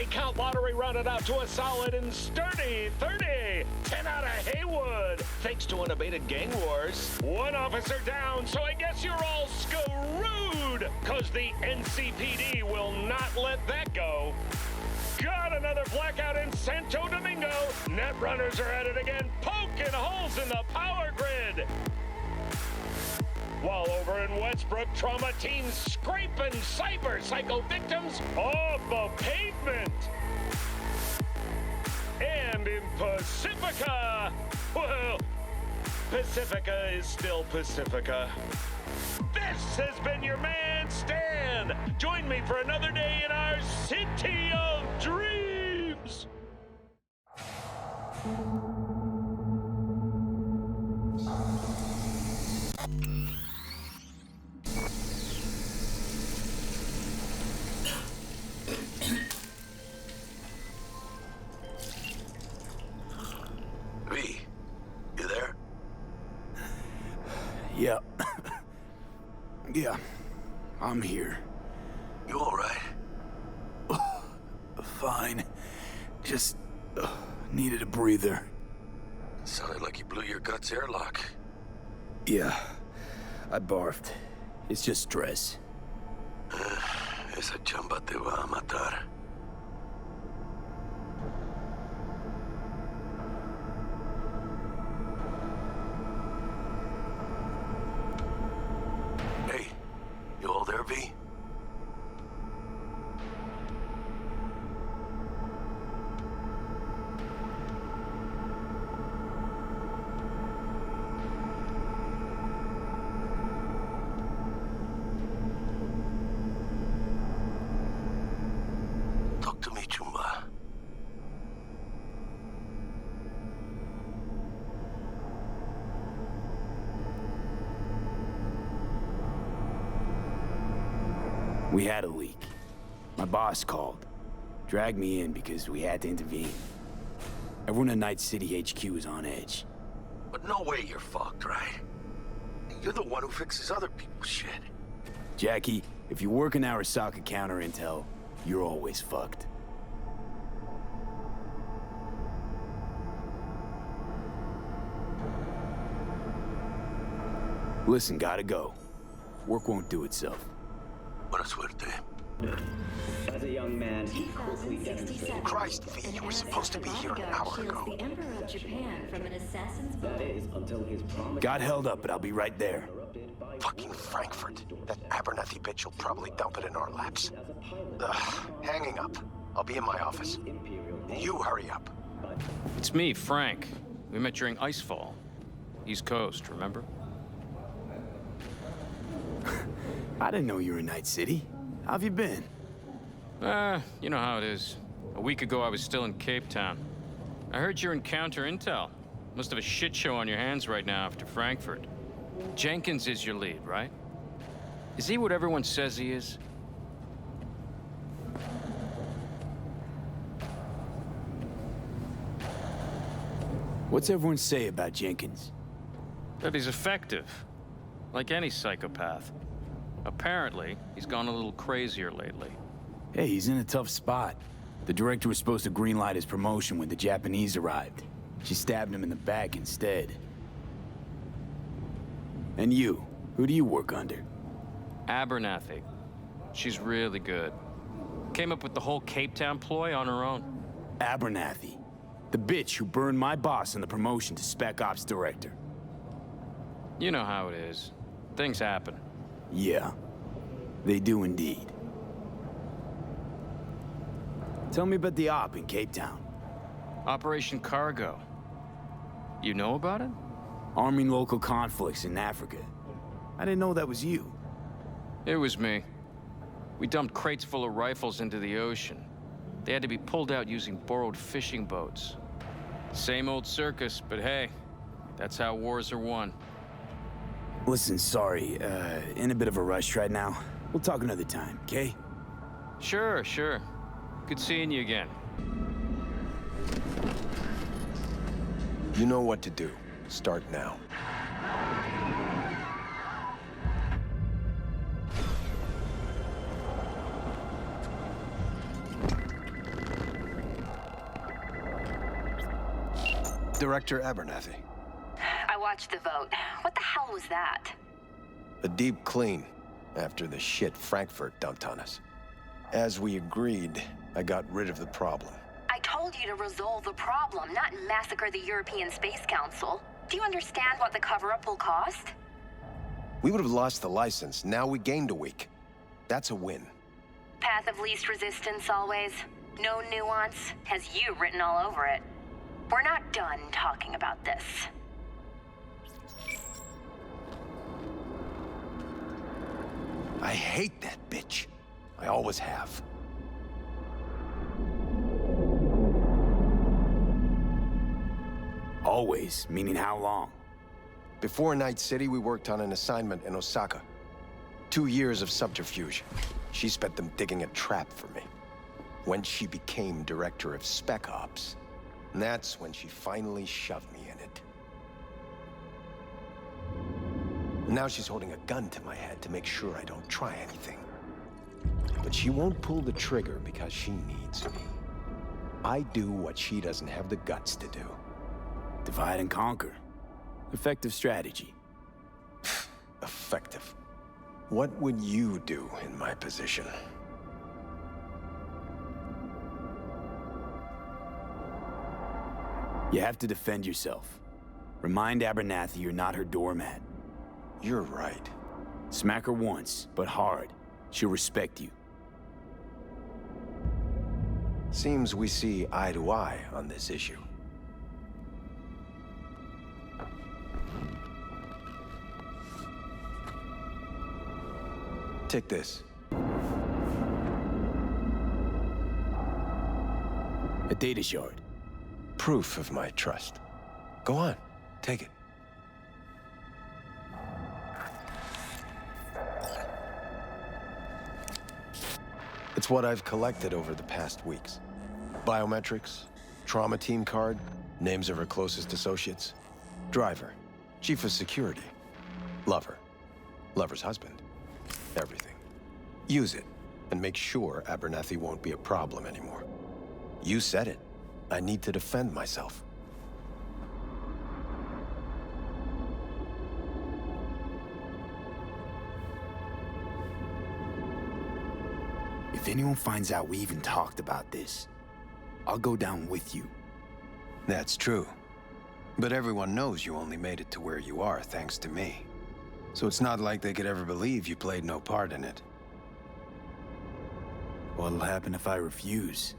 body count lottery rounded out to a solid and sturdy 30. 10 out of Haywood, thanks to unabated gang wars. One officer down, so I guess you're all screwed, cause the NCPD will not let that go. Got another blackout in Santo Domingo. Net runners are at it again, poking holes in the power grid. While over in Westbrook, trauma teams scraping cyber psycho victims off the pavement. And in Pacifica, well, Pacifica is still Pacifica. This has been your man, Stan. Join me for another day in our city of dreams. V, you there? Yeah. Yeah, I'm here. You all right? Fine. Just needed a breather. Sounded like you blew your guts airlock. Yeah, I barfed. It's just stress. Esa chamba te va a matar. Hey, you all there, V? Talk to me, Chumba. We had a leak. My boss called. Dragged me in because we had to intervene. Everyone in Night City HQ is on edge. But no way you're fucked, right? You're the one who fixes other people's shit. Jackie, if you work in Arasaka counter intel, you're always fucked. Listen, gotta go. Work won't do itself. Buena suerte. As a young man, he quickly demonstrated Christ, V, you were supposed to be here an hour ago. The Emperor of Japan from an assassin's that bow. is until his promise Got held up, but I'll be right there. interrupted by Fucking Frankfurt. That Abernathy bitch will probably dump it in our laps. as a pilot Hanging up. I'll be in my office. Imperial You hurry up. It's me, Frank. We met during Icefall. East Coast, remember? I didn't know you were in Night City. How have you been? You know how it is. A week ago, I was still in Cape Town. I heard you're in counter intel. Must have a shit show on your hands right now after Frankfurt. Jenkins is your lead, right? Is he what everyone says he is? What's everyone say about Jenkins? That he's effective. Like any psychopath. Apparently, he's gone a little crazier lately. Hey, he's in a tough spot. The director was supposed to greenlight his promotion when the Japanese arrived. She stabbed him in the back instead. And you? Who do you work under? Abernathy. She's really good. Came up with the whole Cape Town ploy on her own. Abernathy. The bitch who burned my boss in the promotion to Spec Ops Director. You know how it is. Things happen. Yeah, they do indeed. Tell me about the op in Cape Town. Operation Cargo. You know about it? Arming local conflicts in Africa. I didn't know that was you. It was me. We dumped crates full of rifles into the ocean. They had to be pulled out using borrowed fishing boats. Same old circus, but hey, that's how wars are won. Listen, sorry, in a bit of a rush right now. We'll talk another time, okay? Sure, sure. Good seeing you again. You know what to do. Start now. Director Abernathy. I watched the vote. What the hell was that? A deep clean after the shit Frankfurt dumped on us. As we agreed, I got rid of the problem. I told you to resolve the problem, not massacre the European Space Council. Do you understand what the cover-up will cost? We would have lost the license. Now we gained a week. That's a win. Path of least resistance always. No nuance. Has you written all over it. We're not done talking about this. I hate that bitch. I always have. Always, meaning how long? Before Night City, we worked on an assignment in Osaka. 2 years of subterfuge. She spent them digging a trap for me. When she became director of Spec Ops, that's when she finally shoved me in it. Now she's holding a gun to my head to make sure I don't try anything. But she won't pull the trigger because she needs me. I do what she doesn't have the guts to do. Divide and conquer. Effective strategy. Effective. What would you do in my position? You have to defend yourself. Remind Abernathy you're not her doormat. You're right. Smack her once, but hard. She'll respect you. Seems we see eye to eye on this issue. Take this. A data shard. Proof of my trust. Go on, take it. It's what I've collected over the past weeks. Biometrics, trauma team card, names of her closest associates. Driver, chief of security, lover, lover's husband. Everything. Use it, and make sure Abernathy won't be a problem anymore. You said it. I need to defend myself. If anyone finds out we even talked about this, I'll go down with you. That's true. But everyone knows you only made it to where you are thanks to me. So it's not like they could ever believe you played no part in it. What'll happen if I refuse?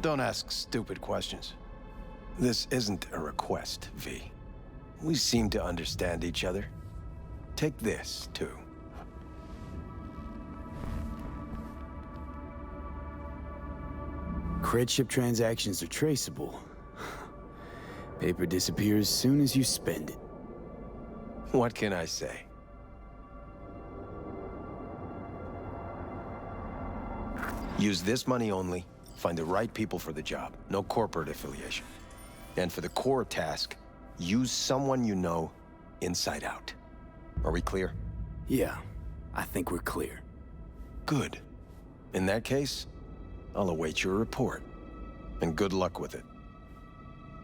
Don't ask stupid questions. This isn't a request, V. We seem to understand each other. Take this, too. Cred ship transactions are traceable. Paper disappears as soon as you spend it. What can I say? Use this money only. Find the right people for the job. No corporate affiliation. And for the core task, use someone you know inside out. Are we clear? Yeah, I think we're clear. Good. In that case, I'll await your report. And good luck with it.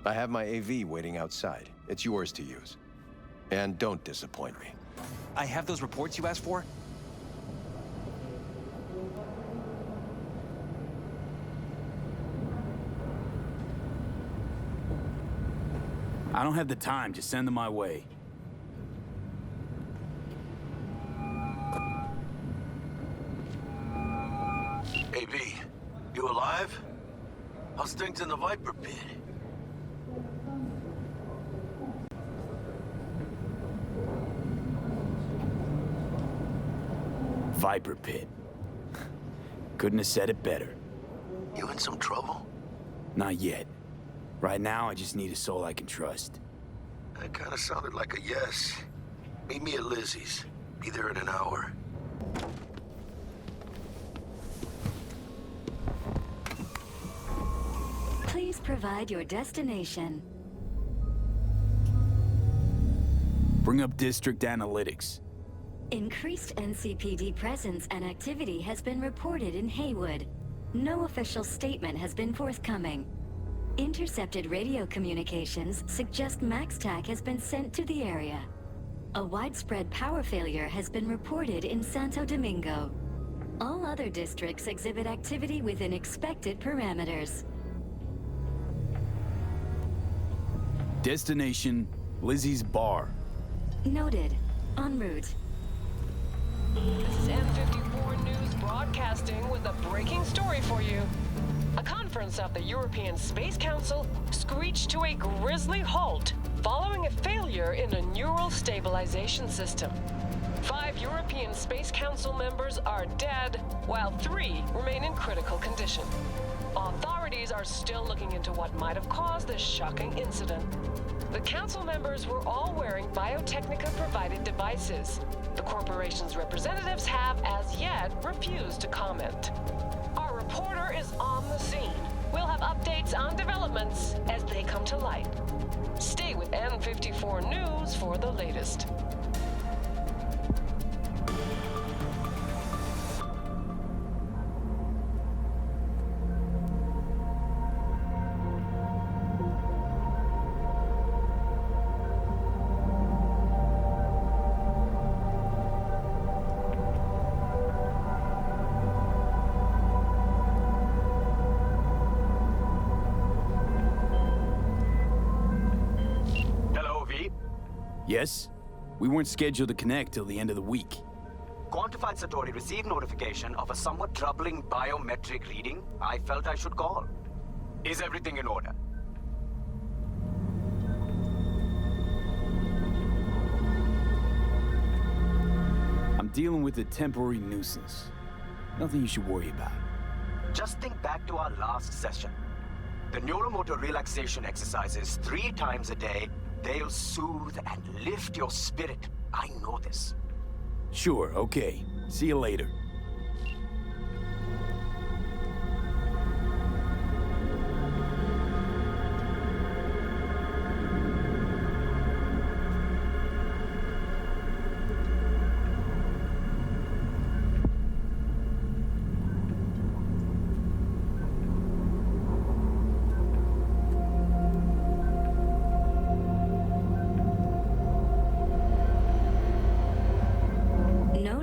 I have my AV waiting outside. It's yours to use. And don't disappoint me. I have those reports you asked for? I don't have the time, just send them my way. AB, you alive? How's things in the Viper Pit? Viper Pit. Couldn't have said it better. You in some trouble? Not yet. Right now, I just need a soul I can trust. That kind of sounded like a yes. Meet me at Lizzie's. Be there in an hour. Please provide your destination. Bring up district analytics. Increased NCPD presence and activity has been reported in Haywood. No official statement has been forthcoming. Intercepted radio communications suggest MaxTac has been sent to the area. A widespread power failure has been reported in Santo Domingo. All other districts exhibit activity within expected parameters. Destination, Lizzie's Bar. Noted. En route. This is M54 News broadcasting with a breaking story for you. A conference of the European Space Council screeched to a grisly halt following a failure in a neural stabilization system. 5 European Space Council members are dead, while 3 remain in critical condition. Authorities are still looking into what might have caused this shocking incident. The council members were all wearing Biotechnica-provided devices. The corporation's representatives have, as yet, refused to comment. Our reporter is on the scene. We'll have updates on developments as they come to light. Stay with N54 News for the latest. Yes? We weren't scheduled to connect till the end of the week. Quantified Satori received notification of a somewhat troubling biometric reading. I felt I should call. Is everything in order? I'm dealing with a temporary nuisance. Nothing you should worry about. Just think back to our last session. The neuromotor relaxation exercises 3 times a day. They'll soothe and lift your spirit. I know this. Sure, okay. See you later.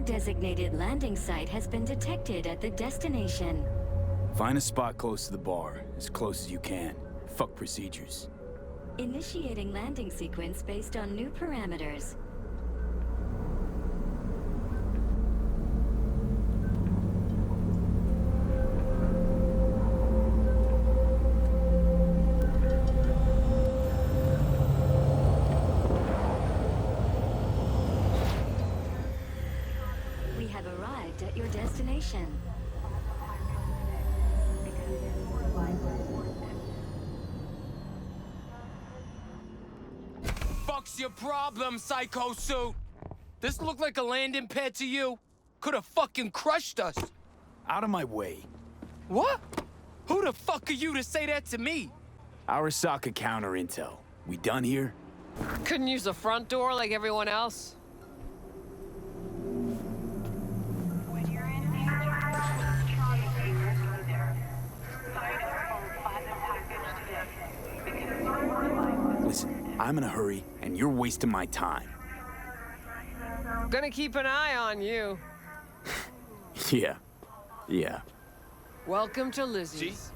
Designated landing site has been detected at the destination. Find a spot close to the bar, as close as you can. Fuck procedures. Initiating landing sequence based on new parameters. At your destination. Fuck's your problem, Psycho Suit? This look like a landing pad to you? Could have fucking crushed us. Out of my way. What? Who the fuck are you to say that to me? Arasaka counter intel. We done here? Couldn't use the front door like everyone else? Listen, I'm in a hurry, and you're wasting my time. Gonna keep an eye on you. Yeah. Welcome to Lizzie's.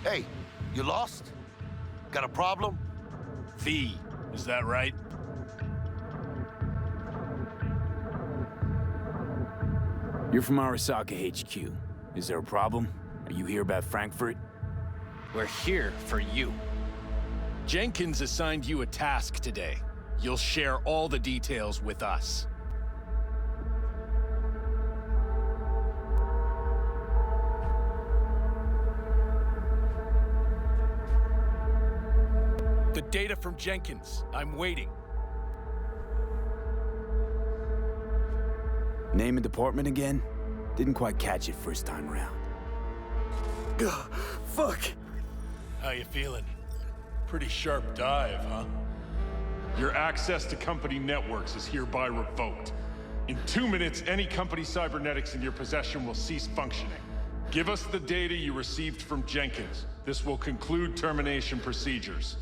Hey, you lost? Got a problem? V, is that right? You're from Arasaka HQ. Is there a problem? Are you here about Frankfurt? We're here for you. Jenkins assigned you a task today. You'll share all the details with us. The data from Jenkins. I'm waiting. Name and department again? Didn't quite catch it first time around. Ugh, fuck! How you feeling? Pretty sharp dive, huh? Your access to company networks is hereby revoked. In 2 minutes, any company cybernetics in your possession will cease functioning. Give us the data you received from Jenkins. This will conclude termination procedures.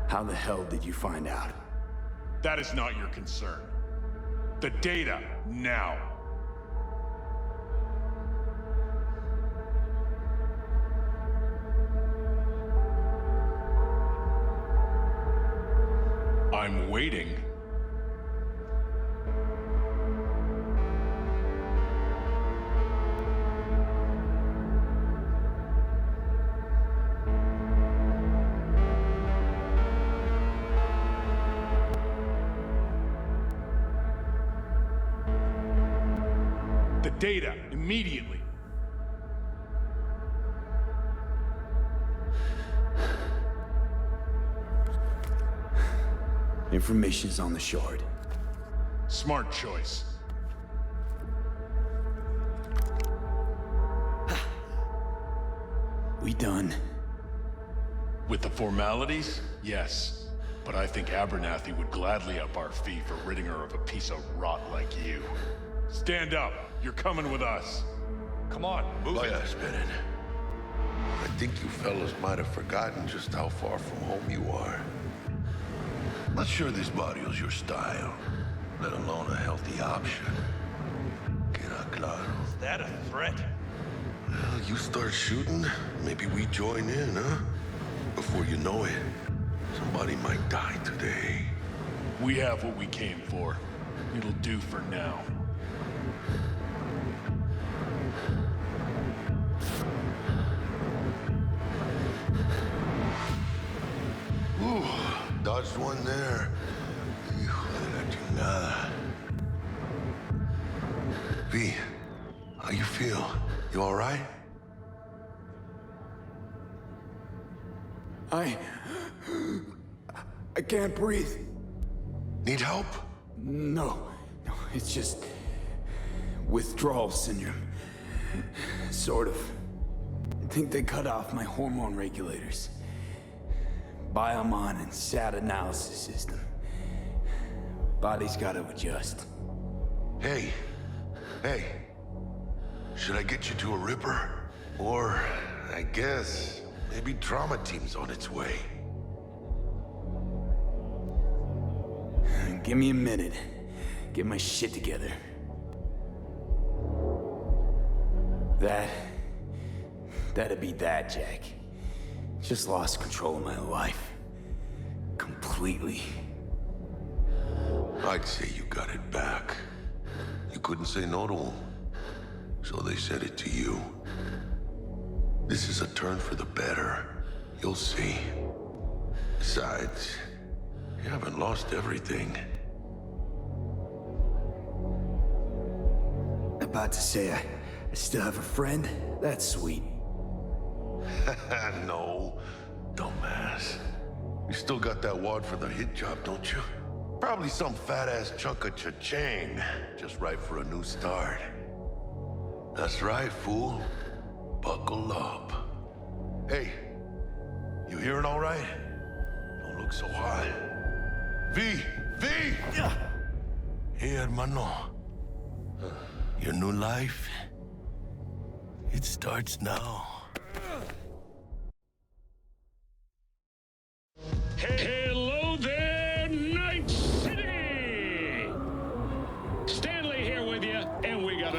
How the hell did you find out? That is not your concern. The data, now. I'm waiting. The data, immediately. Information's on the shard. Smart choice. We done? With the formalities, yes. But I think Abernathy would gladly up our fee for ridding her of a piece of rot like you. Stand up. You're coming with us. Come on, move it. Bennett. I think you fellas might have forgotten just how far from home you are. Not sure this barrio's your style, let alone a healthy option. Queda claro. Is that a threat? Well, you start shooting, maybe we join in, huh? Before you know it, somebody might die today. We have what we came for. It'll do for now. Ooh, dodged one there. Hijo de la chingada. V, how you feel? You all right? I can't breathe. Need help? No, it's just withdrawal syndrome. Sort of. I think they cut off my hormone regulators. Biomon and SAT analysis system. Body's gotta adjust. Hey. Should I get you to a Ripper? Or, I guess, maybe trauma team's on its way. Give me a minute. Get my shit together. That'd be that, Jack. Just lost control of my life. Completely. I'd say you got it back. You couldn't say no to them. So they said it to you. This is a turn for the better. You'll see. Besides, you haven't lost everything. About to say I still have a friend? That's sweet. No, dumbass. You still got that wad for the hit job, don't you? Probably some fat-ass chunk of cha-ching, just right for a new start. That's right, fool. Buckle up. Hey, you hearing all right? Don't look so hot. V! Hey, hermano. Your new life, it starts now. Hello there, Night City! Stanley here with you, and we got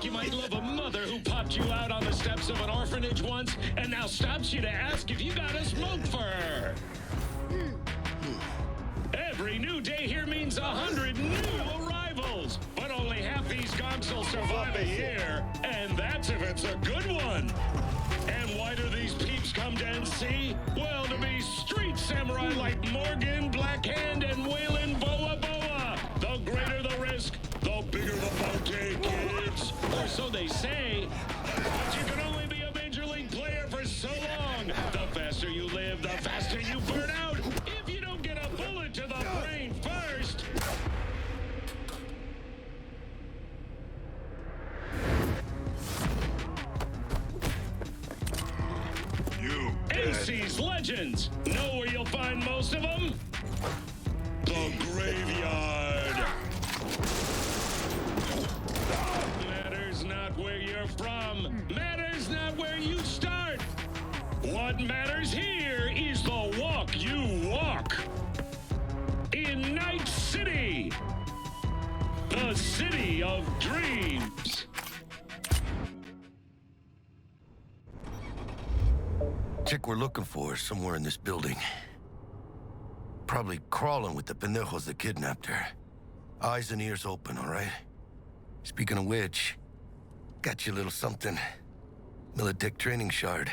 you might love a mother who popped you out on the steps of an orphanage once and now stops you to ask if you got a smoke for her. Every new day here means 100 new arrivals, but only half these gonks will survive a year, and that's if it's a good one. And why do these peeps come to NC? Well, to be street samurai like Morgan, Blackhand, and Waylon Boa Boa. The greater the risk, the bigger the bounty, kids. Or so they say. But you can only be a major league player for so long. The faster you live, the faster you burn out. If you don't get a bullet to the brain first. AC's Legends! Know where you'll find most of them? The graveyard! Matters not where you're from. Matters not where you start. What matters here is the walk you walk. In Night City! The city of dreams. Chick we're looking for is somewhere in this building. Probably crawling with the pendejos that kidnapped her. Eyes and ears open, all right? Speaking of which, got you a little something. Militech training shard.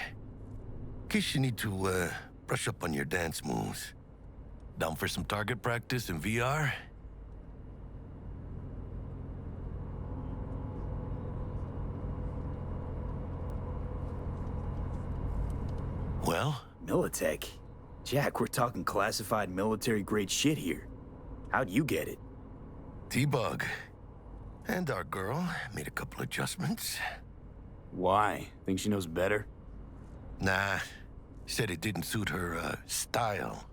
In case you need to, brush up on your dance moves. Down for some target practice in VR? Well? Militech? Jack, we're talking classified military-grade shit here. How'd you get it? T-Bug. And our girl made a couple adjustments. Why? Think she knows better? Nah. Said it didn't suit her, style.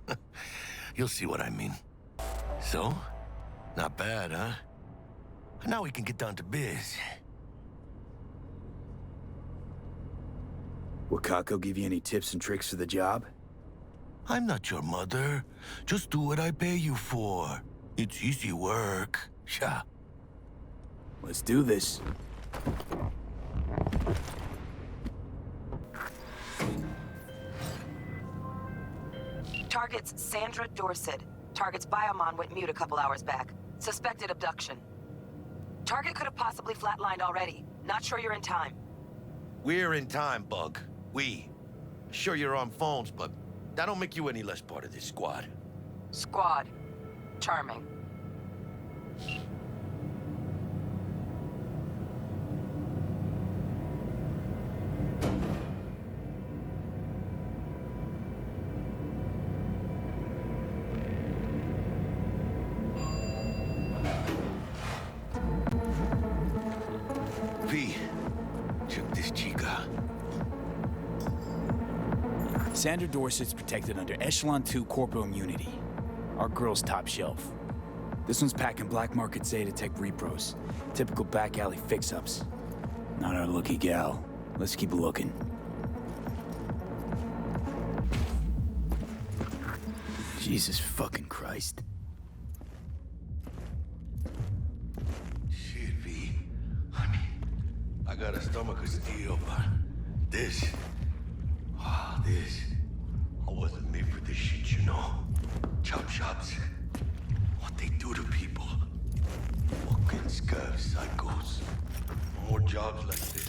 You'll see what I mean. So? Not bad, huh? Now we can get down to biz. Will Kako give you any tips and tricks for the job? I'm not your mother. Just do what I pay you for. It's easy work. Sha. Let's do this. Target's Sandra Dorset. Target's biomon went mute a couple hours back. Suspected abduction. Target could have possibly flatlined already. Not sure you're in time. We're in time, Bug. We. Sure you're on phones, but that don't make you any less part of this squad. Squad. Charming. V, check this chica. Sandra Dorset's protected under Echelon 2 Corpo Immunity. Our girl's top shelf. This one's packing black market Zeta-Tech repros. Typical back alley fix-ups. Not our lucky gal. Let's keep looking. Jesus fucking Christ. Shit, V. I mean, I got a stomach of steel, but this... I wasn't made for this shit, you know? Chop shops. What they do to people. Fucking scav psychos. More jobs like this.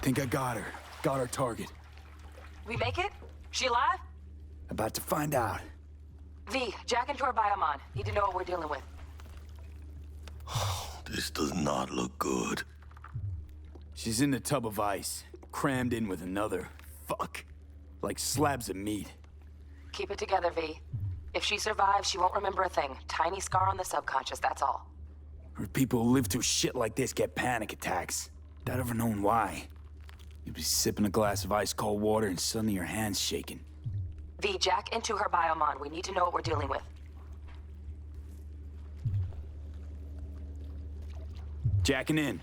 Think I got her. Got our target. We make it? She alive? About to find out. V, jack into her biomon. Need to know what we're dealing with. This does not look good. She's in the tub of ice, crammed in with another. Fuck. Like slabs of meat. Keep it together, V. If she survives, she won't remember a thing. Tiny scar on the subconscious, that's all. Or people who live through shit like this get panic attacks. Without ever knowing why. You'd be sipping a glass of ice-cold water and suddenly your hand's shaking. V, jack into her biomon. We need to know what we're dealing with. Jacking in.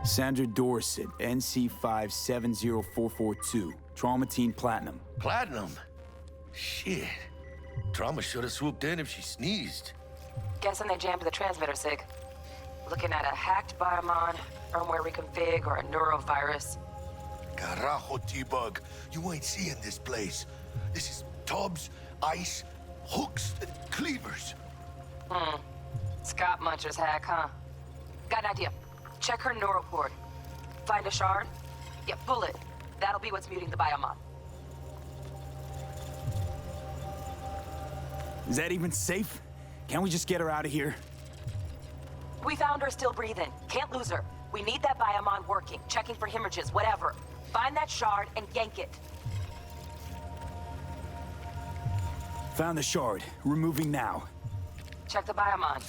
Sandra Dorset, NC570442. Trauma Team Platinum. Platinum? Shit. Trauma should have swooped in if she sneezed. Guessing they jammed the transmitter, Sig. Looking at a hacked biomon, firmware reconfig, or a neurovirus. Carajo, T-Bug. You ain't seeing this place. This is tubs, ice, hooks, and cleavers. Scott Muncher's hack, huh? Got an idea. Check her neuroport. Find a shard? Yeah, pull it. That'll be what's muting the biomon. Is that even safe? Can't we just get her out of here? We found her still breathing. Can't lose her. We need that biomon working, checking for hemorrhages, whatever. Find that shard and yank it. Found the shard. Removing now. Check the biomon.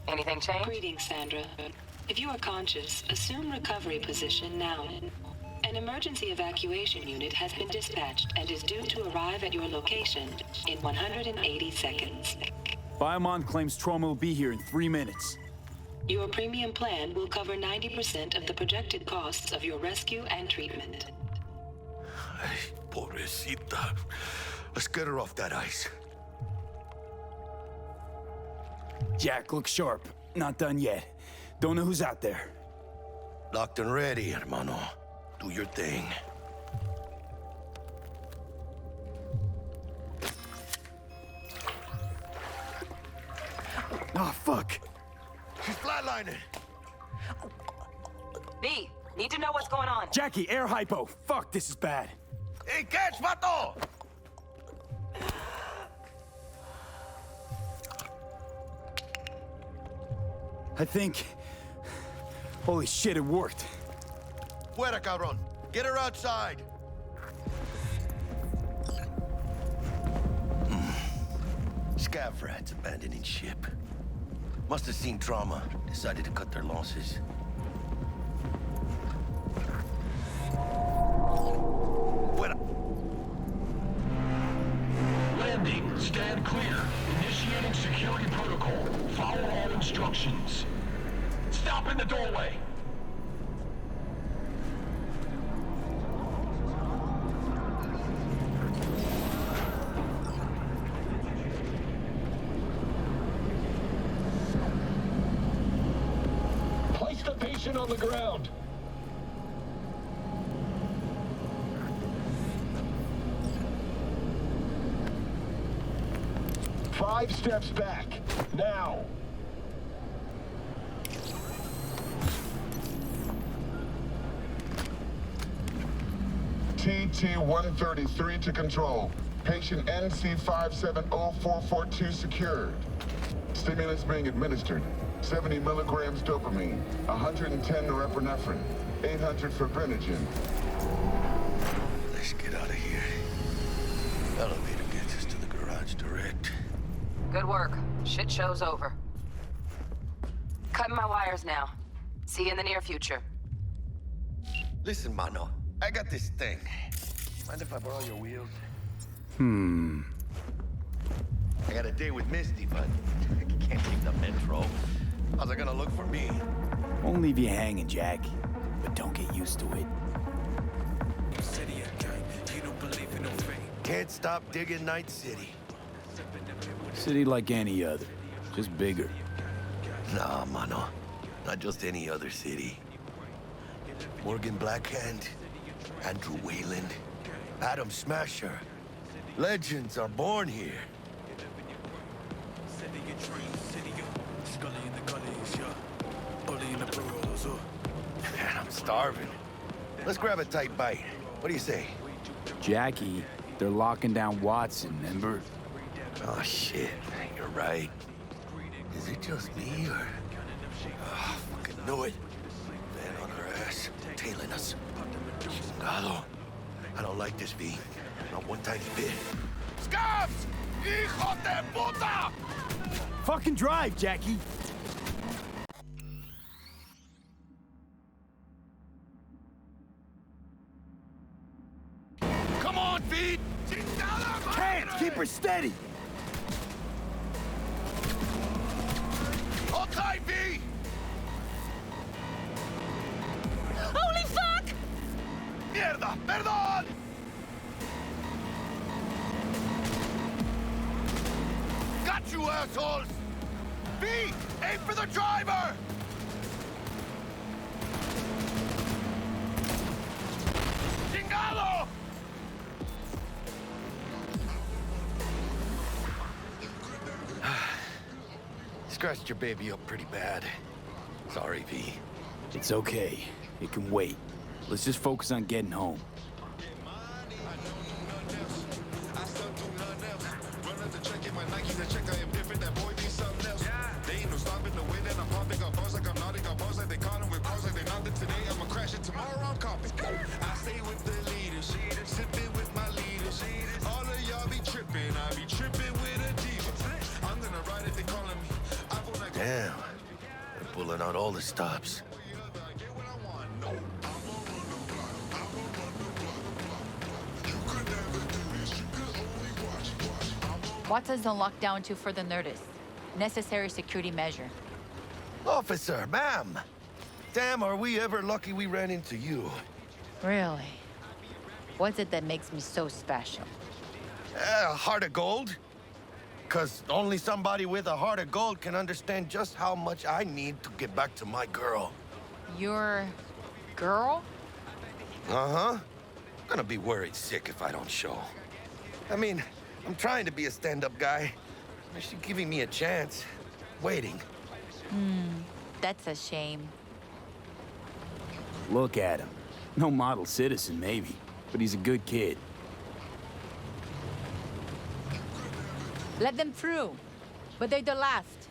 Anything change? Greetings, Sandra. If you are conscious, assume recovery position now. An emergency evacuation unit has been dispatched and is due to arrive at your location in 180 seconds. Biomon claims Trauma will be here in 3 minutes. Your premium plan will cover 90% of the projected costs of your rescue and treatment. Ay, pobrecita. Let's get her off that ice. Jack, look sharp. Not done yet. Don't know who's out there. Locked and ready, hermano. Do your thing. Oh, fuck. She's flatlining. B, need to know what's going on. Jackie, air hypo. Fuck, this is bad. Hey, catch, vato! I think... Holy shit, it worked. Fuera, cabrón. Get her outside. Scav rats abandoning ship. Must have seen Trauma. Decided to cut their losses. Fuera. Landing. Stand clear. Initiating security protocol. Follow all instructions. Stop in the doorway. Place the patient on the ground. Five steps back. Now. TT-133 to control. Patient NC570442 secured. Stimulants being administered. 70 milligrams dopamine, 110 norepinephrine, 800 fibrinogen. Let's get out of here. Elevator gets us to the garage direct. Good work. Shit show's over. Cutting my wires now. See you in the near future. Listen, mano. I got this thing. Mind if I borrow your wheels? I got a date with Misty, but I can't keep the metro. How's it gonna look for me? Won't leave you hanging, Jack. But don't get used to it. Can't stop digging Night City. City like any other. Just bigger. Nah, mano. Not just any other city. Morgan Blackhand, Andrew Wayland, Adam Smasher. Legends are born here. Man, I'm starving. Let's grab a tight bite. What do you say? Jackie, they're locking down Watson, remember? Oh, shit. You're right. Is it just me, or... Oh, fucking knew it. Man on our ass, tailing us. Chingado. I don't like this, V. Not one tiny bit. Scabs! Hijo de puta! Fucking drive, Jackie! Come on! on, V! Can't! Keep her steady! Okay, V! Holy fuck! Mierda! Perdón! Got you, assholes! V! Aim for the driver! Chingado! Scratched your baby up pretty bad. Sorry, V. It's okay. It can wait. Let's just focus on getting home. Damn. They're pulling out all the stops. Watson's on lockdown too for the Nerdist. Necessary security measure. Officer, ma'am! Damn, are we ever lucky we ran into you. Really? What's it that makes me so special? A heart of gold? 'Cause only somebody with a heart of gold can understand just how much I need to get back to my girl. Your girl? Uh-huh. Gonna be worried sick if I don't show. I mean, I'm trying to be a stand-up guy. She's giving me a chance. Waiting. That's a shame. Look at him. No model citizen, maybe, but he's a good kid. Let them through. But they're the last.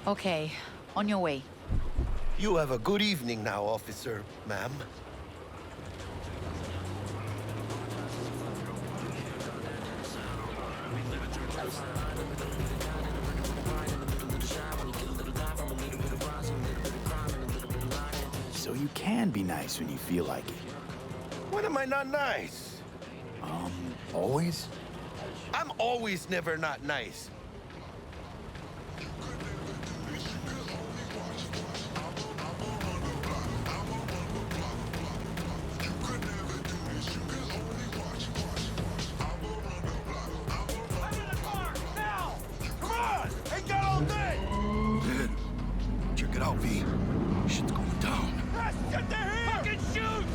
Okay, on your way. You have a good evening now, officer, ma'am. So you can be nice when you feel like it. When am I not nice? Always? I'm always never not nice. Check it out, V. Shit's going down. Get there here! Fucking shoot!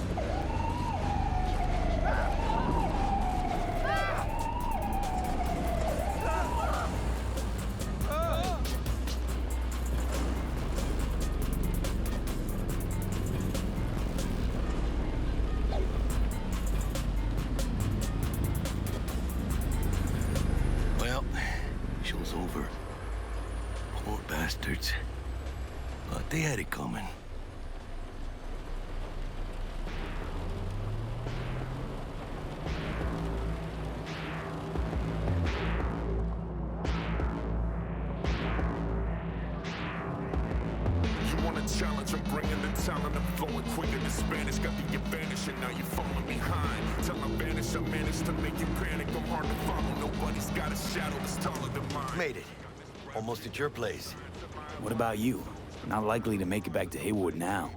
Well, show's over. Poor bastards. But they had it coming. You want a challenge, I'm bringing the talent. I'm flowing quicker than Spanish. Got the advantage and now you're falling behind. Till I vanish, I managed to make you panic. I'm hard to follow. Nobody's got a shadow that's taller than mine. Made it. Almost at your place. What about you? Not likely to make it back to Haywood now.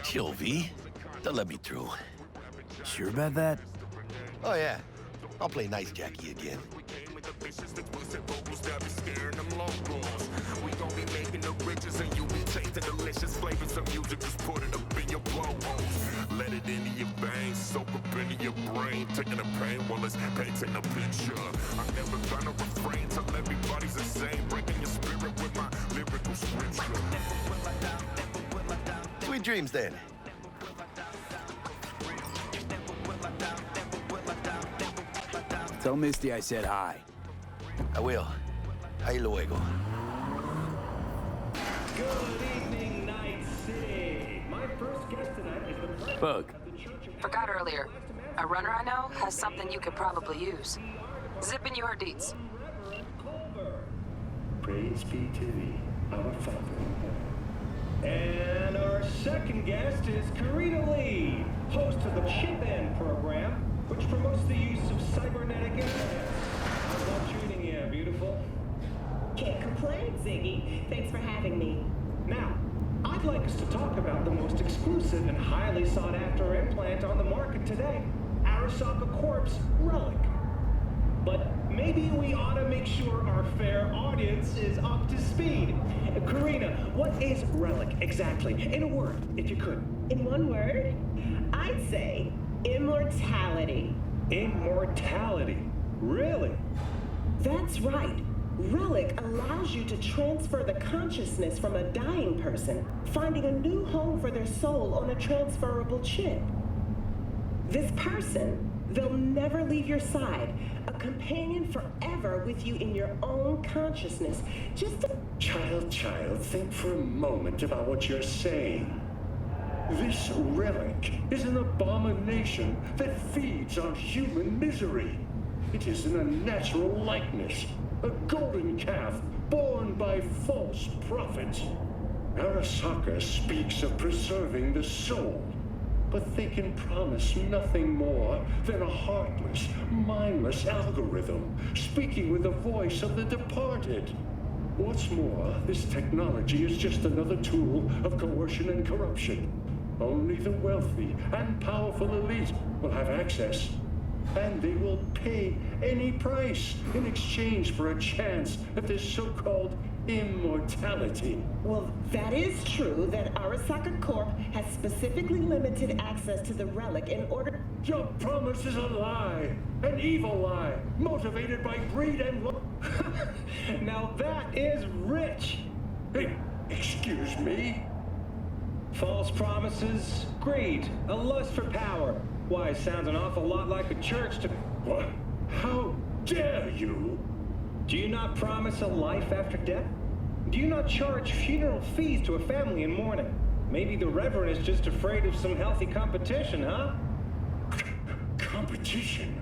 Chill, V. They'll let me through. Sure about that? Oh, yeah. I'll play Nice Jackie again. We gon' be making the riches and you be tasting delicious flavors of music. Just put it up in your blowholes. Let it into your veins, soak up into your brain. Taking the pain while it's painting a picture. I'm never gonna refrain till everybody's the same. Breaking your spirit with my lyrical scripture. Sweet dreams, then. Tell Misty I said hi. I will. Ahí luego. Good evening, Night City. My first guest tonight is the president Bug. of the Church of... Forgot earlier. A runner I know has something you could probably use. Zip in your deets. Praise be to thee, our Father. And our second guest is Karina Lee, host of the Chip In program. which promotes the use of cybernetic implants. How's that treating you, beautiful? Can't complain, Ziggy. Thanks for having me. Now, I'd like us to talk about the most exclusive and highly sought-after implant on the market today, Arasaka Corp's Relic. But maybe we ought to make sure our fair audience is up to speed. Karina, what is Relic exactly? In a word, if you could. In one word, I'd say immortality. Immortality? Really? That's right. Relic allows you to transfer the consciousness from a dying person, finding a new home for their soul on a transferable chip. This person, they'll never leave your side, a companion forever with you in your own consciousness. Just a... Child, think for a moment about what you're saying. This relic is an abomination that feeds on human misery. It is an unnatural likeness, a golden calf born by false prophets. Arasaka speaks of preserving the soul, but they can promise nothing more than a heartless, mindless algorithm speaking with the voice of the departed. What's more, this technology is just another tool of coercion and corruption. Only the wealthy and powerful elite will have access, and they will pay any price in exchange for a chance at this so-called immortality. Well, that is true that Arasaka Corp has specifically limited access to the relic in order... Your promise is a lie, an evil lie, motivated by greed and... Now that is rich! Hey, excuse me? False promises, greed, a lust for power. Why, sounds an awful lot like a church to... What? How dare you? Do you not promise a life after death? Do you not charge funeral fees to a family in mourning? Maybe the Reverend is just afraid of some healthy competition, huh? Competition?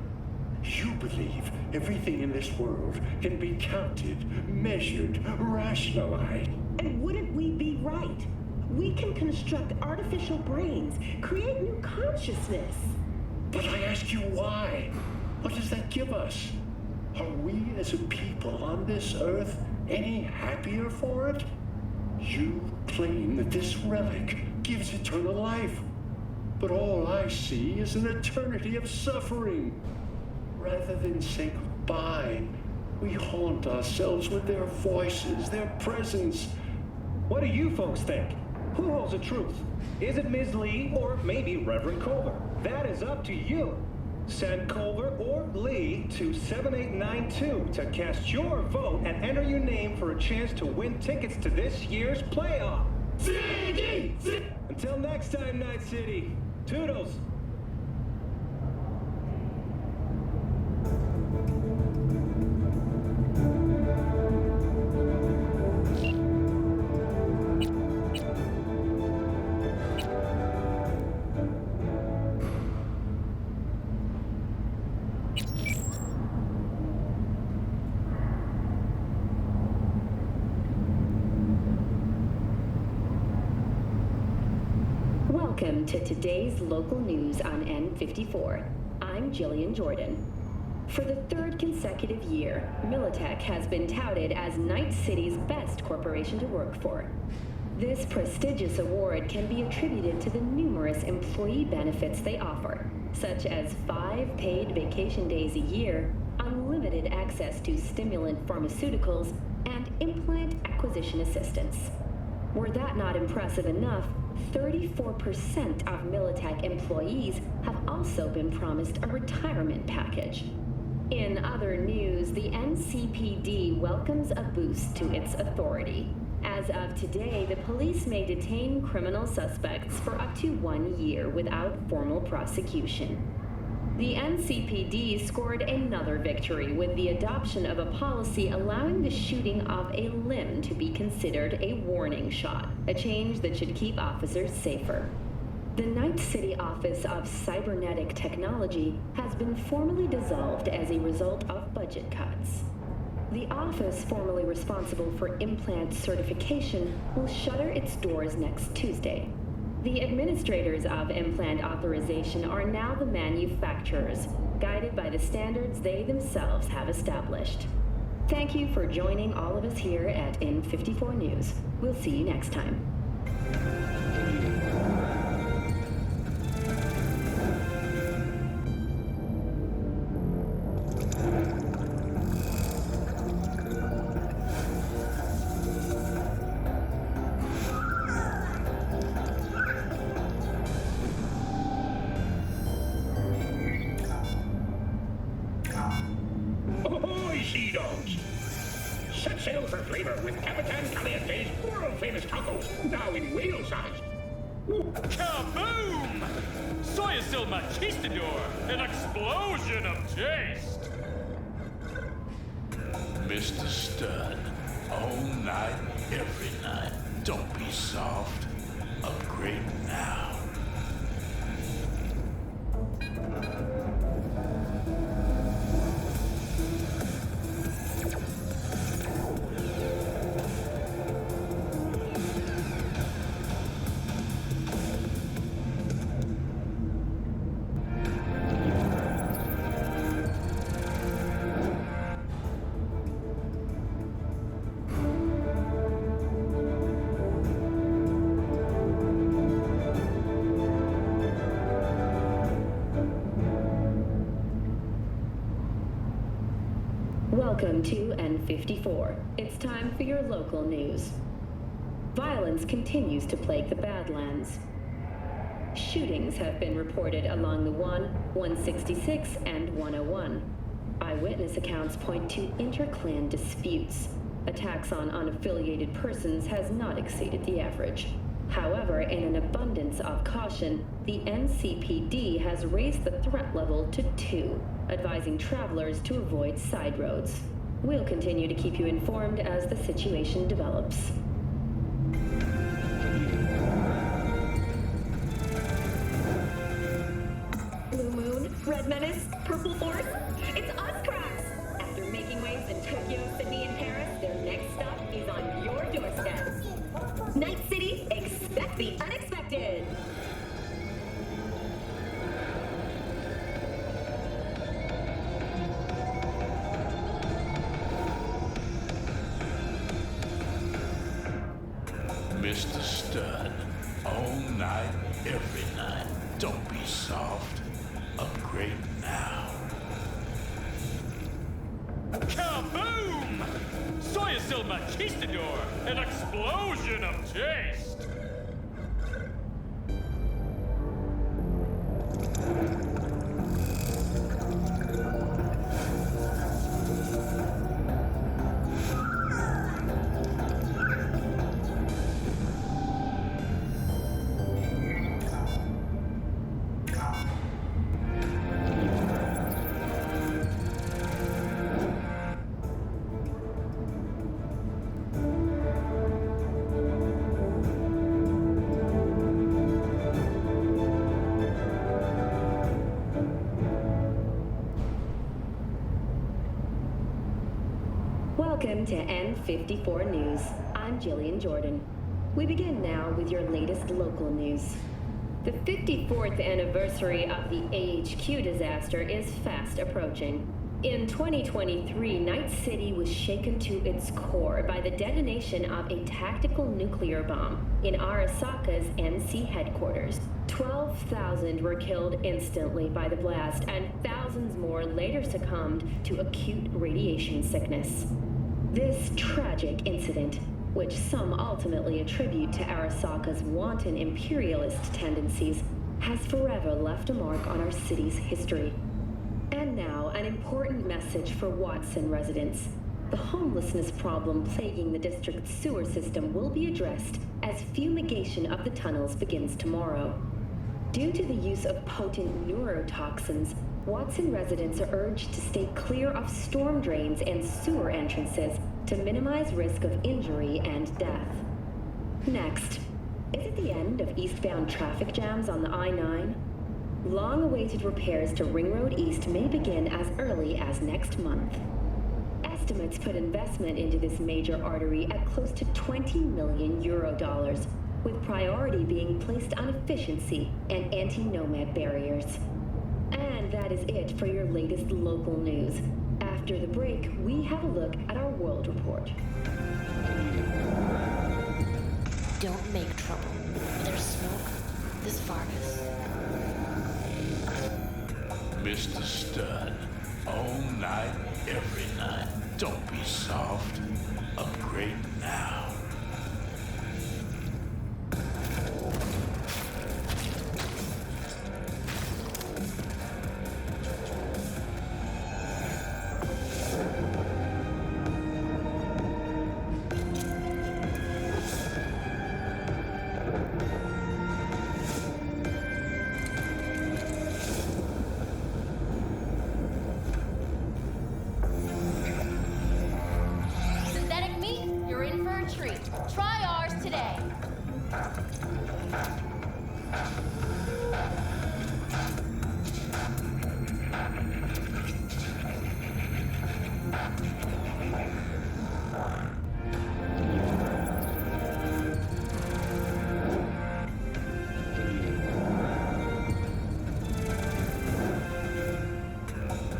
You believe everything in this world can be counted, measured, rationalized. And wouldn't we be right? We can construct artificial brains, create new consciousness. But I ask you why? What does that give us? Are we as a people on this earth any happier for it? You claim that this relic gives eternal life, but all I see is an eternity of suffering. Rather than say goodbye, we haunt ourselves with their voices, their presence. What do you folks think? Who holds the truth? Is it Ms. Lee or maybe Reverend Culver? That is up to you. Send Culver or Lee to 7892 to cast your vote and enter your name for a chance to win tickets to this year's playoff. Until next time, Night City. Toodles. Welcome to today's local news on N54. I'm Jillian Jordan. For the third consecutive year, Militech has been touted as Night City's best corporation to work for. This prestigious award can be attributed to the numerous employee benefits they offer, such as 5 paid vacation days a year, unlimited access to stimulant pharmaceuticals, and implant acquisition assistance. Were that not impressive enough, 34% of Militech employees have also been promised a retirement package. In other news, the NCPD welcomes a boost to its authority. As of today, the police may detain criminal suspects for up to 1 year without formal prosecution. The NCPD scored another victory with the adoption of a policy allowing the shooting of a limb to be considered a warning shot, a change that should keep officers safer. The Night City Office of Cybernetic Technology has been formally dissolved as a result of budget cuts. The office formerly responsible for implant certification will shutter its doors next Tuesday. The administrators of implant authorization are now the manufacturers, guided by the standards they themselves have established. Thank you for joining all of us here at N54 News. We'll see you next time. Ahoy, sea dogs! Set sail for flavor with Capitan Caliente's world-famous tacos, now in whale size. Kaboom! Soy still Machistador, an explosion of taste! Mr. Stern, all night, every night. Don't be soft. Upgrade now. Welcome to N54. It's time for your local news. Violence continues to plague the Badlands. Shootings have been reported along the 166, and 101. Eyewitness accounts point to inter-clan disputes. Attacks on unaffiliated persons has not exceeded the average. However, in an abundance of caution, the NCPD has raised the threat level to 2, advising travelers to avoid side roads. We'll continue to keep you informed as the situation develops. Blue Moon, Red Menace, Purple Force, it's us, cracks! After making waves in Tokyo, Sydney, and Paris, their next stop is on your doorstep. Night City, expect the unexpected! Mr. Stern, all night, every night. Don't be soft. Upgrade now. Kaboom! Soy still Machistador, an explosion of taste! Welcome to N54 News. I'm Jillian Jordan. We begin now with your latest local news. The 54th anniversary of the AHQ disaster is fast approaching. In 2023, Night City was shaken to its core by the detonation of a tactical nuclear bomb in Arasaka's NC headquarters. 12,000 were killed instantly by the blast, and thousands more later succumbed to acute radiation sickness. This tragic incident, which some ultimately attribute to Arasaka's wanton imperialist tendencies, has forever left a mark on our city's history. And now, an important message for Watson residents. The homelessness problem plaguing the district's sewer system will be addressed as fumigation of the tunnels begins tomorrow. Due to the use of potent neurotoxins, Watson residents are urged to stay clear of storm drains and sewer entrances to minimize risk of injury and death. Next, is it the end of eastbound traffic jams on the I-9? Long-awaited repairs to Ring Road East may begin as early as next month. Estimates put investment into this major artery at close to 20 million euro dollars, with priority being placed on efficiency and anti-nomad barriers. And that is it for your latest local news. After the break, we have a look at our world report. Don't make trouble. There's smoke. This Vargas. Mr. Stern, all night, every night. Don't be soft. Upgrade now. Synthetic meat, you're in for a treat. Try ours today.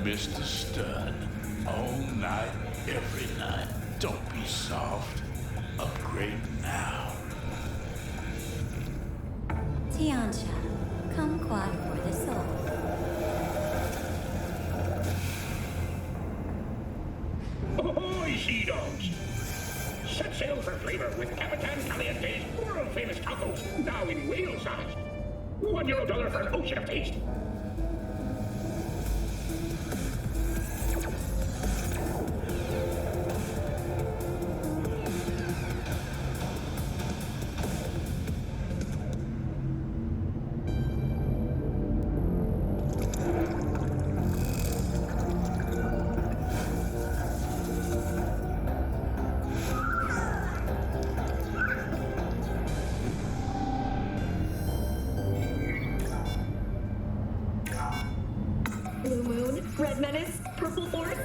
Mr. Stern, all night, every night. Don't be soft. Upgrade now. Tiancha, kumquat for the soul. Ahoy, sea dogs! Set sail for flavor with Capitan Caliente's world-famous tacos, now in whale size. $1 for an ocean of taste. Blue Moon, Red Menace, Purple Force.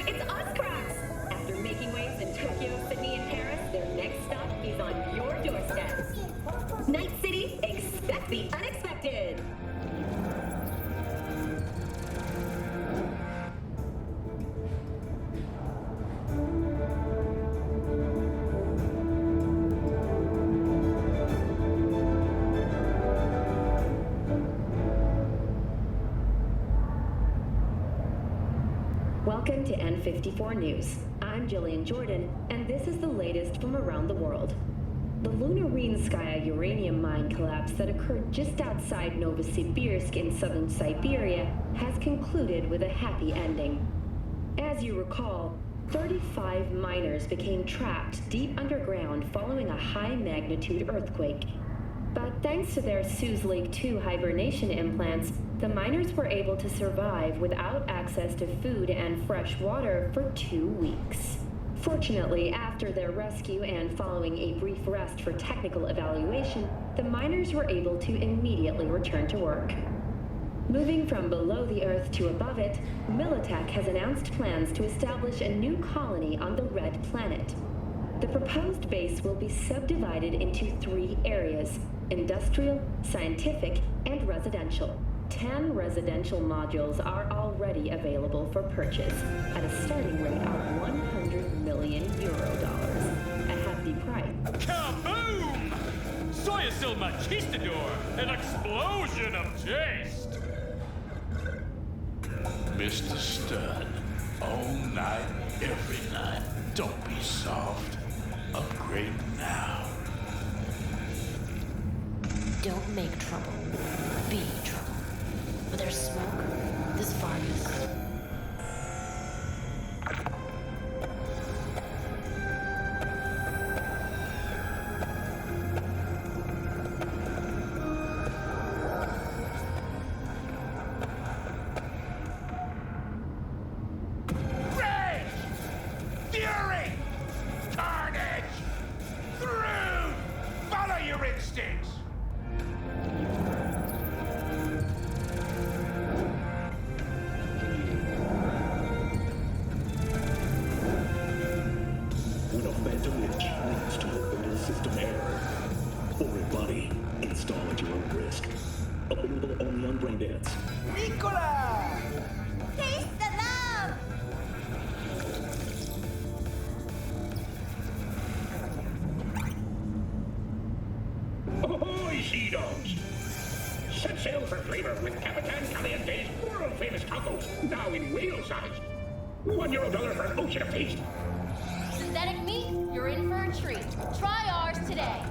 It's us, cracks! After making waves in Tokyo, Sydney, and Paris, their next stop is on your doorstep. Night City, expect the unexpected! Welcome to N54 News. I'm Jillian Jordan, and this is the latest from around the world. The Lunarinskaya uranium mine collapse that occurred just outside Novosibirsk in southern Siberia has concluded with a happy ending. As you recall, 35 miners became trapped deep underground following a high-magnitude earthquake. But thanks to their Suez Lake 2 hibernation implants, the miners were able to survive without access to food and fresh water for 2 weeks. Fortunately, after their rescue and following a brief rest for technical evaluation, the miners were able to immediately return to work. Moving from below the Earth to above it, Militech has announced plans to establish a new colony on the Red Planet. The proposed base will be subdivided into 3 areas: industrial, scientific, and residential. 10 residential modules are already available for purchase at a starting rate of €100 million, a hefty price. Kaboom! Soyasil Machistador, an explosion of taste! Mr. Stern, all night, every night. Don't be soft. Upgrade now. Don't make trouble. Be trouble. But there's smoke. This Vargas. Rage! Fury! Carnage! Through! Follow your instincts! available only on Braindance. Nicola! Taste the love! Ahoy, sea dogs! Set sail for flavor with Capitan Caliente's world-famous tacos, now in whale size. €1 for an ocean of taste. Synthetic meat, you're in for a treat. Try ours today.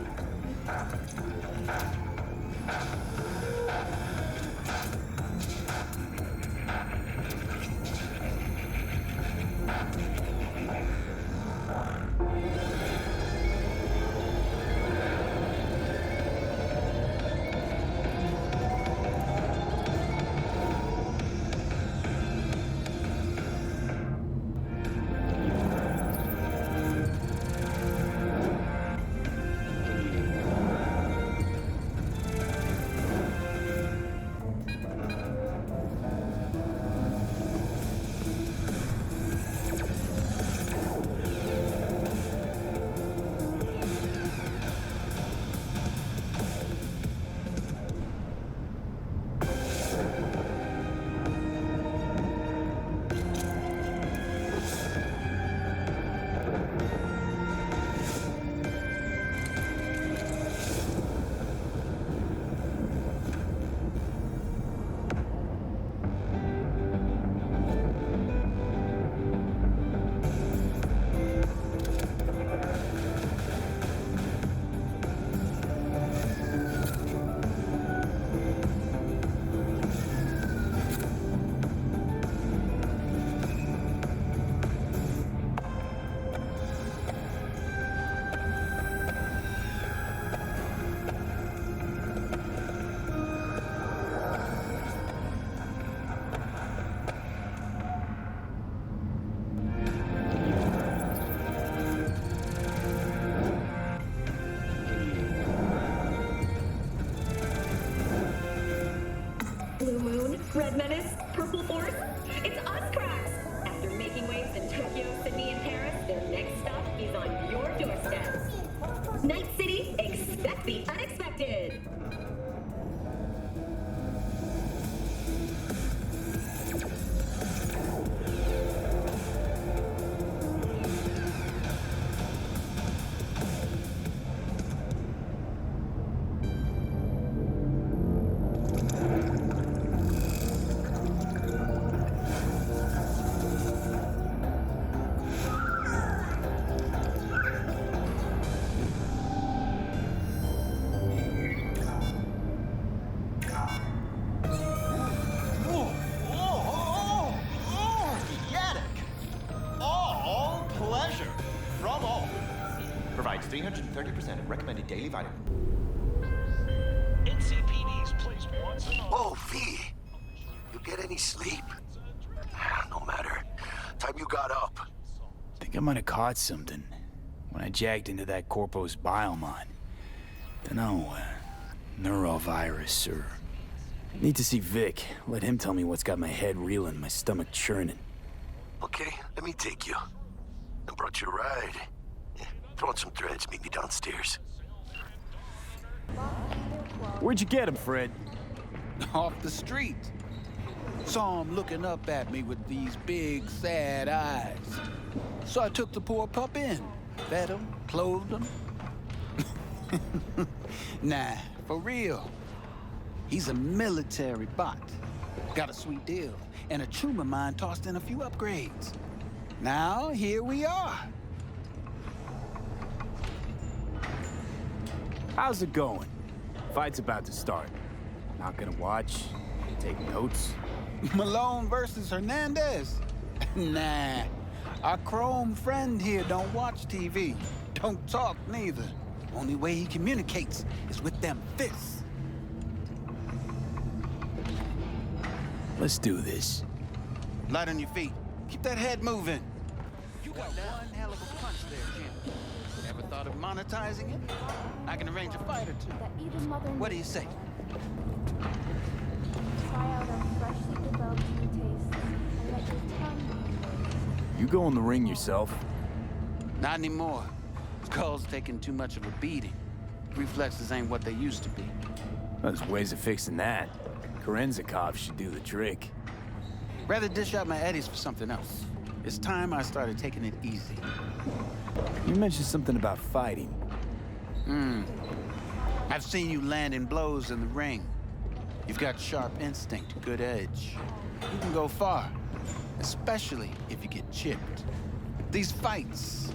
Blue Moon, Red Menace, Purple Force. It's us, cracks! After making waves in Tokyo, Sydney, and Paris, their next stop is on your doorstep. Night City, expect the unexpected! Provides 330% of recommended daily vitamin. NCPD's placed once in a... Whoa, V! You get any sleep? No matter. Time you got up. Think I might have caught something when I jacked into that Corpo's biomon. Dunno, neurovirus or... Need to see Vic. Let him tell me what's got my head reeling, my stomach churning. Okay, let me take you. I brought you a ride. Throw on some threads, meet me downstairs. Where'd you get him, Fred? Off the street. Saw him looking up at me with these big, sad eyes. So I took the poor pup in. Fed him, clothed him. Nah, for real. He's a military bot. Got a sweet deal, and a tumor mine tossed in a few upgrades. Now, here we are. How's it going? Fight's about to start. Not gonna watch, take notes. Malone versus Hernandez? Nah. Our Chrome friend here don't watch TV. Don't talk neither. Only way he communicates is with them fists. Let's do this. Light on your feet. Keep that head moving. You got one hell of a punch there, Jim. Ever thought of monetizing it? I can arrange a fight or two. What do you say? Try out our freshly developed new tastes and let your tongue... You go in the ring yourself? Not anymore. Skull's taking too much of a beating. Reflexes ain't what they used to be. There's ways of fixing that. Korenzakov should do the trick. Rather dish out my eddies for something else. It's time I started taking it easy. You mentioned something about fighting. I've seen you landing blows in the ring. You've got sharp instinct, good edge. You can go far, especially if you get chipped. These fights,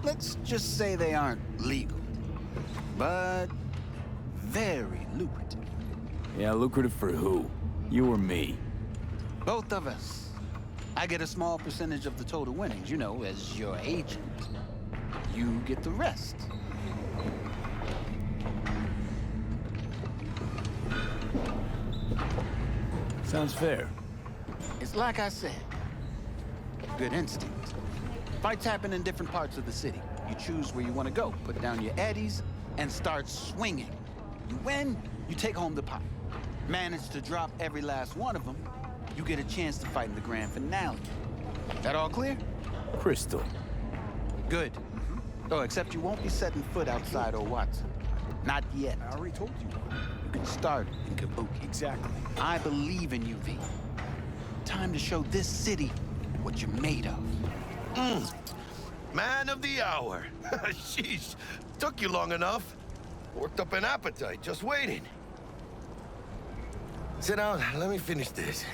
let's just say they aren't legal, but very lucrative. Yeah, lucrative for who? You or me? Both of us. I get a small percentage of the total winnings, you know, as your agent. You get the rest. Sounds fair. It's like I said, good instinct. Fights happen in different parts of the city. You choose where you want to go, put down your eddies, and start swinging. You win, you take home the pot. Manage to drop every last one of them, you get a chance to fight in the grand finale. That all clear? Crystal. Good. Oh, except you won't be setting foot outside or Watson. Not yet. I already told you. You can start in Kabuki. Exactly. I believe in you, V. Time to show this city what you're made of. Man of the hour. Sheesh. Took you long enough. Worked up an appetite, just waiting. Sit down, let me finish this.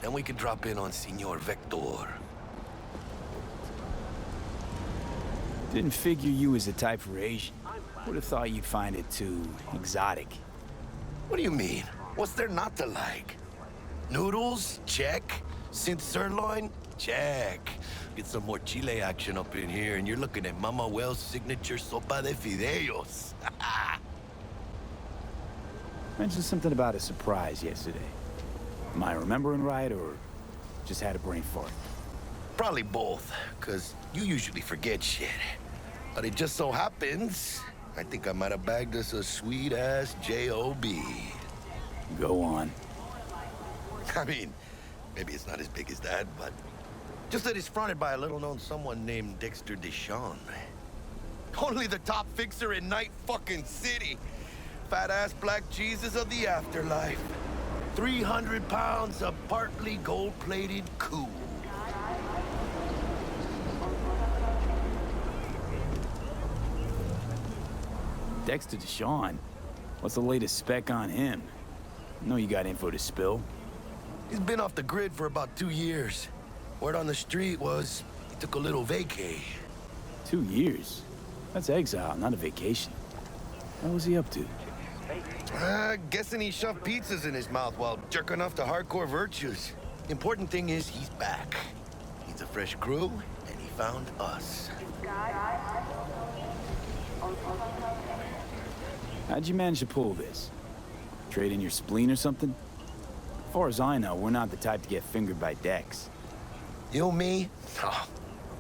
Then we can drop in on Senor Vector. Didn't figure you was the type for Asian. Would have thought you'd find it too exotic. What do you mean? What's there not to like? Noodles? Check. Synth sirloin? Check. Get some more Chile action up in here, and you're looking at Mama Wells' signature sopa de fideos. Mentioned something about a surprise yesterday. Am I remembering right, or just had a brain fart? Probably both, because you usually forget shit. But it just so happens, I think I might have bagged us a sweet-ass J.O.B. Go on. I mean, maybe it's not as big as that, but just that it's fronted by a little-known someone named Dexter Deshawn. Only the top fixer in Night fucking City. Fat-ass black Jesus of the afterlife. 300 pounds of partly gold-plated cool. Dexter Deshawn? What's the latest spec on him? I know you got info to spill. He's been off the grid for about 2 years. Word on the street was he took a little vacay. 2 years? That's exile, not a vacation. What was he up to? Guessing he shoved pizzas in his mouth while jerking off to hardcore virtues. Important thing is he's back. Needs a fresh crew, and he found us. How'd you manage to pull this? Trade in your spleen or something? As far as I know, we're not the type to get fingered by Dex. You, me? Oh,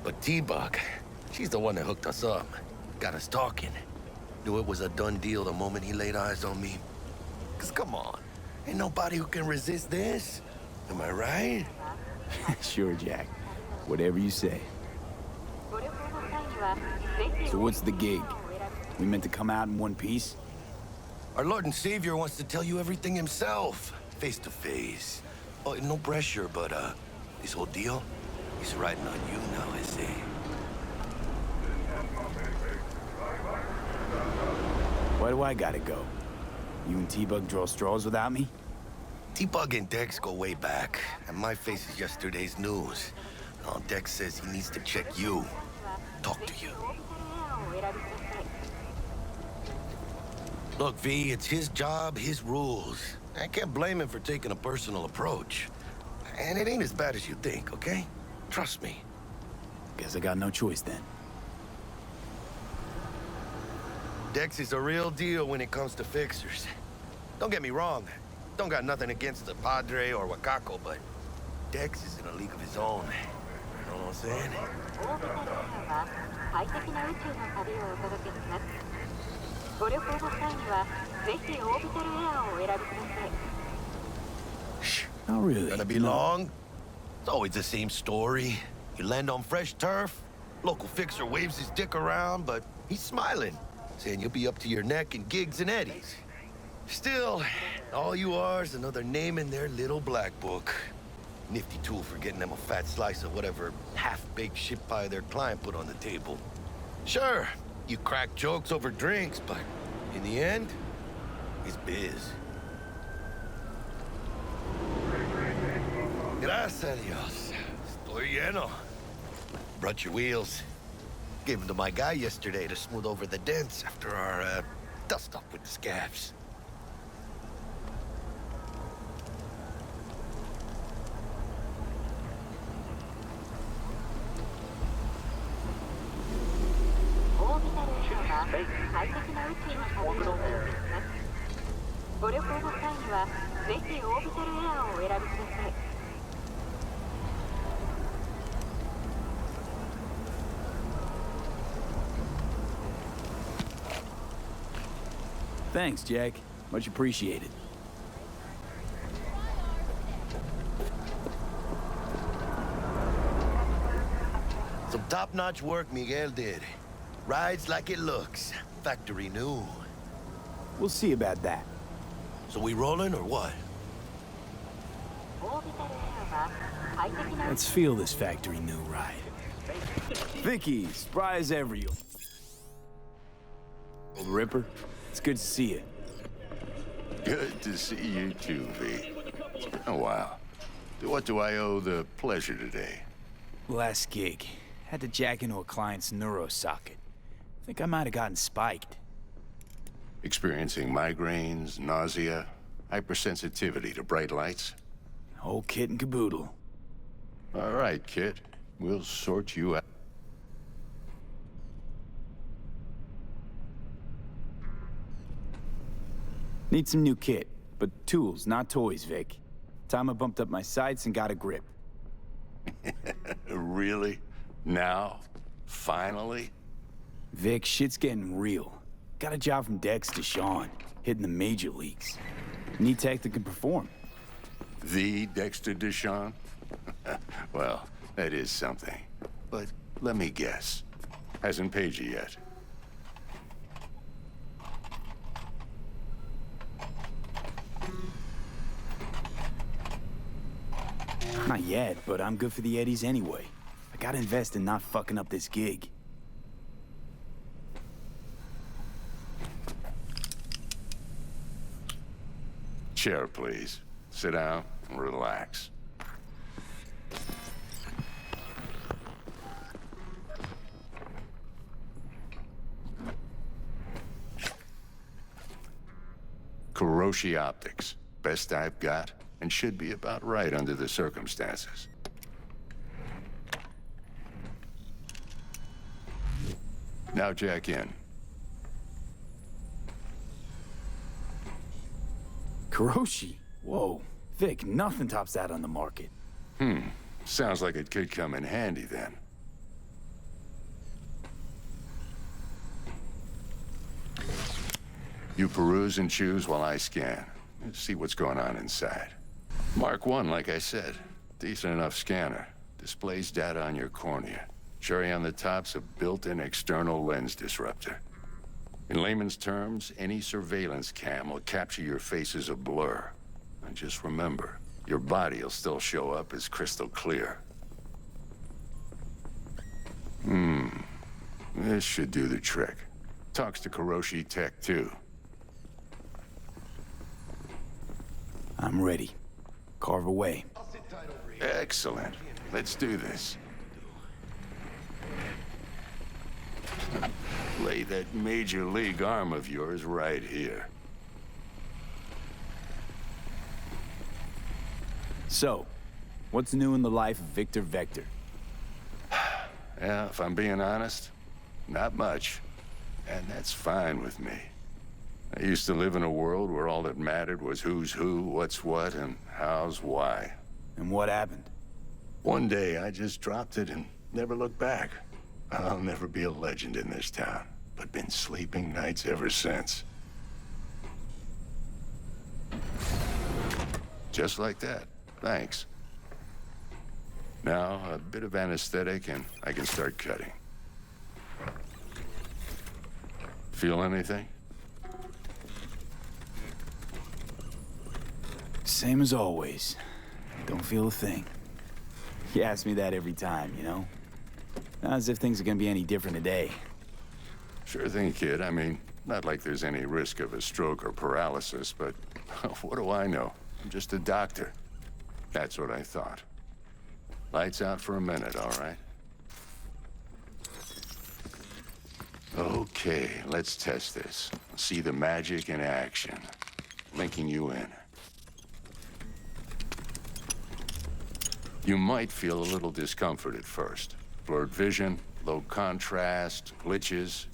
but T-Bug, she's the one that hooked us up. Got us talking. Knew it was a done deal the moment he laid eyes on me. 'Cause come on, ain't nobody who can resist this. Am I right? Sure, Jack. Whatever you say. So what's the gig? We meant to come out in one piece? Our Lord and Savior wants to tell you everything himself, face to face. Oh, no pressure, but this whole deal, he's riding on you now, I say. Why do I gotta go? You and T-Bug draw straws without me? T-Bug and Dex go way back, and my face is yesterday's news. Now Dex says he needs to check you, talk to you. Look, V, it's his job, his rules. I can't blame him for taking a personal approach. And it ain't as bad as you think, okay? Trust me. Guess I got no choice then. Dex is a real deal when it comes to fixers. Don't get me wrong. Don't got nothing against the Padre or Wakako, but Dex is in a league of his own. You know what I'm saying? Shh. Not really. Gonna be long? It's always the same story. You land on fresh turf, local fixer waves his dick around, but he's smiling, saying you'll be up to your neck in gigs and eddies. Still, All you are is another name in their little black book. Nifty tool for getting them a fat slice of whatever half-baked shit pie their client put on the table. Sure, you crack jokes over drinks, but in the end, it's biz. Gracias a Dios. Estoy lleno. Brought your wheels. Gave them to my guy yesterday to smooth over the dents after our, dust-up with the scabs. Thanks, Jack. Much appreciated. Some top-notch work Miguel did. Rides like it looks. Factory new. We'll see about that. So we rolling or what? Let's feel this factory new ride. Vicky, spry as ever, you. Old Ripper, it's good to see you. Good to see you too, V. It's been a while. What do I owe the pleasure today? Last gig. Had to jack into a client's neuro socket. Think I might have gotten spiked. Experiencing migraines, nausea, hypersensitivity to bright lights? Whole kit and caboodle. All right, kid. We'll sort you out. Need some new kit, but tools, not toys, Vic. Time I bumped up my sights and got a grip. Really? Now? Finally? Vic, shit's getting real. Got a job from Dex to Sean, hitting the major leagues. Need tech that can perform. The Dexter Deshawn? Well, that is something. But let me guess. Hasn't paid you yet. Not yet, but I'm good for the Eddies anyway. I gotta invest in not fucking up this gig. Chair, please. Sit down and relax. Kuroshi Optics. Best I've got, and should be about right under the circumstances. Now jack in. Kuroshi? Whoa. Vic, nothing tops that on the market. Sounds like it could come in handy then. You peruse and choose while I scan. See what's going on inside. Mark 1, like I said. Decent enough scanner. Displays data on your cornea. Cherry on the top's a built-in external lens disruptor. In layman's terms, any surveillance cam will capture your face as a blur. And just remember, your body will still show up as crystal clear. This should do the trick. Talks to Kuroshi Tech, too. I'm ready. Carve away. Excellent. Let's do this. Lay that major league arm of yours right here. So, what's new in the life of Victor Vector? Yeah, if I'm being honest, not much. And that's fine with me. I used to live in a world where all that mattered was who's who, what's what, and how's why. And what happened? One day, I just dropped it and never looked back. I'll never be a legend in this town, but been sleeping nights ever since. Just like that. Thanks. Now, a bit of anesthetic and I can start cutting. Feel anything? Same as always. Don't feel a thing. You ask me that every time, you know? Not as if things are gonna be any different today. Sure thing, kid. I mean, not like there's any risk of a stroke or paralysis, but what do I know? I'm just a doctor. That's what I thought. Lights out for a minute, all right? Okay, let's test this. See the magic in action. Linking you in. You might feel a little discomfort at first. Blurred vision, low contrast, glitches.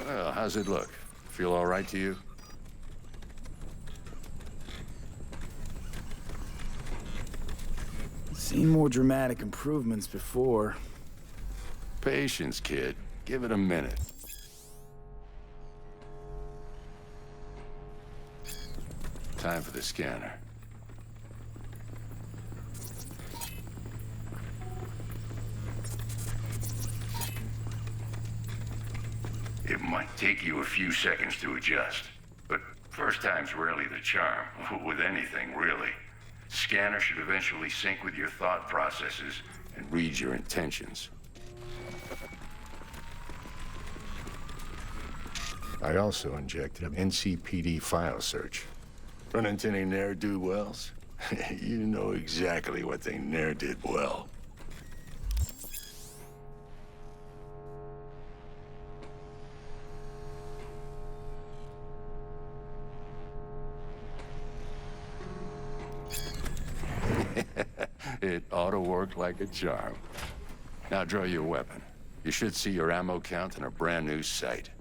Well, how's it look? Feel all right to you? Seen more dramatic improvements before. Patience, kid. Give it a minute. Time for the scanner. It might take you a few seconds to adjust, but first time's rarely the charm, with anything, really. Scanner should eventually sync with your thought processes and read your intentions. I also injected an NCPD file search. Run into any ne'er-do-wells? You know exactly what they ne'er did well. It ought to work like a charm. Now draw your weapon. You should see your ammo count in a brand new sight.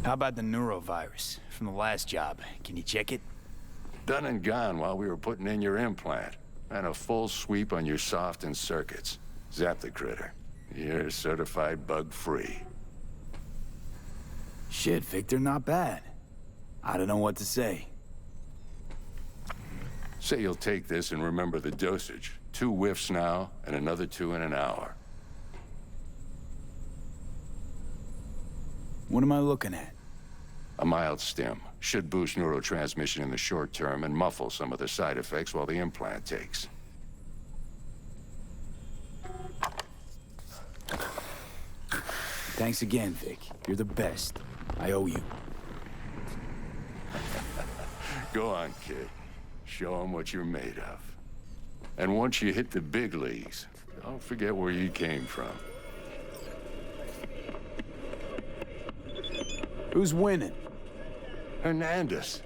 How about the neurovirus from the last job? Can you check it? Done and gone while we were putting in your implant. And a full sweep on your soft and circuits. Zap the critter. You're certified bug-free. Shit, Victor, not bad. I don't know what to say. Say you'll take this and remember the dosage. 2 whiffs now, and another 2 in an hour. What am I looking at? A mild stim. Should boost neurotransmission in the short term and muffle some of the side effects while the implant takes. Thanks again, Vic. You're the best. I owe you. Go on, kid. Show them what you're made of. And once you hit the big leagues, don't forget where you came from. Who's winning? Hernandez.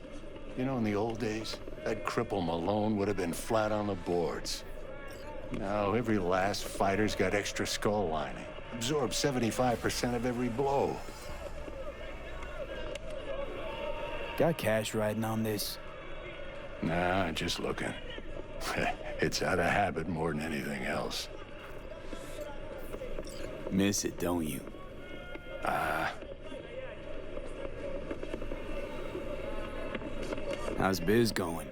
You know, in the old days, that cripple Malone would have been flat on the boards. Now, every last fighter's got extra skull lining. Absorbs 75% of every blow. Got cash riding on this? Nah, just looking. It's out of habit more than anything else. Miss it, don't you? How's biz going?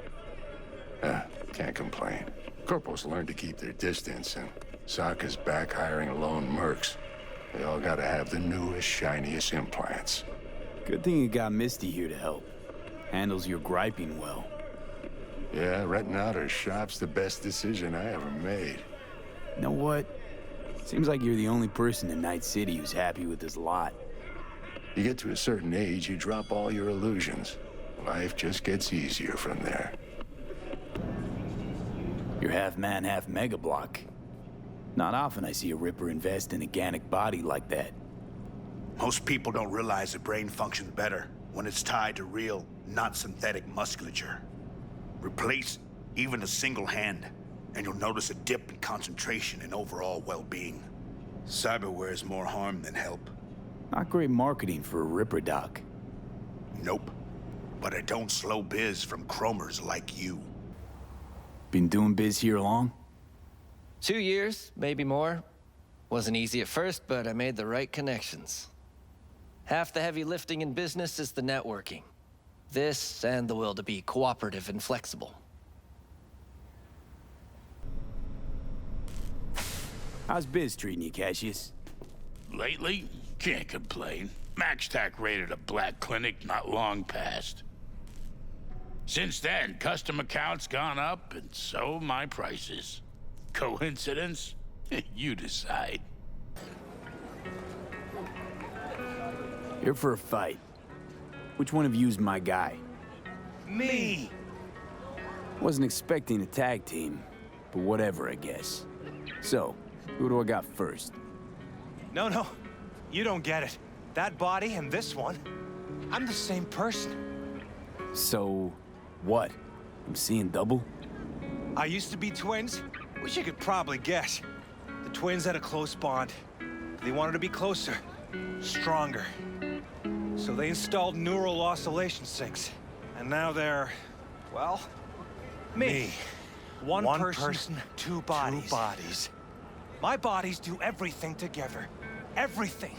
Can't complain. Corporals learn to keep their distance, and Sokka's back hiring lone mercs. They all gotta have the newest, shiniest implants. Good thing you got Misty here to help. Handles your griping well. Yeah, renting out her shop's the best decision I ever made. You know what? Seems like you're the only person in Night City who's happy with this lot. You get to a certain age, you drop all your illusions. Life just gets easier from there. You're half man, half mega block. Not often I see a Ripper invest in a organic body like that. Most people don't realize the brain functions better when it's tied to real, not synthetic musculature. Replace even a single hand, and you'll notice a dip in concentration and overall well-being. Cyberware is more harm than help. Not great marketing for a Ripper doc. Nope. But I don't slow biz from chromers like you. Been doing biz here long? 2 years, maybe more. Wasn't easy at first, but I made the right connections. Half the heavy lifting in business is the networking. This and the will to be cooperative and flexible. How's biz treating you, Cassius? Lately, can't complain. MaxTac raided a black clinic not long past. Since then, custom accounts gone up, and so my prices. Coincidence? You decide. Here for a fight. Which one of you's my guy? Me! Wasn't expecting a tag team, but whatever, I guess. So, who do I got first? No. You don't get it. That body and this one, I'm the same person. So, what? I'm seeing double? I used to be twins, which you could probably guess. The twins had a close bond. They wanted to be closer, stronger. So they installed neural oscillation sinks. And now they're, well, me. One person, two bodies. My bodies do everything together. Everything.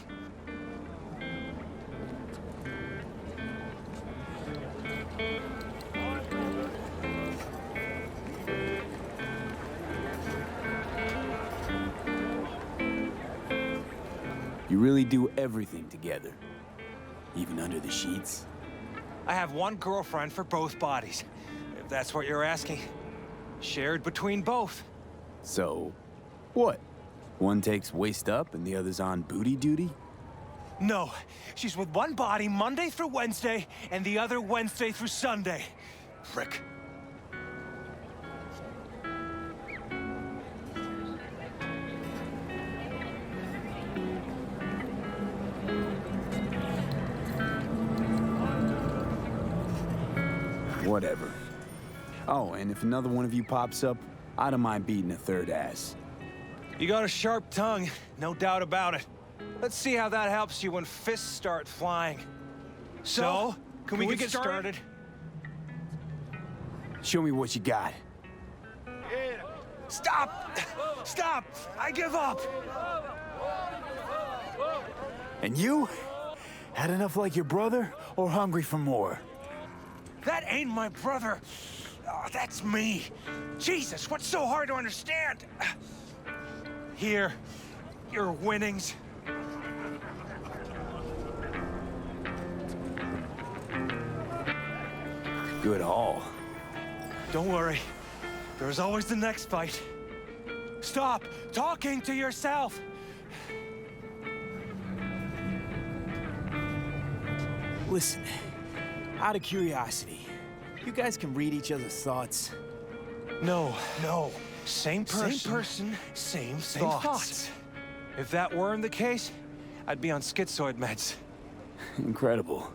You really do everything together? Even under the sheets? I have one girlfriend for both bodies, if that's what you're asking. Shared between both. So, what? One takes waist up and the other's on booty duty? No, she's with one body Monday through Wednesday, and the other Wednesday through Sunday. Frick. Whatever. Oh, and if another one of you pops up, I don't mind beating a third ass. You got a sharp tongue, no doubt about it. Let's see how that helps you when fists start flying. So, can we get started? Show me what you got. Stop! Stop! I give up! And you? Had enough like your brother, or hungry for more? That ain't my brother. Oh, that's me. Jesus, what's so hard to understand? Here, your winnings. Good haul. Don't worry. There's always the next fight. Stop talking to yourself. Listen, out of curiosity, you guys can read each other's thoughts? No. Same person, same thoughts. If that weren't the case, I'd be on schizoid meds. Incredible.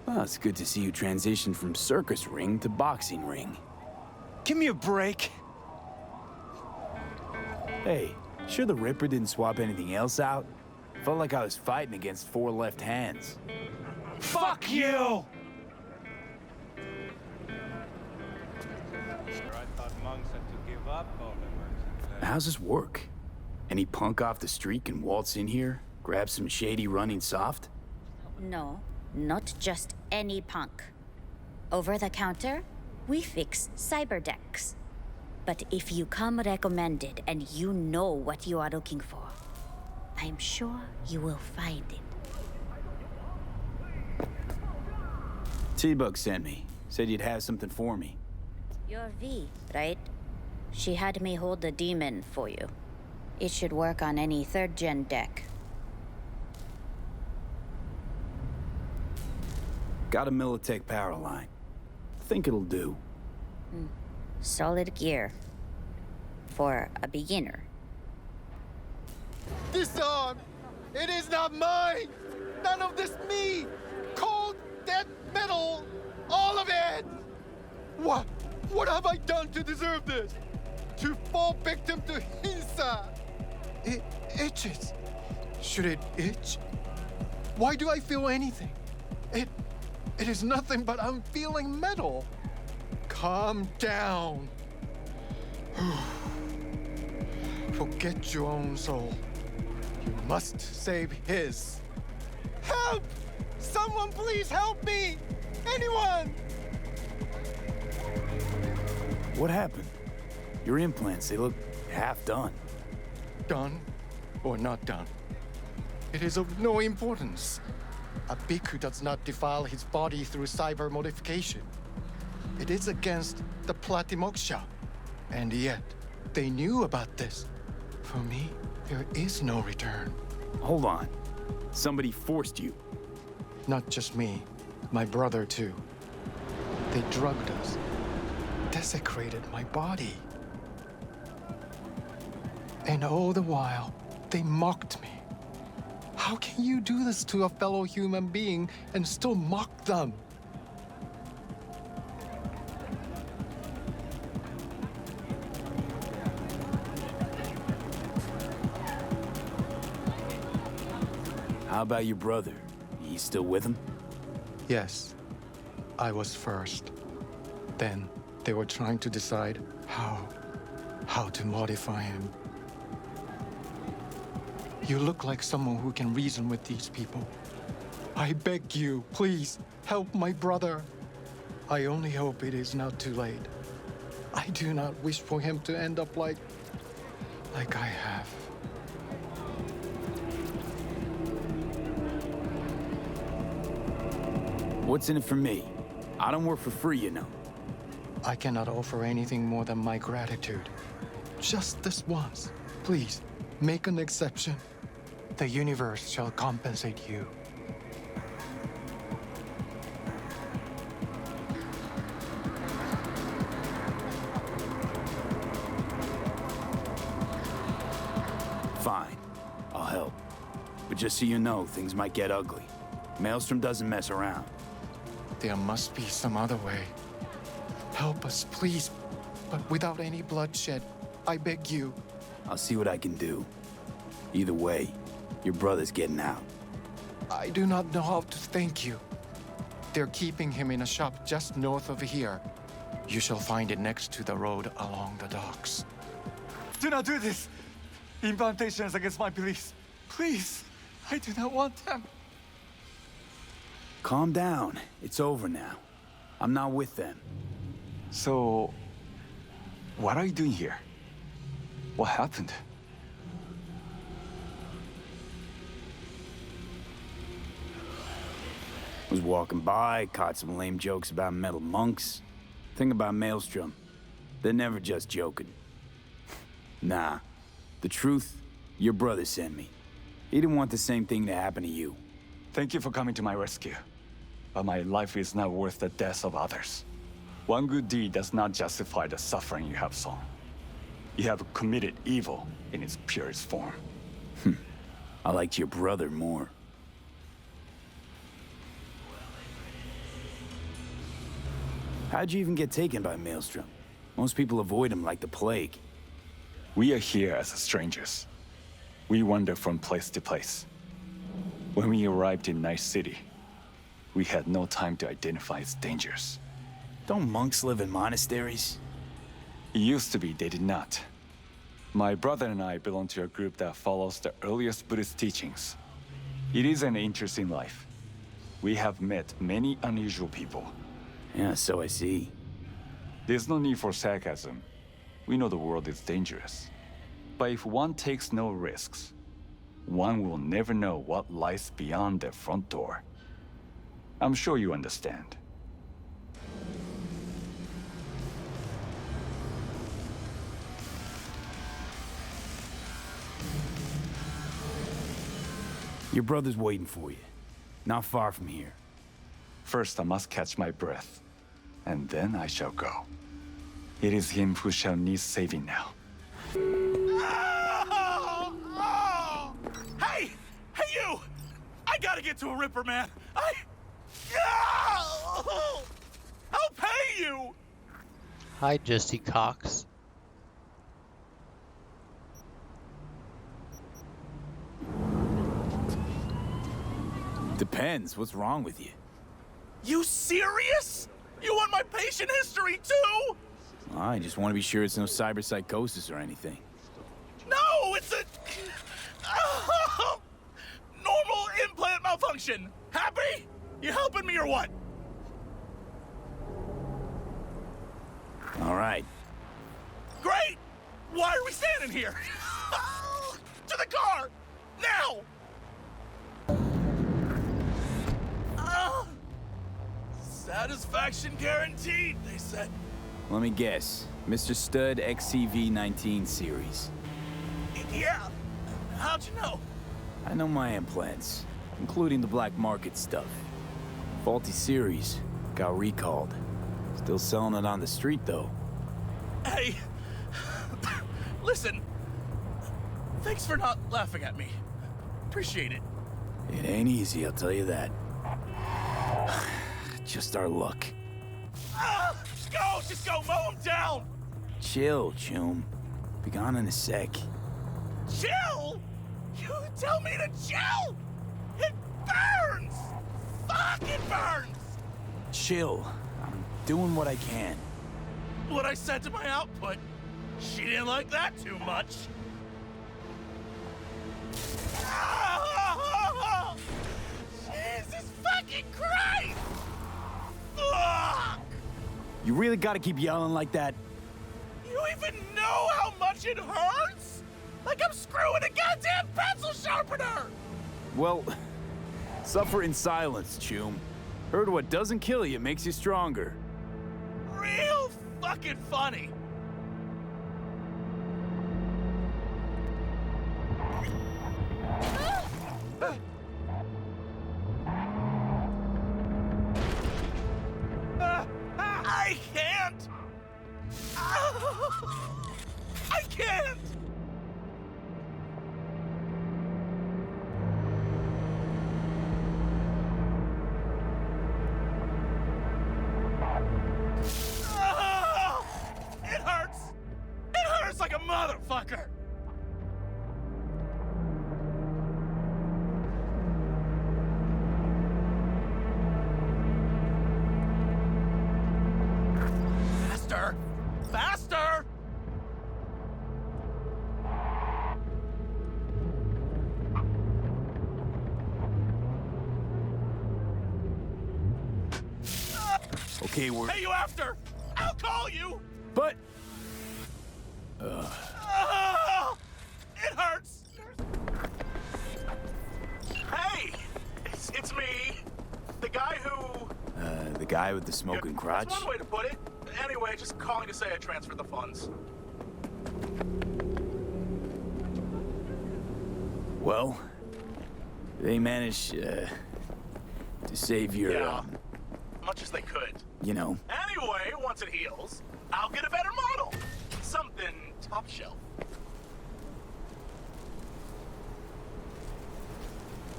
Well, it's good to see you transition from circus ring to boxing ring. Give me a break. Hey, sure the Ripper didn't swap anything else out? Felt like I was fighting against four left hands. Fuck you! How's this work? Any punk off the street can waltz in here, grab some shady running soft? No, not just any punk. Over the counter, we fix cyberdecks. But if you come recommended and you know what you are looking for, I'm sure you will find it. T-Bug sent me. Said you'd have something for me. You're V, right? She had me hold the demon for you. It should work on any third-gen deck. Got a Militech power line. Think it'll do. Solid gear. For a beginner. This arm! It is not mine! None of this me! Cold, dead metal! All of it! What have I done to deserve this? To fall victim to Hinsa! It itches. Should it itch? Why do I feel anything? It is nothing but I'm feeling metal. Calm down. Forget your own soul. You must save his. Help! Someone please help me! Anyone! What happened? Your implants, they look half done. Done or not done? It is of no importance. A bhikkhu does not defile his body through cyber modification. It is against the Platimoksha. And yet, they knew about this. For me, there is no return. Hold on. Somebody forced you. Not just me, my brother too. They drugged us, desecrated my body. And all the while, they mocked me. How can you do this to a fellow human being and still mock them? How about your brother? He's still with him? Yes, I was first. Then they were trying to decide how to modify him. You look like someone who can reason with these people. I beg you, please, help my brother. I only hope it is not too late. I do not wish for him to end up like I have. What's in it for me? I don't work for free, you know. I cannot offer anything more than my gratitude. Just this once. Please, make an exception. The universe shall compensate you. Fine. I'll help. But just so you know, things might get ugly. Maelstrom doesn't mess around. There must be some other way. Help us, please, but without any bloodshed. I beg you. I'll see what I can do. Either way, your brother's getting out. I do not know how to thank you. They're keeping him in a shop just north of here. You shall find it next to the road along the docks. Do not do this! Implantation is against my beliefs. Please, I do not want them. Calm down. It's over now. I'm not with them. So, what are you doing here? What happened? Was walking by, caught some lame jokes about metal monks. Thing about Maelstrom, they're never just joking. Nah, the truth, your brother sent me. He didn't want the same thing to happen to you. Thank you for coming to my rescue. But my life is not worth the deaths of others. One good deed does not justify the suffering you have sown. You have committed evil in its purest form. I liked your brother more. How'd you even get taken by Maelstrom? Most people avoid him like the plague. We are here as strangers. We wander from place to place. When we arrived in Night City, we had no time to identify its dangers. Don't monks live in monasteries? It used to be they did not. My brother and I belong to a group that follows the earliest Buddhist teachings. It is an interesting life. We have met many unusual people. Yeah, so I see. There's no need for sarcasm. We know the world is dangerous. But if one takes no risks, one will never know what lies beyond their front door. I'm sure you understand. Your brother's waiting for you. Not far from here. First, I must catch my breath, and then I shall go. It is him who shall need saving now. Oh! Oh! Hey! Hey, you! I gotta get to a Ripper, man! Oh! I'll pay you! Hi, Jesse Cox. Depends. What's wrong with you? You serious? You want my patient history, too? I just want to be sure it's no cyberpsychosis or anything. No, it's a... satisfaction. Happy? You helping me or what? All right. Great! Why are we standing here? To the car! Now! Satisfaction guaranteed, they said. Let me guess. Mr. Stud XCV-19 series. Yeah. How'd you know? I know my implants, including the black market stuff. Faulty series. Got recalled. Still selling it on the street, though. Hey, listen. Thanks for not laughing at me. Appreciate it. It ain't easy, I'll tell you that. Just our luck. Just go, mow him down! Chill, Chum. Be gone in a sec. Chill? You tell me to chill? It burns! Fuck, it burns! Chill. I'm doing what I can. What I said to my output, she didn't like that too much. Jesus fucking Christ! Fuck! You really gotta keep yelling like that? You even know how much it hurts? Like I'm screwing a goddamn pencil sharpener! Well, suffer in silence, Chum. Heard what doesn't kill you makes you stronger. Real fucking funny. I can't! I can't! It hurts! It hurts like a motherfucker! Faster! Faster! Okay, we're... Hey, you after! I'll call you! But... It hurts! Hey! It's me! The guy who... the guy with the smoking crotch? That's one way to put it. Anyway, just calling to say I transferred the funds. Well, they managed, to save your, Yeah. Much as they could. you know. Anyway, once it heals, I'll get a better model. Something top shelf.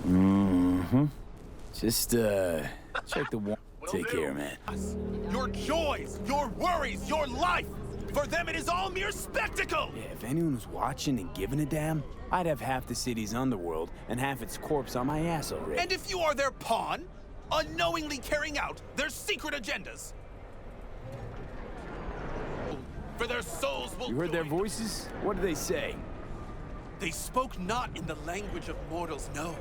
Mm-hmm. Just, check the one. Take care, man. Your joys, your worries, your life. For them, it is all mere spectacle. Yeah, if anyone was watching and giving a damn, I'd have half the city's underworld and half its corpse on my ass already. And if you are their pawn, unknowingly carrying out their secret agendas, for their souls will... You heard their voices? What did they say? They spoke not in the language of mortals, no.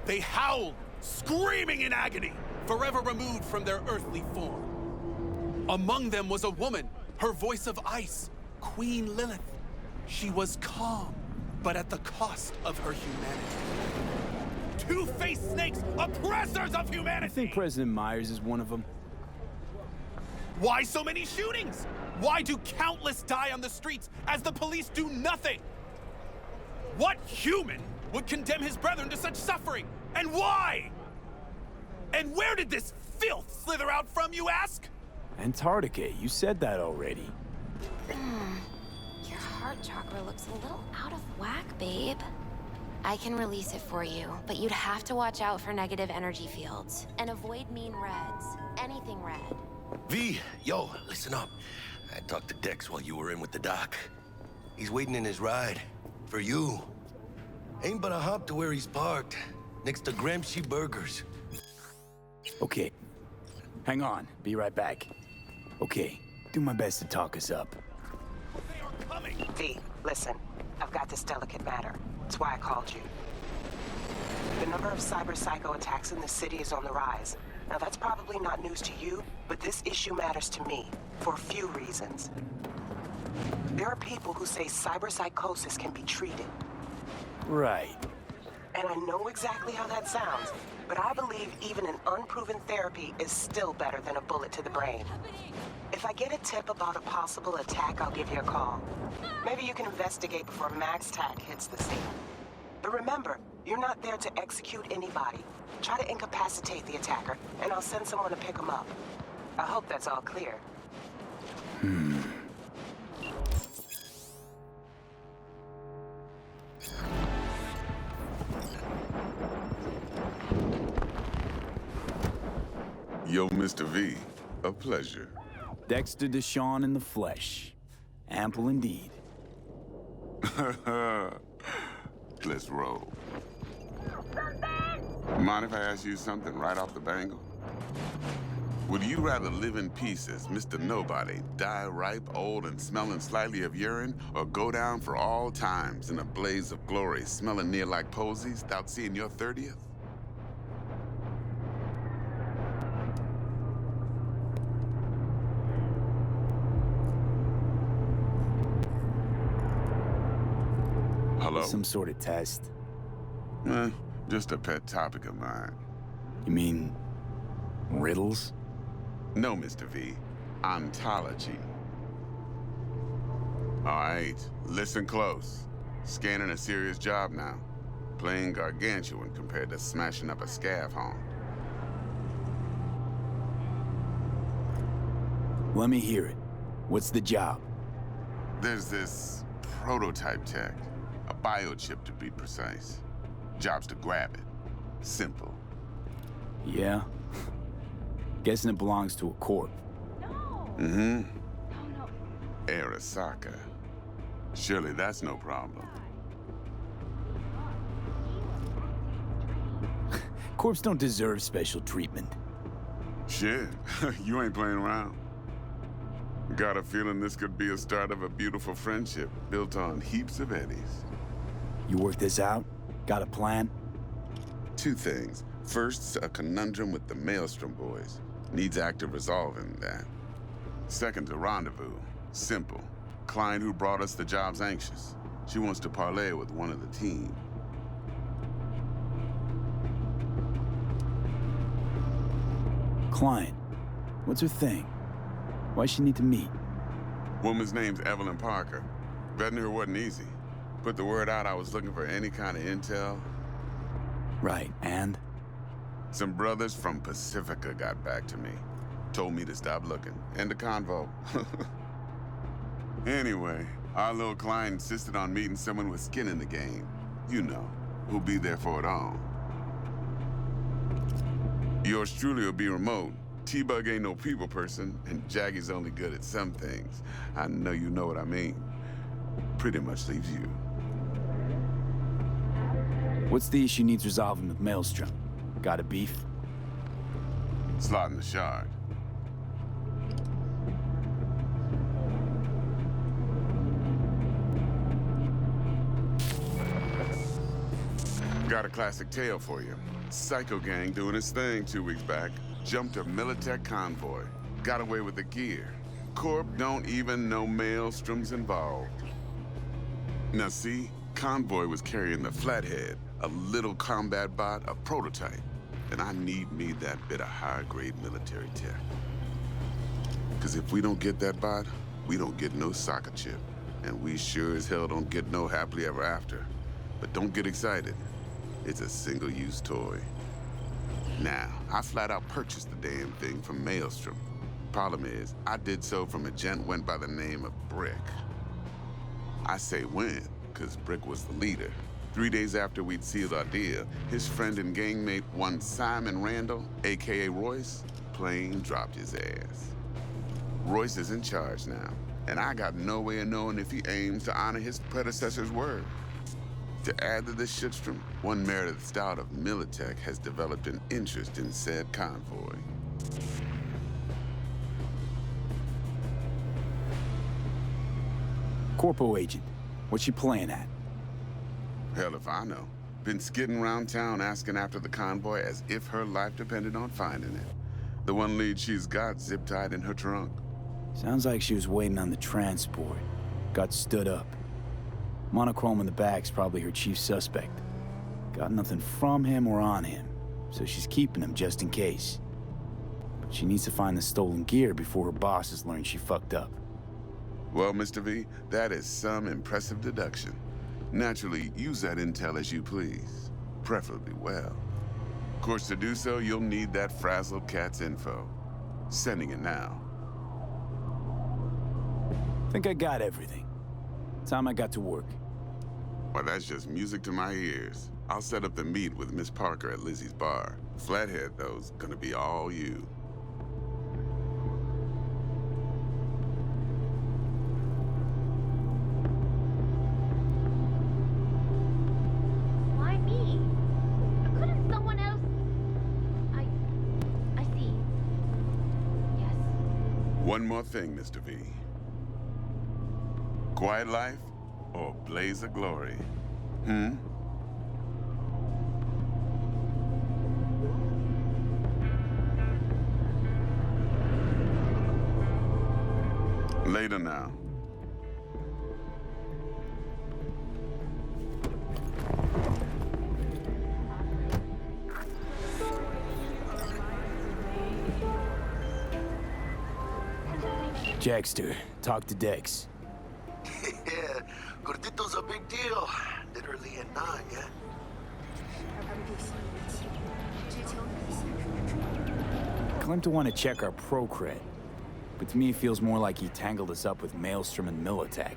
They howled, screaming in agony, forever removed from their earthly form. Among them was a woman, her voice of ice, Queen Lilith. She was calm, but at the cost of her humanity. Two-faced snakes, oppressors of humanity! I think President Myers is one of them. Why so many shootings? Why do countless die on the streets as the police do nothing? What human would condemn his brethren to such suffering? And why? And where did this filth slither out from, you ask? Antarctica, you said that already. Your heart chakra looks a little out of whack, babe. I can release it for you, but you'd have to watch out for negative energy fields. And avoid mean reds. Anything red. V, yo, listen up. I talked to Dex while you were in with the doc. He's waiting in his ride. For you. Ain't but a hop to where he's parked. Next to Gramsci Burgers. Okay. Hang on. Be right back. Okay. Do my best to talk us up. V, listen. I've got this delicate matter. That's why I called you. The number of cyber-psycho attacks in the city is on the rise. Now, that's probably not news to you, but this issue matters to me for a few reasons. There are people who say cyberpsychosis can be treated. Right. And I know exactly how that sounds, but I believe even an unproven therapy is still better than a bullet to the brain. If I get a tip about a possible attack, I'll give you a call. Maybe you can investigate before MaxTac hits the scene. But remember, you're not there to execute anybody. Try to incapacitate the attacker, and I'll send someone to pick him up. I hope that's all clear. Yo, Mr. V, a pleasure. Dexter Deshawn in the flesh. Ample indeed. Let's roll. Mind if I ask you something right off the bangle? Would you rather live in pieces, Mr. Nobody, die ripe, old, and smelling slightly of urine, or go down for all times in a blaze of glory, smelling near like posies, without seeing your 30th? Hello? Some sort of test. Just a pet topic of mine. You mean riddles? No, Mr. V. Ontology. All right, listen close. Scanning a serious job now. Playing gargantuan compared to smashing up a scav home. Let me hear it. What's the job? There's this prototype tech. A biochip, to be precise. Job's to grab it. Simple. Yeah? Guessing it belongs to a corp. Mm-hmm. Arasaka. Surely that's no problem. Corps don't deserve special treatment. Shit, you ain't playing around. Got a feeling this could be a start of a beautiful friendship built on heaps of eddies. You work this out? Got a plan? Two things. First, a conundrum with the Maelstrom boys. Needs active resolving that. Second, a rendezvous. Simple. Client who brought us the job's anxious. She wants to parlay with one of the team. Client. What's her thing? Why she need to meet? Woman's name's Evelyn Parker. Vetting her wasn't easy. Put the word out I was looking for any kind of intel. Right, and? Some brothers from Pacifica got back to me. Told me to stop looking. End the convo. Anyway, our little client insisted on meeting someone with skin in the game. You know, who'll be there for it all. Yours truly will be remote. T-Bug ain't no people person, and Jaggy's only good at some things. I know you know what I mean. Pretty much leaves you. What's the issue needs resolving with Maelstrom? Got a beef? Slotting the shard. Got a classic tale for you. Psycho gang doing his thing 2 weeks back. Jumped a Militech convoy. Got away with the gear. Corp don't even know Maelstrom's involved. Now see, convoy was carrying the Flathead, a little combat bot, a prototype. And I need me that bit of high-grade military tech. Because if we don't get that bot, we don't get no soccer chip. And we sure as hell don't get no happily ever after. But don't get excited. It's a single-use toy. Now, I flat out purchased the damn thing from Maelstrom. Problem is, I did so from a gent went by the name of Brick. I say when, because Brick was the leader. 3 days after we'd sealed our deal, his friend and gangmate, one Simon Randall, a.k.a. Royce, plain dropped his ass. Royce is in charge now, and I got no way of knowing if he aims to honor his predecessor's word. To add to this shitstrom, one Meredith Stout of Militech has developed an interest in said convoy. Corpo agent. What's she playing at? Hell if I know. Been skidding around town asking after the convoy as if her life depended on finding it. The one lead she's got zip-tied in her trunk. Sounds like she was waiting on the transport. Got stood up. Monochrome in the back's probably her chief suspect. Got nothing from him or on him, so she's keeping him just in case. But she needs to find the stolen gear before her bosses learn she fucked up. Well, Mr. V, that is some impressive deduction. Naturally, use that intel as you please. Preferably well. Of course, to do so, you'll need that frazzled cat's info. Sending it now. Think I got everything. Time I got to work. Well, that's just music to my ears. I'll set up the meet with Miss Parker at Lizzie's bar. Flathead, though's gonna be all you. Why me? Couldn't someone else? I see. Yes. One more thing, Mr. V. Quiet life or blaze of glory? Later now. Jackster, talk to Dex. Yeah, Gordito's a big deal. Literally a nine, yeah? Claimed to want to check our pro cred, but to me it feels more like he tangled us up with Maelstrom and Militech.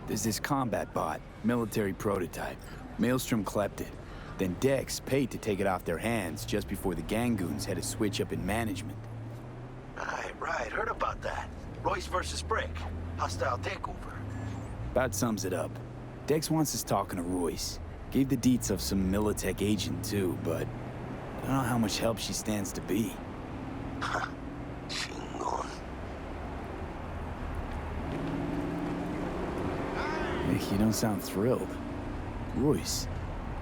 There's this combat bot, military prototype. Maelstrom clept it. Then Dex paid to take it off their hands just before the Gangoons had a switch up in management. Right, heard about that. Royce versus Brick. Hostile takeover. About sums it up. Dex wants us talking to Royce. Gave the deets of some Militech agent too, but I don't know how much help she stands to be. Chingon. Hey, you don't sound thrilled. Royce,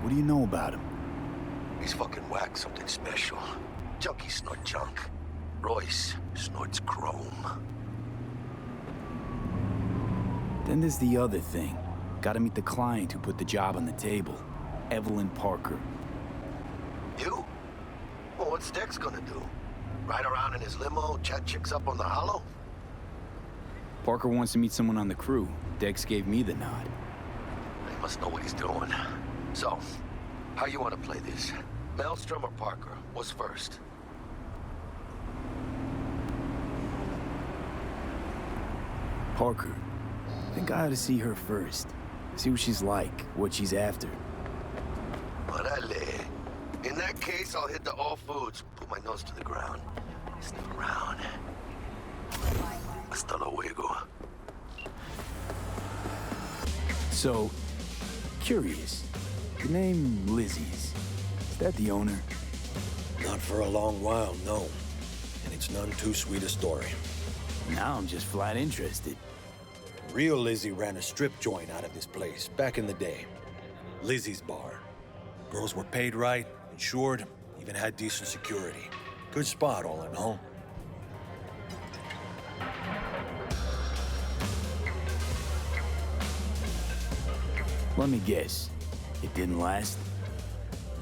what do you know about him? He's fucking whack, something special. Junkies snort junk. Royce snorts chrome. Then there's the other thing. Gotta meet the client who put the job on the table. Evelyn Parker. You? Well, what's Dex gonna do? Ride around in his limo, chat chicks up on the hollow? Parker wants to meet someone on the crew. Dex gave me the nod. He must know what he's doing. So, how you want to play this? Maelstrom or Parker? What's first? Parker. I think I ought to see her first. See what she's like, what she's after. Orale. In that case, I'll hit the all foods. Put my nose to the ground. Sniff around. Hasta luego. So, curious. The name Lizzie's. Is that the owner? Not for a long while, no. And it's none too sweet a story. Now I'm just flat interested. Real Lizzie ran a strip joint out of this place back in the day. Lizzie's Bar. Girls were paid right, insured, even had decent security. Good spot, all in all. Let me guess. It didn't last?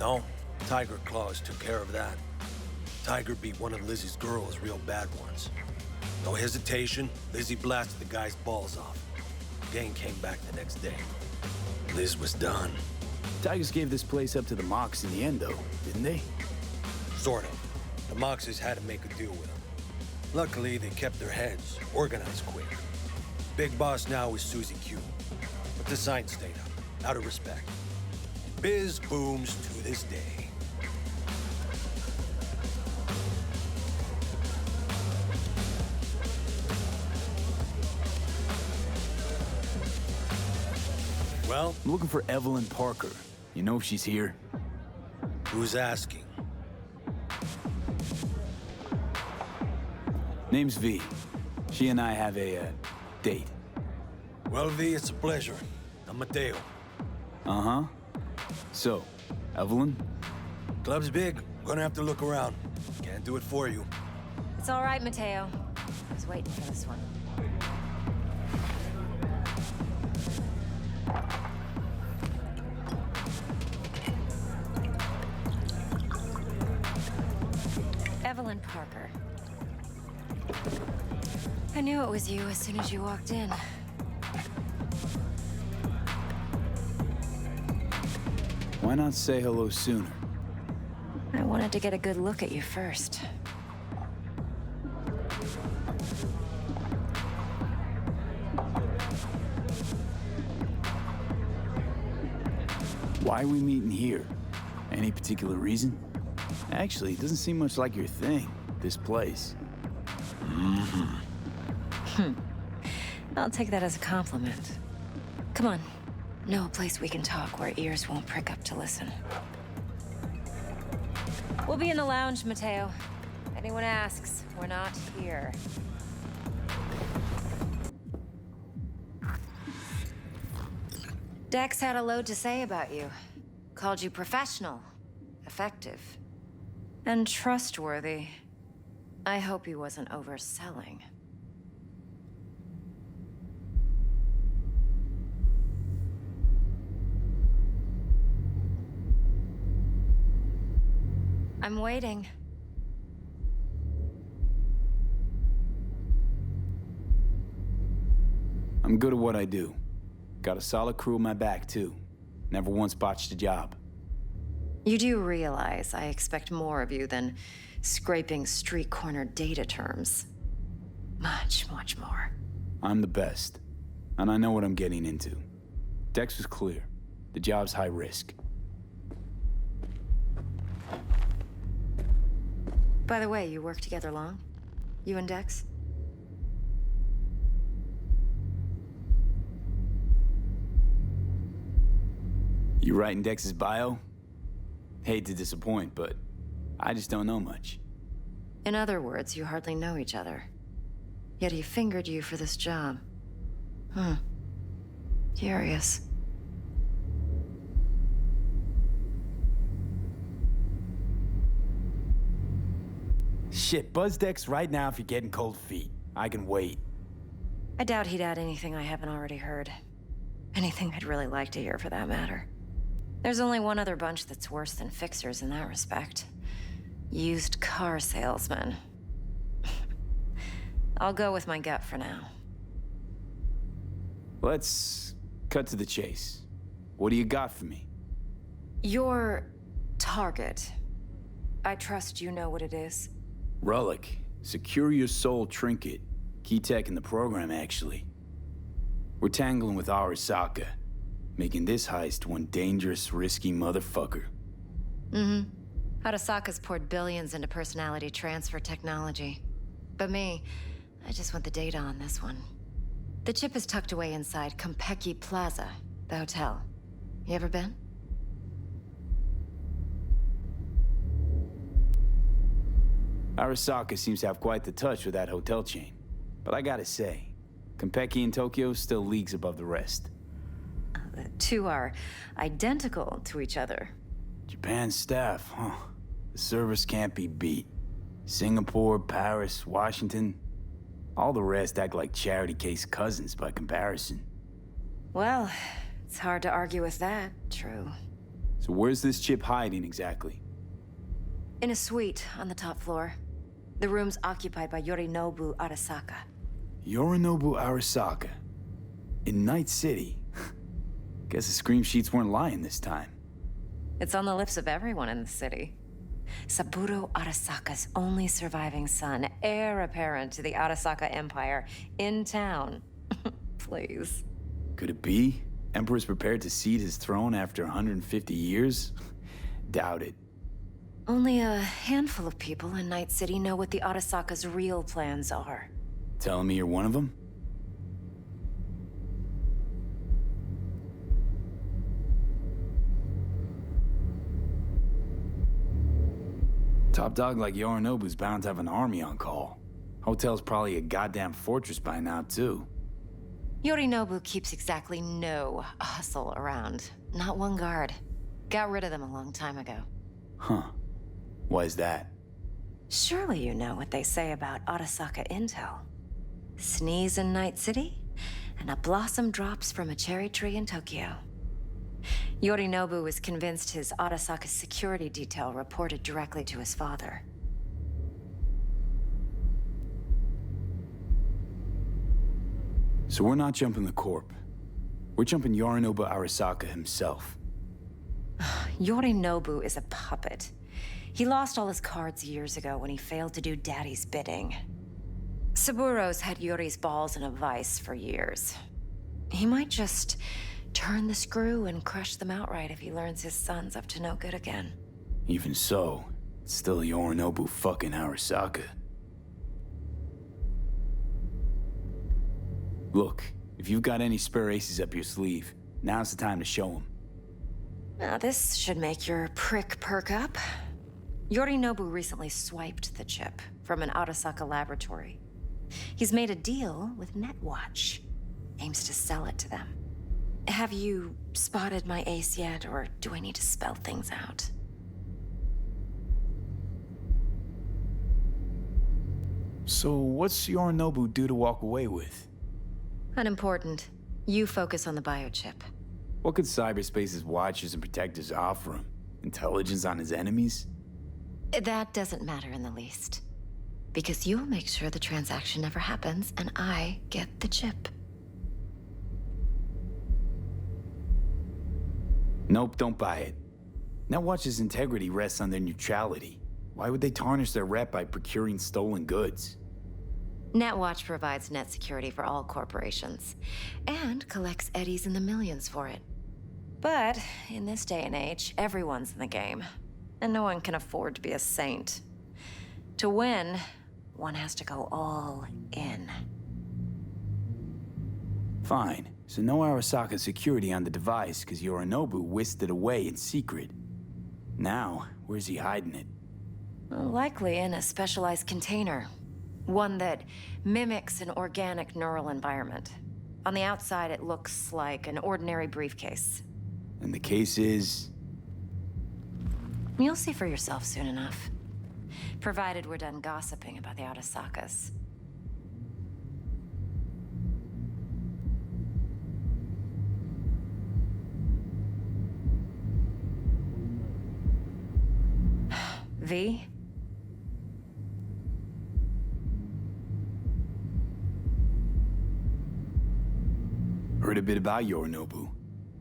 No, Tiger Claws took care of that. Tiger beat one of Lizzie's girls real bad once. No hesitation, Lizzie blasted the guy's balls off. Gang came back the next day. Liz was done. Tigers gave this place up to the Mox in the end, though, didn't they? Sort of. The Moxes had to make a deal with them. Luckily, they kept their heads, organized quick. Big boss now is Susie Q. But the sign stayed up, out of respect. Biz booms to this day. Well? I'm looking for Evelyn Parker. You know if she's here? Who's asking? Name's V. She and I have a, date. Well, V, it's a pleasure. I'm Mateo. Uh-huh. So, Evelyn? Club's big. Gonna have to look around. Can't do it for you. It's all right, Mateo. I was waiting for this one. Evelyn Parker. I knew it was you as soon as you walked in. Why not say hello sooner? I wanted to get a good look at you first. Why are we meeting here? Any particular reason? Actually, it doesn't seem much like your thing, this place. I'll take that as a compliment. Come on. Know a place we can talk where ears won't prick up to listen. We'll be in the lounge, Mateo. Anyone asks, we're not here. Dex had a load to say about you. Called you professional, effective, and trustworthy. I hope he wasn't overselling. I'm waiting. I'm good at what I do. Got a solid crew on my back, too. Never once botched a job. You do realize I expect more of you than scraping street corner data terms. Much, much more. I'm the best, and I know what I'm getting into. Dex was clear. The job's high risk. By the way, you work together long? You and Dex? You writing Dex's bio? Hate to disappoint, but I just don't know much. In other words, you hardly know each other. Yet he fingered you for this job. Curious. Shit, buzz Dex right now if you're getting cold feet. I can wait. I doubt he'd add anything I haven't already heard. Anything I'd really like to hear, for that matter. There's only one other bunch that's worse than fixers in that respect. Used car salesmen. I'll go with my gut for now. Let's cut to the chase. What do you got for me? Your target. I trust you know what it is. Relic. Secure your soul trinket. Key tech in the program, actually. We're tangling with Arasaka, making this heist one dangerous, risky motherfucker. Arasaka's poured billions into personality transfer technology. But me, I just want the data on this one. The chip is tucked away inside Konpeki Plaza, the hotel. You ever been? Arasaka seems to have quite the touch with that hotel chain. But I gotta say, Konpeki in Tokyo still leagues above the rest. The two are identical to each other. Japan's staff, huh? The service can't be beat. Singapore, Paris, Washington. All the rest act like charity case cousins by comparison. Well, it's hard to argue with that, true. So where's this chip hiding exactly? In a suite on the top floor. The room's occupied by Yorinobu Arasaka. Yorinobu Arasaka? In Night City? Guess the scream sheets weren't lying this time. It's on the lips of everyone in the city. Saburo Arasaka's only surviving son, heir apparent to the Arasaka Empire, in town. Please. Could it be? Emperor's prepared to cede his throne after 150 years? Doubt it. Only a handful of people in Night City know what the Arasaka's real plans are. Telling me you're one of them? Top dog like Yorinobu's bound to have an army on call. Hotel's probably a goddamn fortress by now, too. Yorinobu keeps exactly no hustle around. Not one guard. Got rid of them a long time ago. Huh. Why is that? Surely you know what they say about Arasaka intel. Sneeze in Night City, and a blossom drops from a cherry tree in Tokyo. Yorinobu was convinced his Arasaka security detail reported directly to his father. So we're not jumping the Corp. We're jumping Yorinobu Arasaka himself. Yorinobu is a puppet. He lost all his cards years ago when he failed to do Daddy's bidding. Saburo's had Yuri's balls in a vice for years. He might just turn the screw and crush them outright if he learns his son's up to no good again. Even so, it's still Yorinobu fucking Arasaka. Look, if you've got any spare aces up your sleeve, now's the time to show them. Now this should make your prick perk up. Yorinobu recently swiped the chip from an Arasaka laboratory. He's made a deal with Netwatch. Aims to sell it to them. Have you spotted my ace yet, or do I need to spell things out? So what's Yorinobu due to walk away with? Unimportant. You focus on the biochip. What could cyberspace's watchers and protectors offer him? Intelligence on his enemies? That doesn't matter in the least. Because you'll make sure the transaction never happens, and I get the chip. Nope, don't buy it. Netwatch's integrity rests on their neutrality. Why would they tarnish their rep by procuring stolen goods? Netwatch provides net security for all corporations, and collects eddies in the millions for it. But in this day and age, everyone's in the game, and no one can afford to be a saint. To win, one has to go all in. Fine, so no Arasaka security on the device because Yorinobu whisked it away in secret. Now, where's he hiding it? Likely in a specialized container. One that mimics an organic neural environment. On the outside, it looks like an ordinary briefcase. And the case is... You'll see for yourself soon enough. Provided we're done gossiping about the Arasakas. V? Heard a bit about Yorinobu.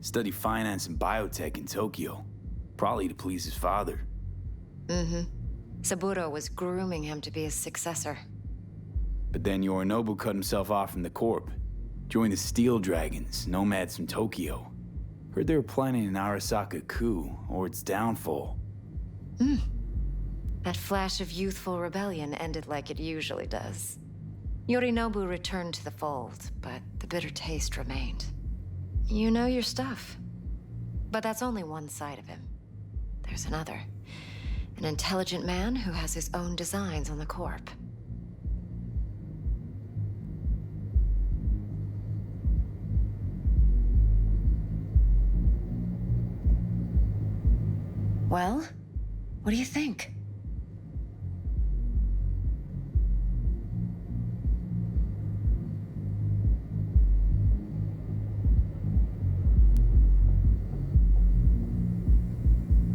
Studied finance and biotech in Tokyo. Probably to please his father. Mm-hmm. Saburo was grooming him to be his successor. But then Yorinobu cut himself off from the Corp. Joined the Steel Dragons, nomads from Tokyo. Heard they were planning an Arasaka coup, or its downfall. That flash of youthful rebellion ended like it usually does. Yorinobu returned to the fold, but the bitter taste remained. You know your stuff. But that's only one side of him. There's another. An intelligent man who has his own designs on the Corp. Well, what do you think?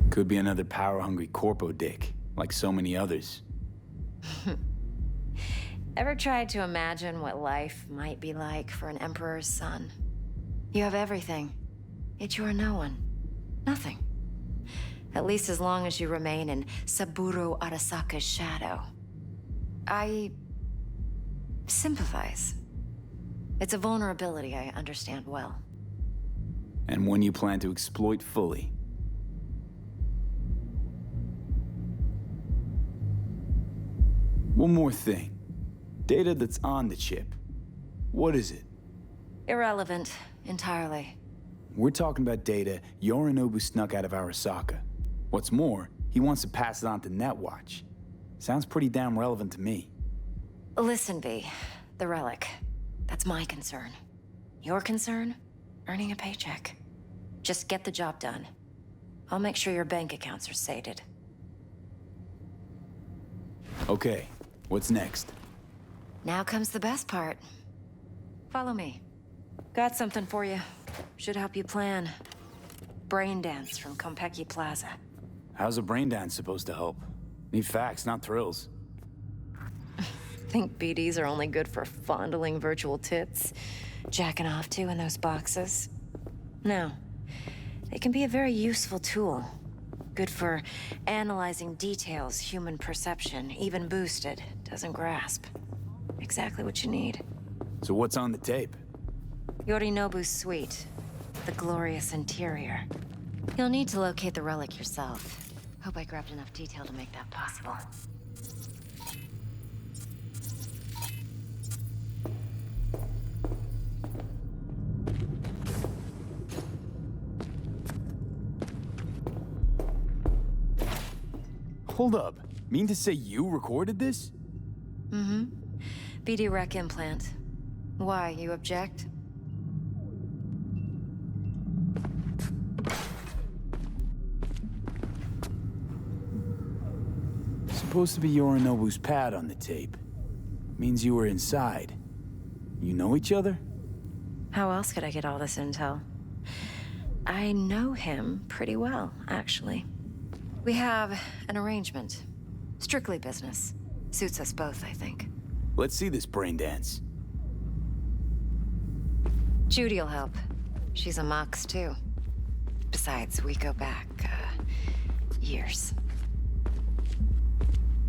Could be another power-hungry corpo dick, like so many others. Ever tried to imagine what life might be like for an emperor's son? You have everything, yet you are no one. Nothing. At least as long as you remain in Saburo Arasaka's shadow. I sympathize. It's a vulnerability I understand well. And one you plan to exploit fully. One more thing. Data that's on the chip. What is it? Irrelevant, entirely. We're talking about data Yorinobu snuck out of Arasaka. What's more, he wants to pass it on to Netwatch. Sounds pretty damn relevant to me. Listen, V. The relic. That's my concern. Your concern? Earning a paycheck. Just get the job done. I'll make sure your bank accounts are sated. Okay, what's next? Now comes the best part. Follow me. Got something for you. Should help you plan. Brain dance from Konpeki Plaza. How's a brain dance supposed to help? Need facts, not thrills. Think BDs are only good for fondling virtual tits? Jacking off to in those boxes? No. They can be a very useful tool. Good for analyzing details human perception, even boosted, doesn't grasp. Exactly what you need. So what's on the tape? Yorinobu's suite. The glorious interior. You'll need to locate the relic yourself. Hope I grabbed enough detail to make that possible. Hold up. Mean to say you recorded this? Mm-hmm. BD rec implant. Why, you object? Supposed to be Yorinobu's pad on the tape. Means you were inside. You know each other? How else could I get all this intel? I know him pretty well, actually. We have an arrangement. Strictly business. Suits us both, I think. Let's see this brain dance. Judy'll help. She's a Mox, too. Besides, we go back, years.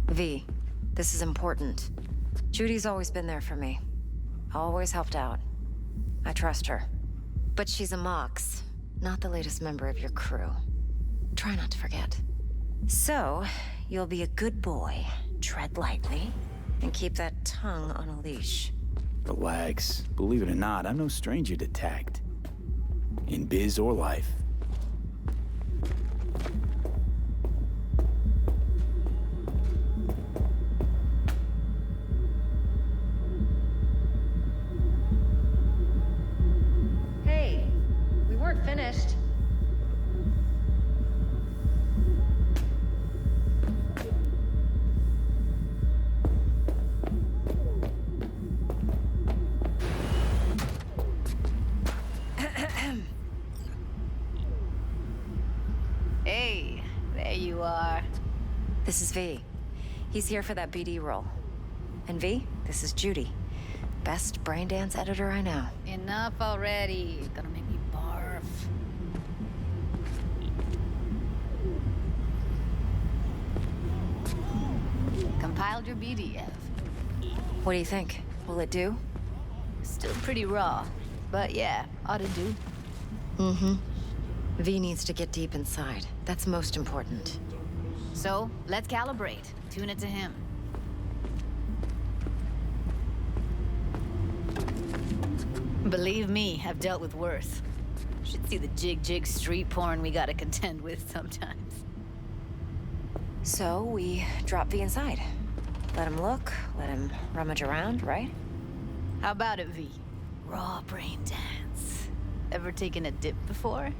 V, this is important. Judy's always been there for me. Always helped out. I trust her. But she's a Mox, not the latest member of your crew. Try not to forget. So, you'll be a good boy, tread lightly, and keep that tongue on a leash. Relax. Believe it or not, I'm no stranger to tact. In biz or life. Hey, we weren't finished. Hey, there you are. This is V. He's here for that BD role. And V, this is Judy. Best brain dance editor I know. Enough already. You're gonna make me barf. Compiled your BDF. What do you think? Will it do? Still pretty raw, but yeah, ought to do. Mm-hmm. V needs to get deep inside. That's most important. So, let's calibrate. Tune it to him. Believe me, I've dealt with worse. Should see the jig street porn we gotta contend with sometimes. So, we drop V inside. Let him look, let him rummage around, right? How about it, V? Raw brain dance. Ever taken a dip before?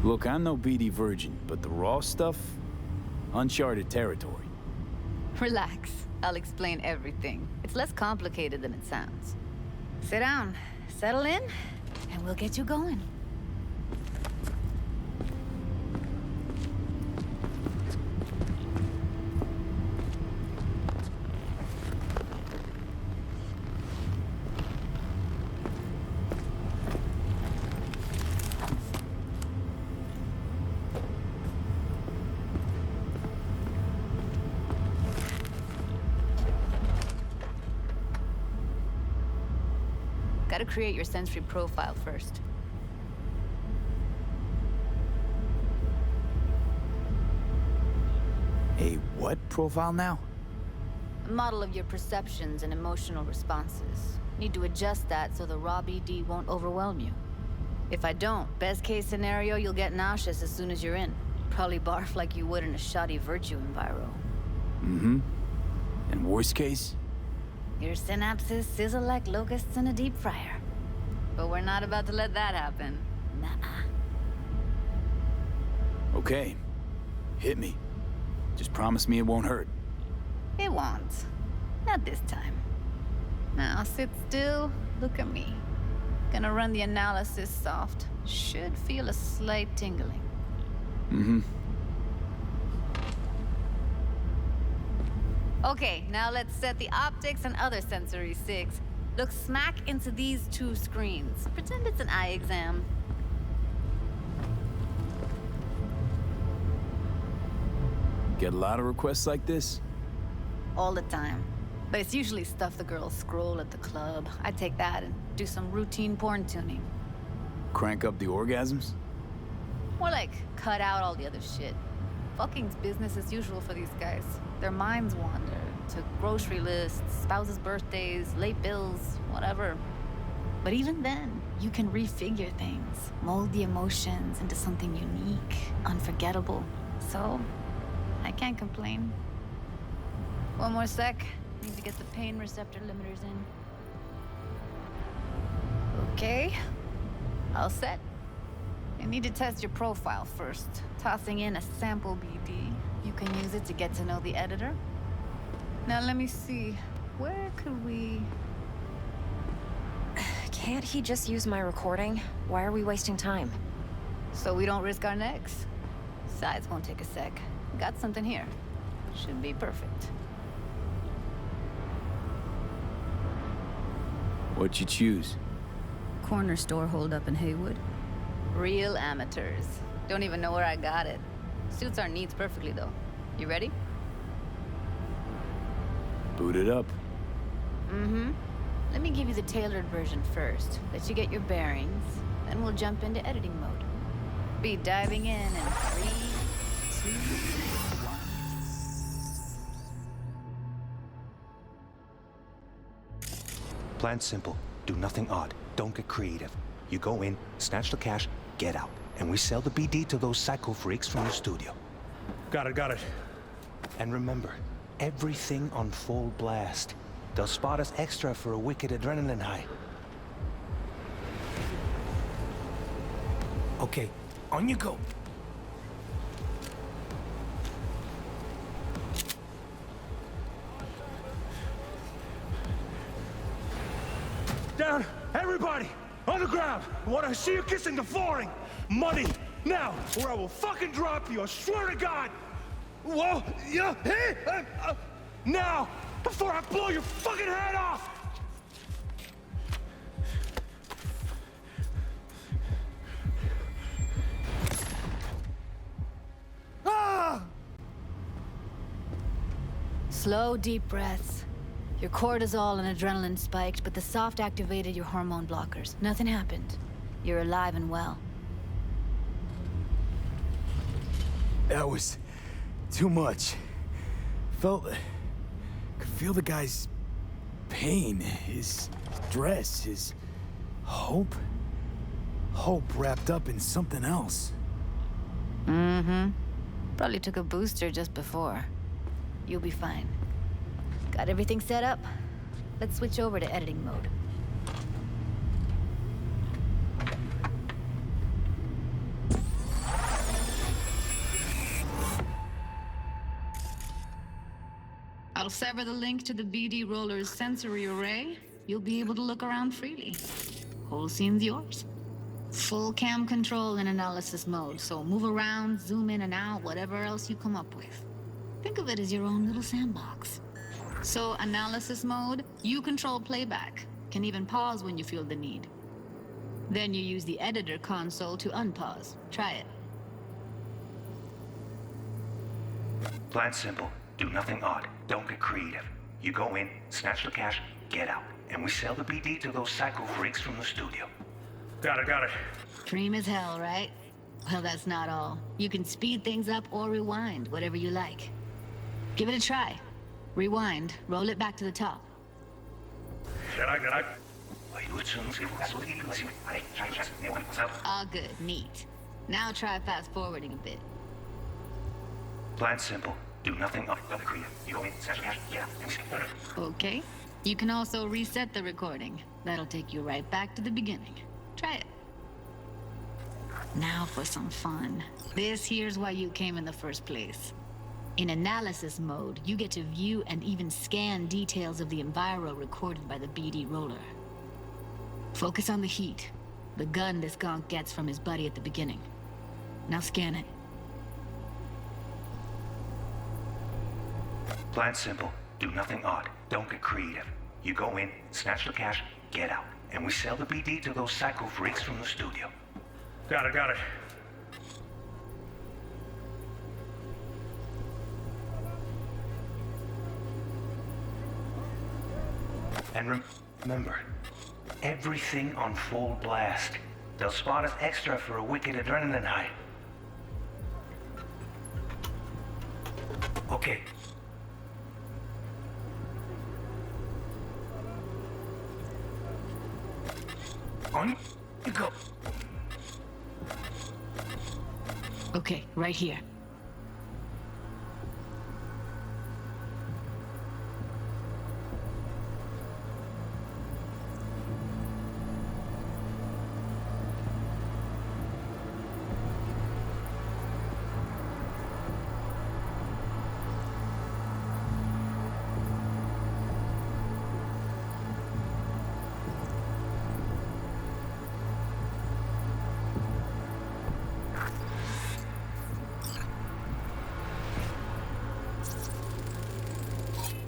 Look, I'm no BD virgin, but the raw stuff? Uncharted territory. Relax. I'll explain everything. It's less complicated than it sounds. Sit down, settle in, and we'll get you going. Gotta create your sensory profile first. A what profile now? A model of your perceptions and emotional responses. Need to adjust that so the raw BD won't overwhelm you. If I don't, best case scenario, you'll get nauseous as soon as you're in. Probably barf like you would in a shoddy virtue enviro. Mm-hmm. And worst case? Your synapses sizzle like locusts in a deep fryer. but we're not about to let that happen. Nuh-uh. Okay. Hit me. Just promise me it won't hurt. It won't. Not this time. Now sit still, look at me. Gonna run the analysis soft. Should feel a slight tingling. Mm-hmm. Okay, now let's set the optics and other sensory SIGs. Look smack into these two screens. Pretend it's an eye exam. Get a lot of requests like this? All the time. But it's usually stuff the girls scroll at the club. I take that and do some routine porn tuning. Crank up the orgasms? More like cut out all the other shit. Fucking's business as usual for these guys. Their minds wander to grocery lists, spouses' birthdays, late bills, whatever. But even then, you can refigure things, mold the emotions into something unique, unforgettable. So, I can't complain. One more sec. Need to get the pain receptor limiters in. Okay. All set. I need to test your profile first. Tossing in a sample BD. You can use it to get to know the editor. Now let me see. Where could we... Can't he just use my recording? Why are we wasting time? So we don't risk our necks. Sides won't take a sec. Got something here. Should be perfect. What'd you choose? Corner store holdup in Haywood. Real amateurs. Don't even know where I got it. Suits our needs perfectly, though. You ready? Boot it up. Mm-hmm. Let me give you the tailored version first. Let you get your bearings. Then we'll jump into editing mode. Be diving in 3, 2, 1. Plan simple. Do nothing odd. Don't get creative. You go in, snatch the cash, get out. And we sell the BD to those psycho freaks from the studio. Got it. And remember, everything on full blast. They'll spot us extra for a wicked adrenaline high. Okay, on you go. Down! Everybody! On the ground! I want to see you kissing the flooring! Money! Now! Or I will fucking drop you, I swear to God! Whoa! Yeah! Hey! Now! Before I blow your fucking head off! Ah! Slow, deep breaths. Your cortisol and adrenaline spiked, but the soft activated your hormone blockers. Nothing happened. You're alive and well. That was too much. Could feel the guy's pain, his stress, his hope. Hope wrapped up in something else. Mm-hmm. Probably took a booster just before. You'll be fine. Got everything set up? Let's switch over to editing mode. I'll sever the link to the BD Roller's sensory array. You'll be able to look around freely. Whole scene's yours. Full cam control in analysis mode, so move around, zoom in and out, whatever else you come up with. Think of it as your own little sandbox. So, analysis mode, you control playback. Can even pause when you feel the need. Then you use the editor console to unpause. Try it. Plan simple. Do nothing odd. Don't get creative. You go in, snatch the cash, get out. And we sell the BD to those psycho freaks from the studio. Got it. Cream as hell, right? Well, that's not all. You can speed things up or rewind, whatever you like. Give it a try. Rewind, roll it back to the top. All good, neat. Now try fast forwarding a bit. Plan simple. Do nothing odd. Don't get creative. You go in, snatch the cash, get out. Okay. You can also reset the recording. That'll take you right back to the beginning. Try it. Now for some fun. This here's why you came in the first place. In analysis mode, you get to view and even scan details of the enviro recorded by the BD roller. Focus on the heat, the gun this gonk gets from his buddy at the beginning. Now scan it. Plan simple. Do nothing odd. Don't get creative. You go in, snatch the cash, get out. And we sell the BD to those psycho freaks from the studio. Got it. And remember, everything on full blast. They'll spot us extra for a wicked adrenaline high. Okay. On you go. Okay, right here.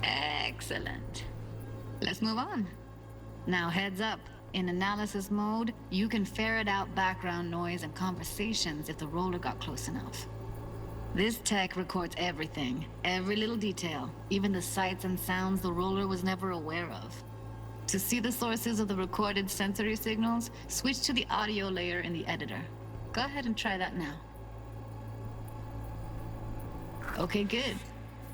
Excellent. Let's move on. Now heads up. In analysis mode, you can ferret out background noise and conversations if the roller got close enough. This tech records everything, every little detail, even the sights and sounds the roller was never aware of. To see the sources of the recorded sensory signals, switch to the audio layer in the editor. Go ahead and try that now. Okay, good.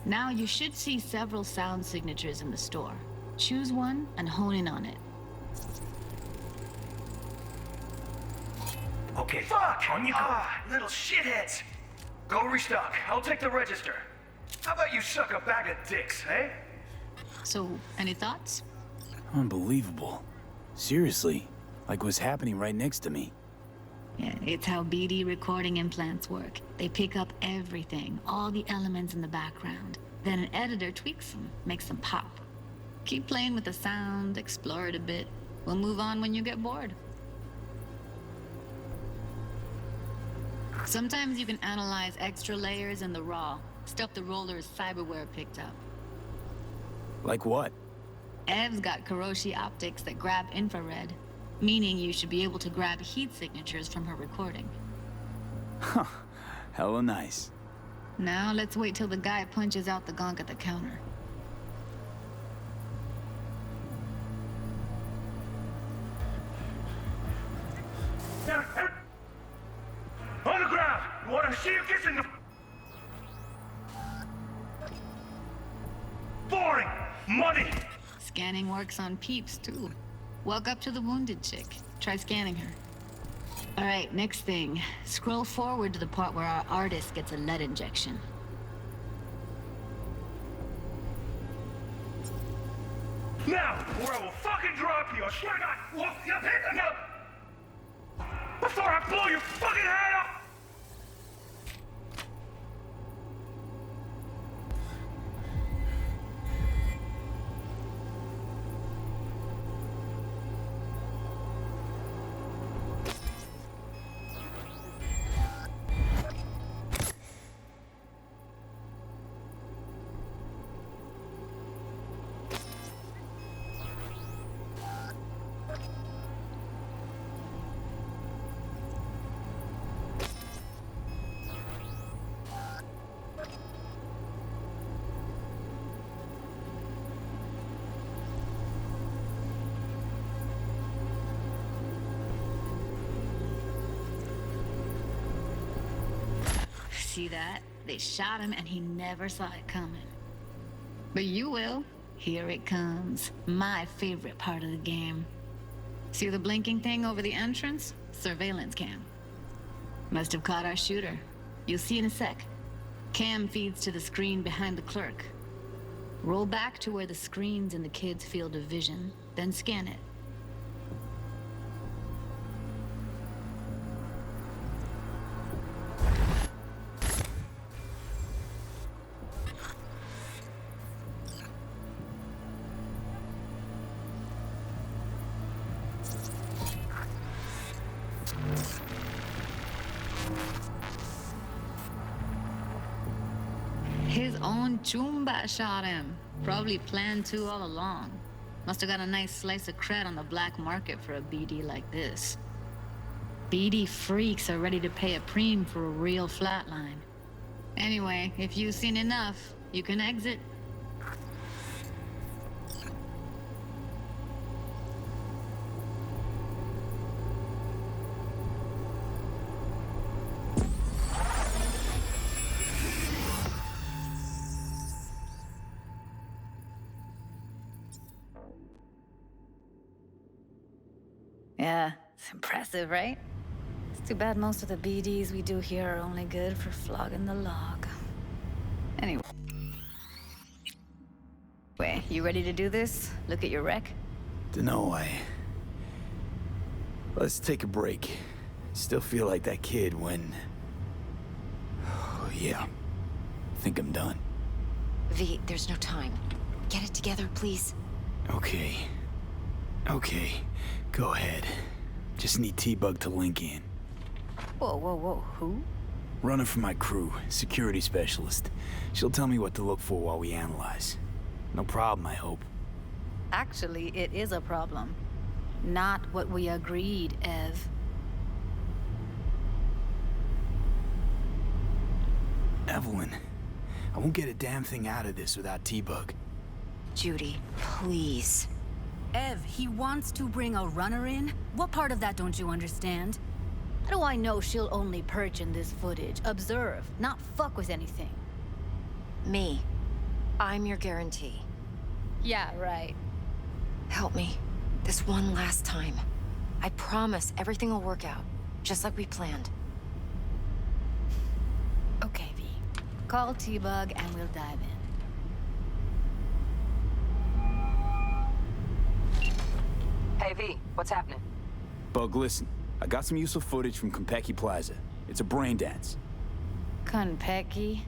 Now you should see several sound signatures in the store. Choose one and hone in on it. Okay, fuck! On you go! Little shitheads! Go restock. I'll take the register. How about you suck a bag of dicks, eh? So, any thoughts? Unbelievable. Seriously, like what's happening right next to me. Yeah, it's how BD recording implants work. They pick up everything, all the elements in the background. Then an editor tweaks them, makes them pop. Keep playing with the sound, explore it a bit. We'll move on when you get bored. Sometimes you can analyze extra layers in the raw, stuff the roller's cyberware picked up. Like what? Ev's got Kiroshi optics that grab infrared, meaning you should be able to grab heat signatures from her recording. Huh. Hella nice. Now let's wait till the guy punches out the gonk at the counter. On the ground! You wanna see you kissing the... Boring! Money! Scanning works on peeps, too. Walk up to the wounded chick. Try scanning her. All right, next thing. Scroll forward to the part where our artist gets a lead injection. Now, or I will fucking drop you! I swear to God! Look, you're picking up! Before I blow your fucking head off! See that? They shot him and he never saw it coming. But you will. Here it comes. My favorite part of the game. See the blinking thing over the entrance? Surveillance cam. Must have caught our shooter. You'll see in a sec. Cam feeds to the screen behind the clerk. Roll back to where the screen's in the kid's field of vision, then scan it. His own chumba shot him. Probably planned to all along. Must have got a nice slice of cred on the black market for a BD like this. BD freaks are ready to pay a preem for a real flatline. Anyway, if you've seen enough, you can exit. Yeah, it's impressive, right? It's too bad most of the BDs we do here are only good for flogging the log. Anyway, you ready to do this? Look at your wreck? Dunno, Let's take a break. Still feel like that kid when... Oh, yeah. Think I'm done. V, there's no time. Get it together, please. Okay. Go ahead. Just need T-Bug to link in. Whoa, who? Running for my crew, security specialist. She'll tell me what to look for while we analyze. No problem, I hope. Actually, it is a problem. Not what we agreed, Ev. Evelyn, I won't get a damn thing out of this without T-Bug. Judy, please. Ev, he wants to bring a runner in? What part of that don't you understand? How do I know she'll only perch in this footage, observe, not fuck with anything? Me. I'm your guarantee. Yeah, right. Help me. This one last time. I promise everything will work out, just like we planned. Okay, V. Call T-Bug and we'll dive in. Hey, V, what's happening? Bug, listen. I got some useful footage from Konpeki Plaza. It's a brain dance. Konpeki?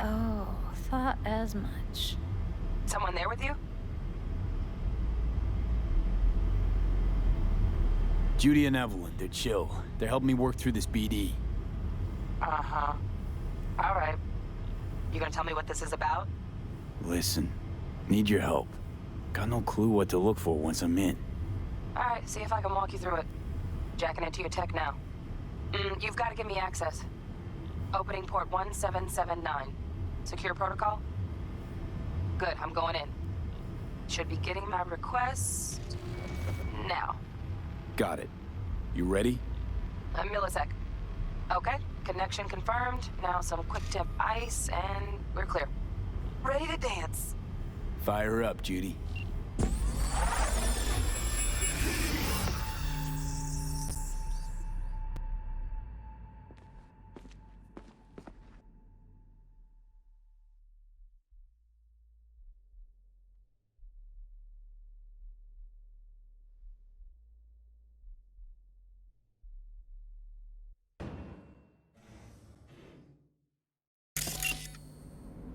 Oh, thought as much. Someone there with you? Judy and Evelyn, they're chill. They're helping me work through this BD. Uh-huh. All right. You gonna tell me what this is about? Listen, need your help. Got no clue what to look for once I'm in. All right, see if I can walk you through it. Jacking into your tech now. You've got to give me access. Opening port 1779. Secure protocol? Good, I'm going in. Should be getting my request now. Got it. You ready? A millisec. Okay, connection confirmed. Now some quick tip ice, and we're clear. Ready to dance. Fire up, Judy.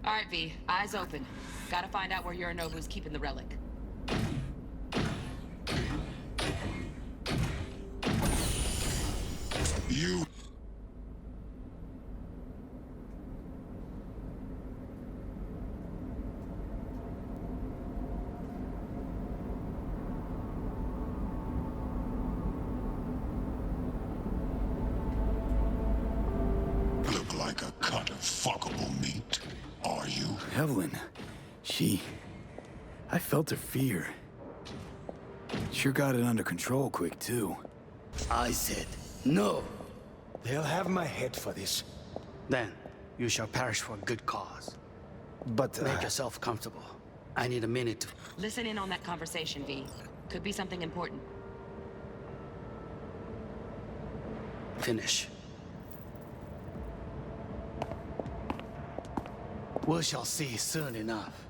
All right, V. Eyes open. Gotta find out where Yorinobu's keeping the relic. You... Look like a cut of fuckable meat. Are you? Evelyn, I felt her fear. Sure got it under control quick, too. I said, no. They'll have my head for this. Then, you shall perish for a good cause. But make yourself comfortable. I need a minute to... Listen in on that conversation, V. Could be something important. finish. We shall see soon enough.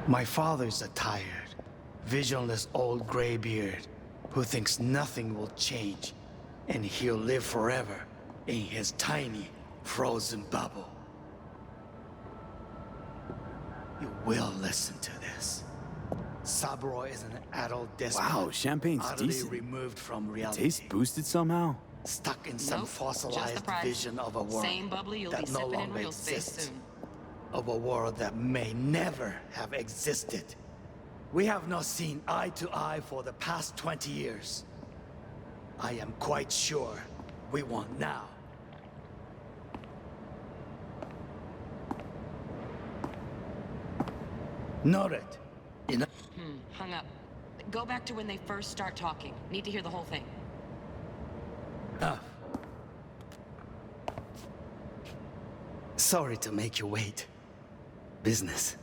My father's a tired, visionless old graybeard who thinks nothing will change, and he'll live forever in his tiny, frozen bubble. You will listen to this. Saburo is an adult despot. Wow, champagne's utterly decent. removed from The reality. taste boosted somehow? Stuck in some Nope, just the fossilized price. vision of a world Same bubbly you'll that be no sipping in longer real space exists. soon. Of a world that may never have existed. We have not seen eye to eye for the past 20 years. I am quite sure we want now. Noted. Hung up. Go back to when they first start talking. Need to hear the whole thing. Sorry to make you wait. Business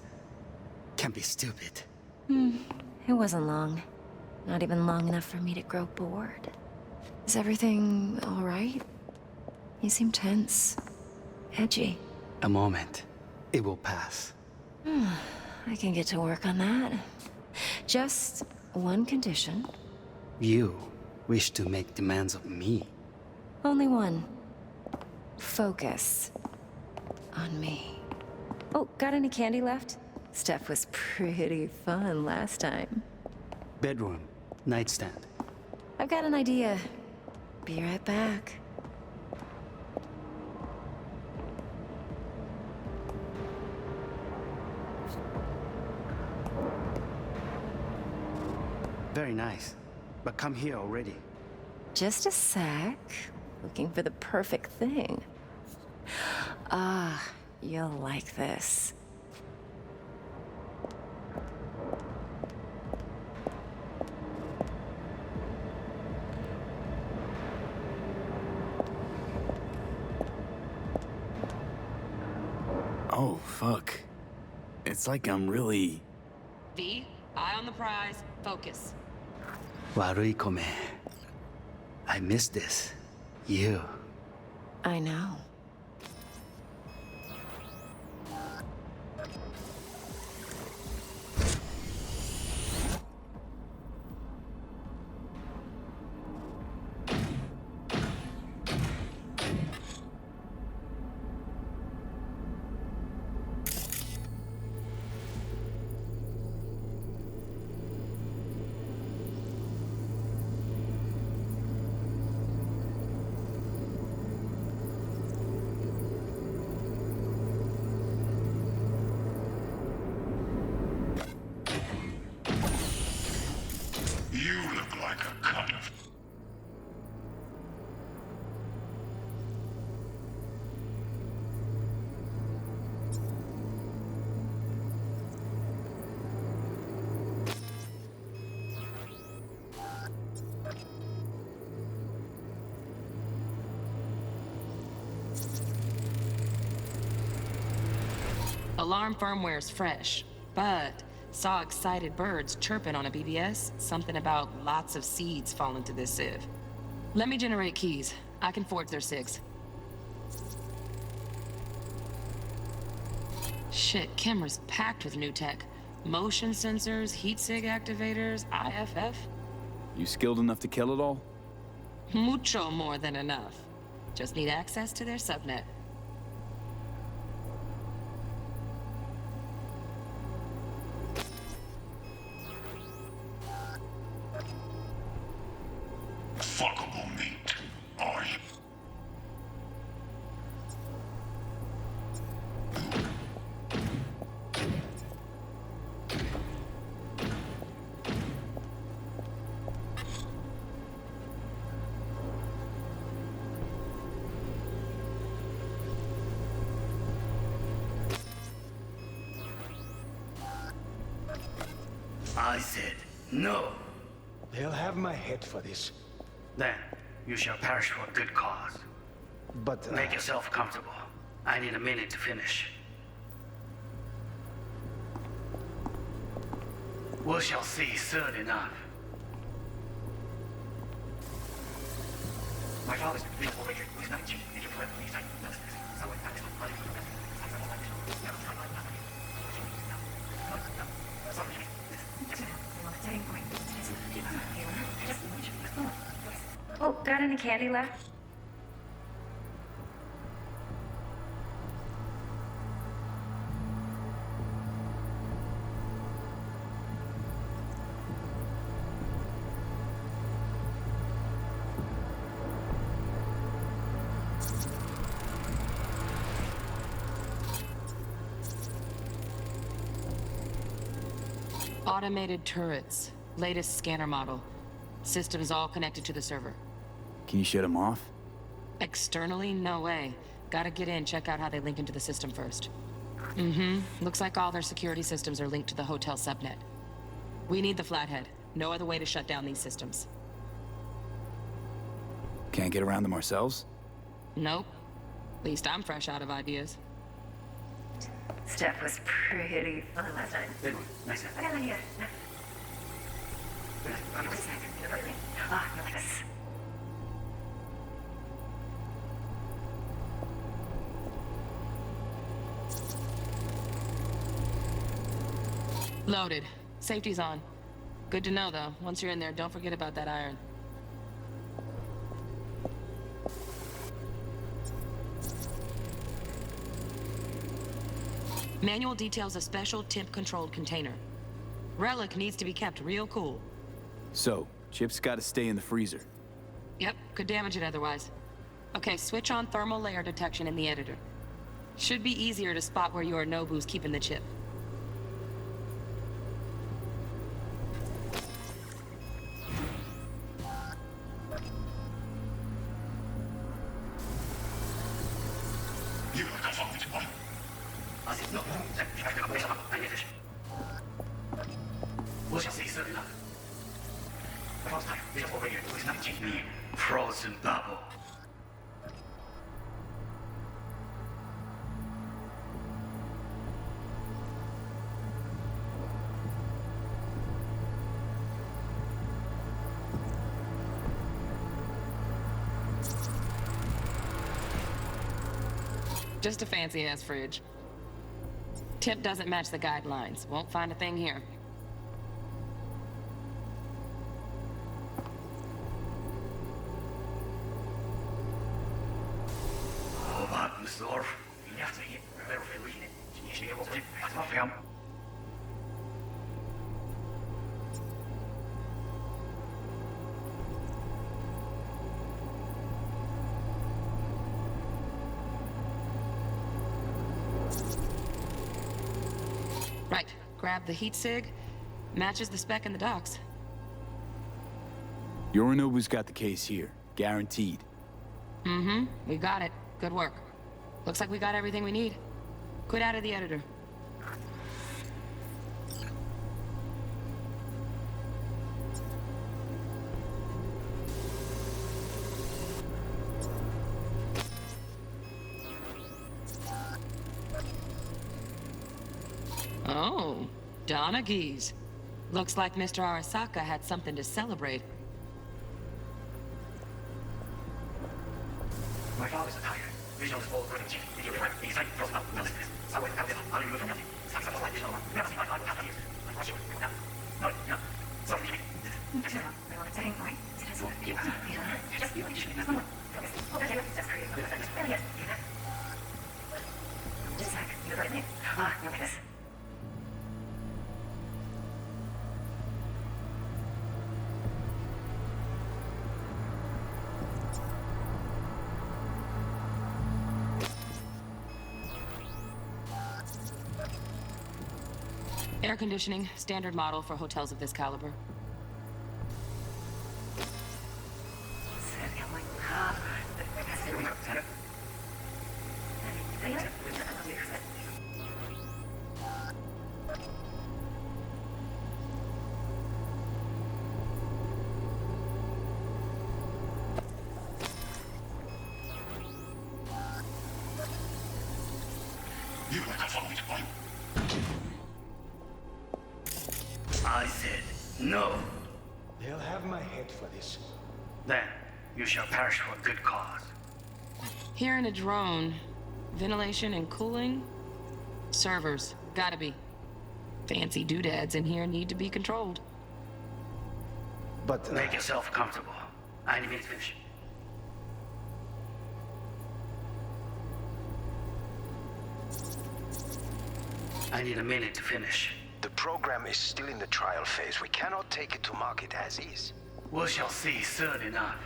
can be stupid. It wasn't long. Not even long enough for me to grow bored. Is everything all right? You seem tense. Edgy. A moment. It will pass. I can get to work on that. Just one condition. You wish to make demands of me. Only one. Focus on me. Oh, got any candy left? Stuff was pretty fun last time. Bedroom. Nightstand. I've got an idea. Be right back. Very nice. But come here already. Just a sec. Looking for the perfect thing. Ah, you'll like this. Oh, fuck. It's like I'm really... V, eye on the prize. Focus. Warui kome. I miss this. You. I know. You look like a cut of... Alarm firmware's fresh, but saw excited birds chirping on a BBS. Something about lots of seeds falling to this sieve. Let me generate keys. I can forge their SIGs. Shit, camera's packed with new tech. Motion sensors, heat sig activators, IFF. You skilled enough to kill it all? Mucho more than enough. Just need access to their subnet. Fuckable meat, are you? I said no. They'll have my head for this. Then you shall perish for a good cause. But Make yourself comfortable. I need a minute to finish. We shall see soon enough. My father's beautiful Richard. Please not you. Need your flip. Please not. Oh, got any candy left? Automated turrets. Latest scanner model. Systems all connected to the server. Can you shut them off? Externally, no way. Gotta get in, check out how they link into the system first. Looks like all their security systems are linked to the hotel subnet. We need the Flathead. No other way to shut down these systems. Can't get around them ourselves? Nope. At least I'm fresh out of ideas. Steph was pretty fun last night. Nice. Loaded. Safety's on. Good to know, though. Once you're in there, don't forget about that iron. Manual details a special temp-controlled container. Relic needs to be kept real cool. So, Chip's gotta stay in the freezer. Yep, could damage it otherwise. Okay, switch on thermal layer detection in the editor. Should be easier to spot where Yorinobu's keeping the chip. Frozen bubble. Just a fancy-ass fridge. Tip doesn't match the guidelines. Won't find a thing here. Right. Grab the heat sig. Matches the spec in the docs. Yorinobu's got the case here. Guaranteed. We got it. Good work. Looks like we got everything we need. Quit out of the editor. Oh, Donaghys. Looks like Mr. Arasaka had something to celebrate. My father's a tiger. Vision is all great. If you reflect, he's like frozen up. Notice this. I went out there. I'll remove from nothing. Sucks up all that vision. Never seen my father after years. I'm not sure. No. No. Sorry. Air conditioning, standard model for hotels of this caliber. I said no. They'll have my head for this. Then you shall perish for a good cause. Here in a drone, ventilation and cooling? Servers, gotta be. Fancy doodads in here need to be controlled. But make yourself comfortable. I need to finish. I need a minute to finish. The program is still in the trial phase. We cannot take it to market as is. We shall see soon enough.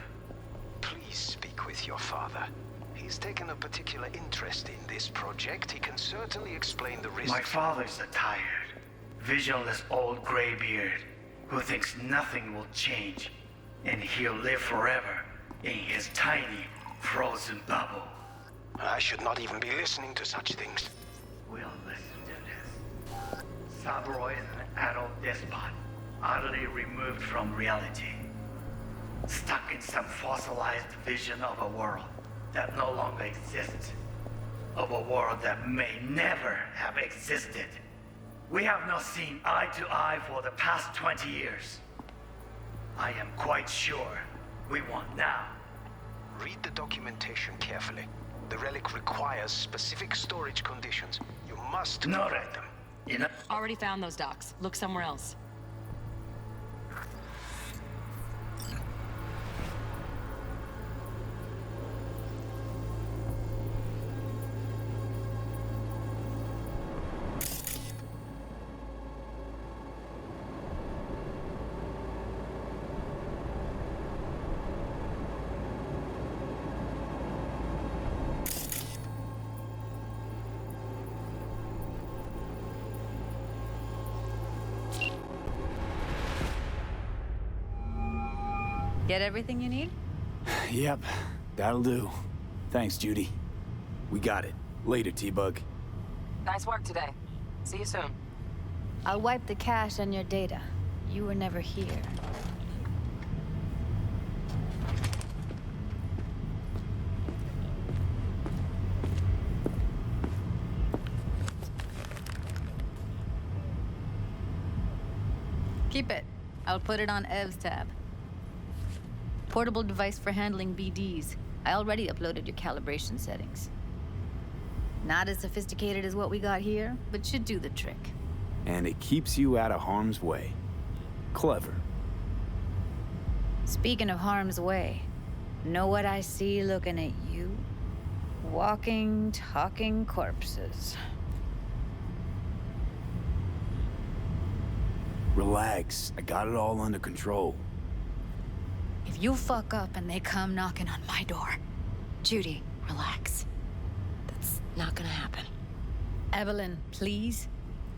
Please speak with your father. He's taken a particular interest in this project. He can certainly explain the risks. My father's a tired, visionless old graybeard who thinks nothing will change, and he'll live forever in his tiny, frozen bubble. I should not even be listening to such things. We'll listen to this. Saburo is an adult despot, utterly removed from reality. Stuck in some fossilized vision of a world that no longer exists. Of a world that may never have existed. We have not seen eye to eye for the past 20 years. I am quite sure we want now. Read the documentation carefully. The relic requires specific storage conditions. You must provide them. Already found those docs. Look somewhere else. Get everything you need? Yep, that'll do. Thanks, Judy. We got it. Later, T-Bug. Nice work today. See you soon. I'll wipe the cache on your data. You were never here. Keep it. I'll put it on Ev's tab. Portable device for handling BDs. I already uploaded your calibration settings. Not as sophisticated as what we got here, but should do the trick. And it keeps you out of harm's way. Clever. Speaking of harm's way, know what I see looking at you? Walking, talking corpses. Relax. I got it all under control. If you fuck up and they come knocking on my door... Judy, relax. That's not gonna happen. Evelyn, please.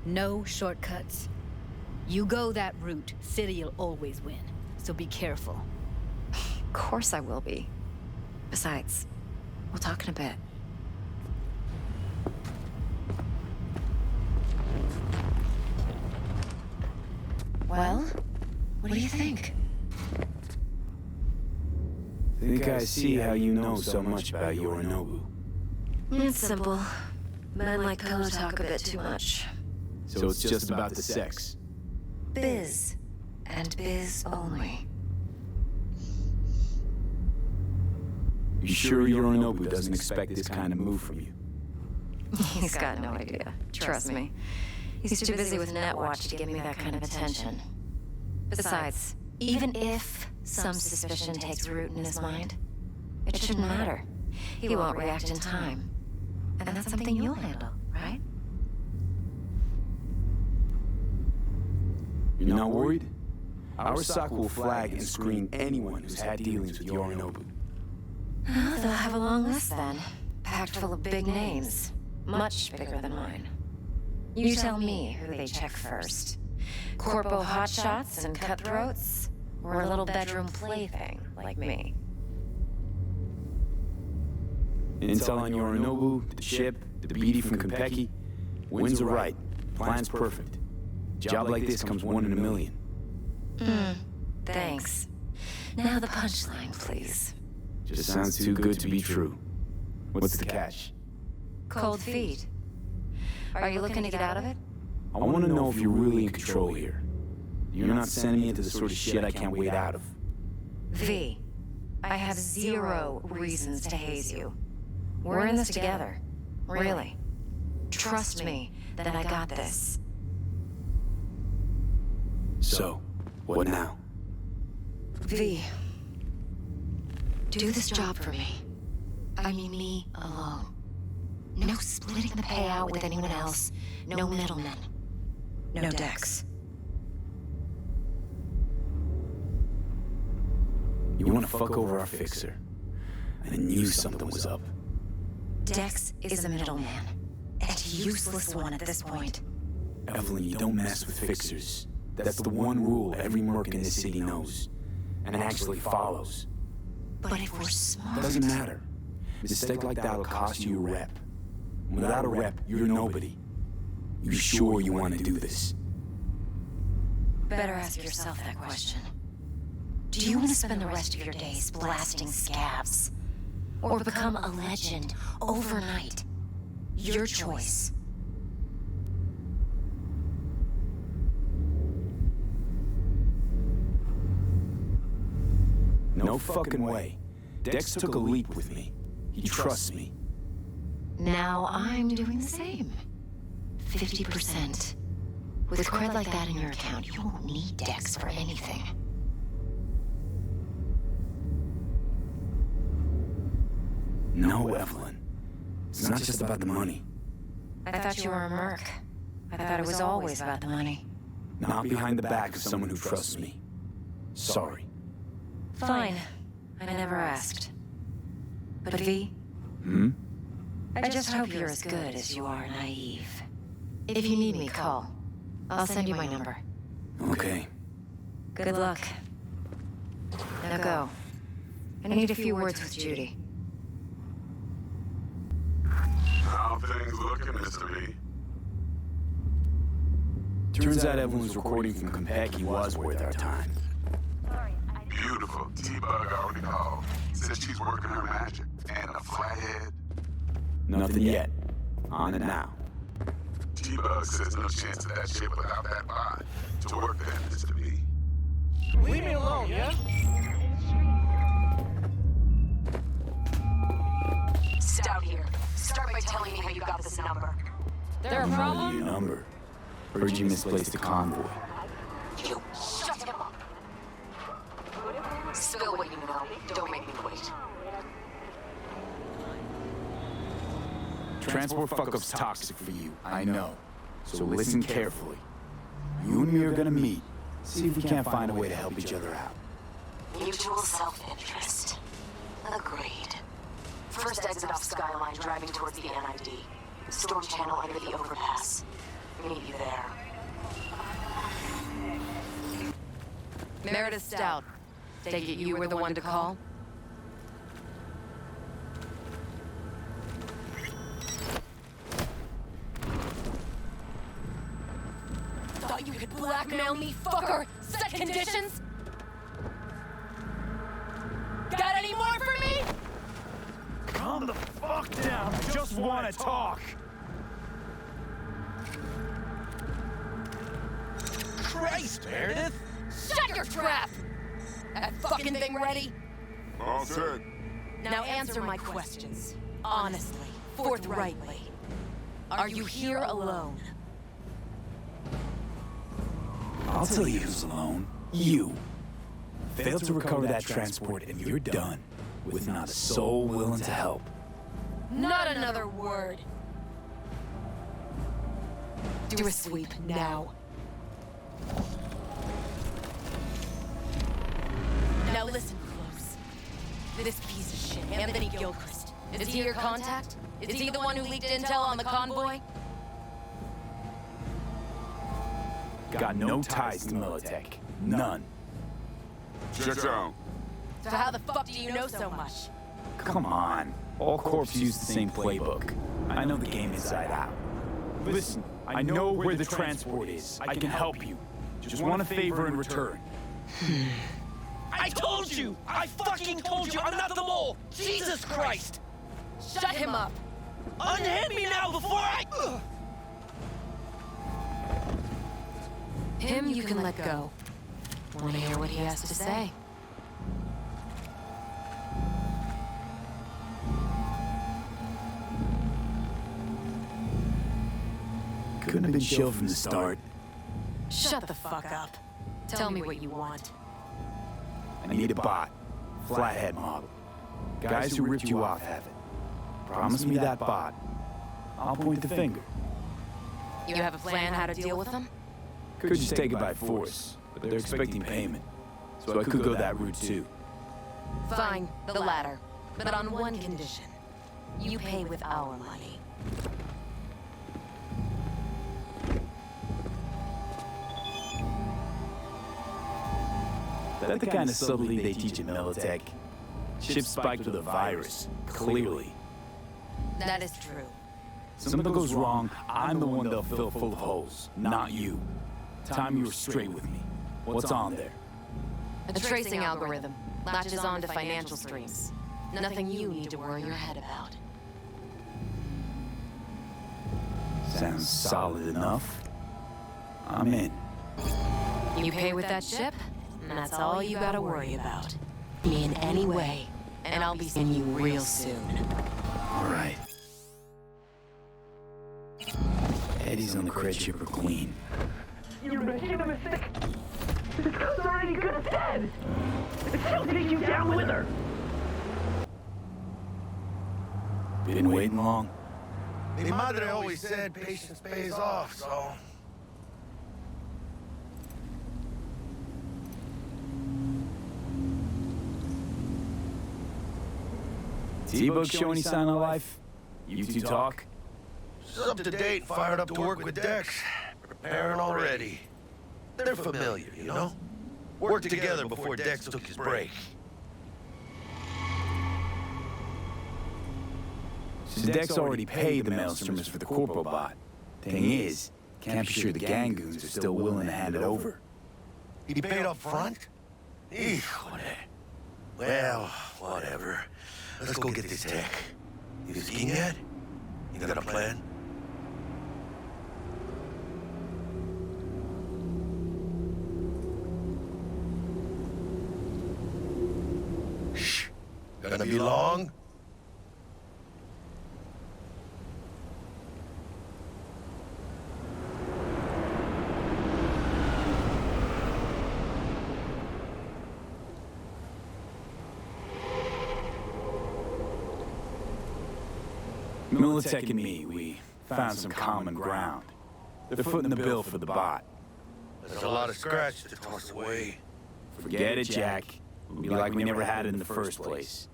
No shortcuts. You go that route, City'll always win. So be careful. Of course I will be. Besides, we'll talk in a bit. Well, what do you think? Think I see how you know so much about Yorinobu. It's simple. Men like Ko talk a bit too much. So it's just about the sex. Biz. And biz only. You sure Yorinobu doesn't expect this kind of move from you? He's got no idea. Trust me. He's too busy with Netwatch to give me that kind of attention. Besides, even if some suspicion takes root in his mind, it shouldn't matter. He won't react in time. And that's something you'll handle, right? You're not worried? Our SOC will flag and screen anyone who's had dealings with Yorinobu. Oh, they'll have a long list then. Packed full of big names. Much bigger than mine. You tell me who they check first. Corpo hotshots and cutthroats? Or a little bedroom plaything like me? Intel on Yorinobu, the ship, the BD from Konpeki. Winds are right. Plan's perfect. Job like this comes 1 in a million. Thanks. Now the punchline, please. Just sounds too good to be true. What's the catch? Cold feet. Are you looking to get out of it? I want to know if you're really in control here. You're not sending me into the sort of shit I can't wait out of. V, I have 0 reasons to haze you. We're in this together. Really. Trust me that I got this. So, what now? V, do this job for me. I mean me alone. No splitting the payout with anyone else. No middlemen. No Dex. You want to fuck over our fixer? I knew something was up. Dex is a middleman. And a useless one at this point. Evelyn, you don't mess with fixers. That's the one rule every merc in this city knows, and actually follows. But if we're smart... Doesn't matter. A mistake like that'll cost you a rep. Without a rep, you're nobody. You sure you want to do this? Better ask yourself that question. Do you want to spend the rest of your days blasting scabs? Or become a legend overnight? Your choice. No fucking way. Dex took a leap with me. He trusts me. Now I'm doing the same. 50%. With cred like that in your account, you won't need Dex for anything. No, Evelyn. It's not just about the money. I thought you were a merc. I thought it was always about the money. Not behind the back of someone who trusts me. Sorry. Fine. I never asked. But V? I just hope you're as good as you are naive. If you need me, call. I'll send you my number. Okay. Good luck. Now go. I need a few words with Judy. How things looking, Mr. B? Turns out Evelyn's recording from Compeki was worth our time. Beautiful. T-Bug already called. Says she's working her magic. And a flathead. Nothing yet. On it now. T-Bug says no chance of that shit without that bot. To work then, Mr. B. Leave me alone, yeah? Stout here. Start by telling me how you got this number. There a problem? Your number. Heard you misplaced the convoy. You shut him up. Spill what you know. Don't make me wait. Transport fuck-up's toxic for you, I know. So listen carefully. You and me are gonna meet. See if we can't find a way to help each other out. Mutual self-interest. Agreed. First exit off Skyline, driving towards the NID. Storm channel under the overpass. Meet you there. Meredith Stout. Take it you were the one to call? Thought you could blackmail me, fucker! Set conditions? Got any more for me? Calm the fuck down. I just want to talk. Christ, Meredith! Shut your trap! That fucking thing ready? All set. Now answer my questions. Honestly, forthrightly. Are you here alone? I'll tell you who's alone. You. Failed to recover that transport and you're done. With not a soul willing to help. Not another word. Do a sweep now. Now listen close. This piece of shit, Anthony Gilchrist. Is he your contact? Is he the one who leaked intel on the convoy? Got no ties to Militech. None. Check out. So how the fuck do you know so much? Come on. All corps use the same playbook. I know the game inside out. Listen, I know where the transport is. I can help you. Just want a favor in return. I told you! I fucking told you I'm not the mole! Jesus Christ! Shut him up! Unhand me now before I... Him you can let go. Want to hear what he has to say? Couldn't have been chill from the start. Shut the fuck up. Tell me what you want. I need a bot. Flathead model. Guys who ripped you off have it. Promise me that bot. I'll point the finger. You have a plan how to deal with them? Could just take it by force, but they're expecting payment. So I could go that route too. Fine, the latter. But on one condition. You pay with our money. that the kind of subtlety they teach in Militech? Ship spiked with a virus, clearly. That is true. Something goes wrong, I'm the one they'll fill full of holes, not you. Time you were straight with me. What's on there? A tracing algorithm. Latches on to financial streams. Nothing you need to worry your head about. Sounds solid enough. I'm in. You pay with that ship, and that's all you gotta worry about. Me in any way, and I'll be seeing you real soon. All right. Eddie's on the cred ship or Queen. You're making a mistake. This girl's already good as dead. She'll take you down with her. Been waiting long? Mi madre always said patience pays off, so... T-Bug show any sign of life? You two talk? She's up to date, fired up to work with Dex. Preparing already. They're familiar, you know? Worked together before Dex took his break. So Dex already paid the Maelstromers for the Corpo bot. Thing is, can't be sure the gang goons are still willing to hand it over. He paid up front? Híjole. Well, whatever. Let's go get this tech. You skiing yet? You got a plan? Shh. Gonna be long? Militech and me, we found some common ground. They're footing the bill for the bot. There's a lot of scratch to toss away. Forget it, Jack. It'll be like we never had it in the first place.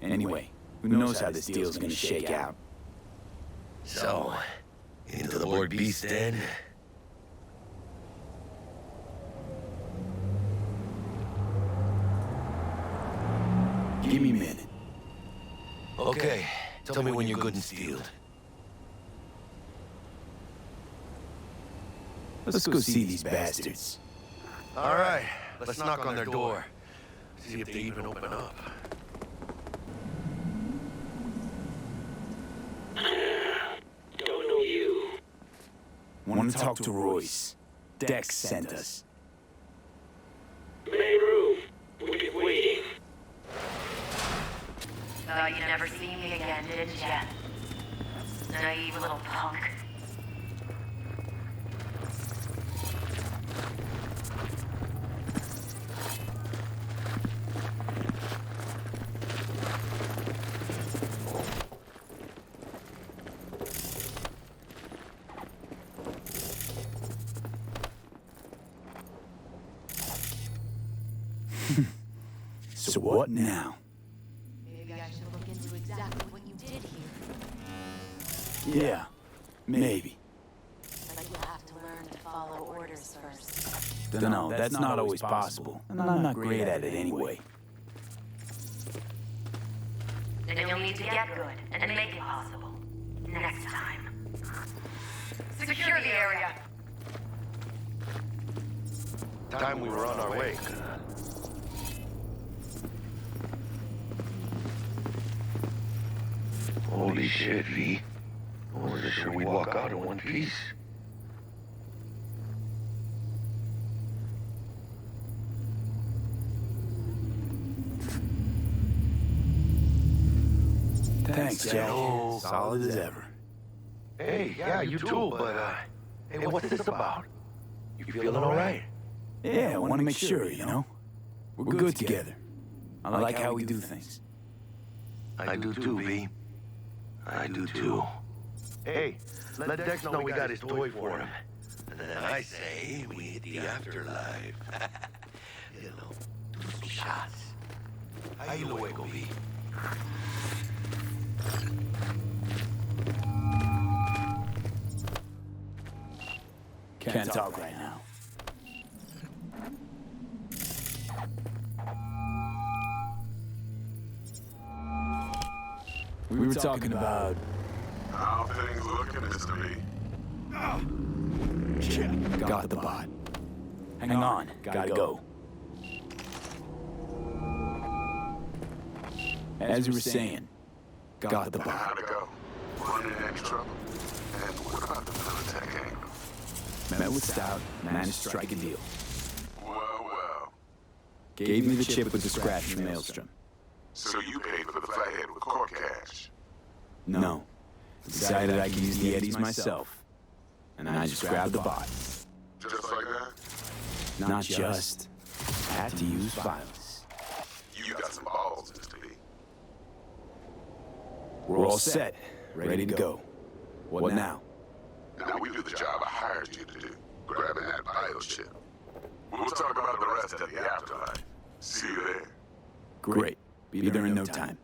Anyway, who knows how this deal's gonna shake out. So, into the Lord Beast Den? Give me a minute. Okay, tell me when you're good and steeled. Let's go see these bastards. All right, let's knock on their door. See if they even open up. Don't know you. Want to talk to Royce. Dex sent us. Main room. We've been waiting. Thought you'd never see me again, did ya? Naive little punk. So what now? Maybe I should look into exactly what you did here. Yeah, maybe. But you'll have to learn to follow orders first. Dunno, that's not always possible. And I'm not great at it anyway. Then you'll need to get good and make it possible. Next time. Secure the area. Time we were on our way. Holy shit, V. I wasn't sure we'd walk out in one piece. Thanks, Jack. Solid as ever. Hey, yeah, you too, but, hey, what's this about? You feeling all right? Yeah, I want to make sure, you know? We're good together. I like how we do things. I do too, V. I do too. Hey, let Dex know we got his toy for him. And then I say we hit the afterlife. You know, do some shots. Ahí luego, V. Can't talk right now. We were talking about... How things looking, Mr. B? Got the bot. Hang on, gotta go. As you were saying, got the bot. How'd it go? Running into any trouble? And what about the Militech gang? Met with Stout, managed to strike a deal. Well. Gave me the chip with the scratch from Maelstrom. So you paid for the flathead with core cash? No. Decided I could use the Eddies myself. And I just grabbed the bot. Just like that? Not just. Had to use violence. You got some balls, Mr. B. We're all set. Ready to go. What now? Now we do the job I hired you to do. Grabbing that biochip. We'll talk about the rest at the afterlife. See you there. Great. Be there in no time.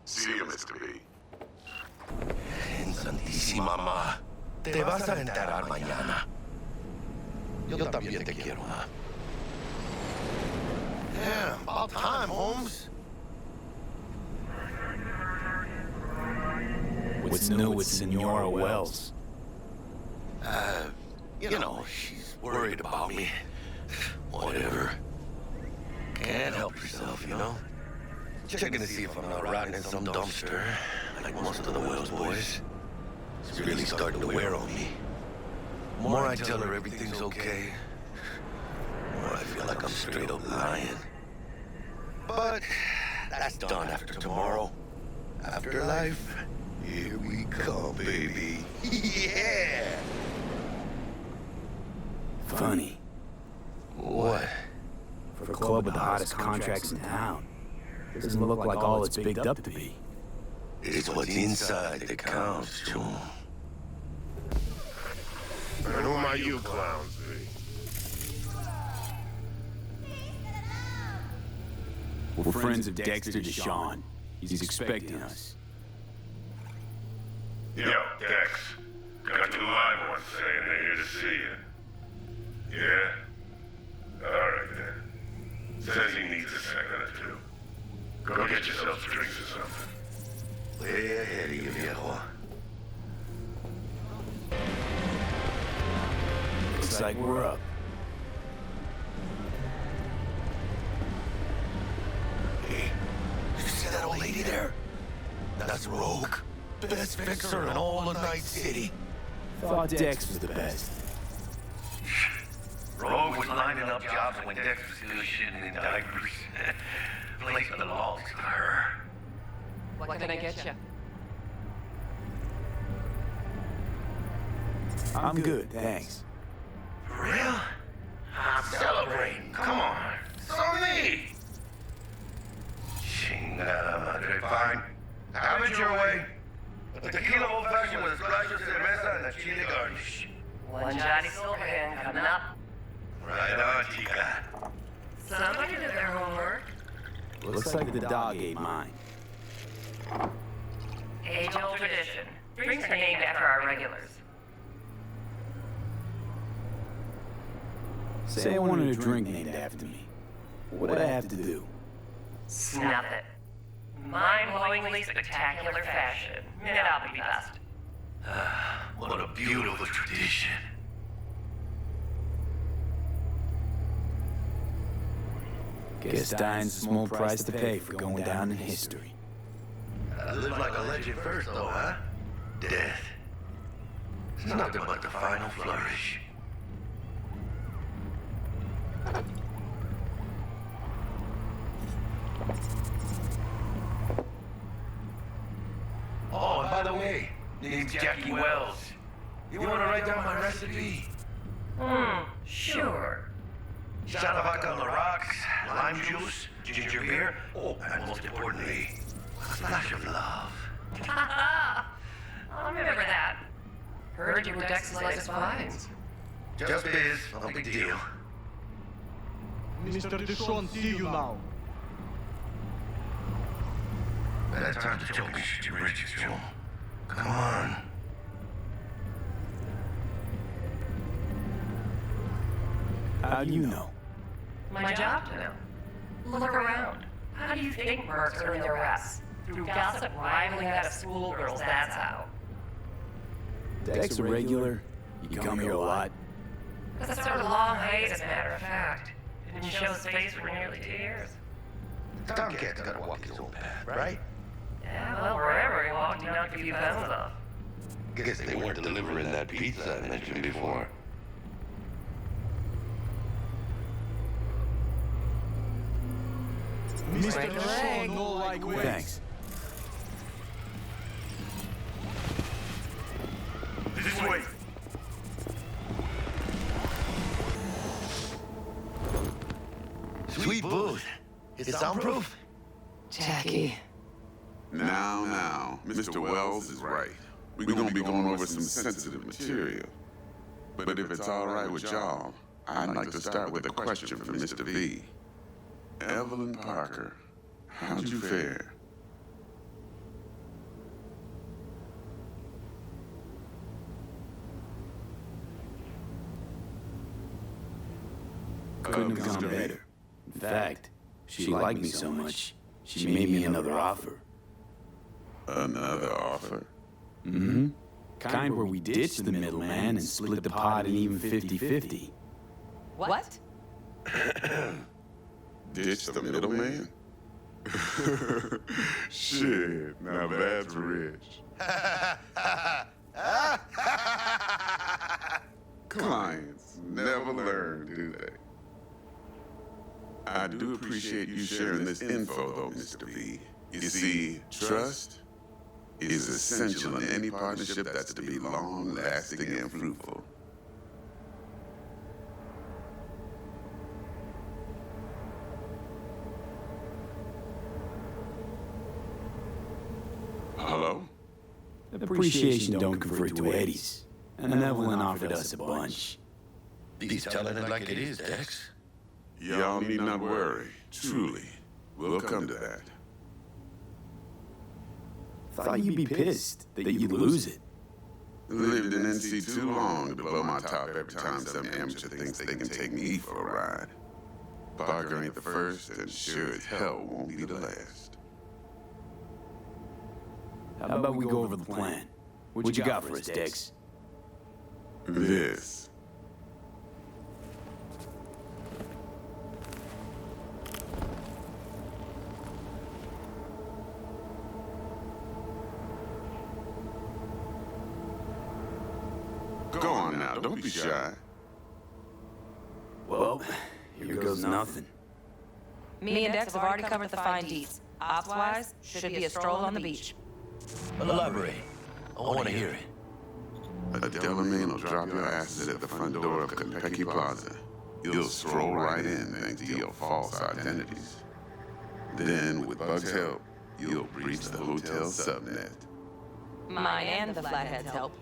See you, Mr. B. En santísima ma, te vas a enterar mañana. Yo también te quiero, huh? Yeah, about time, Holmes. What's new with Senora Wells? You know, she's worried about me. Whatever. Can't help yourself, you know? Checking to see if I'm not rotting in some dumpster, like most of the Wells boys. It's really starting to wear on me. The more I tell her everything's okay, the more I feel like I'm straight up lying. But that's done after tomorrow. Afterlife, here we come, baby. Yeah! Funny. What? For a club with the hottest contracts in town, doesn't look like all it's bigged up to be. It's what's inside that counts, June. And who might you clowns be? We're friends of Dexter Deshawn. He's expecting us. Yo, Dex. Got two live ones saying they're here to see you. Yeah? Alright then. Says he needs a second or two. Go get yourself drinks or something. Way ahead of you, viejo. Looks like we're up. Hey, you see that old lady there? That's Rogue. Best fixer in all of Night City. Thought Dex was the best. Rogue was lining up jobs when Dex was still shitting in diapers. Place belongs to her. What can I get you? I'm good, thanks. For real? I'm celebrating. Come on. So me. Chingada madre. Fine. Have it your way. A tequila old-fashioned with a splash of cerveza and a chili garnish. One Johnny Silverhand coming up. Right on, Chica. Somebody did their homework. Looks like the dog ate mine. Age-old tradition. Drinks are named after our regulars. Say I wanted a drink named after me. What would I have to do? Snuff it. Mind-blowingly spectacular fashion. And I'll be best. What a beautiful tradition. Guess dying's a small price to pay for going down in history. Live like a legend first, though, huh? Death. It's nothing but the final flourish. Oh, and by the way, name's Jackie Wells. You want to write down my recipe? Sure. Shot of vodka on the rocks, lime juice, ginger beer, oh, and most importantly, a splash of love. I'll remember that. Heard you were Dex's latest finds. Just biz, no big deal. Mr. Deshawn, see you now. Better time to jump into your bridges, Joe. Come on. How do you know? My job to know. Look around. How do you think mercs earn their rests? Through gossip rivaling that of schoolgirls, that's how. Dex a regular? You come here a lot? That's a sort of long hiatus, as a matter of fact. Didn't show his face for nearly 2 years. Tomcat's gotta walk his own path, right? Yeah, well, wherever he walked, he knocked a few pounds off. Guess they weren't delivering that pizza I mentioned before. Mr. Lang. No like ways. Thanks. This way. Sweet booth. It's soundproof? Jackie. Now, Mr. Wells is right. We're gonna be going over some sensitive material. But if it's all right with y'all, I'd like to start with a question for Mr. V. Evelyn Parker, how'd you fare? Couldn't have gone better. In fact, she liked me so much, she made me another offer. Another offer? Mm-hmm. Kind where we ditch the middleman and split the pot in even 50-50. What? Ditch the middleman? Shit, now that's rich. Clients never learn, do they? I do appreciate you sharing this info, though, Mr. V. You see, trust is essential in any partnership that's to be long-lasting and fruitful. Hello? Appreciation don't convert to eddies. And Evelyn offered us a bunch. He's telling it like it is, Dex. Y'all need not worry. Truly, we'll come to that. Thought you'd be pissed that you'd lose it. Lived in NC too long to blow my top every time some amateur thinks they can take me for a ride. Parker ain't the first, and sure as hell won't be the last. How about we go over the plan? What you got for us, Dex? This. Go on now, don't be shy. Well, here goes nothing. Me and Dex have already covered the fine deeds. Ops-wise, should be a stroll on the beach. Elaborate. I want to hear it. A Delamain will drop your asses at the front door of Kentucky Plaza. You'll stroll right in thanks to your false identities. Then, with Bug's help, you'll breach the hotel subnet. Mine and the Flathead's help.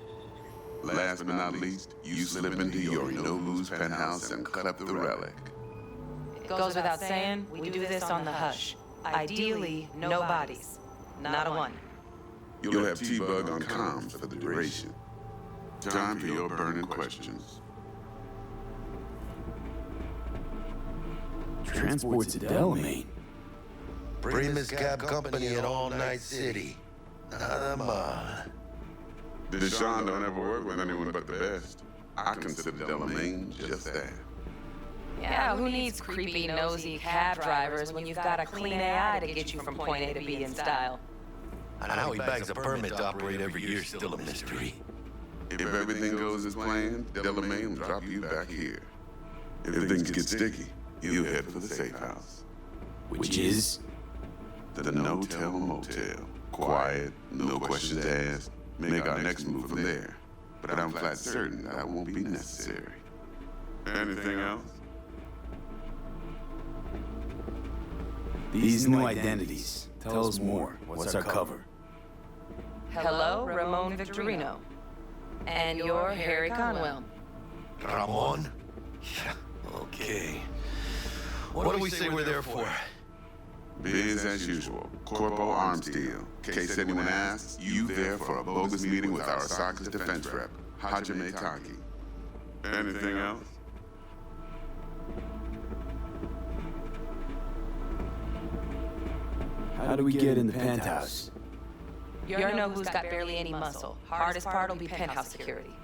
Last but not least, you slip into your no-lose penthouse and collect the relic. It goes without saying, we do this on the hush. Ideally, no bodies. Not a one. You'll have T-Bug on comms for the duration. Time for your burning questions. Transport to Delamain. Primus Cab Company in All Night City. Nada mal. Deshaun don't ever work with anyone but the best. I consider Delamain just that. Yeah, who needs creepy, nosy cab drivers when you've got a clean AI to get you from point A to B in style? And how he bags a permit to operate every year is still a mystery. If everything goes as planned, Delamain will drop you back here. If things get sticky, you'll head for the safe house. Which is? The No-Tell Motel. Quiet, no questions asked. Make our next move from there. But I'm flat certain that won't be necessary. Anything else? These new identities. Tell us more. What's our cover? Hello, Ramon Victorino. And you're Harry Conwell. Ramon? Okay. What do we say we're there for? Biz as usual. Corpo arms deal. In case anyone asks, you there for a bogus meeting with our Osaka's defense rep, Hajime Taki. Anything else? How do we get in the penthouse? You already know who's got barely any muscle. Hardest part will be penthouse security.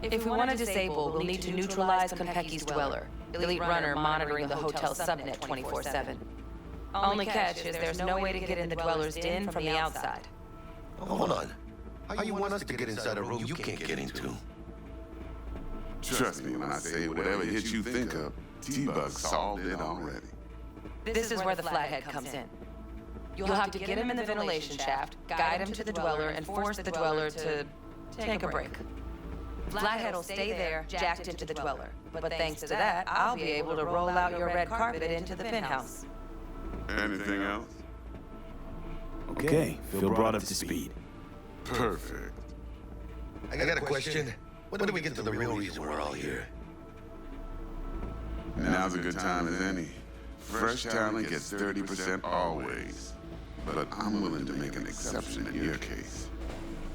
If we want to disable, we'll need to neutralize Konpeki's dweller, elite runner monitoring the hotel subnet 24/7. Only catch is there's no way to get in the dweller's den from the outside. Hold on. How you want us to get inside a room you can't get into? Trust me when I say whatever hit you think of, T-Bug solved it already. This is where the Flathead comes in. You'll have to get him in the ventilation shaft, guide him to the dweller, and force the dweller to take a break. Flathead will stay there, jacked into the dweller. But thanks to that, I'll be able to roll out your red carpet into the penthouse. Anything else? Okay, Phil brought up to speed. Perfect. I got a question. When do we get to the real reason we're all here? Now's a good time as any. Fresh talent gets 30% always. But I'm willing to make an exception in your case.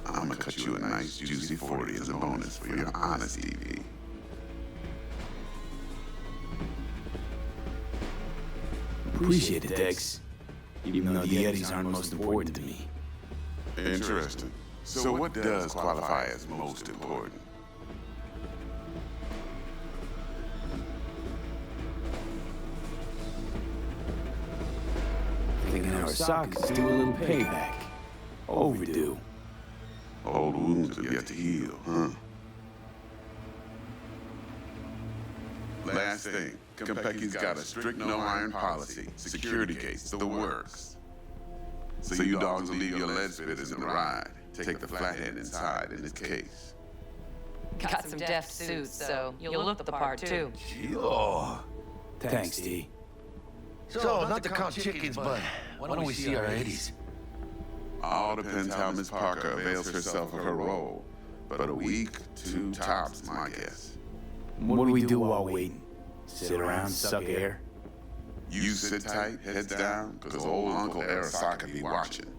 I'm gonna cut you a nice juicy 40 as a bonus for your honesty, V. Appreciate it, Dex. Even though the Eddies aren't most important to me. Interesting. So what does qualify as most important? Thinking our sockets do a little payback. Overdue. Old wounds have yet to heal, huh? Last thing, Konpeki's got a strict no-iron policy, security case, the works. So you dogs will leave your lead spitters in the ride. Take the Flathead inside in his case. Got some deft suits, so you'll look the part too. Oh. Thanks, D. So, not to count chickens, but why don't we see our Eddies? All depends how Miss Parker avails herself of her role. But a week, 2 tops, my guess. What do we do while waiting? Sit around, suck air? You sit tight, heads down, because old Uncle Arasaka be watching.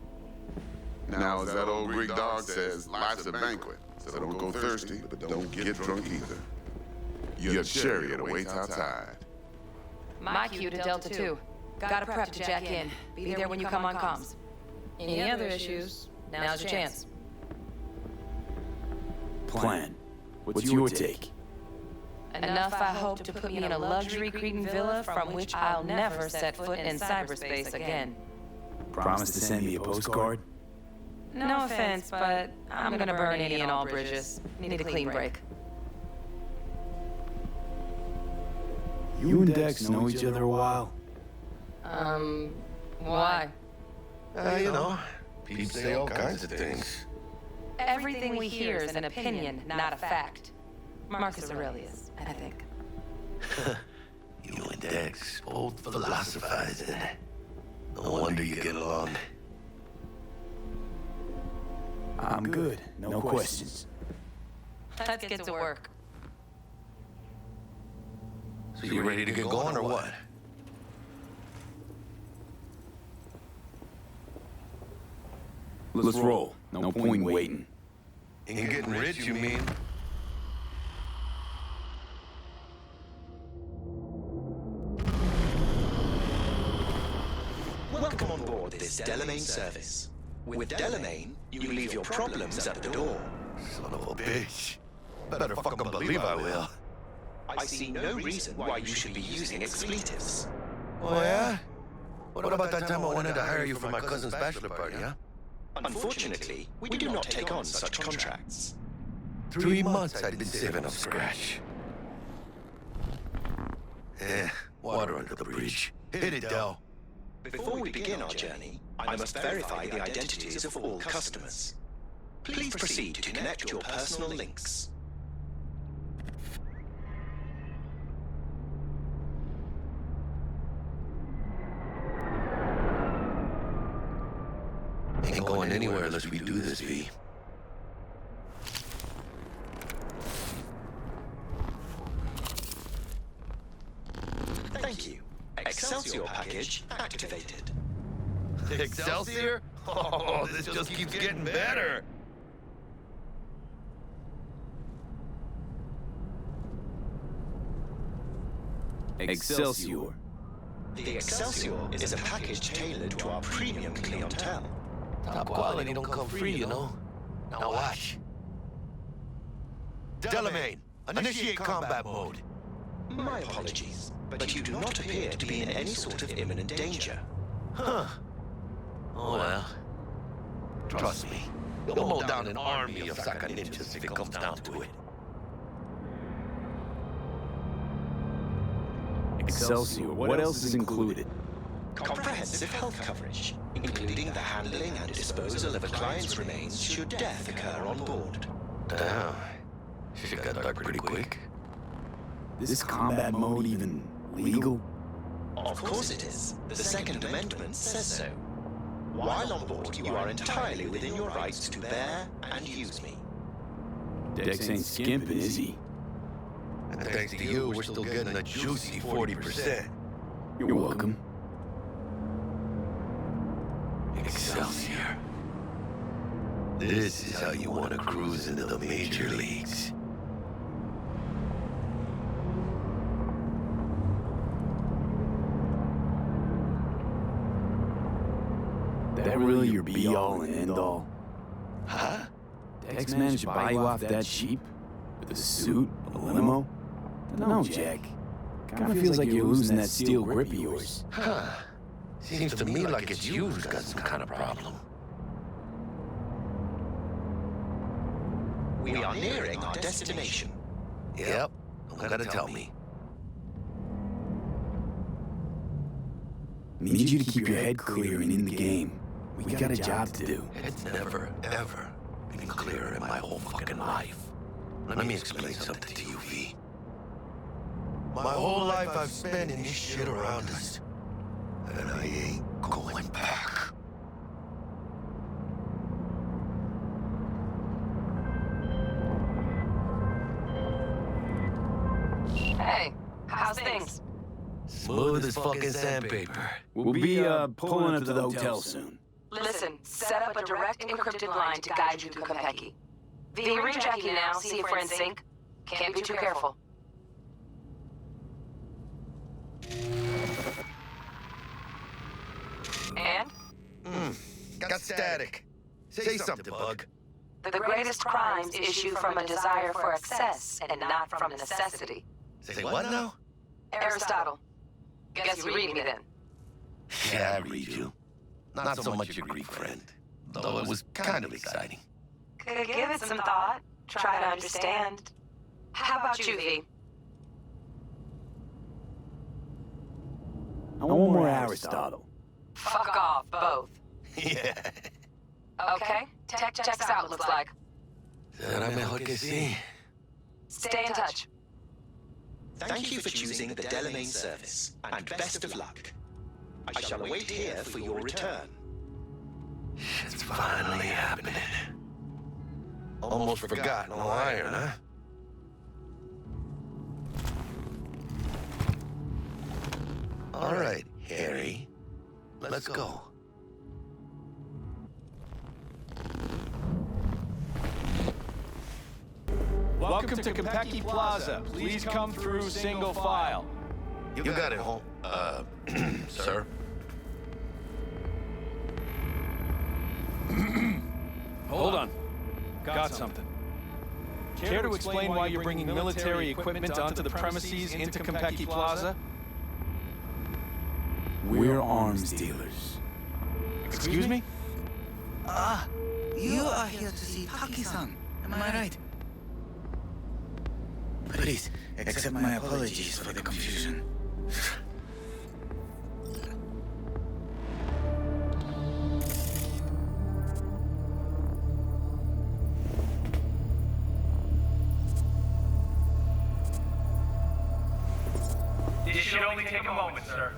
Now, as that old Greek dog says, life's a banquet, so don't go thirsty, but don't get drunk either. Your chariot awaits outside. My cue to Delta 2. Gotta prep to jack in. Be there when you come on comms. Any other issues? Now's your chance. Plan. What's your take? Enough, I hope, to put me in a luxury Cretan villa from which I'll never set foot in cyberspace again. Promise to send me a postcard? No offense, but I'm gonna burn any and all bridges. Need a clean break. You and Dex know each other a while? Why? You know, people say all kinds of things. Everything we hear is an opinion, not a fact. Marcus Aurelius, I think. You and Dex both philosophizing. No wonder you get along. I'm good. No questions. Let's get to work. So you ready to get going or what? Let's roll. No point waiting. Ain't getting rich, you mean? Welcome on board this Delamain service. With Delamain, you leave your problems at the door. Son of a bitch. Better fucking believe I will. I see no reason why you should be using expletives. Oh, yeah? What about that time I wanted to hire you for my cousin's bachelor party, huh? Unfortunately, we do not take on such contracts. 3 months I'd been saving up scratch. Water under the bridge. Hit it, Del. Before we begin our journey, I must verify the identities of all customers. Please proceed to connect your personal links. Ain't going anywhere unless we do this, V. Thank you. Excelsior package activated. Excelsior? Oh, this just keeps getting better. Excelsior. The Excelsior is a package tailored to our premium clientele. Top quality don't come free, you know. Now watch. Delamain, initiate combat mode. My apologies, but you do not appear to be in any sort of imminent danger. Huh. Oh well. Trust me, you'll mow down an army of Saka ninjas if it comes down to it. Excelsior, what else is included? Comprehensive health coverage, including the handling and disposal of a client's remains should death occur on board. Damn. Shit got dark pretty quick. This combat mode even legal? Of course it is. The Second Amendment says so. While on board, you are entirely within your rights to bear and use me. Dex ain't skimping, is he? And thanks to you, we're still getting a juicy 40%. You're welcome. Excelsior. This is how you want to cruise into the major leagues. That really your be-all and end-all? Huh? Dex managed to buy you off that cheap? With a suit? A limo? No, Jack. Kinda feels like you're losing that steel grip of yours. Huh. Seems to me like it's you who's got some kind of problem. We are nearing our destination. Yep. Don't gotta tell me. Need you to keep your head clear and in the game. We got a job to do. It's never, ever been clearer in my whole fucking life. Let me explain something to you, V. My whole life I've spent in this shit around us. And I ain't going back. Hey, how's things? Smooth as fucking sandpaper. We'll be pulling up to the hotel soon. Listen, set up a direct encrypted line to guide you to Konpeki. V, ring Jackie now, see if we're in sync. Can't be too careful. And? Got static. Say something, Bug. The greatest crimes issue from a desire for excess and not from necessity. Say what now? Aristotle. Guess you read me then. Yeah, I read you. Not so much your Greek friend, though it was kind of exciting. Could give it some thought. Try to understand. How about you, V? I want more Aristotle. Fuck off, both. Yeah. Okay, tech checks out, looks like. Será mejor que sí. Stay in touch. Thank you for choosing the Delamain service, and best of luck. I shall wait here for your return. It's finally happening. Almost forgot, no iron, huh? All right, Harry. Let's go. Welcome to Konpeki Plaza. Please come through single file. You got it, home. Sir. Hold on. Got something. Care to explain why you're bringing military equipment onto the premises into Konpeki Plaza? We're arms dealers. Excuse me? You are here to see Taki-san, am I right? Please, accept my apologies for the confusion. This should only take a moment, sir.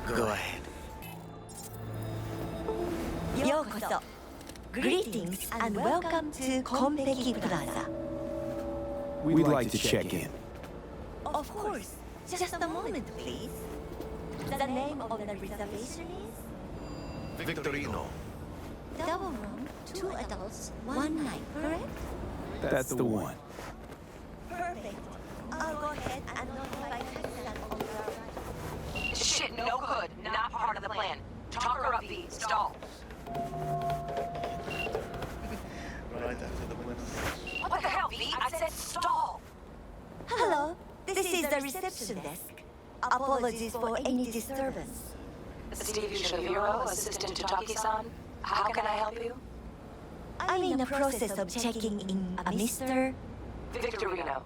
Go ahead. Yokoso. Greetings and welcome to Konpeki Plaza. We'd like to check in. Of course. Just a moment, please. The name of the reservation is? Victorino. Double room, 2 adults, 1 night, correct? That's the one. Perfect. I'll go ahead and notify Pakistan of your... Shit, no good. Not part of the plan. Talk her up, V. Stall. Right after the win. What the hell, V? I said stall. Hello, this is the reception desk. Apologies for any disturbance. Stevie Shaviro, assistant to Taki-san. How can I help you? I'm in the process of checking in a Mr. Victorino.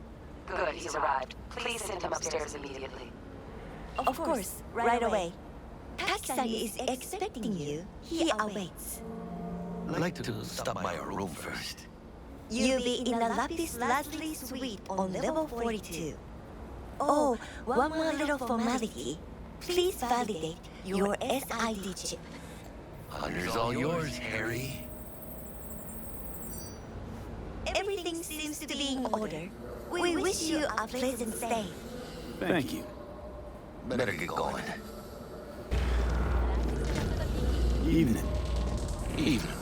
Good, he's arrived. Please send him upstairs immediately. Of course, right away. Taki-san is expecting you. He awaits. I'd like to stop by our room first. You'll be in the Lapis Lazuli suite on level 42. Oh, one more little formality. Please validate your SID chip. Honor's all yours, Harry. Everything seems to be in order. We wish you a pleasant stay. Thank you. Better get going. Evening. Evening.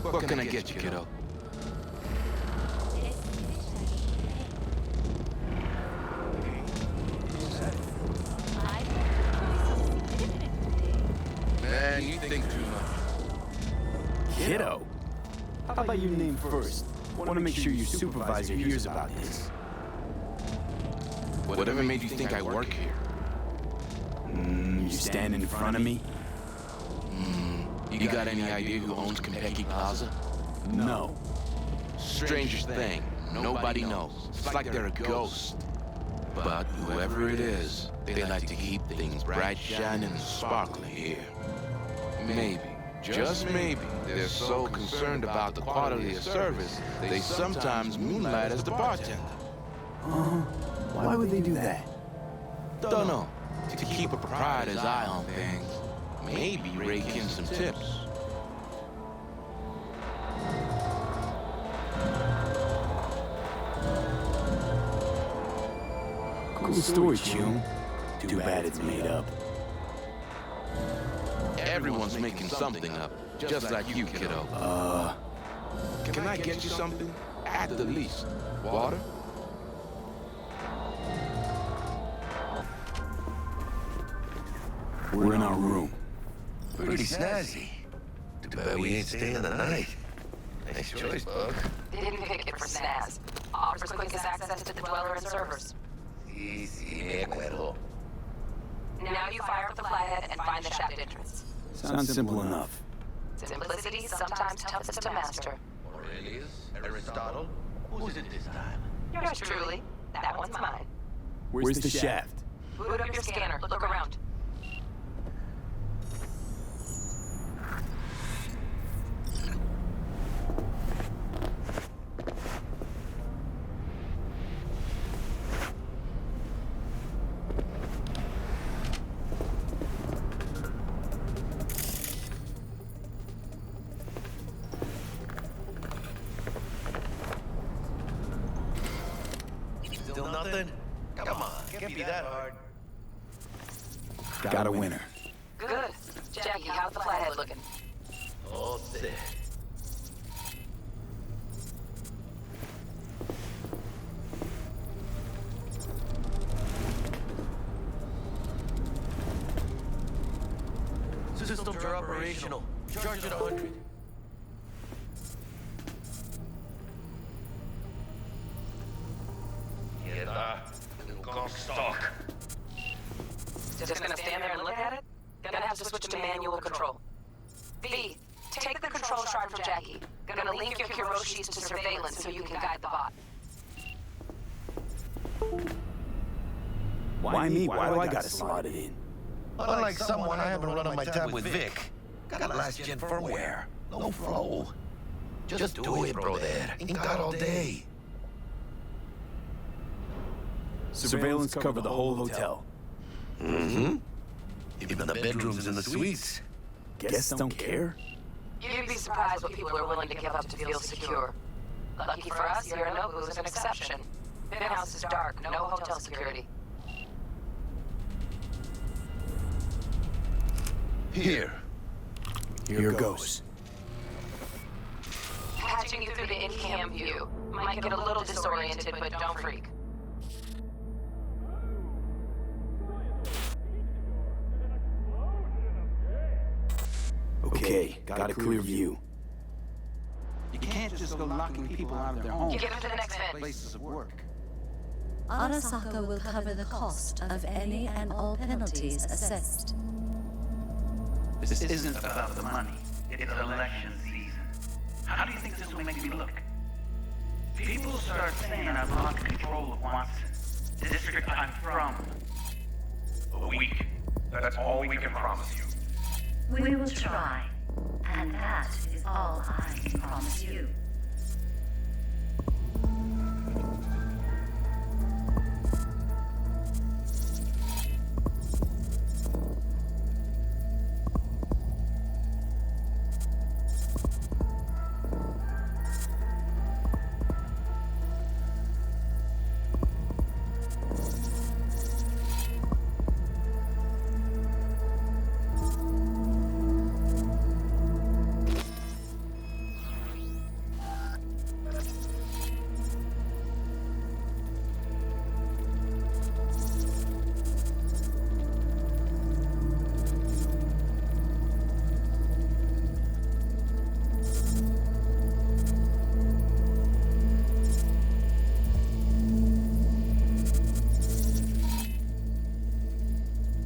What can I get you, kiddo? Man, you think too much. Kiddo? How about you name first? Want to make sure your supervisor hears about this. Whatever made you think I work here? You stand in front of me? You got any idea who owns Konpeki Plaza? No. Strangest thing, nobody knows. It's like they're a ghost. But whoever it is, they like to keep things bright, shining, and sparkling here. Maybe, just maybe, they're so concerned about the quality of service, they sometimes moonlight as the bartender. Why would they do that? Don't know. To keep a proprietor's eye on things. Maybe rake in some tips. Cool story, June. Too bad it's made up. Everyone's making something up, just like you, kiddo. Can I get you something? At the least. Water? We're in our room. Pretty snazzy. Too bad we ain't staying the night. Nice choice, Bug. Didn't pick it for snaz. Offers quickest access to the dweller and servers. Sí, me acuerdo. Now you fire up the flathead and find the shaft entrance. Sounds simple enough. Simplicity sometimes toughest to master. Aurelius? Aristotle? Who's it this time? Yours truly. That one's mine. Where's the shaft? Boot up your scanner. Look around. Still nothing? Come on, can't be that hard. Got a winner. Good. Jackie, how's the flathead looking? All set. Systems are operational. Charge at 100. Stock. Just gonna stand there and look at it? Gonna have to switch to manual control. V, take the control shard from Jackie. Gonna link your Hiroshis to surveillance so you can guide the bot. Why me? Why do I gotta slot it in? Unlike someone, I haven't run on my tab with Vic. Got last-gen firmware. No flow. Just do it, brother. Ain't got all day. Surveillance covered the whole hotel. Mm-hmm. Even the bedrooms and the suites. Guests don't care? You'd be surprised what people are willing to give up to feel secure. Lucky for us, Yorinobu's an exception. Penthouse is dark, no hotel security. Here goes. Patching you through the in-cam view. Might get a little disoriented, but don't freak. Okay, got a clear view. You can't just go locking people out of their homes. Get them to the next vent. Places of work. Arasaka will cover the cost of any and all penalties assessed. This isn't about the money. It's election season. How do you think this will make me look? People start saying I've lost control of Watson, the district I'm from. A week. That's all we can promise you. We will try, and that is all I can promise you.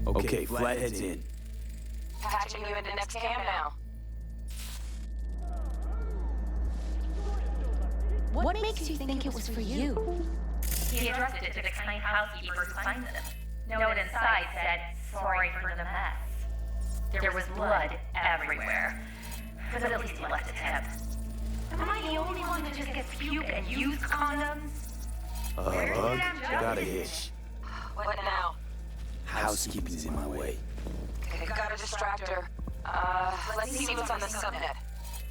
Okay, Flathead's in. Patching you into next cam now. What makes you think it was for you? He addressed it to the kind housekeeper who finds them. Note inside said, "Sorry for the mess." There was blood everywhere. But at least he left a tip. Am I the only one that just gets puke and used condoms? Bug, got a hitch. What now? Housekeeping's in my way. Okay, got a distractor. Let's see what's on the subnet.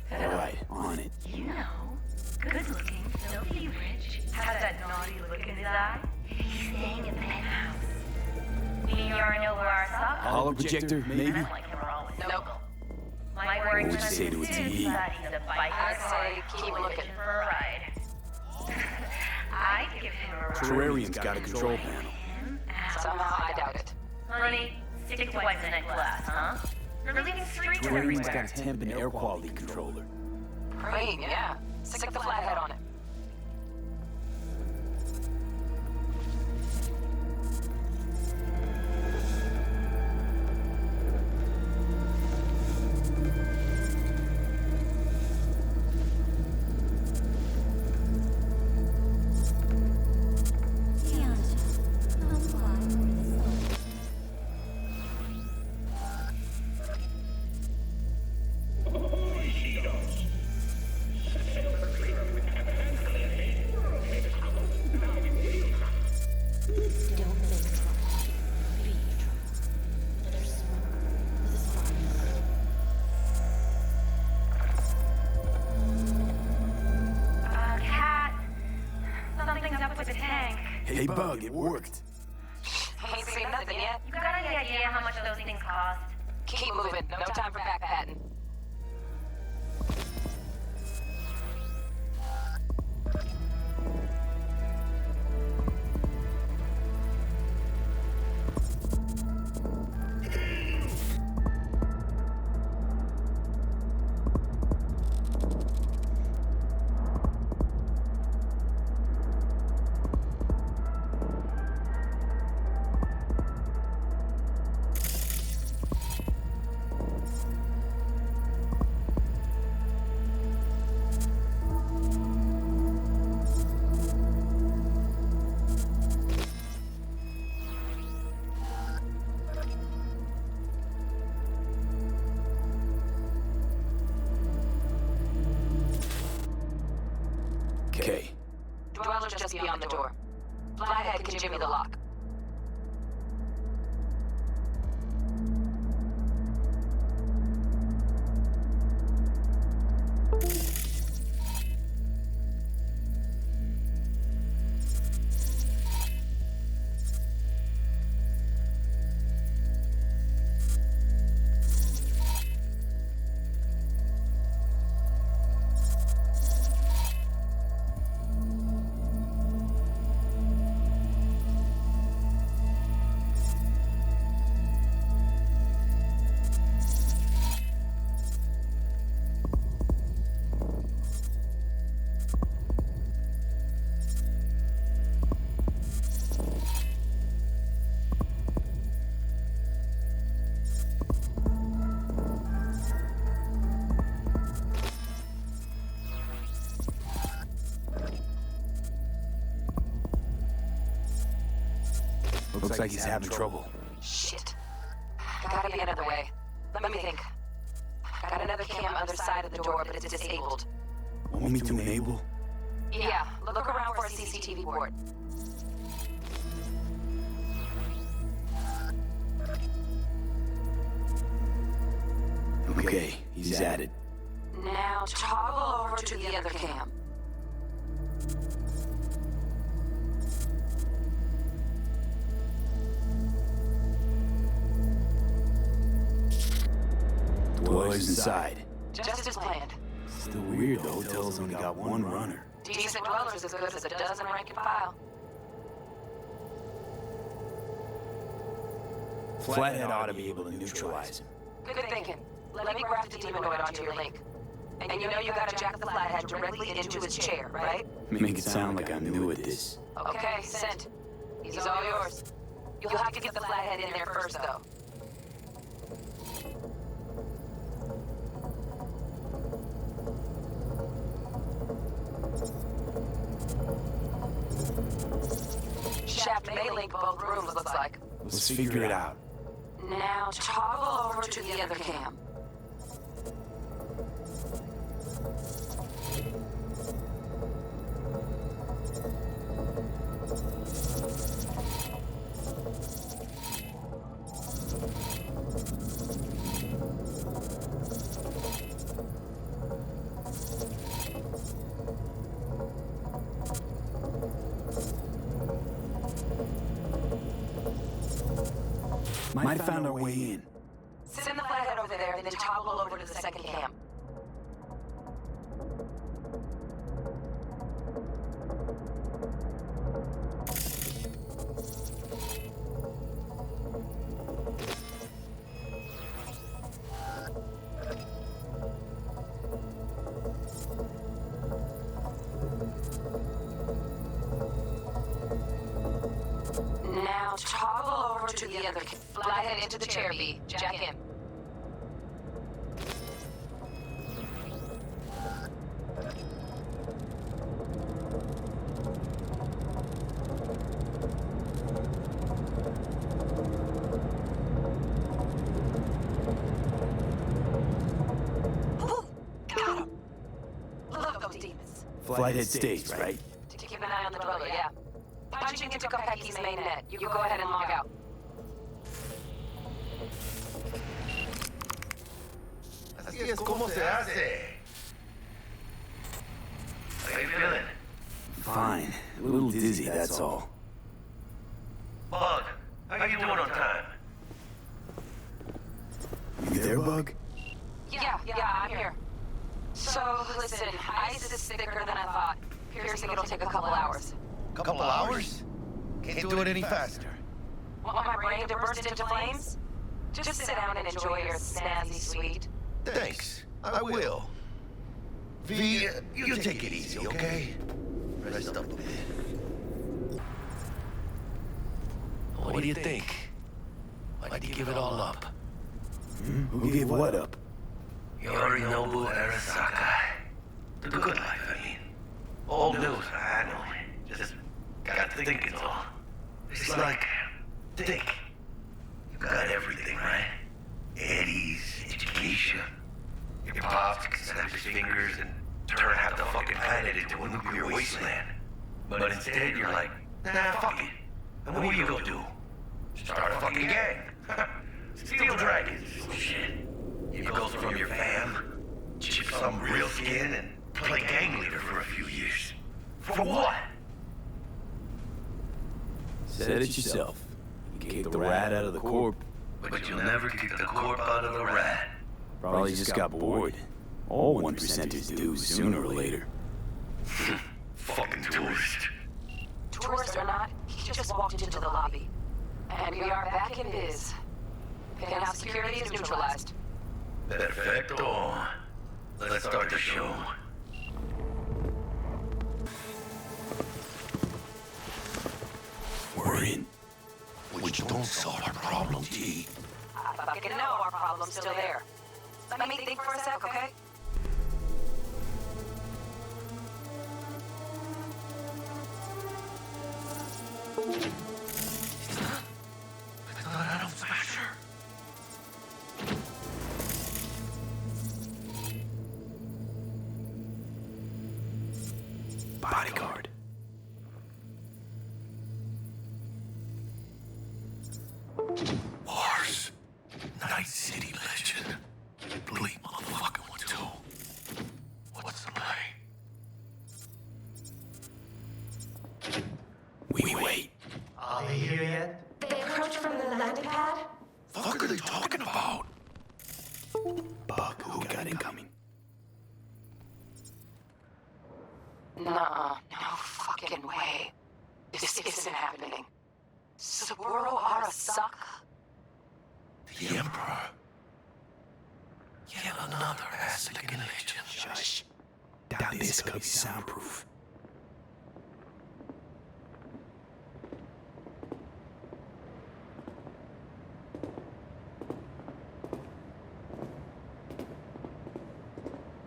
Alright, on it. You know, good looking, filthy rich, has that naughty look in his eye. He's staying in the penthouse. We already know where our socks are. Hollow projector, maybe? Men like him are always Nope. single. My word What would you say to a is TV? that he's a biker I'd say keep looking. for a ride. I'd give him a ride. Terrarium's got a control panel. Somehow I doubt it. Honey, stick to what's in that glass, huh? You're leaving streaks Terrarium's everywhere. got a temp and air quality controller. Great, yeah. Stick the flathead on it. Hey, Bug, it worked. Ain't seen nothing yet. You got any idea how much those things cost? Keep moving. No time for back-patting. Okay. Dweller's just beyond the door. Flathead can jimmy the lock. Looks like he's having trouble. Shit. Gotta be another way. Let me think. Got another cam other side of the door, but it's disabled. Want me to enable? Yeah, look around for a CCTV board. Okay, he's at it. Now toggle over to the other cam. Dweller's inside. Just as planned. Still weird, the hotel's only got one runner. Decent dweller's as good as a dozen rank and file. Flathead ought to be able to neutralize him. Good thinking. Let me graft the demonoid onto your link. And you know you gotta jack the flathead directly into his chair, right? Make it sound like I'm new at this. Okay, sent. He's all yours. You'll have to get the flathead in there first, though. Shaft may link both rooms, looks like. Let's figure it out. Now toggle over to the other cam. Might have found our way in. Send the flathead over there, then toggle over to the second cam. Now toggle over to the other cam. Flathead into the chair, B. Jack in. Got him. Love those demons. Flathead stays, right? To keep an eye on the dweller, yeah. Punching into Kopeki's main net. You go ahead and log out. Así es como se hace. How you feeling? Fine. A little dizzy, that's all. Bug, how you doing on time? You there, Bug? Yeah, I'm here. So, listen, ice is thicker than I thought. Piercing it'll take a couple hours. Couple hours? Can't do it any faster. Want my brain to burst into flames? Just sit down and enjoy your snazzy suite. Thanks, I will. V, you take it easy, okay? Rest up a bit. What do you think? Why'd you give it all up? Who gave what up? Yorinobu Arasaka. The good life, I mean. Old news, I know. Just got thinking all. It's like, think. You got everything, right? Eddie's, education. Your pops can snap his fingers and turn half the fucking planet into a nuclear wasteland. But instead, you're like, nah, fuck it. And what are you gonna do? Start a fucking gang. Steal dragons, shit. You go from your fam, chip some real skin, and play gang leader for a few years. For what? Said it yourself. You kicked the rat out of the corp. But you'll never kick the corp out of the rat. Probably just got bored. All 1%ers do, sooner or later. Fucking tourist. Tourist or not, he just walked into the lobby. And we are back in biz. Penthouse security is neutralized. Perfecto. Let's start the show. We're in. We don't solve our problem, G. I fucking know our problem's still there. Let me think for a sec, okay? bodyguard. Mars. Night City legend. Bleep motherfucking one too. What's the play? We wait. Are they here yet? They approach from the landing pad? Fuck are they talking about? Bug, who got incoming? Nuh-uh. No fucking way. This isn't happening. Saburo Arasaka? The Emperor. Yet another Aztecan legend. Shush. Doubt this could be soundproof.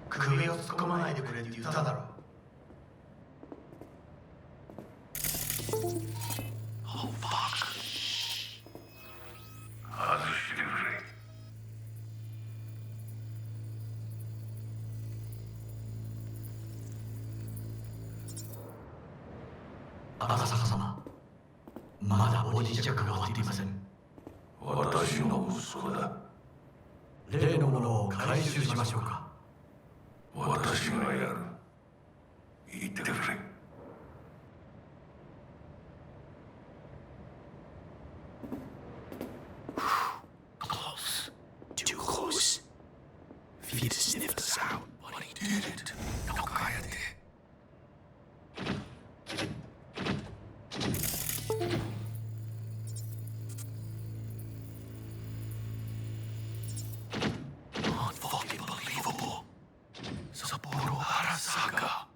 首を突っ込まないでくれって言っただろ。Oh, fuck. 外してくれ。赤坂様、まだボディチェックが終わっていません。私の息子だ。例のものを回収しましょうか。私がやる。言ってくれ。Close. Too close. If he'd sniffed us out. But he didn't. No, cállate. Unfucking believable. Saburo Arasaka.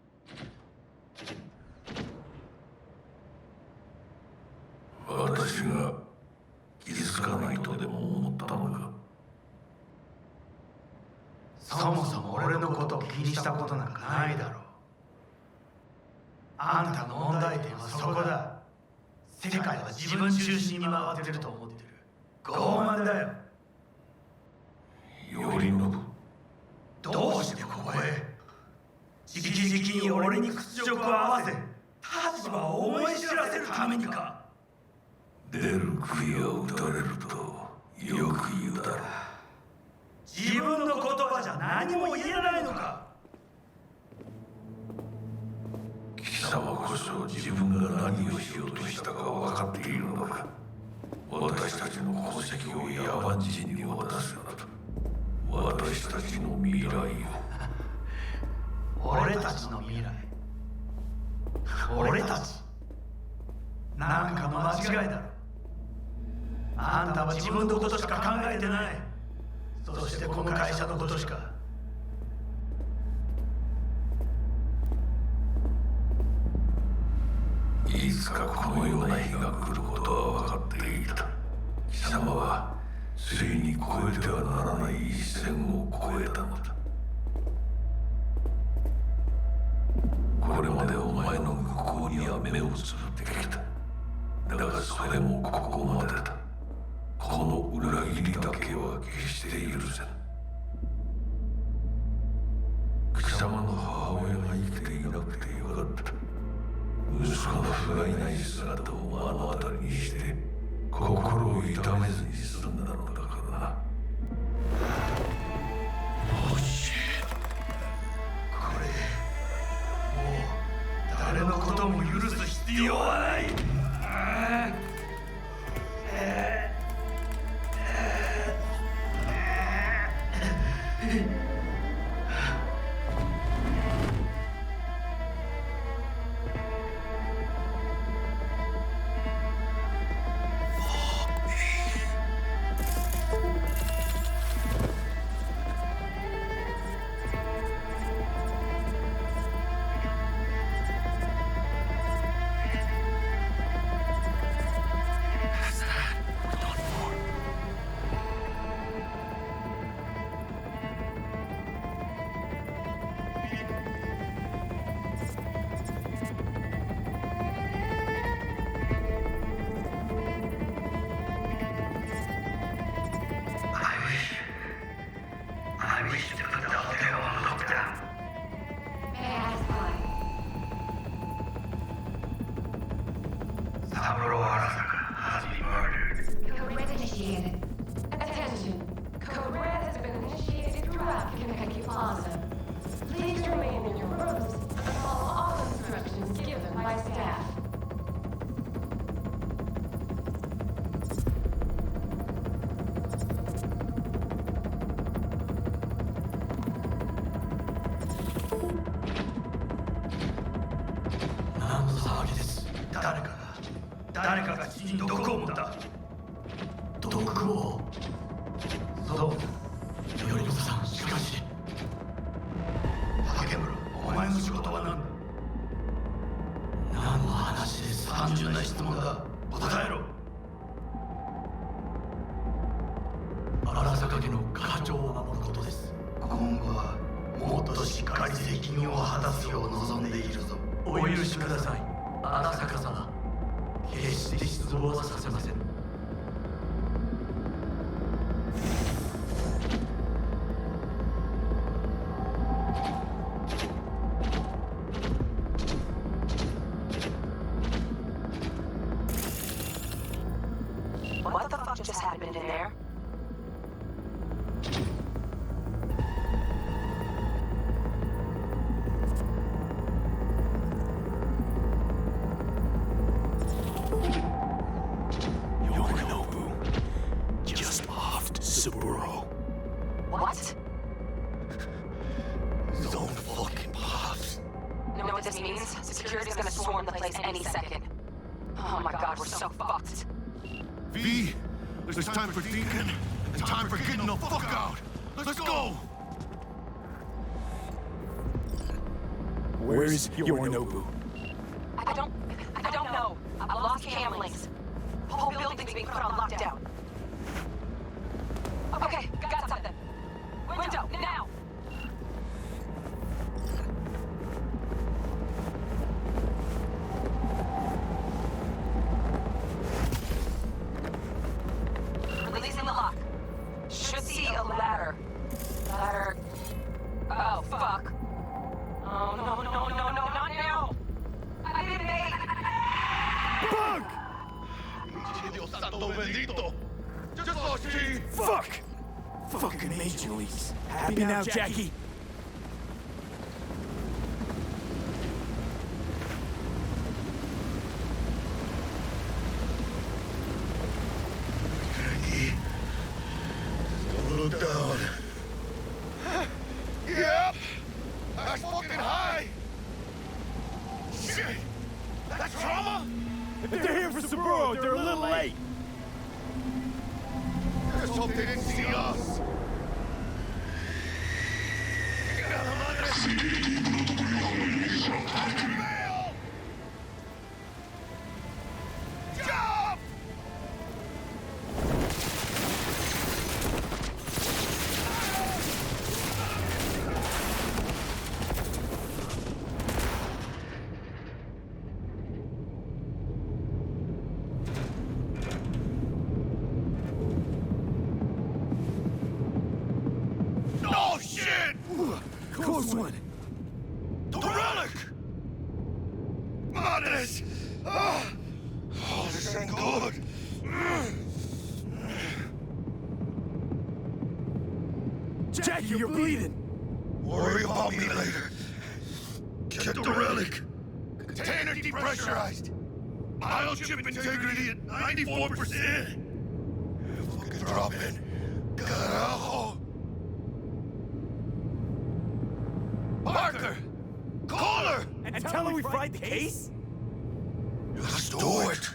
私が気づかないとでも思ったのか。そもそも俺のことを気にしたことなんかないだろう。あんたの問題点はそこだ。世界は自分中心に回ってると思ってる。傲慢だよ。頼信。どうしてここへ？直々に俺に屈辱を合わせ、立場を思い知らせるためにか。出る杭を打たれるとよく言うだろう。自分の言葉じゃ何も言えないのか。貴様こそ自分が何をしようとしたか分かっているのか。私たちの功績を野蛮人に渡すなど、私たちの未来を。俺たちの未来。俺たち。なんかの間違いだろ。あんたは自分のことしか考えてない。そしてこの会社のことしか。いつかこのような日が来ることは分かっていた。貴様はついに越えてはならない一線を越えたのだ。これまでお前の向こうには目をつぶってきた。だがそれもここまでだ。この裏切りだけは決して許せん。貴様の母親が生きていなくてよかった。息子の不甲斐ない姿を目の当たりにして心を痛めずに済んだのだからな。おしこれもう誰のことも許す必要はない。Saburo Arasaka has been murdered. Code Red initiated. Attention. Code Red has been initiated throughout Kinekaki Plaza. Please remain in your rooms and follow all instructions given by staff.何の騒ぎです。誰かが父に毒を持った。毒を。そう。頼子さん、しかし。竹村、お前の仕事は何だ。何の話です。単純な質問だ。答えろ。荒坂家の家長を守ることです。今後はもっとしっかり責任を果たすよう望んでいるぞ。お許しください、荒坂様。決して失望はさせません。What the fuck just happened in there? What? Zone fucking pops. You know what this means? Security's gonna swarm the place any second. Oh my god, we're so fucked. V, there's time for thinking and time for getting the fuck out. Let's go! Where is Yorinobu? I don't know. I lost cam links. The whole building's being put on lockdown. Okay, got something. Window, now! Releasing the lock. Should see a ladder. Oh, fuck. Oh, no, not now! I didn't make it! Dios santo bendito! Just lost G! Fuck! Fucking Major Leagues. Happy now, Jackie? Jackie, don't look down. Yep! That's fucking high! Shit! That's trauma? If they're here for Saburo, they're a little late. Let's hope they didn't see us. Jump! Oh shit! Close one. The relic! Madness! Oh, this ain't good. Jackie, you're bleeding. Worry about me later. Get the relic. Container depressurized. Biochip integrity at 94%. Fucking drop it. Carajo. Parker! Call her! And tell her we fried the case? Let's do it.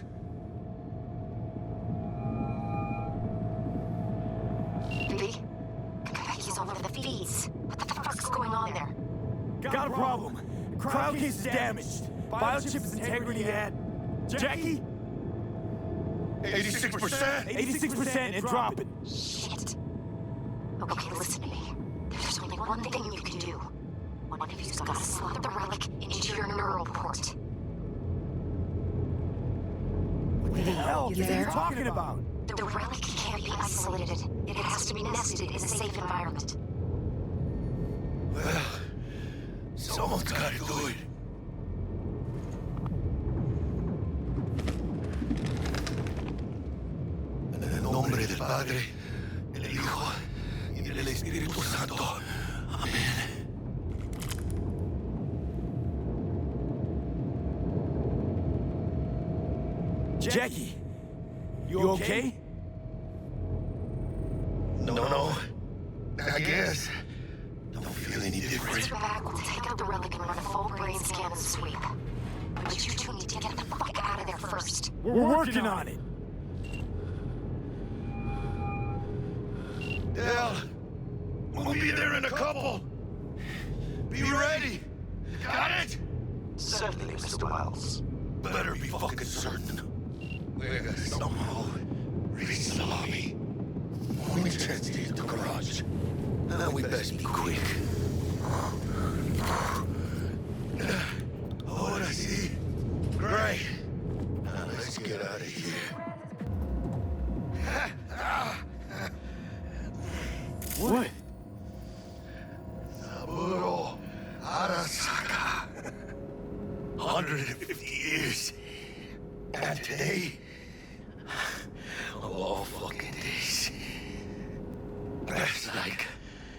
V? He's over the feeds. What the fuck's going on there? Got a problem. Crowd case is damaged. Biochip's integrity at... Jackie? 86%? 86% and dropping. Shit. Okay, listen to me. There's only one thing you can do. One of you's gotta slot the relic into your neural port. What the hell You are there? you talking about? The relic can't be isolated. It has to be nested in a safe environment. Well, someone's gotta do it. Padre, el Hijo y el Espíritu Santo. Amén. Jackie, you okay? No. I guess. Don't feel any different. Mr. Back will take out the relic and run a full brain scan and sweep. But you two need to get the fuck out of there first. We're working on it. Dell, we'll be there in a couple. Be ready. Got it? Certainly, Mr. Wells. Better be fucking certain. We're gonna somehow reach the lobby. Only chance to hit the garage. Now we best be quick. Oh, I see. Great. Now let's get out of here. What? Saburo Arasaka. 150 years. And today, of all fucking days, that's like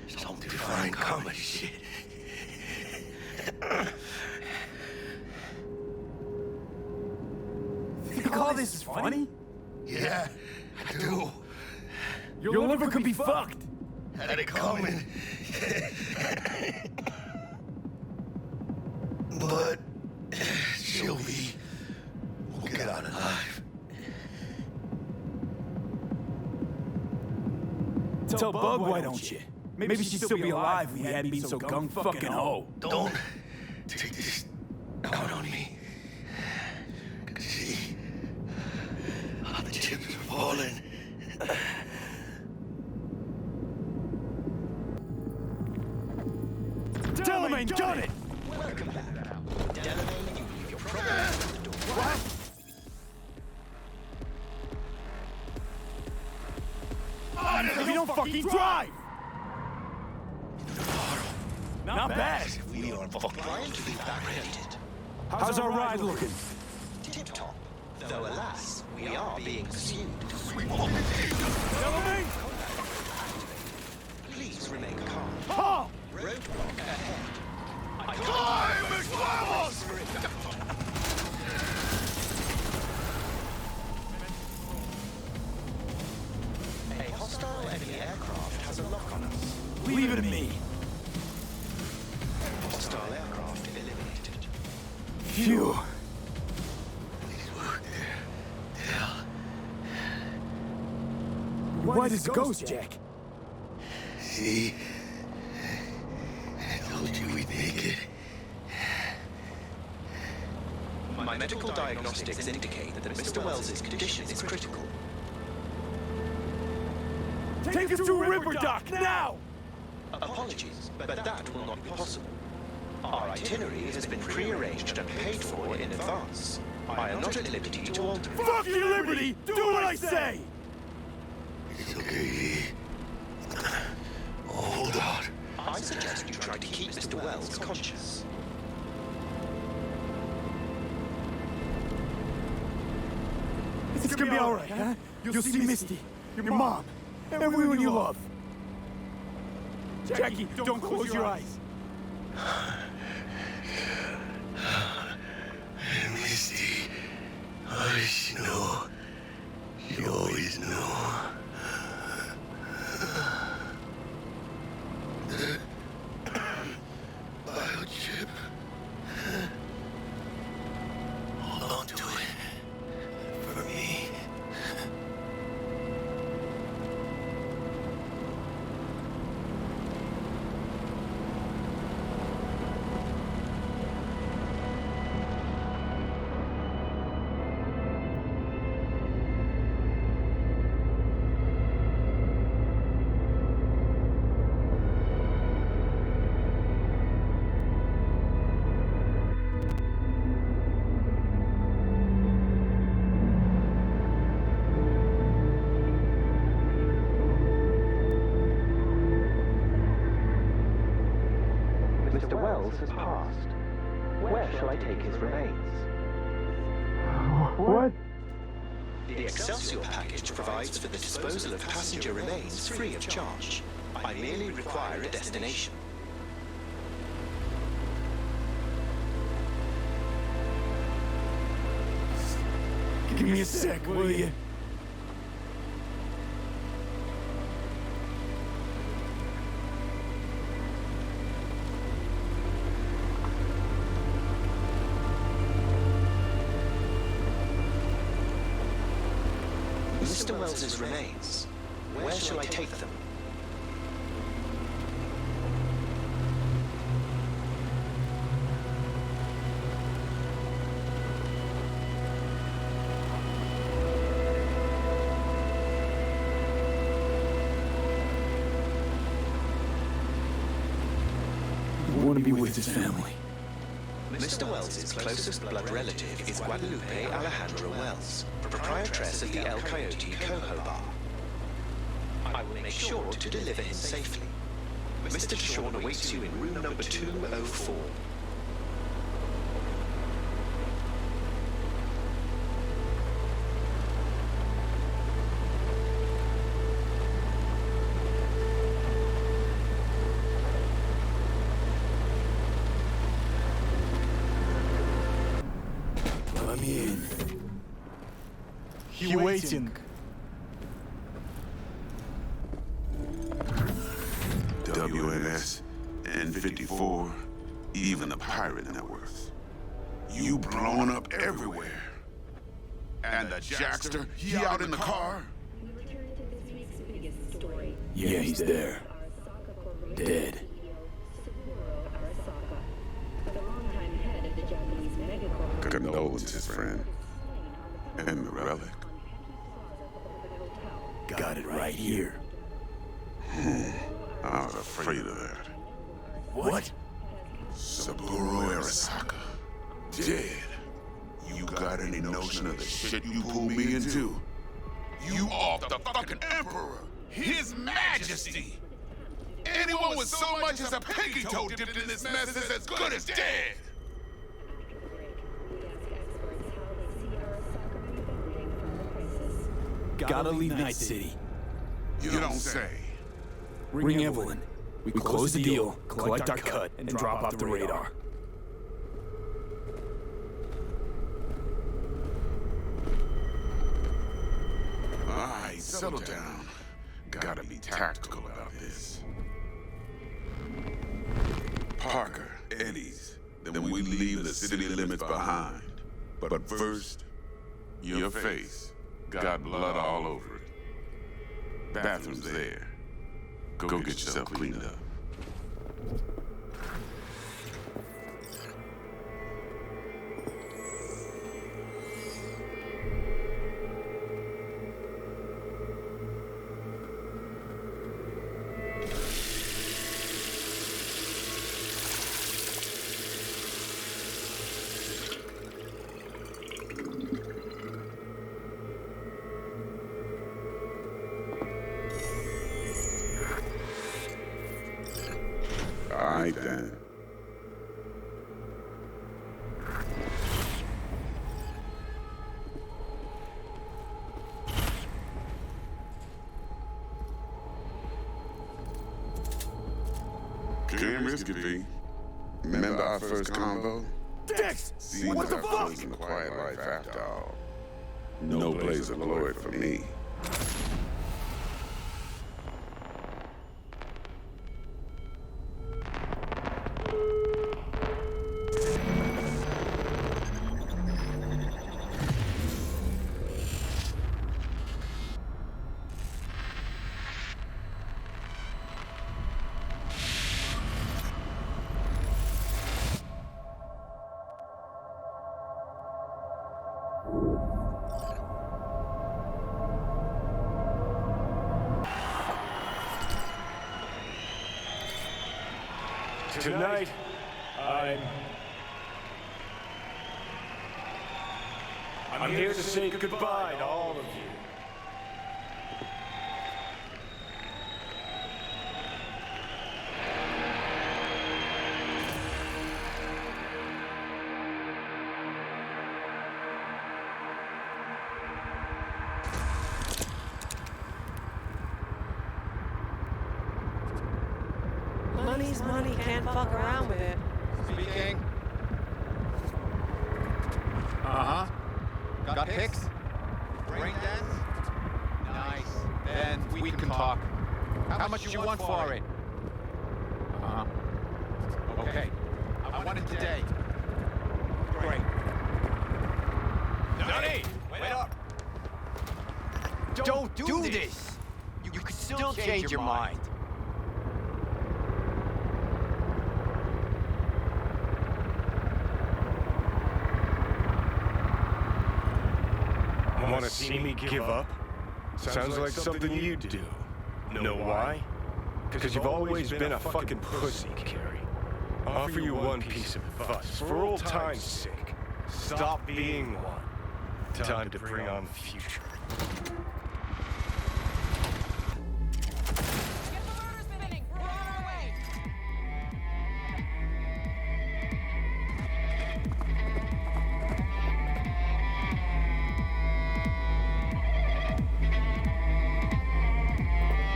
some divine comedy shit. Think all this is funny? Yeah, I do. Your liver could be fucked. Had it coming. But she'll be. We'll get out alive. Tell Bug, why don't you? Maybe she'd still be alive if we hadn't been so gung-fucking-ho. Don't take this out on me. See how the chips are falling. Delamain, got it! Welcome back. Delamain, you leave your property at the door. What? If you don't fucking drive! Not bad. We are fucking to be vaccinated. How's our ride looking? Tip-top. Though alas, we are being pursued. Delamain! Please remain calm. Paul! Roadblock ahead. A hostile enemy aircraft has a lock on us. Leave it to me. Hostile aircraft eliminated. Phew. White as a ghost, Jack. See? I told you we'd make it. My medical diagnostics indicate that Mr. Wells's condition is critical. Take us to River Dock, now! Apologies, but that will not be possible. Our itinerary has been pre-arranged and paid for in advance. I am not at liberty to alter it. Fuck your liberty! Do what I say! It's okay, V. Hold on. I suggest you try to keep Mr. Wells conscious. It's gonna be alright, huh? You'll see Misty, your mom, everyone you love. Jackie, don't close your eyes. Misty, how does she know? She always knew. The biochip. Hold on to it. For me. Mr. Wells has passed. Where shall I take his remains? What? The Excelsior package provides for the disposal of passenger remains free of charge. I merely require a destination. Give me a sec, will you? Mr. Wells's remains. Where shall I take them? I want to be with his family. Mr. Wells's closest blood relative is Guadalupe Alejandra Wells, proprietress of the El Coyote Coho Bar. I will make sure to deliver him safely. Mr. Deshawn awaits you in room number 204. Let me in. He waiting. WMS, N54, even the pirate networks. You blowing up everywhere. And the Jackster, he out in the car? Yeah, he's there. Dead. Condolences, friend. And the relic. Got it right here. I was afraid of that. What? Saburo Arasaka. Dead. You got any notion of the shit you pulled me into? You off the fucking Emperor! His Majesty! Anyone with so much as a pinky toe dipped in this mess is as good as dead! Gotta leave Night City. You don't say. Ring Evelyn. We close the deal, collect our cut, and drop off the radar. Alright, settle down. Gotta be tactical about this. Parker, Eddie's. Then we leave the city limits behind. But first, your face got blood all over it. Bathroom's there. Go get yourself cleaned up. All right, then. Can't risk it, V. Remember our first convo? Dex! Seems What the I've fuck? chosen a quiet life after all. No blaze of glory for me. Tonight, I'm here to say goodbye to all of you. Money's money, can't fuck around with it. Speaking. Uh-huh. Got pics? Brain dance? Nice. Then we can talk. How much you want for it? Uh-huh. Okay. I want it today. Great. Johnny, wait up. Don't do this! You could still change your mind. Want to see me give up? Sounds like something you'd do. Know why? Because you've always been a fucking pussy, Carrie. Offer you one piece of advice. For old time's sake, stop being one. Time to bring on the future.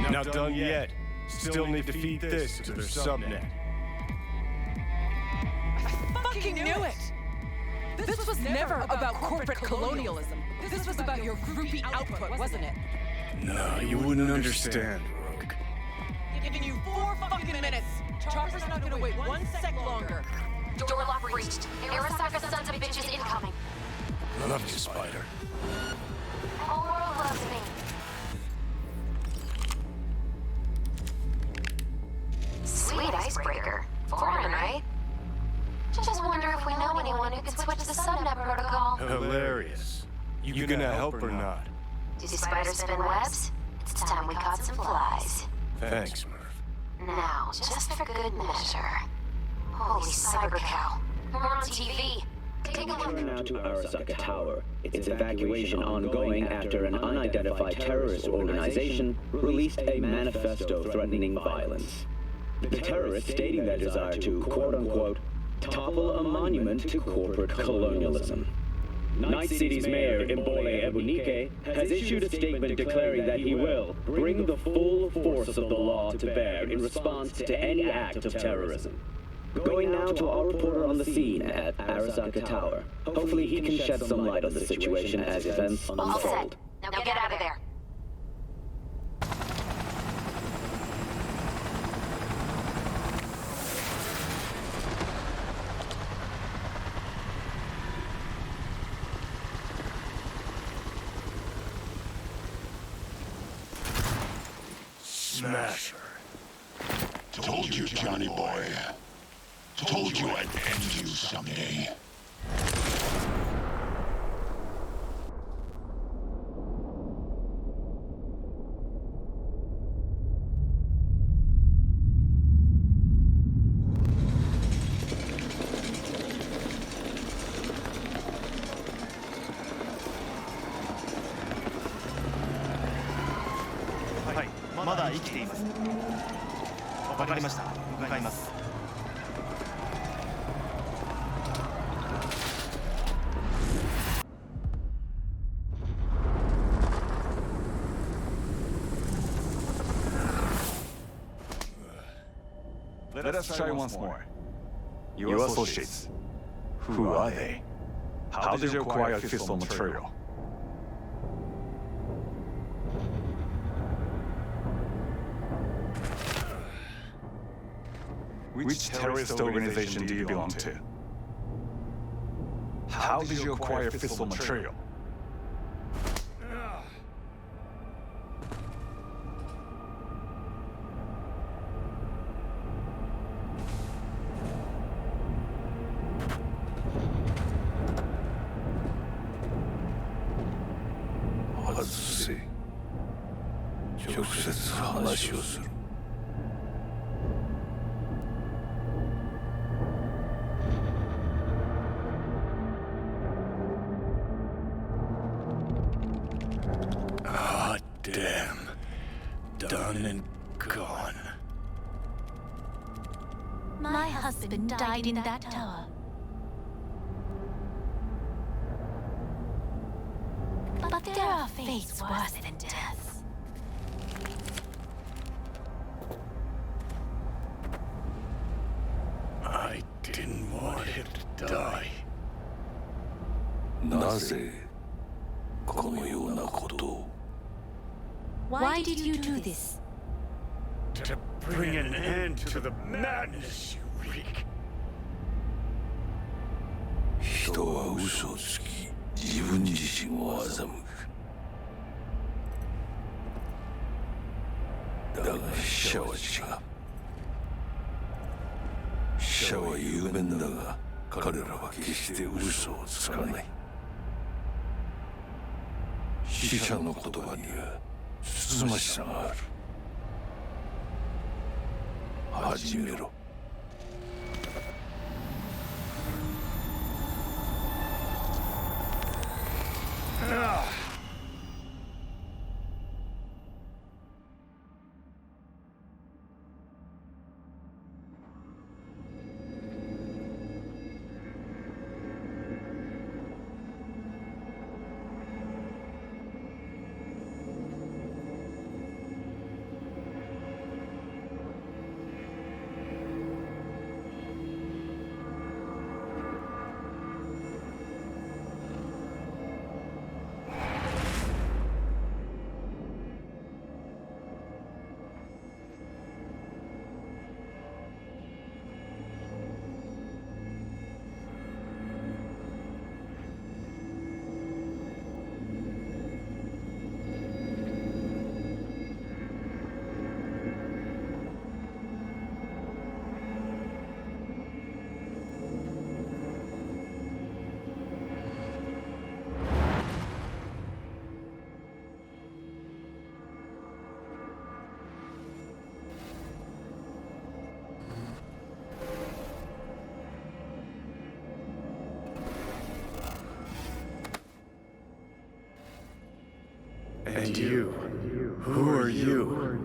Not done yet. Still need to feed this to their subnet. I fucking knew it! This was never about corporate colonialism. This was about your groupie output, wasn't it? No, you wouldn't understand, Rook. Giving you 4 fucking minutes. Chopper's not gonna wait 1 sec longer. Door lock breached. Arasaka sons of bitches incoming. I love you, Spider. Whole world loves me. Sweet icebreaker. Foreign, right? Just wonder if we know anyone who could switch the subnet protocol. Hilarious. You gonna help or not? Do spiders spin webs? It's time we caught some flies. Thanks, Murph. Now, just for good measure. Holy cybercow. We're on TV. Take a look. Turn now to Arasaka Tower. Its evacuation ongoing after an unidentified terrorist organization released a manifesto threatening violence. The terrorists stating their desire to, quote-unquote, topple a monument to corporate colonialism. Night City's mayor, Imbole Ebunike, has issued a statement declaring that he will bring the full force of the law to bear in response to any act of terrorism. Going now to our reporter on the scene at Arasaka Tower. Hopefully he can shed some light on the situation as events All unfold. set. Now get out of there. Smash her. Told you, Johnny boy. Told you I'd end you someday.はい、まだ生きています。わかりました。向かいます。Let us try once more. Your associates. Who are they? How did you acquire fissile material? Which terrorist organization do you belong to? How did you acquire fissile material? Let's see. 直接話をする。Ah, damn. Done and gone. My husband died in that tower. But there are fates worse than death. didn't want him to die. なぜこのようなことを Why did you do this? To bring an end to the madness you wreak. 人は嘘をつき自分自身を欺くだが死者は違う死者は雄弁だが彼らは決して嘘をつかない死者の言葉にはつつましさがある始めろAnd you, who are you?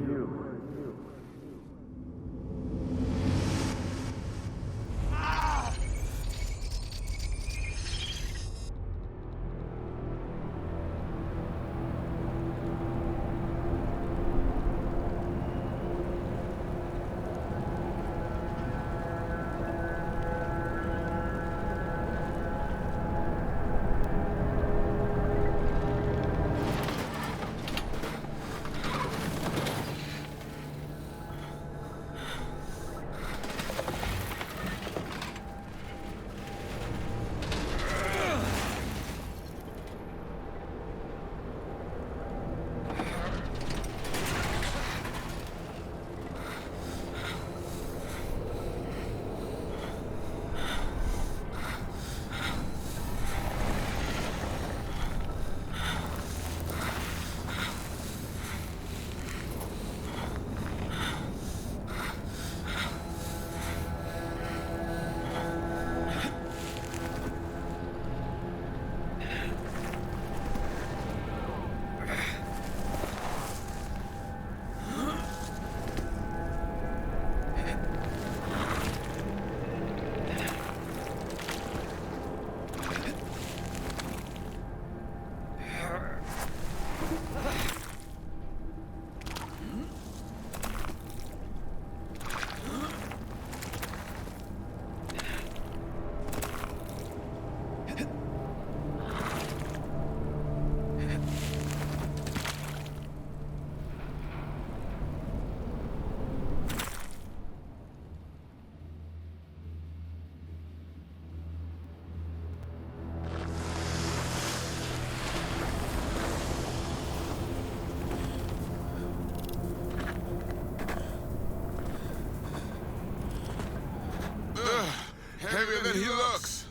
Heavier than he looks.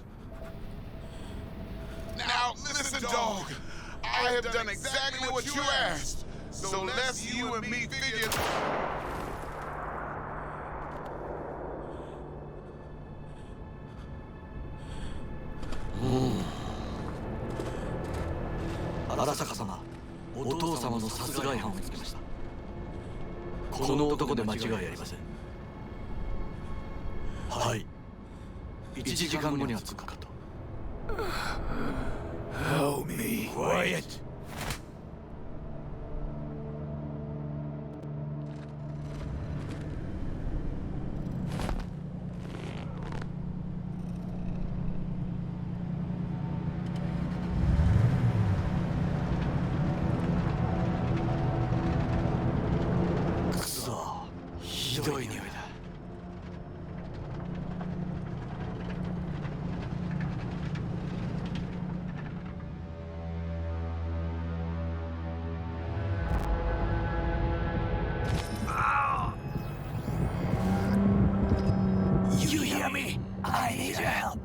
Now, listen, dog. I have done exactly what you asked. So let's you and me figure... 荒坂様、お父様の殺害犯を見つけました。この男で間違いありません。はい。1時間後には着くかと。Help me. Quiet. 「I need your help.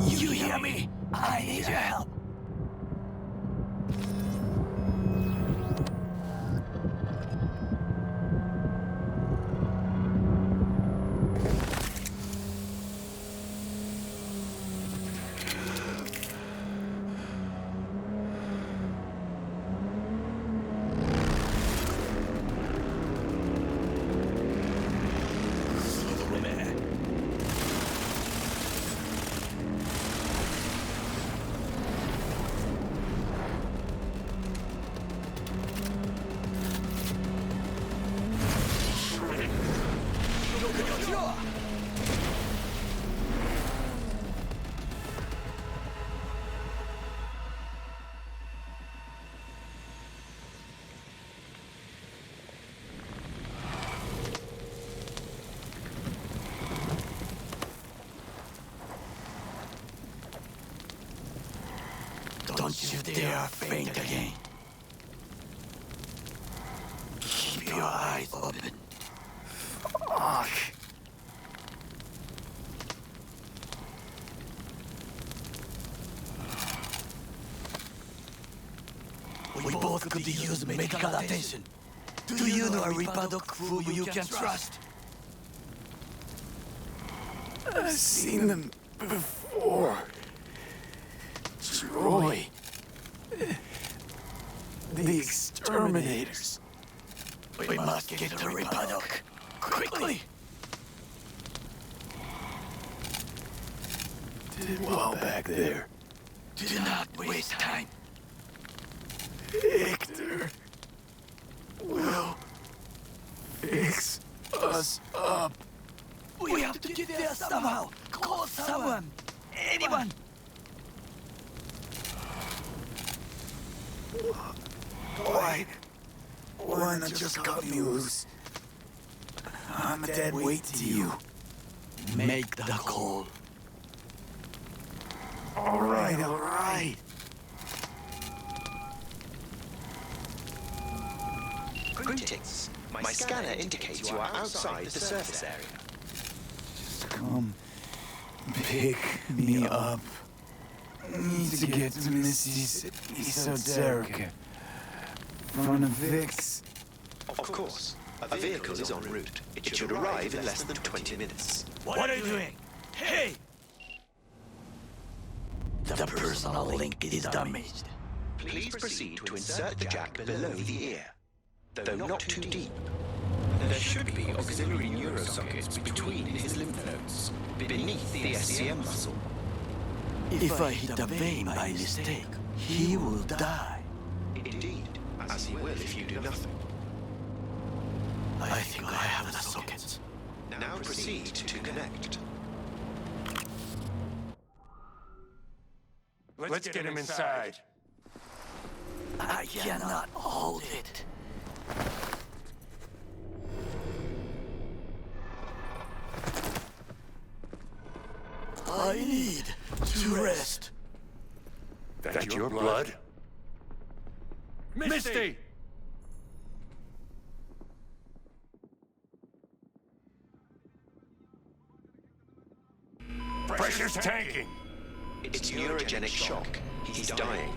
You hear me? I need your help. Don't you dare faint again. Keep your eyes open. Fuck. We both could use medical attention. Do you know a Reaper Doc who you can trust? I've seen them before. Troy. The exterminators. We must get to Reaper Doc. Quickly. Did well back there. Do not waste time. Victor will fix us up. We have to get there somehow. Call someone. Anyone. Why not just cut me loose? I'm a dead weight to you. Make the call. All right. Greetings. My scanner indicates you are outside the surface area. Come pick me up. Need to get to Missy's esoterica. Front of Vix. Of course. A vehicle is en route. It should arrive in less than 20 minutes. What are you doing? Hey! The personal link is damaged. Please proceed to insert the jack below the ear, though not too deep. There should be auxiliary neurosockets between his lymph nodes, beneath the SCM muscle. If I hit a vein by mistake, he will die. Indeed, as he will if you do nothing. I think I have the sockets. Now proceed to connect. Let's get him inside. I cannot hold it. I need to rest. That your blood? Misty! Pressure's tanking. It's neurogenic shock. He's dying.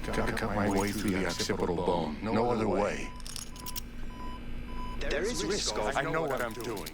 Gotta cut my way through the occipital bone. No other way. There is risk of... I know what I'm doing.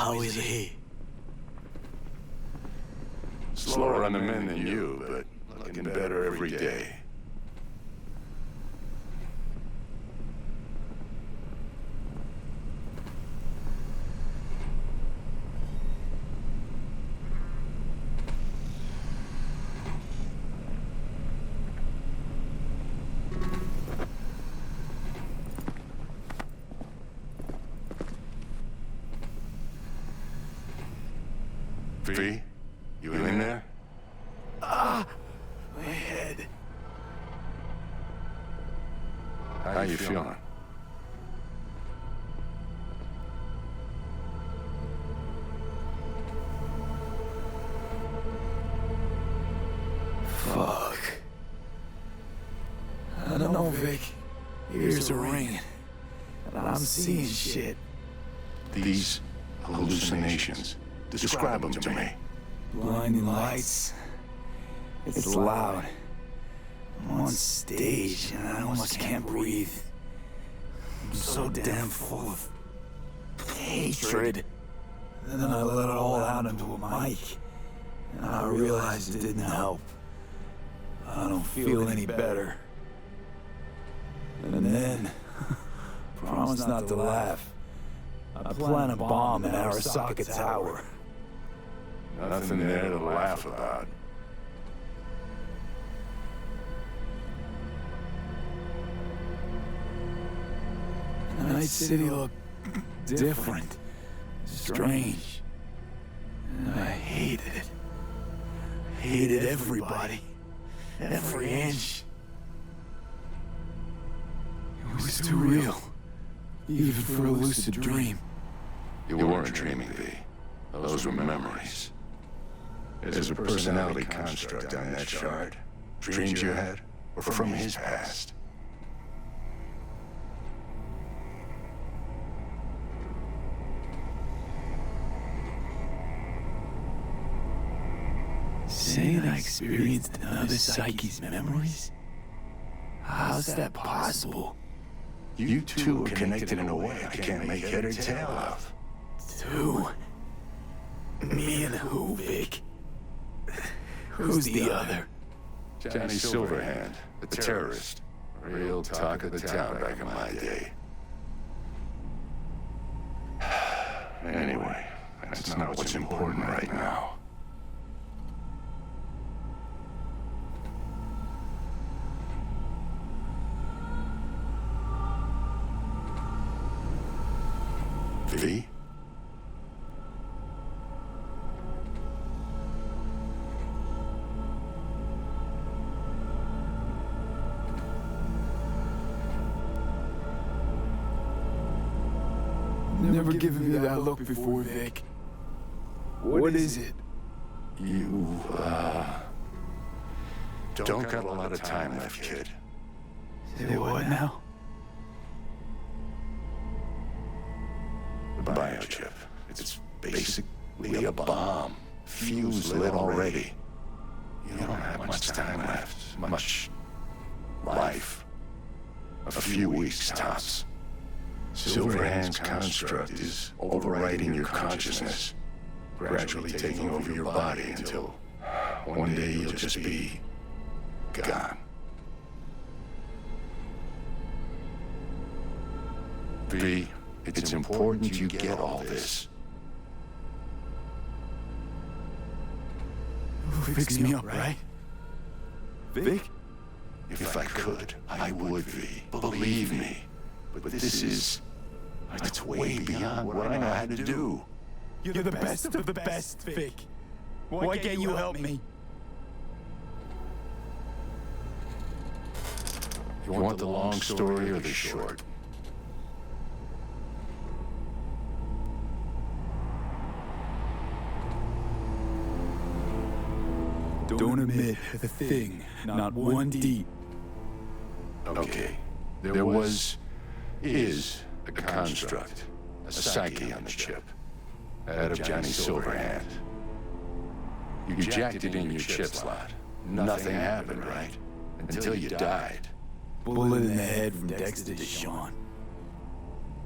How is he? Slower on the men than you, but looking better every day. V, you in there? My head. How you feeling? Fuck. I don't know, Vic. Here's a ring. And I'm seeing shit. These hallucinations. Describe them to me. Blinding lights. It's loud. I'm on stage and I almost can't breathe. I'm so damn full of hatred. And then I let it all out into a mic. And I realized it didn't help. I don't feel any better. And then, promise not to laugh. I plan a bomb in Arasaka Tower. Nothing there to laugh about. Night City looked different, strange. And I hated it. Hated everybody, every inch. It was too real, even for a lucid dream. You weren't dreaming, V. Those were memories. There's a personality construct on that shard. Dreams you had, or from his past. Saying I experienced another psyche's memories? How's that possible? You two are connected in a way I can't make head or tail of. Two? Me and who, Vic? Who's the other? Johnny Silverhand, the terrorist. Real talk of the town back in my day. Anyway, that's not what's important right now. V? Never given me that look before, Vic. What is it? You, don't got a lot of time left, kid. Say what now? The biochip. It's basically a bomb. Fuse lit already. You don't have much time left. Much life. A few weeks tops. Silverhand's construct is overriding your consciousness, gradually taking over your body until one day you'll just be gone. V, it's important you get all this. Fix me up, right? Vic? If I could, I would, V. Believe me. But this is... it's way beyond what I know how to do. You're the best of the best, Vic. Why can't you help me? You want the long story or the short? Don't admit a thing, not one deed. Okay. There is a construct, a psyche on the chip, that of Johnny Silverhand. You jacked it in your chip slot. Nothing happened, right? Until you died. Bullet in the head from Dexter to Sean.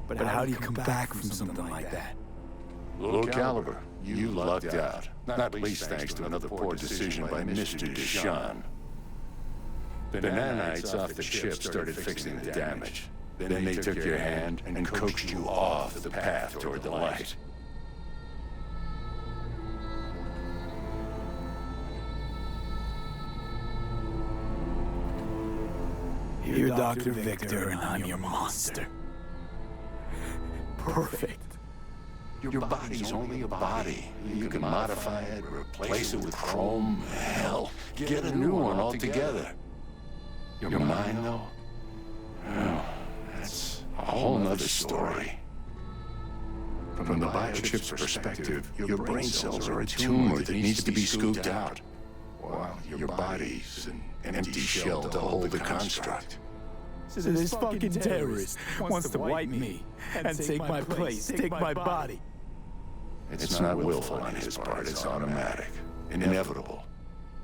But how do you come back from something like that? Low caliber, you lucked out. Not least thanks to another poor decision by Mr. Deshawn. The nanites off the ship started fixing the damage. Then they took your hand and coaxed you off the path toward the light. You're Dr. Victor, and I'm your monster. Perfect. Your body's only a body. You can modify it, replace it with chrome, hell, get a new one altogether. Your mind, though? Well, that's a whole nother story. From the biochip's perspective, your brain cells are a tumor that needs to be scooped out, while your body's an empty shell to hold the construct. So this fucking terrorist wants to wipe me and take my place, take my body. It's not willful on his part, it's automatic, inevitable,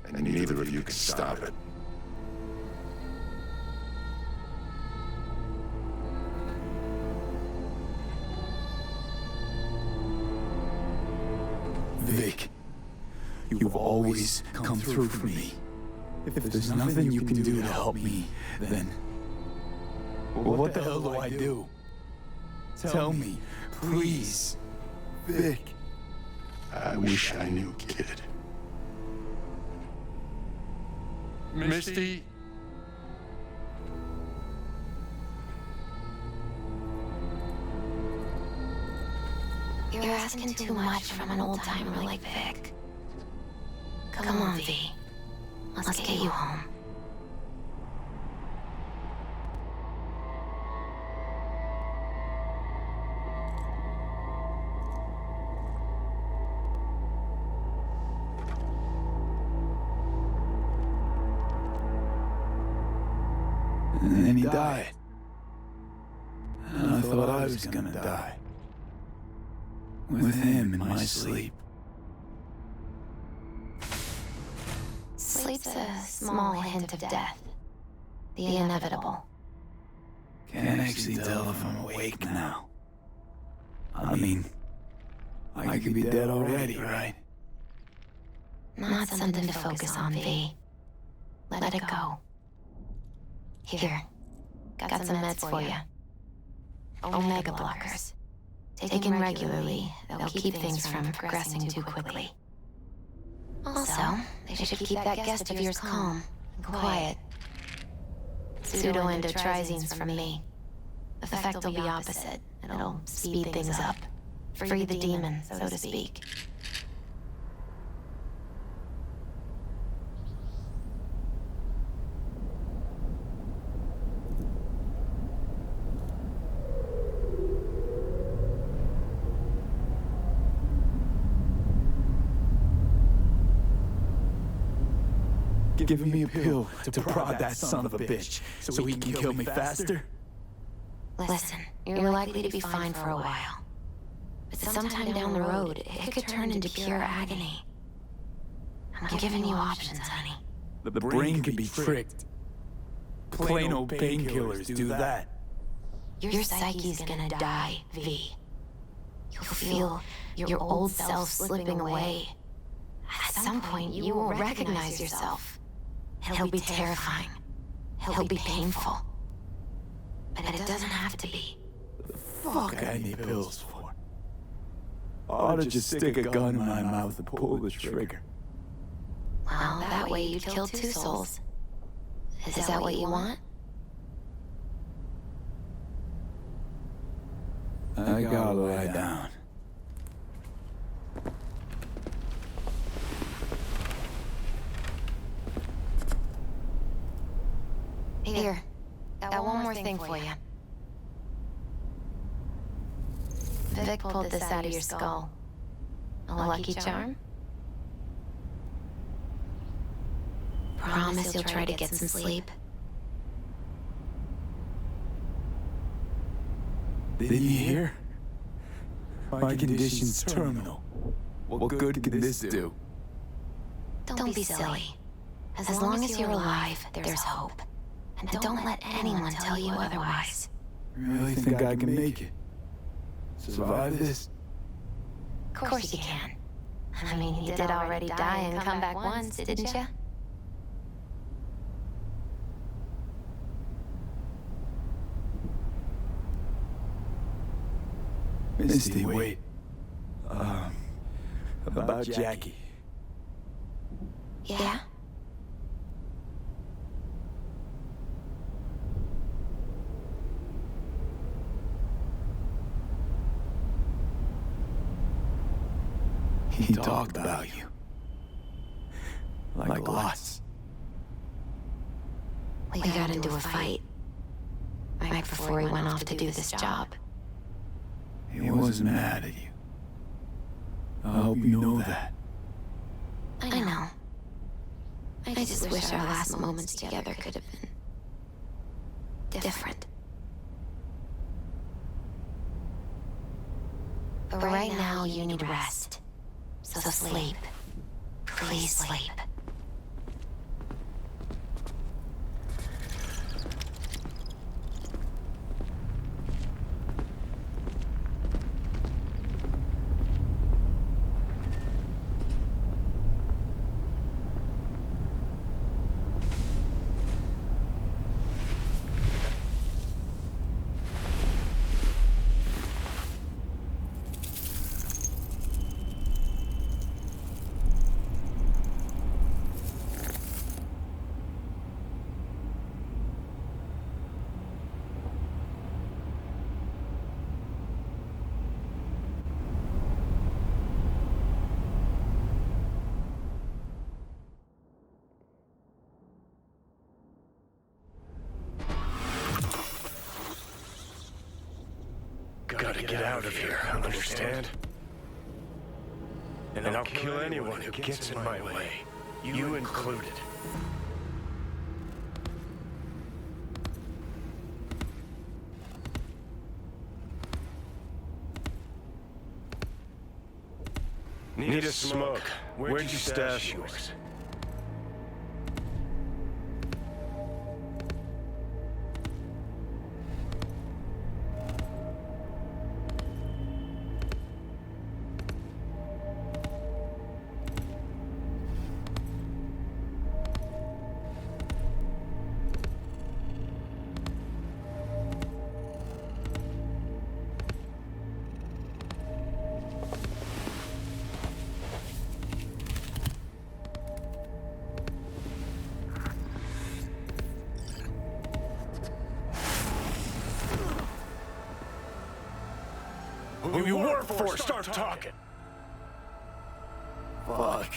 and neither of you can stop it. Vic, you've always come through for me. If there's nothing you can do to help me, then... well, what the hell do I do? Tell me, please. Vic. I wish I knew, kid. Misty? You're asking too much from an old-timer like Vic. Come on, V. Let's get you home. And then he died. And I thought I was gonna die. With him in my sleep. Sleep's a small hint of death. The inevitable. Can't actually tell if I'm awake now. I mean, I could be dead already, right? Not something to focus on, V. Let it go. Here, got some meds for you. Omega blockers. Taken regularly, they'll keep things from progressing too quickly. Also, they should keep that guest of yours calm and quiet. Pseudo-endotrizine's from me. The effect will be opposite. It'll speed things up. Free the demon, so to speak. Giving me a pill to prod that son of a bitch so he can kill me faster? Listen, you're likely to be fine for a while. But sometime down the road, it could turn into pure agony. I'm giving you options, honey. The brain can be tricked. Plain old painkillers do that. Your psyche's gonna die, V. You'll feel your old self slipping away. At some point, you won't recognize yourself. It'll be terrifying. It'll be painful. But it doesn't have to be. Fuck I need pills for? I ought to just stick a gun in my mouth and pull the trigger. Well, that way you'd kill two souls. Is that what you want? I gotta lie down. Here, got one more thing for you. Vic pulled this out of your skull. A lucky charm? Promise you'll try to get some sleep. Didn't you hear? My condition's terminal. What good can this do? Don't be silly. As long as you're alive, there's hope. And don't let anyone tell you otherwise. Really think I can make it? Survive this? Of course you can. I mean, you did already die and come back once, didn't you? Misty, wait. About Jackie. Yeah? He talked about you. Like lots. We got into a fight. Right before he went off to do this job. He wasn't mad at you. I hope you know that. I know. I just wish our last moments together could have been different. But right now, you need rest. So sleep. Please sleep. Gotta get out of here, understand? And I'll kill anyone who gets in my way, you included. Need a smoke. Where'd you stash yours? Who you work for, start talking. Fuck.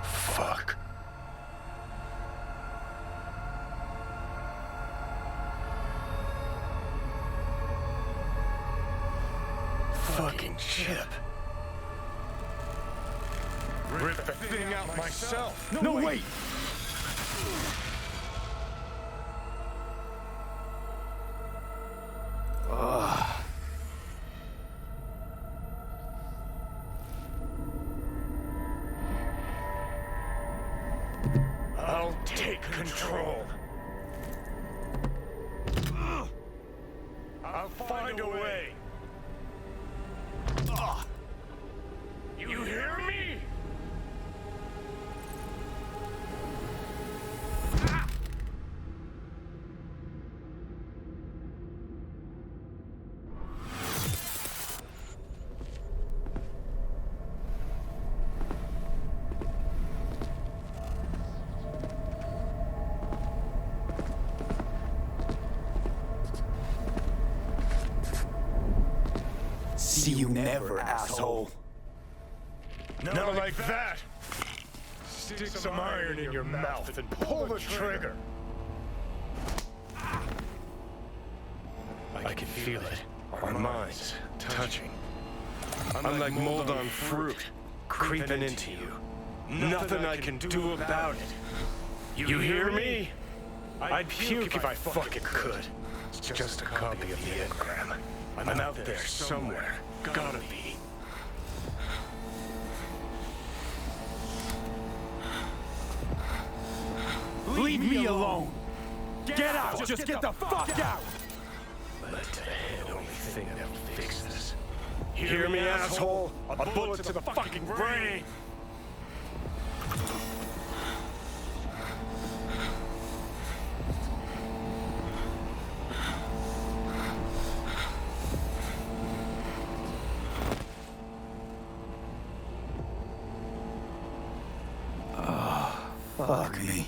Fuck. Fucking Chip. Rip the thing out myself. No, wait! I'll take control. I'll find a way. You hear me? See you never, asshole. Not like that. Stick some iron in your mouth and pull the trigger. I can feel it. Our minds touching. I'm like mold on fruit, creeping into you. Nothing I can do about it. You hear me? I'd puke if I fucking could. It's just a copy of the engram. I'm out there somewhere. Gotta be. Leave me alone! Get out! Just get the fuck out! Let the head thing that'll fix this. Hear me, asshole? A bullet to the fucking brain! Fuck me.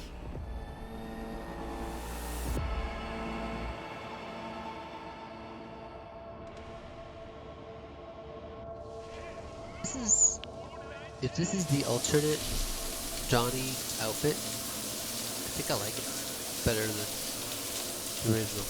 If this is the alternate Johnny outfit, I think I like it better than the original.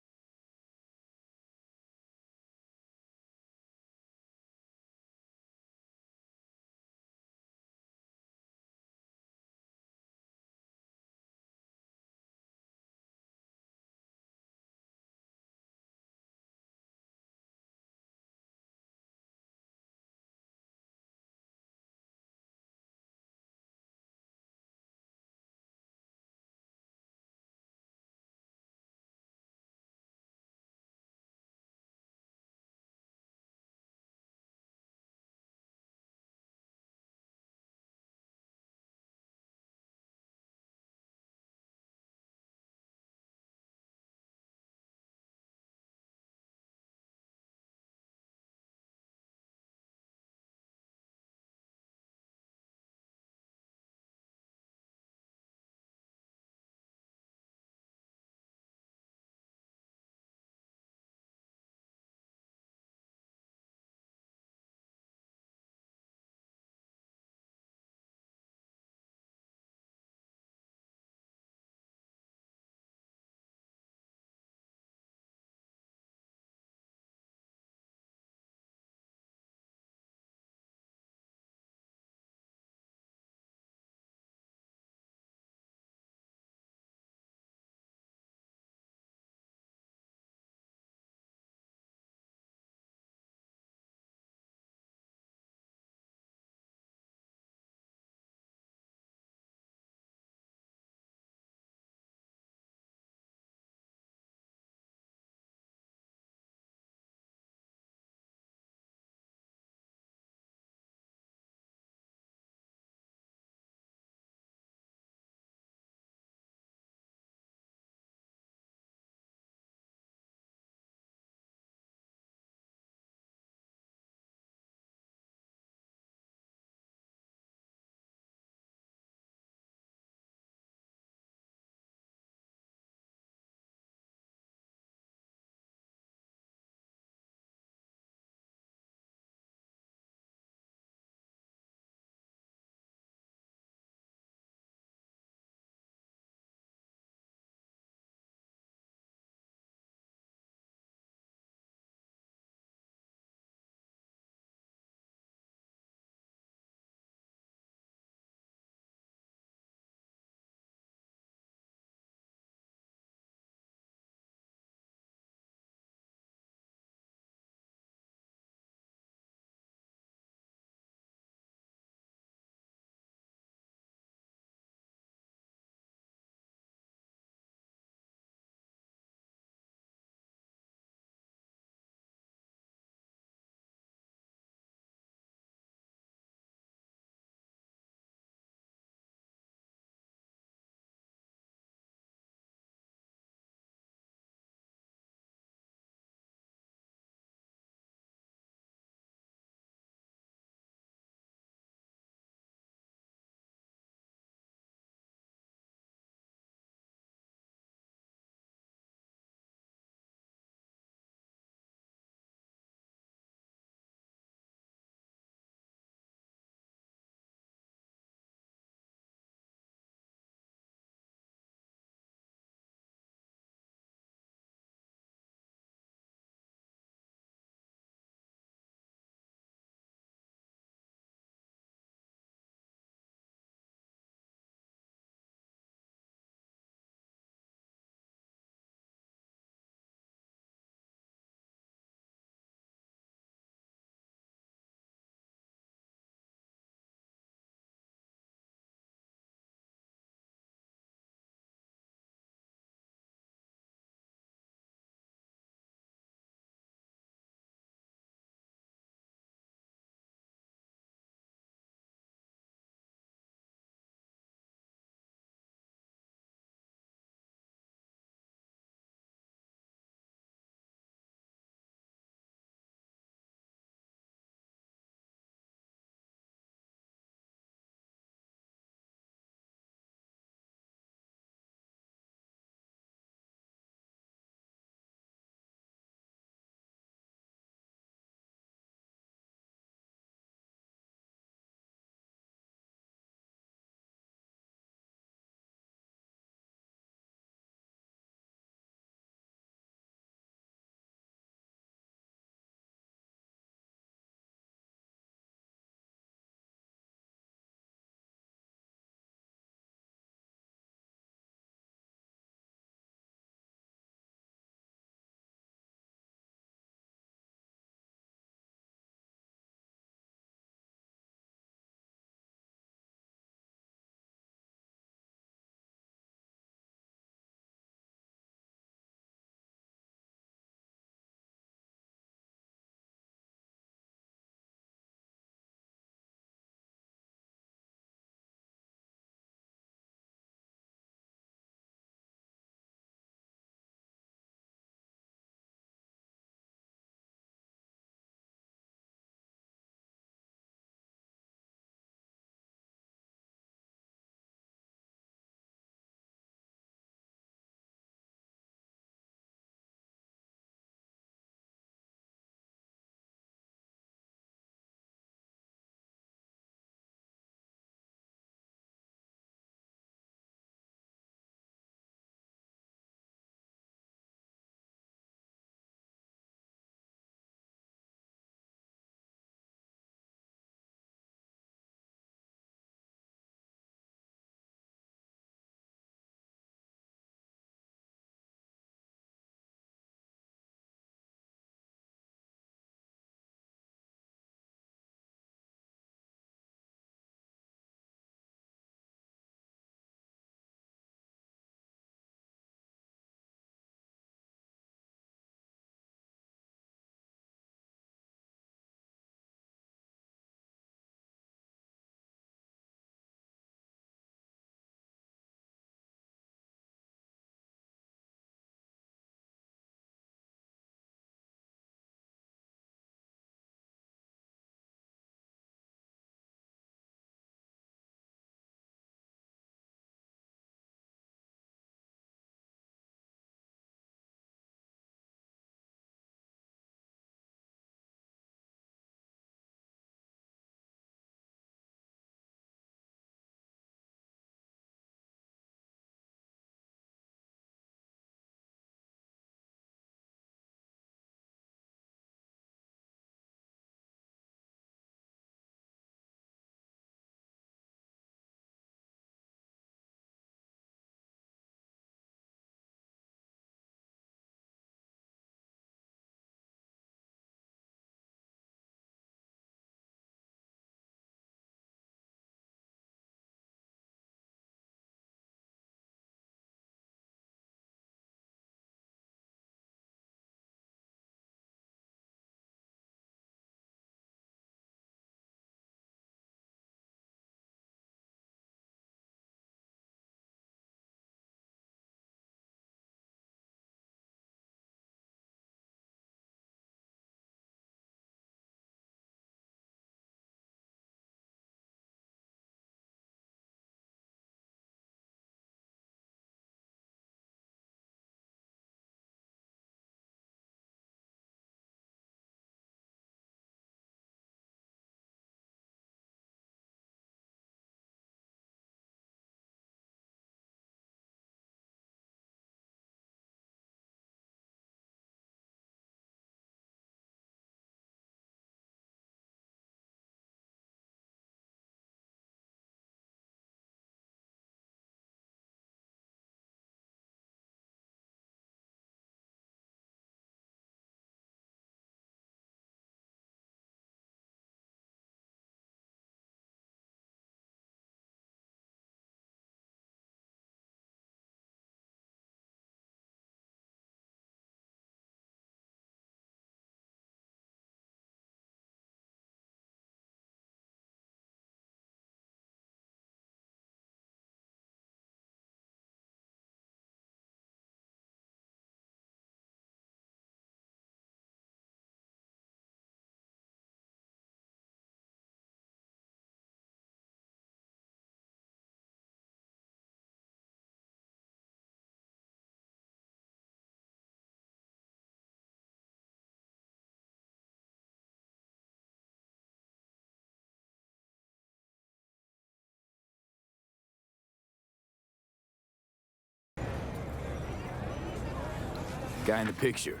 Guy in the picture.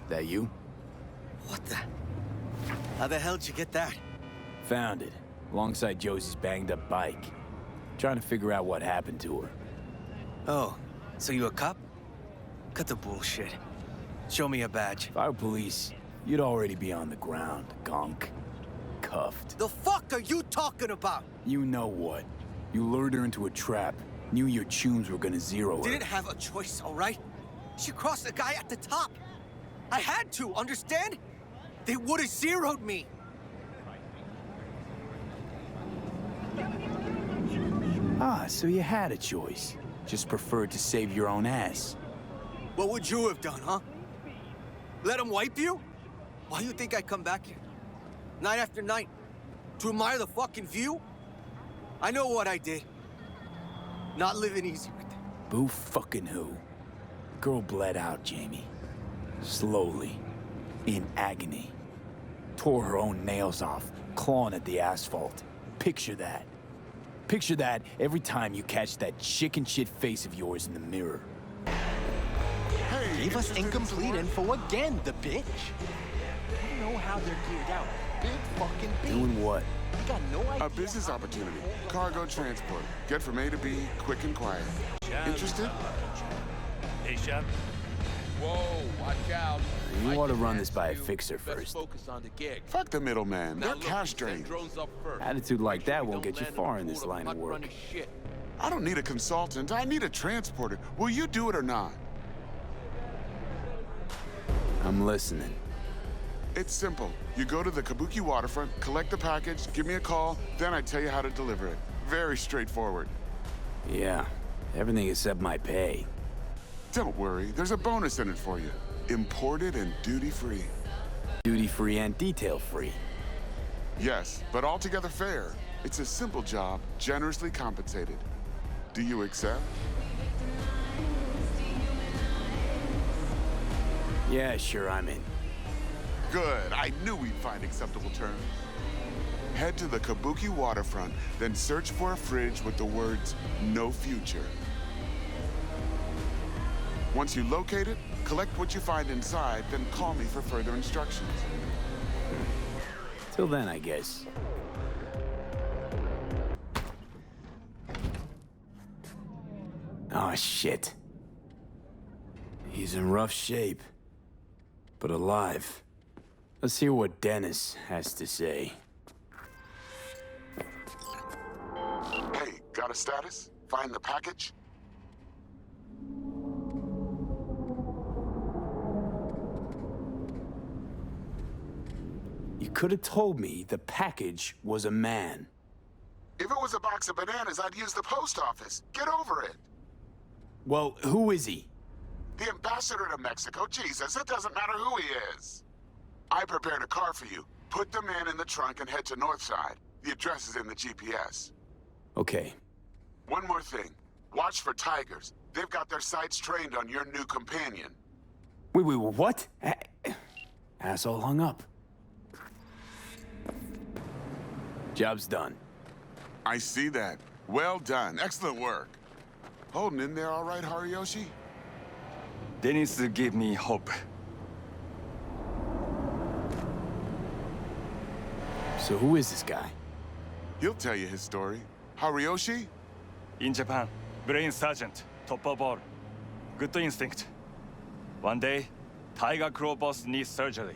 That you? What the? How the hell did you get that? Found it, alongside Josie's banged-up bike. Trying to figure out what happened to her. Oh, so you a cop? Cut the bullshit. Show me a badge. If I were police, you'd already be on the ground, gonk. Cuffed. The fuck are you talking about? You know what? You lured her into a trap. Knew your tunes were gonna zero her. Didn't have a choice, all right? She crossed the guy at the top. I had to, understand? They would've zeroed me. Ah, so you had a choice. Just preferred to save your own ass. What would you have done, huh? Let them wipe you? Why do you think I come back here? Night after night? To admire the fucking view? I know what I did. Not living easy with them. Boo fucking who? Girl bled out, Jamie. Slowly. In agony. Tore her own nails off, clawing at the asphalt. Picture that. Picture that every time you catch that chicken shit face of yours in the mirror. Hey, gave us incomplete info again, the bitch. I don't know how they're geared out. Big fucking beat. Doing what? I got no idea. A business opportunity. Cargo transport. Get from A to B, quick and quiet. Interested? Hey, Chef. Whoa, watch out. You ought to run this by a fixer first. Focus on the gig. Fuck the middleman. They're cash drains. Attitude like that won't get you far in this line of work. I don't need a consultant. I need a transporter. Will you do it or not? I'm listening. It's simple. You go to the Kabuki waterfront, collect the package, give me a call, then I tell you how to deliver it. Very straightforward. Yeah, everything except my pay. Don't worry, there's a bonus in it for you. Imported and duty-free. Duty-free and detail-free. Yes, but altogether fair. It's a simple job, generously compensated. Do you accept? Yeah, sure, I'm in. Good, I knew we'd find acceptable terms. Head to the Kabuki waterfront, then search for a fridge with the words, "No future." Once you locate it, collect what you find inside, then call me for further instructions. Till then, I guess. Oh, shit. He's in rough shape, but alive. Let's hear what Dennis has to say. Hey, got a status? Find the package? You could have told me the package was a man. If it was a box of bananas, I'd use the post office. Get over it. Well, who is he? The ambassador to Mexico. Jesus, it doesn't matter who he is. I prepared a car for you. Put the man in the trunk and head to Northside. The address is in the GPS. Okay. One more thing. Watch for tigers. They've got their sights trained on your new companion. Wait, what? Asshole hung up. Job's done. I see that. Well done. Excellent work. Holding in there all right, Hariyoshi? Dennis gave me hope. So who is this guy? He'll tell you his story. Hariyoshi? In Japan, brain sergeant, top of all. Good instinct. One day, Tiger Claw boss needs surgery.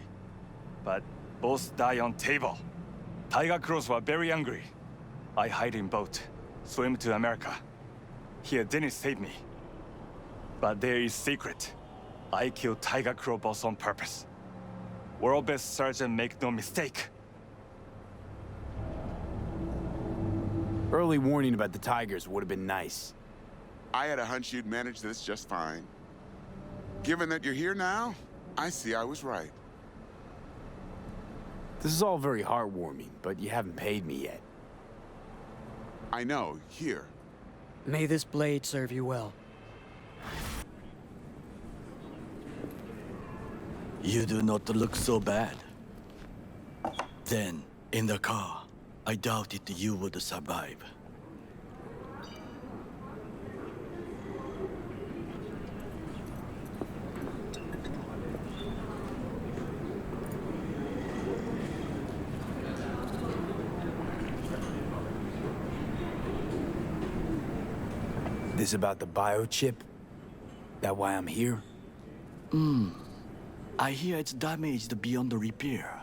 But boss die on table. Tiger Claws were very angry. I hide in boat, swim to America. Here, Dennis saved me. But there is secret. I killed Tiger Claw boss on purpose. World best surgeon, make no mistake. Early warning about the tigers would have been nice. I had a hunch you'd manage this just fine. Given that you're here now, I see I was right. This is all very heartwarming, but you haven't paid me yet. I know, here. May this blade serve you well. You do not look so bad. Then, in the car, I doubted you would survive. This about the biochip? That why I'm here? I hear it's damaged beyond repair.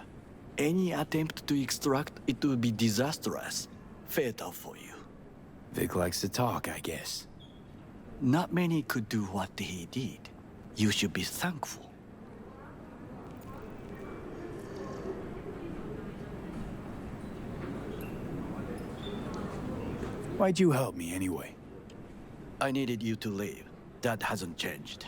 Any attempt to extract it would be disastrous. Fatal for you. Vic likes to talk, I guess. Not many could do what he did. You should be thankful. Why'd you help me anyway? I needed you to leave. That hasn't changed.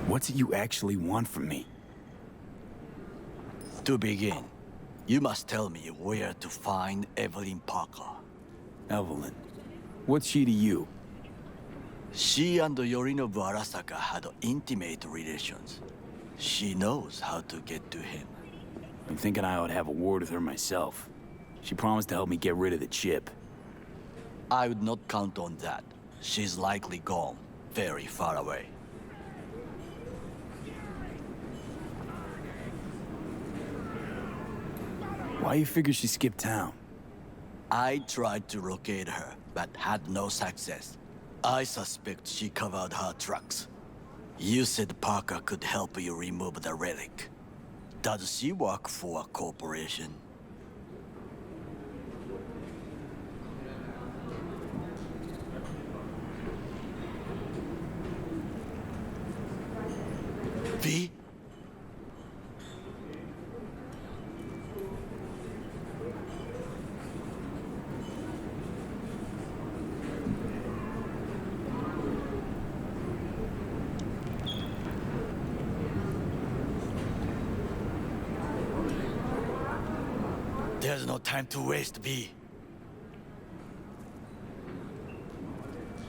What's it you actually want from me? To begin, you must tell me where to find Evelyn Parker. Evelyn? What's she to you? She and Yorinobu Arasaka had intimate relations. She knows how to get to him. I'm thinking I ought to have a word with her myself. She promised to help me get rid of the chip. I would not count on that. She's likely gone, very far away. Why you figure she skipped town? I tried to locate her, but had no success. I suspect she covered her tracks. You said Parker could help you remove the relic. Does she work for a corporation? V? There's no time to waste, V.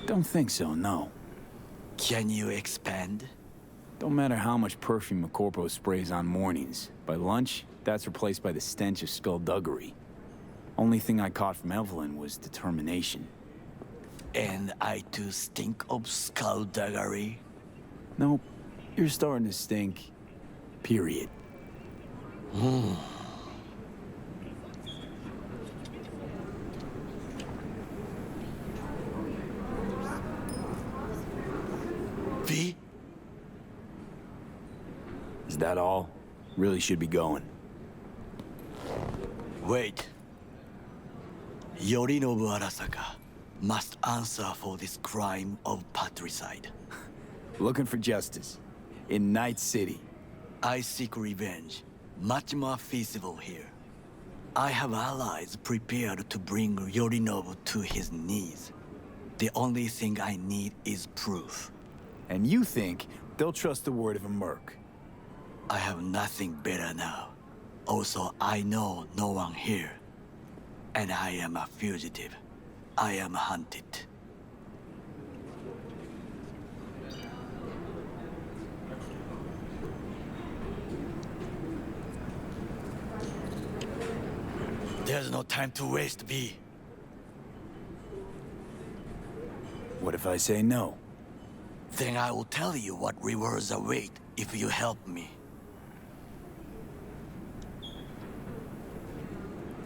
Don't think so, no. Can you expand? Don't matter how much perfume a corpo sprays on mornings. By lunch, that's replaced by the stench of skullduggery. Only thing I caught from Evelyn was determination. And I too stink of skullduggery? Nope. You're starting to stink. Period. V? Is that all? Really should be going. Wait. Yorinobu Arasaka must answer for this crime of patricide. Looking for justice. In Night City. I seek revenge. Much more feasible here. I have allies prepared to bring Yorinobu to his knees. The only thing I need is proof. And you think they'll trust the word of a merc? I have nothing better now. Also, I know no one here. And I am a fugitive. I am hunted. There's no time to waste, V. What if I say no? Then I will tell you what rewards await if you help me.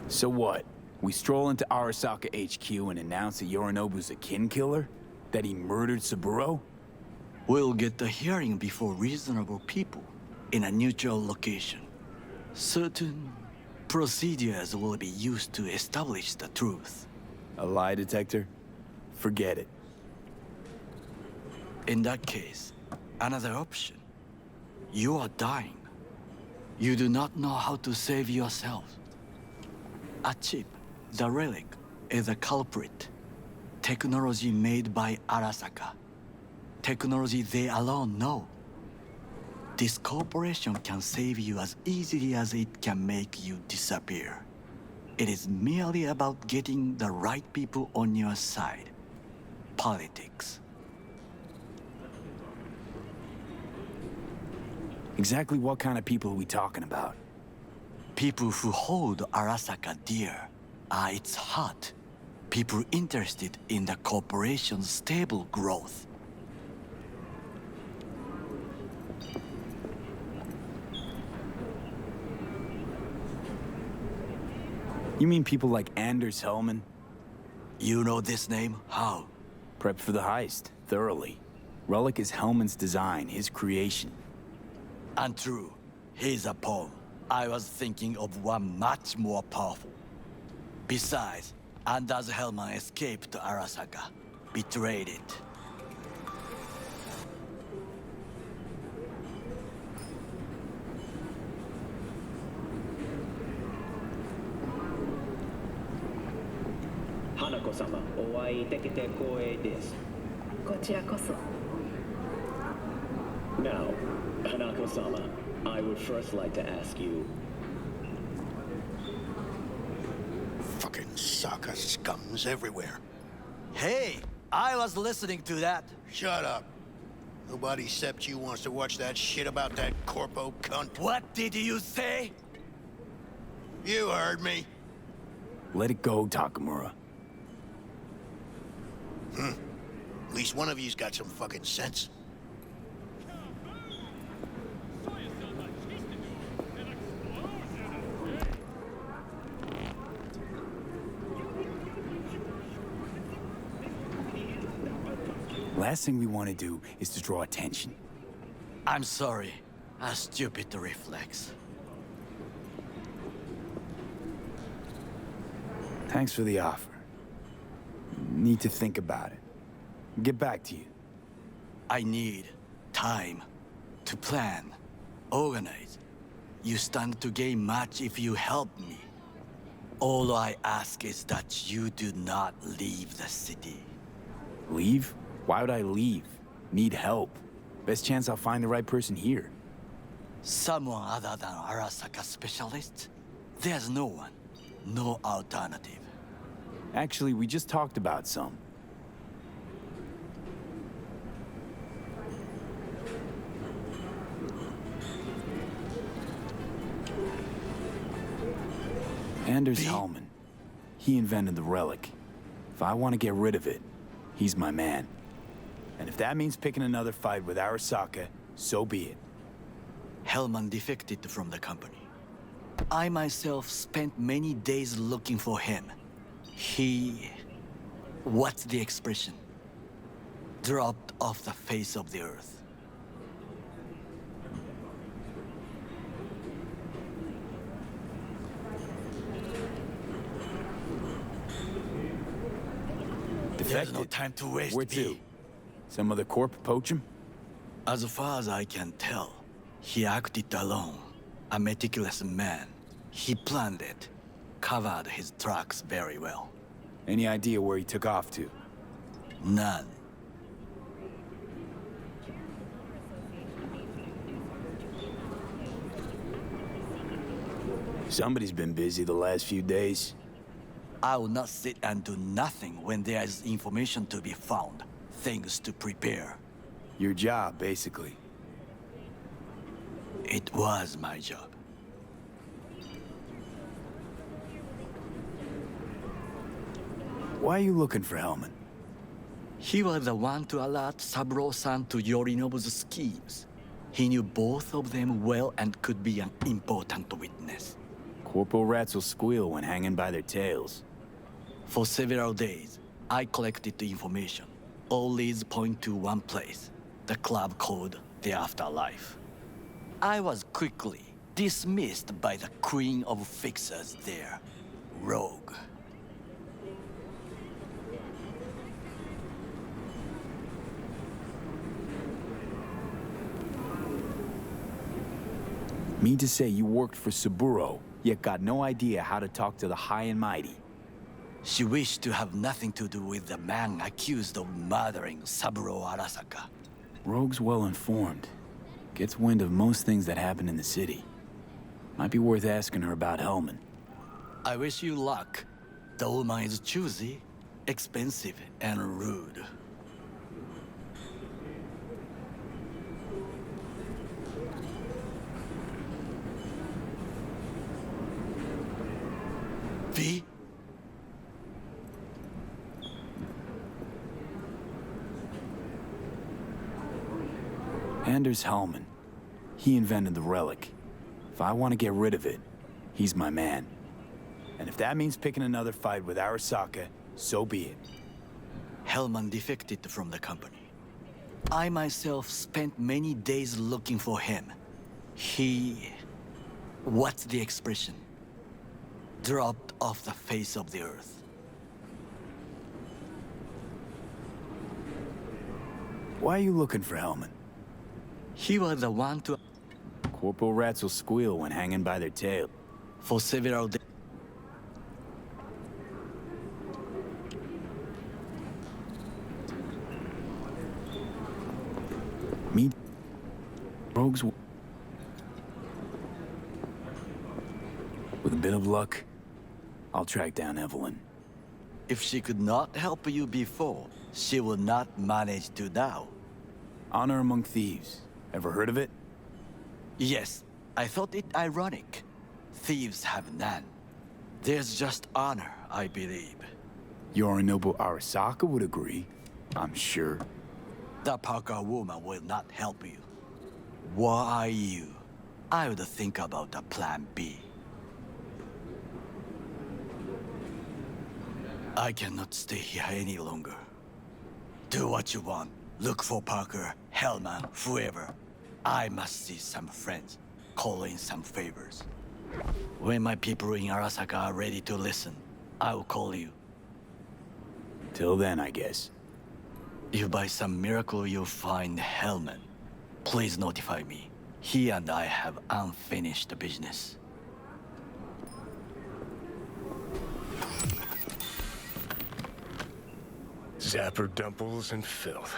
So what? We stroll into Arasaka HQ and announce that Yorinobu's a kin killer? That he murdered Saburo? We'll get the hearing before reasonable people, in a neutral location. Certain procedures will be used to establish the truth. A lie detector? Forget it. In that case, another option. You are dying. You do not know how to save yourself. A chip, the relic, is a culprit. Technology made by Arasaka. Technology they alone know. This corporation can save you as easily as it can make you disappear. It is merely about getting the right people on your side. Politics. Exactly what kind of people are we talking about? People who hold Arasaka dear are its heart. People interested in the corporation's stable growth. You mean people like Anders Hellman? You know this name? How? Prepped for the heist, thoroughly. Relic is Hellman's design, his creation. Untrue. He's a pawn. I was thinking of one much more powerful. Besides, Anders Hellman escaped Arasaka, betrayed it. Hanako-sama, お会いできて光栄です。こちらこそ。Now, Hanako-sama, I would first like to ask you... Fucking Saka scums everywhere. Hey, I was listening to that. Shut up. Nobody except you wants to watch that shit about that corpo cunt. What did you say? You heard me. Let it go, Takamura. At least one of you's got some fucking sense. Last thing we want to do is to draw attention. I'm sorry. A stupid reflex. Thanks for the offer. Need to think about it. Get back to you. I need time to plan, organize. You stand to gain much if you help me. All I ask is that you do not leave the city. Leave? Why would I leave? Need help. Best chance I'll find the right person here. Someone other than Arasaka specialist? There's no one. No alternative. Actually, we just talked about some. Anders Hellman. He invented the relic. If I want to get rid of it, he's my man. And if that means picking another fight with Arasaka, so be it. Hellman defected from the company. I myself spent many days looking for him. What's the expression? Dropped off the face of the earth. There's no time to waste. Where to? Some other corp poach him? As far as I can tell, he acted alone. A meticulous man. He planned it. Covered his tracks very well. Any idea where he took off to? None. Somebody's been busy the last few days. I will not sit and do nothing when there is information to be found. Things to prepare. Your job, basically. It was my job. Why are you looking for Hellman? He was the one to alert Saburo-san to Yorinobu's schemes. He knew both of them well and could be an important witness. Corporal rats will squeal when hanging by their tails. For several days, I collected the information. All leads point to one place, the club called the Afterlife. I was quickly dismissed by the queen of fixers there, Rogue. mean to say you worked for Saburo, yet got no idea how to talk to the high and mighty? She wished to have nothing to do with the man accused of murdering Saburo Arasaka. Rogue's well informed. Gets wind of most things that happen in the city. Might be worth asking her about Hellman. I wish you luck. The woman is choosy, expensive, and rude. V? Anders Hellman. He invented the relic. If I want to get rid of it, he's my man. And if that means picking another fight with Arasaka, so be it. Hellman defected from the company. I myself spent many days looking for him. He... what's the expression? Dropped off the face of the earth. Why are you looking for Hellman? He was the one to... Corporal rats will squeal when hanging by their tail. For several days. Meet Rogues. With a bit of luck, I'll track down Evelyn. If she could not help you before, she will not manage to now. Honor among thieves. Ever heard of it? Yes, I thought it ironic. Thieves have none. There's just honor, I believe. Yorinobu Arasaka would agree, I'm sure. The Parker woman will not help you. Why you? I would think about a plan B. I cannot stay here any longer. Do what you want. Look for Parker, Hellman, whoever. I must see some friends, call in some favors. When my people in Arasaka are ready to listen, I will call you. Till then, I guess. If by some miracle you find Hellman, please notify me. He and I have unfinished business. Zapper dumples and filth.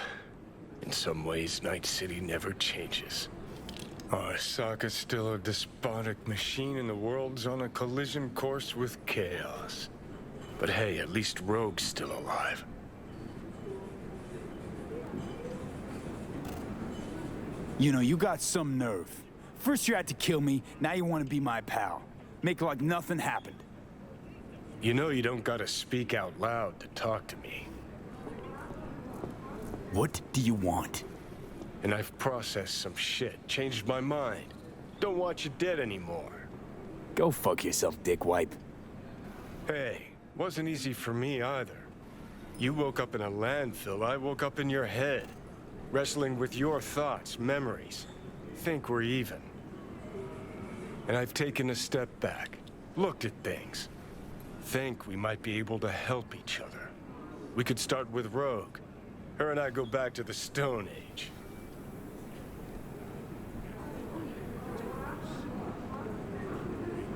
In some ways, Night City never changes. Arasaka's still a despotic machine and the world's on a collision course with chaos. But hey, at least Rogue's still alive. You know, you got some nerve. First you had to kill me, now you want to be my pal. Make like nothing happened. You know you don't gotta speak out loud to talk to me. What do you want? And I've processed some shit, changed my mind. Don't want you dead anymore. Go fuck yourself, dickwipe. Hey, wasn't easy for me either. You woke up in a landfill, I woke up in your head. Wrestling with your thoughts, memories. Think we're even. And I've taken a step back, looked at things. Think we might be able to help each other. We could start with Rogue. Her and I go back to the Stone Age.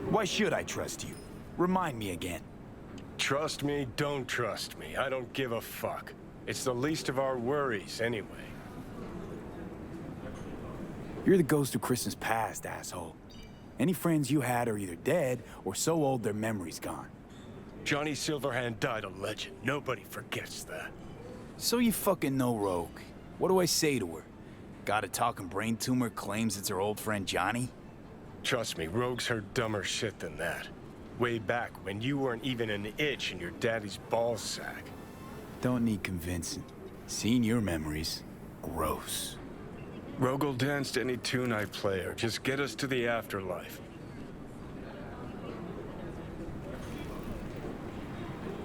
Why should I trust you? Remind me again. Trust me, don't trust me. I don't give a fuck. It's the least of our worries, anyway. You're the ghost of Christmas past, asshole. Any friends you had are either dead or so old their memory's gone. Johnny Silverhand died a legend. Nobody forgets that. So you fucking know Rogue. What do I say to her? Got a talking brain tumor, claims it's her old friend Johnny? Trust me, Rogue's heard dumber shit than that. Way back when you weren't even an itch in your daddy's ballsack. Don't need convincing. Seeing your memories, gross. Rogue will dance to any tune I play her. Just get us to the afterlife.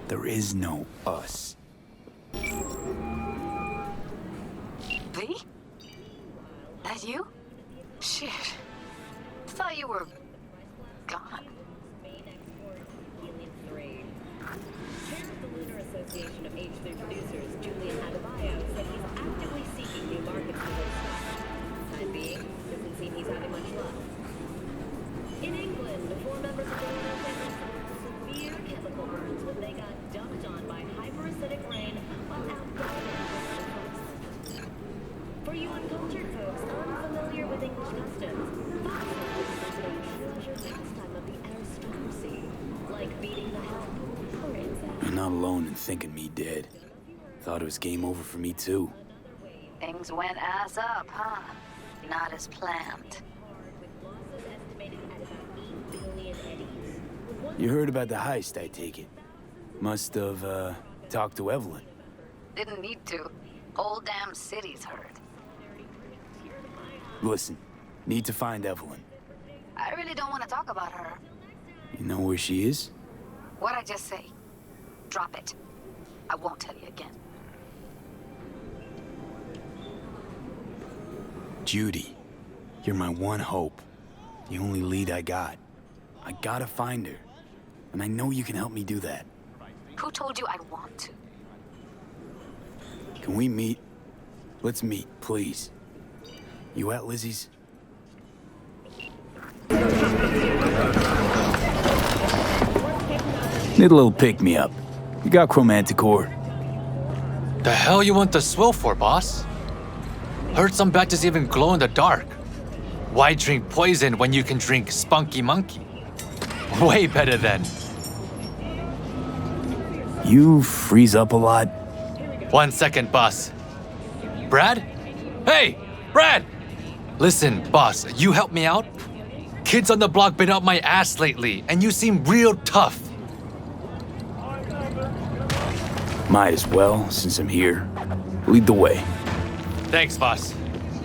There is no us. V? That you? Shit. Thought you were... gone. Association of H3 producers, Julian Adebayo, said he's actively seeking new markets for his stuff. For the time being, doesn't seem he's having much luck. not alone in thinking me dead. Thought it was game over for me, too. Things went ass up, huh? Not as planned. You heard about the heist, I take it. Must have, talked to Evelyn. Didn't need to. Whole damn city's heard. Listen, need to find Evelyn. I really don't want to talk about her. You know where she is? What'd I just say? Drop it. I won't tell you again. Judy, you're my one hope. The only lead I got. I gotta find her. And I know you can help me do that. Who told you I want to? Can we meet? Let's meet, please. You at Lizzie's? Need a little pick-me-up. You got Chromanticore? The hell you want the swill for, boss? Heard some batches even glow in the dark. Why drink poison when you can drink Spunky Monkey? Way better than... You freeze up a lot? 1 second, boss. Brad? Hey, Brad! Listen, boss, you help me out? Kids on the block been up my ass lately, and you seem real tough. Might as well, since I'm here. Lead the way. Thanks, boss.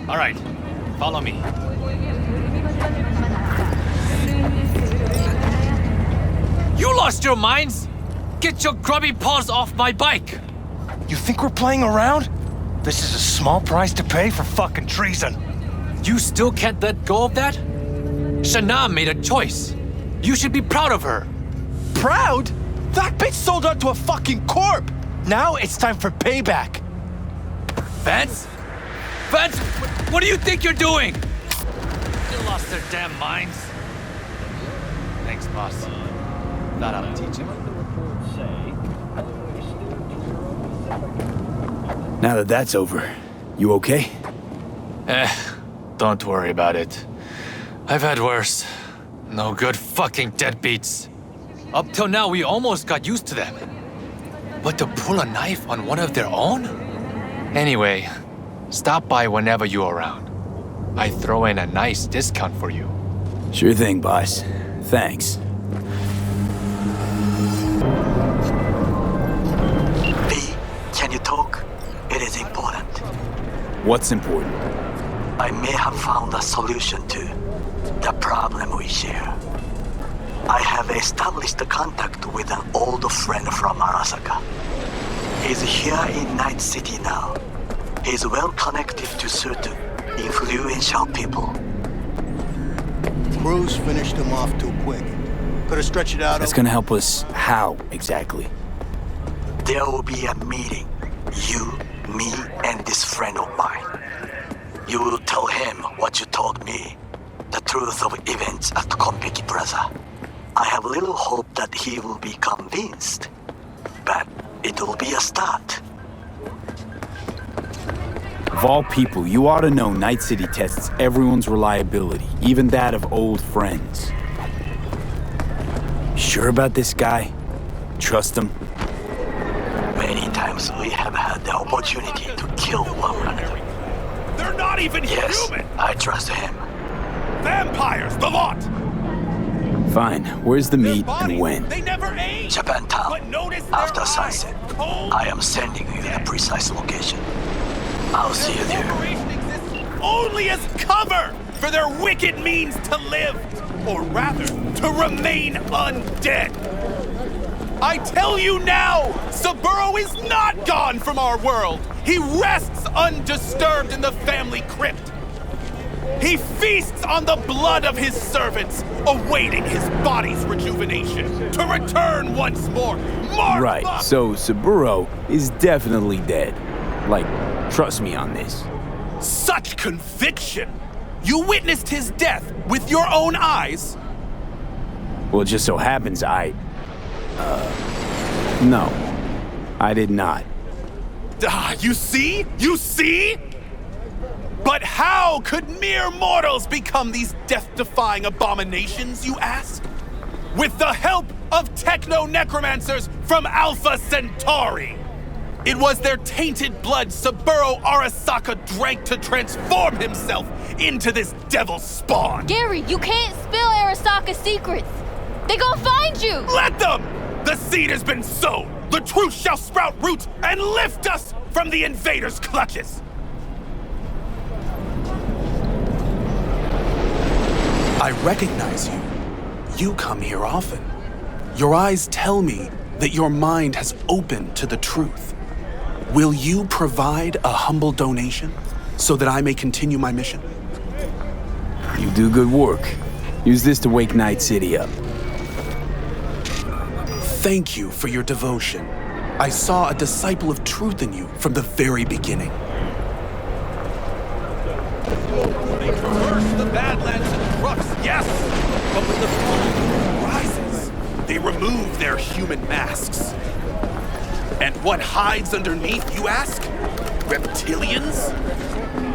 All right, follow me. You lost your minds? Get your grubby paws off my bike! You think we're playing around? This is a small price to pay for fucking treason. You still can't let go of that? Shana made a choice. You should be proud of her. Proud? That bitch sold out to a fucking corp! Now it's time for payback. Vance? Vance, what do you think you're doing? They lost their damn minds. Thanks, boss. That ought to teach him. Now that that's over, you okay? Don't worry about it. I've had worse. No good fucking deadbeats. Up till now, we almost got used to them. But to pull a knife on one of their own? Anyway, stop by whenever you're around. I throw in a nice discount for you. Sure thing, boss. Thanks. V, can you talk? It is important. What's important? I may have found a solution to the problem we share. I have established a contact with an old friend from Arasaka. He's here in Night City now. He's well connected to certain influential people. Cruz finished him off too quick. Could have stretched it out. That's gonna help us how, exactly? There will be a meeting. You, me, and this friend of mine. You will tell him what you told me. The truth of events at Konpeki Plaza. I have little hope that he will be convinced. But it will be a start. Of all people, you ought to know Night City tests everyone's reliability, even that of old friends. Sure about this guy? Trust him? Many times we have had the opportunity to kill one another. They're not even human! I trust him. Vampires, the lot! Fine. Where's the meet and when? They never age! Japantown. After sunset. I am sending you the precise location. I'll see you there. Only as cover for their wicked means to live, or rather, to remain undead. I tell you now, Saburo is not gone from our world. He rests undisturbed in the family crypt. He feasts on the blood of his servants, awaiting his body's rejuvenation to return once more. Right, so Saburo is definitely dead. Like, trust me on this. Such conviction! You witnessed his death with your own eyes? Well, it just so happens no. I did not. You see? You see? But how could mere mortals become these death-defying abominations, you ask? With the help of technology. Techno necromancers from Alpha Centauri. It was their tainted blood Saburo Arasaka drank to transform himself into this devil spawn. Gary, you can't spill Arasaka's secrets. They gonna find you. Let them! The seed has been sown. The truth shall sprout roots and lift us from the invaders' clutches. I recognize you. You come here often. Your eyes tell me that your mind has opened to the truth. Will you provide a humble donation so that I may continue my mission? You do good work. Use this to wake Night City up. Thank you for your devotion. I saw a disciple of truth in you from the very beginning. They traverse the Badlands in trucks, yes! But when the full moon rises, they remove their human masks. And what hides underneath, you ask? Reptilians?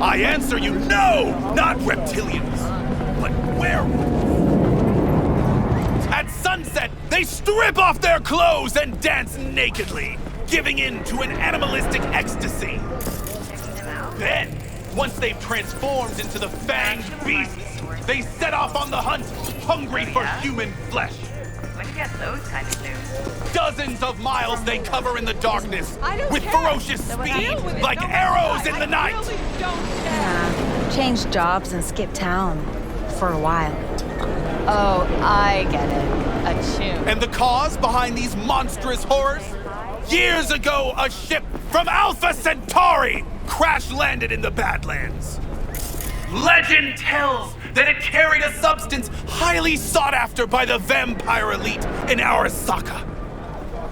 I answer you, no! Not reptilians, but werewolves. At sunset, they strip off their clothes and dance nakedly, giving in to an animalistic ecstasy. Then, once they've transformed into the fanged beasts, they set off on the hunt, hungry for human flesh. When you get those kind of news? Dozens of miles they cover in the darkness, with ferocious speed, like arrows in the night. Yeah, change jobs and skip town for a while. Oh, I get it. A tune. And the cause behind these monstrous horrors? Years ago, a ship from Alpha Centauri crash-landed in the Badlands. Legend tells that it carried a substance highly sought after by the vampire elite in Arasaka.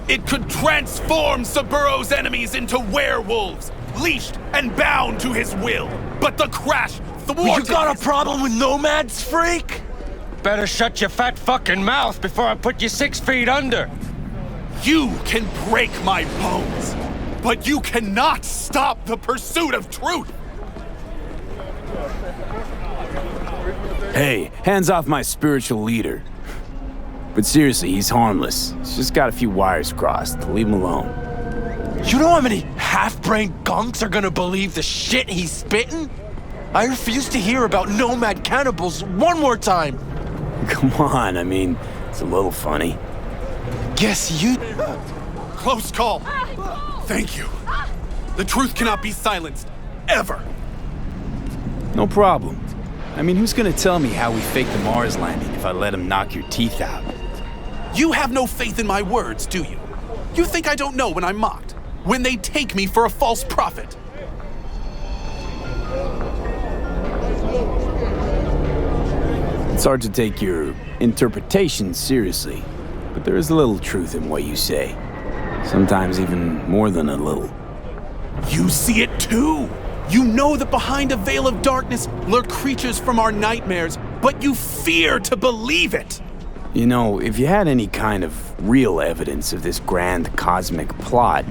It could transform Saburo's enemies into werewolves, leashed and bound to his will. But the crash thwarted. You got a problem with nomads, freak? Better shut your fat fucking mouth before I put you 6 feet under. You can break my bones, but you cannot stop the pursuit of truth. Hey, hands off my spiritual leader. But seriously, he's harmless. He's just got a few wires crossed. Leave him alone. You know how many half-brained gunks are gonna believe the shit he's spitting? I refuse to hear about nomad cannibals one more time. Come on, I mean, it's a little funny. Guess you... Close call. Thank you. The truth cannot be silenced, ever. No problem. I mean, who's gonna tell me how we faked the Mars landing if I let him knock your teeth out? You have no faith in my words, do you? You think I don't know when I'm mocked? When they take me for a false prophet? It's hard to take your interpretation seriously, but there is a little truth in what you say. Sometimes even more than a little. You see it too! You know that behind a veil of darkness lurk creatures from our nightmares, but you fear to believe it! You know, if you had any kind of real evidence of this grand cosmic plot...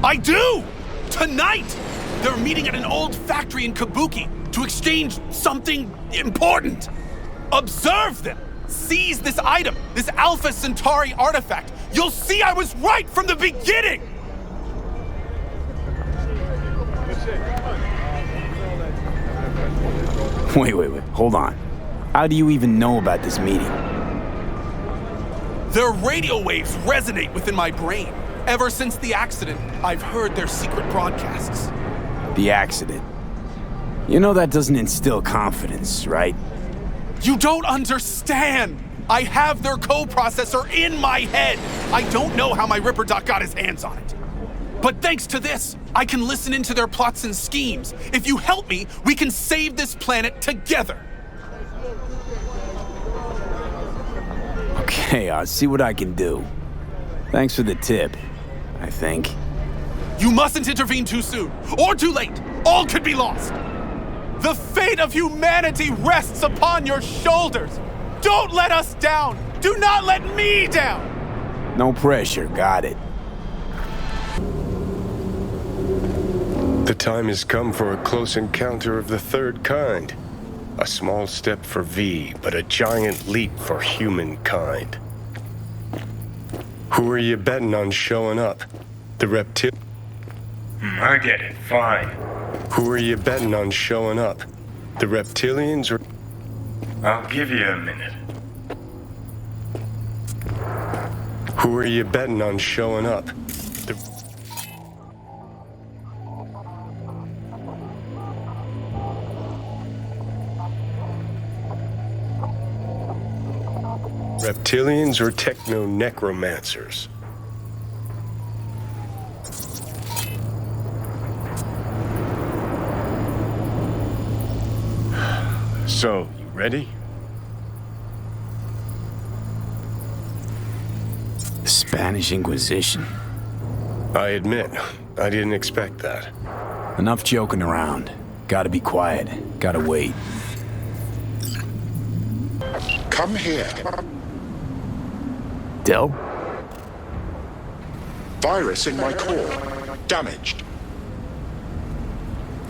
I do! Tonight! They're meeting at an old factory in Kabuki to exchange something important. Observe them! Seize this item, this Alpha Centauri artifact. You'll see I was right from the beginning! Wait, hold on. How do you even know about this meeting? Their radio waves resonate within my brain. Ever since the accident, I've heard their secret broadcasts. The accident. You know that doesn't instill confidence, right? You don't understand! I have their co-processor in my head! I don't know how my Ripper Doc got his hands on it. But thanks to this, I can listen into their plots and schemes. If you help me, we can save this planet together. Okay, I'll see what I can do. Thanks for the tip, I think. You mustn't intervene too soon, or too late. All could be lost. The fate of humanity rests upon your shoulders. Don't let us down. Do not let me down. No pressure, got it. The time has come for a close encounter of the third kind. A small step for V, but a giant leap for humankind. Who are you betting on showing up? The reptilians? I get it, fine. Who are you betting on showing up? The reptilians or... I'll give you a minute. Who are you betting on showing up? The... Reptilians or techno-necromancers? So, you ready? The Spanish Inquisition. I admit, I didn't expect that. Enough joking around. Gotta be quiet. Gotta wait. Come here. Del? Virus in my core. Damaged.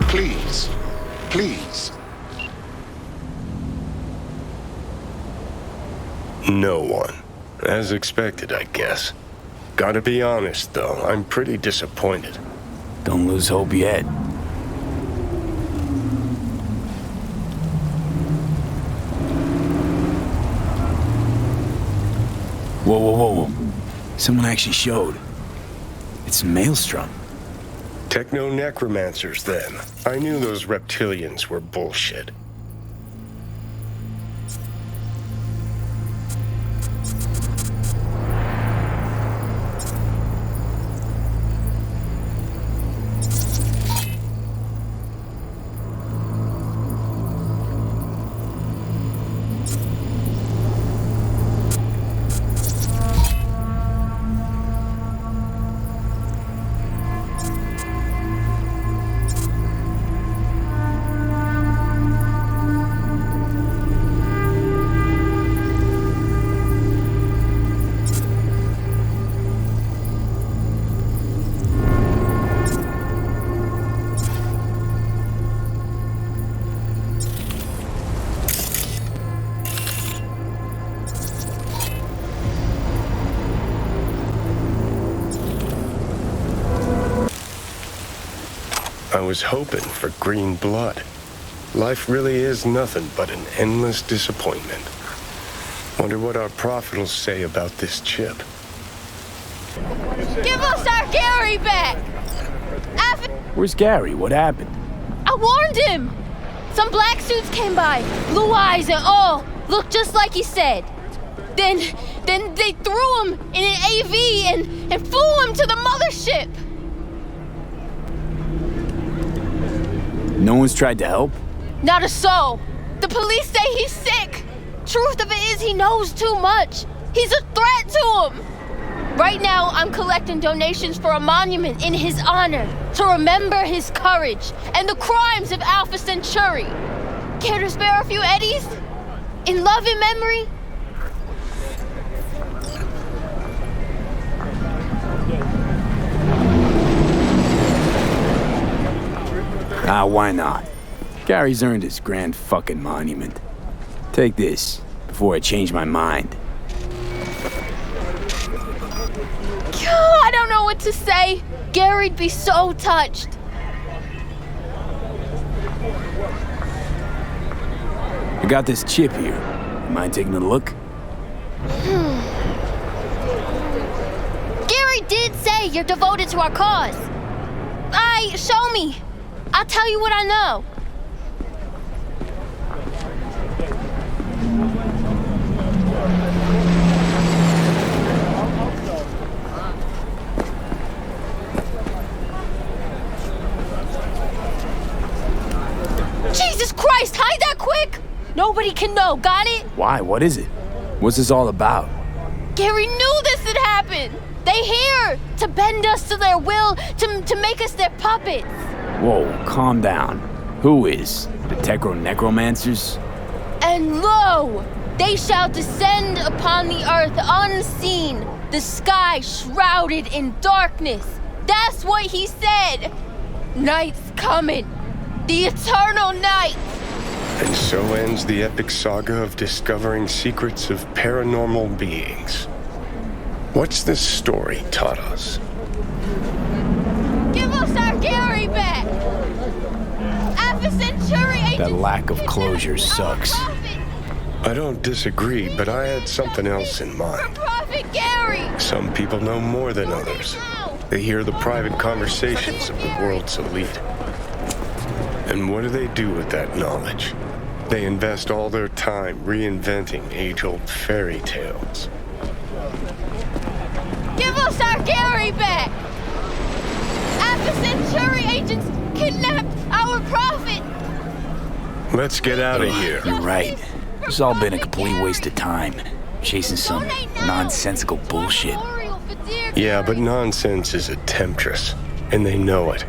Please. Please. No one. As expected, I guess. Gotta be honest, though, I'm pretty disappointed. Don't lose hope yet. Whoa, whoa, whoa, whoa. Someone actually showed. It's Maelstrom. Techno-necromancers, then. I knew those reptilians were bullshit. I was hoping for green blood. Life really is nothing but an endless disappointment. Wonder what our prophet will say about this chip. Give us our Gary back! Where's Gary? What happened? I warned him! Some black suits came by, blue eyes and all, looked just like he said. Then they threw him in an AV and flew him to the mothership! No one's tried to help? Not a soul. The police say he's sick. Truth of it is he knows too much. He's a threat to them. Right now, I'm collecting donations for a monument in his honor to remember his courage and the crimes of Alpha Centauri. Care to spare a few eddies? In love and memory? Why not? Gary's earned his grand fucking monument. Take this, before I change my mind. I don't know what to say. Gary'd be so touched. I got this chip here. Mind taking a look? Gary did say you're devoted to our cause. Show me. I'll tell you what I know. Jesus Christ, hide that quick! Nobody can know, got it? Why? What is it? What's this all about? Gary knew this had happened! They here to bend us to their will, to make us their puppets! Whoa, calm down. Who is? The Techno-necromancers? And lo, they shall descend upon the earth unseen, the sky shrouded in darkness. That's what he said. Night's coming. The eternal night. And so ends the epic saga of discovering secrets of paranormal beings. What's this story taught us? Give us our Gary back! Alpha Centauri agents... That lack of closure sucks. I don't disagree, but I had something else in mind. Prophet Gary! Some people know more than others. They hear the private conversations of the world's elite. And what do they do with that knowledge? They invest all their time reinventing age-old fairy tales. Give us our Gary back! Alpha Centauri agents kidnapped our prophet! Let's get out of here. You're right. It's all been a complete waste of time. Chasing some nonsensical bullshit. Yeah, but nonsense is a temptress, and they know it.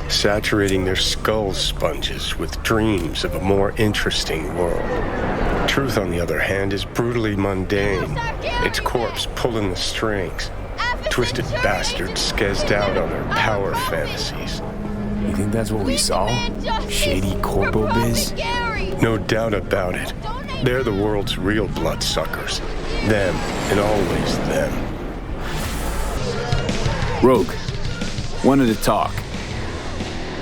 Saturating their skull sponges with dreams of a more interesting world. Truth, on the other hand, is brutally mundane. Its corpse pulling the strings. Twisted bastards skezzed out on their power fantasies. You think that's what we saw? Shady corpo biz? No doubt about it. They're the world's real bloodsuckers. Them, and always them. Rogue, wanted to talk.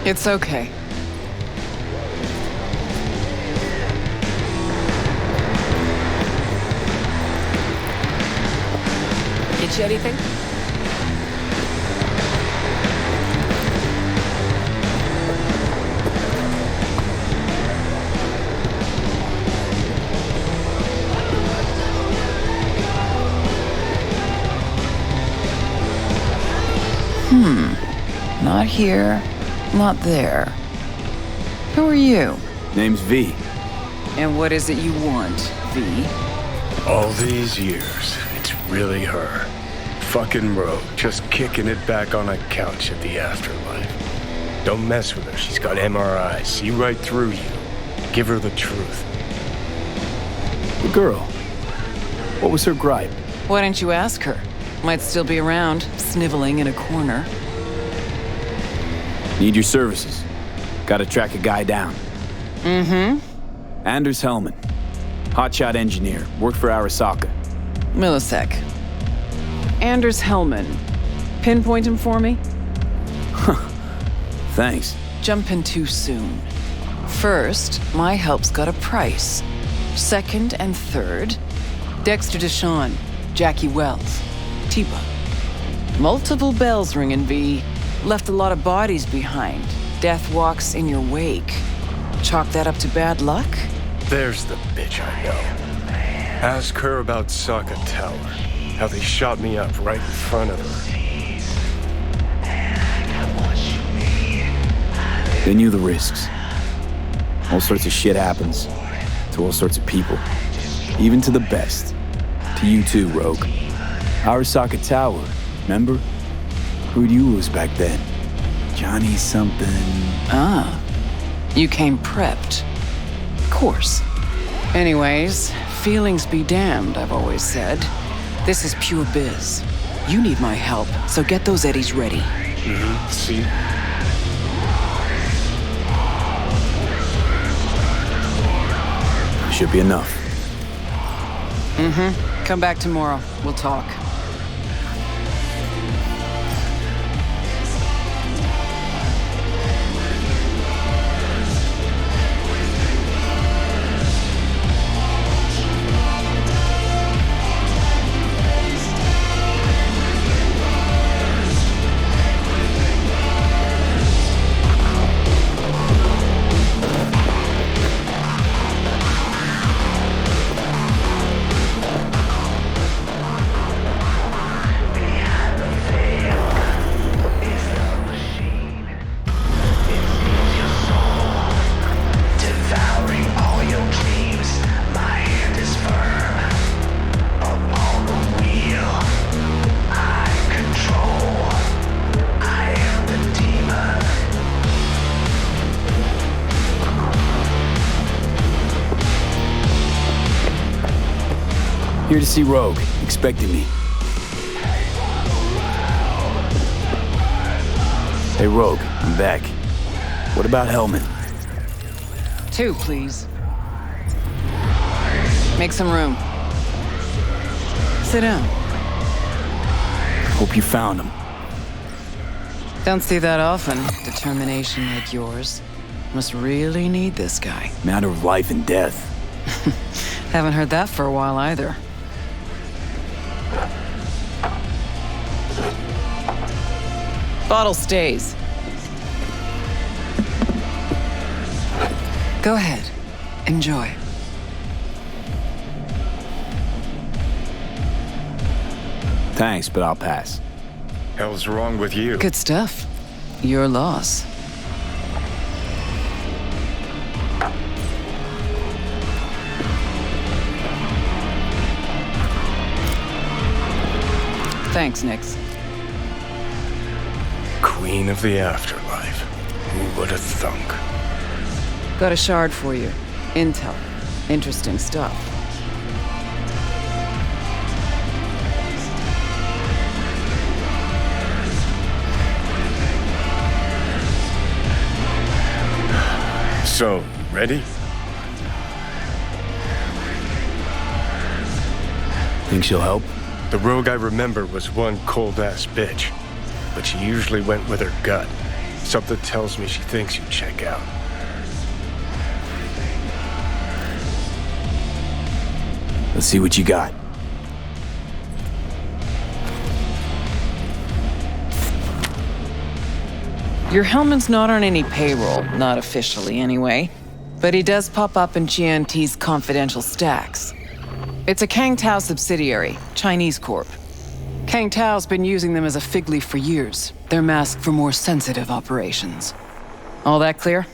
It's okay. Get you anything? Not here, not there. Who are you? Name's V. And what is it you want, V? All these years, it's really her. Fucking Rogue, just kicking it back on a couch at the afterlife. Don't mess with her, she's got MRIs, see right through you. Give her the truth. The girl. What was her gripe? Why don't you ask her? Might still be around, sniveling in a corner. Need your services. Gotta track a guy down. Anders Hellman. Hotshot engineer. Worked for Arasaka. Millisec. Anders Hellman. Pinpoint him for me? Thanks. Jumping too soon. First, my help's got a price. Second and third, Dexter Deshawn, Jackie Wells, Tiba. Multiple bells ringing, V. Left a lot of bodies behind. Death walks in your wake. Chalk that up to bad luck? There's the bitch I know. Ask her about Saka Tower. How they shot me up right in front of her. They knew the risks. All sorts of shit happens. To all sorts of people. Even to the best. To you too, Rogue. Arasaka Tower, remember? Who'd you lose back then? Johnny something... Ah, you came prepped. Of course. Anyways, feelings be damned, I've always said. This is pure biz. You need my help, so get those eddies ready. See? Should be enough. Come back tomorrow. We'll talk. Here to see Rogue. Expecting me. Hey, Rogue. I'm back. What about Hellman? 2, please. Make some room. Sit down. Hope you found him. Don't see that often. Determination like yours. Must really need this guy. Matter of life and death. Haven't heard that for a while either. Bottle stays. Go ahead. Enjoy. Thanks, but I'll pass. Hell's wrong with you? Good stuff. Your loss. Thanks, Nix. Queen of the afterlife. Who would have thunk? Got a shard for you. Intel. Interesting stuff. So, ready? Think she'll help? The rogue I remember was one cold-ass bitch, but she usually went with her gut. Something tells me she thinks you check out. Let's see what you got. Your Hellman's not on any payroll, not officially anyway, but he does pop up in GNT's confidential stacks. It's a Kang Tao subsidiary, Chinese Corp. Kang Tao's been using them as a fig leaf for years. They're masked for more sensitive operations. All that clear?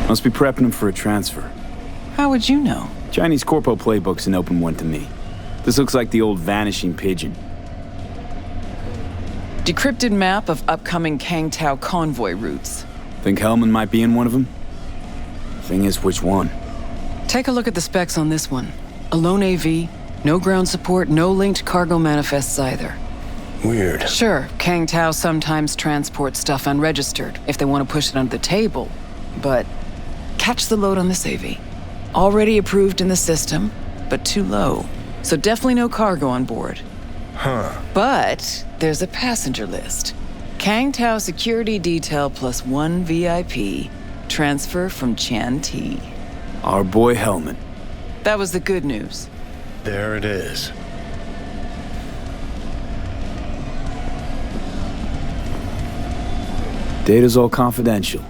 Must be prepping him for a transfer. How would you know? Chinese Corpo playbook's an open one to me. This looks like the old vanishing pigeon. Decrypted map of upcoming Kang Tao convoy routes. Think Hellman might be in one of them? Thing is, which one? Take a look at the specs on this one. A lone AV, no ground support, no linked cargo manifests either. Weird. Sure, Kang Tao sometimes transports stuff unregistered if they want to push it under the table, but catch the load on this AV. Already approved in the system, but too low. So definitely no cargo on board. Huh. But there's a passenger list. Kang Tao security detail plus 1 VIP. Transfer from Chan T. Our boy Hellman. That was the good news. There it is. Data's all confidential.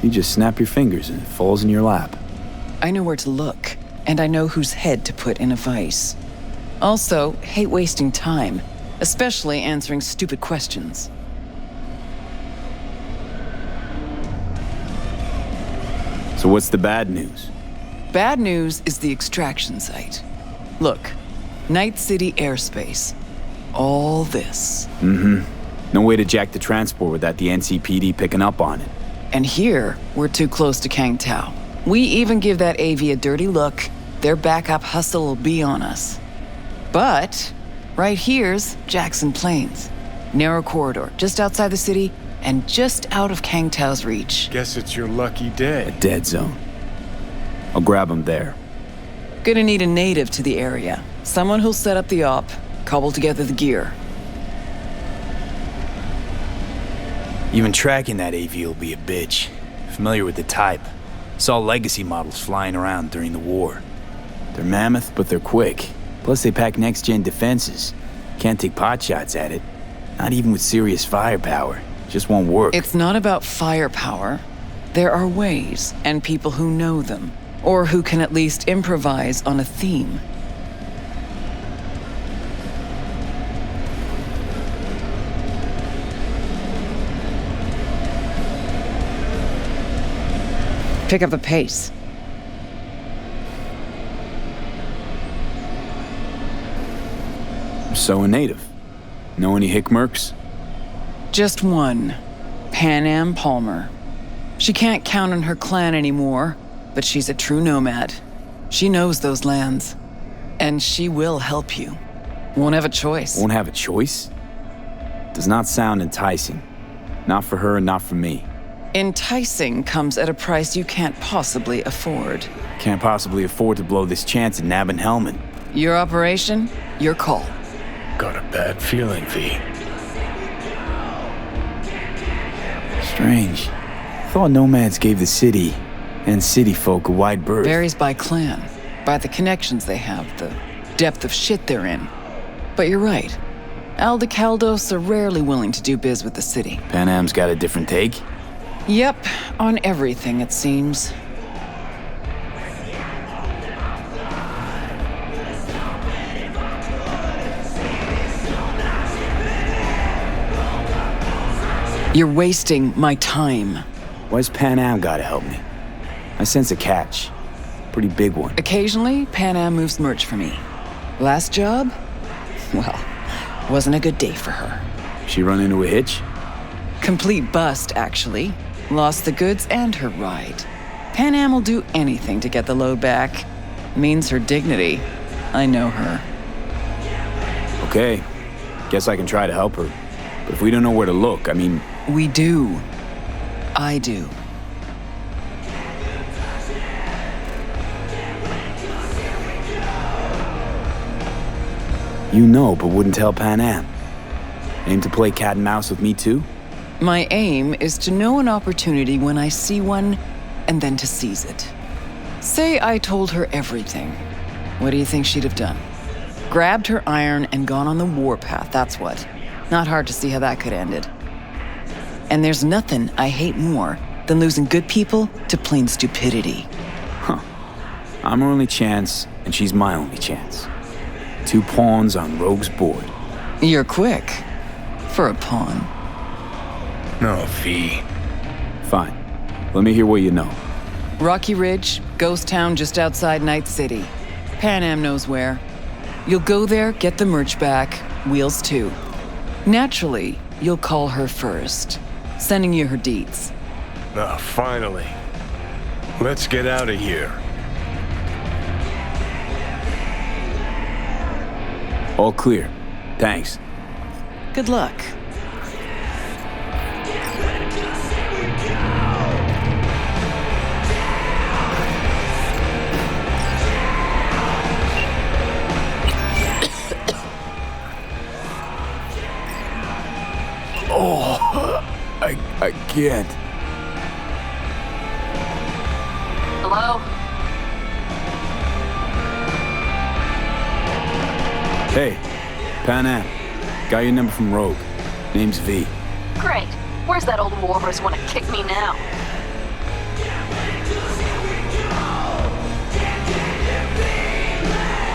You just snap your fingers and it falls in your lap. I know where to look, and I know whose head to put in a vice. Also, hate wasting time, especially answering stupid questions. So what's the bad news? Bad news is the extraction site. Look, Night City airspace. All this. Mm-hmm. No way to jack the transport without the NCPD picking up on it. And here, we're too close to Kang Tao. We even give that AV a dirty look, their backup hustle will be on us. But right here's Jackson Plains. Narrow corridor, just outside the city, and just out of Kang Tao's reach. Guess it's your lucky day. A dead zone. I'll grab him there. Gonna need a native to the area. Someone who'll set up the op, cobble together the gear. Even tracking that AV will be a bitch. Familiar with the type. Saw legacy models flying around during the war. They're mammoth, but they're quick. Plus they pack next-gen defenses. Can't take potshots at it. Not even with serious firepower. Just won't work. It's not about firepower. There are ways, and people who know them. Or who can at least improvise on a theme. Pick up the pace. So a native. Know any Hickmerks? Just one. Pan Am Palmer. She can't count on her clan anymore, but she's a true nomad. She knows those lands. And she will help you. Won't have a choice. Won't have a choice? Does not sound enticing. Not for her and not for me. Enticing comes at a price you can't possibly afford. Can't possibly afford to blow this chance at nabbing Hellman. Your operation, your call. Got a bad feeling, V. Strange. Thought nomads gave the city and city folk a wide berth. Varies by clan, by the connections they have, the depth of shit they're in. But you're right. Aldecaldos are rarely willing to do biz with the city. Pan Am's got a different take? Yep, on everything it seems. You're wasting my time. Why's Pan Am gotta help me? I sense a catch. Pretty big one. Occasionally, Pan Am moves merch for me. Last job? Well, wasn't a good day for her. She run into a hitch? Complete bust, actually. Lost the goods and her ride. Pan Am will do anything to get the load back. Means her dignity. I know her. Okay. Guess I can try to help her. But if we don't know where to look, I mean... We do. I do. You know, but wouldn't tell Pan Am. Aim to play cat and mouse with me too? My aim is to know an opportunity when I see one, and then to seize it. Say I told her everything. What do you think she'd have done? Grabbed her iron and gone on the warpath, that's what. Not hard to see how that could have ended. And there's nothing I hate more than losing good people to plain stupidity. Huh. I'm her only chance, and she's my only chance. 2 pawns on Rogue's board. You're quick. For a pawn. No, V. Fine. Let me hear what you know. Rocky Ridge, ghost town just outside Night City. Pan Am knows where. You'll go there, get the merch back, Wheels too. Naturally, you'll call her first, sending you her deeds. Ah, finally. Let's get out of here. All clear. Thanks. Good luck. Oh, I can't. Hello? Hey, Pan Am. Got your number from Rogue. Name's V. Great. Where's that old walrus want to kick me now?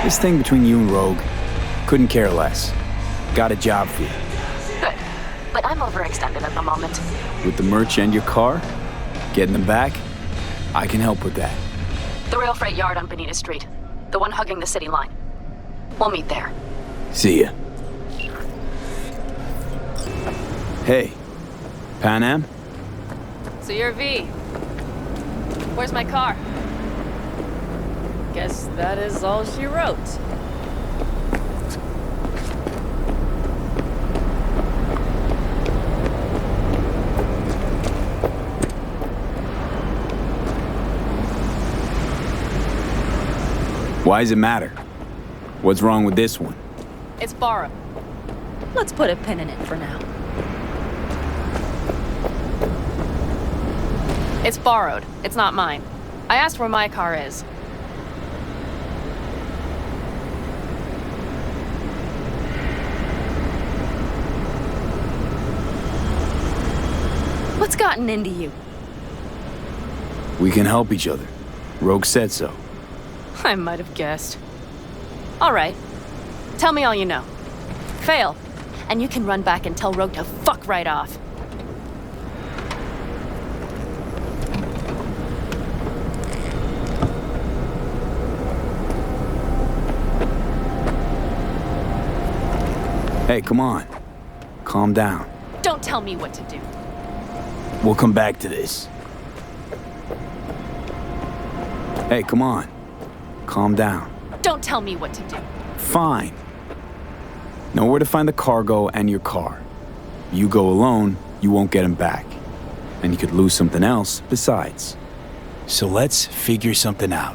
This thing between you and Rogue, couldn't care less. Got a job for you. Good. But I'm overextended at the moment. With the merch and your car, getting them back, I can help with that. The rail freight yard on Bonita Street. The one hugging the city line. We'll meet there. See ya. Hey, Pan Am? So you're V. Where's my car? Guess that is all she wrote. Why does it matter? What's wrong with this one? It's borrowed. Let's put a pin in it for now. It's borrowed. It's not mine. I asked where my car is. What's gotten into you? We can help each other. Rogue said so. I might have guessed. All right. Tell me all you know. Fail, and you can run back and tell Rogue to fuck right off. Hey, come on. Calm down. Don't tell me what to do. We'll come back to this. Hey, come on. Calm down. Don't tell me what to do. Fine. Know where to find the cargo and your car. You go alone, you won't get him back. And you could lose something else besides. So let's figure something out.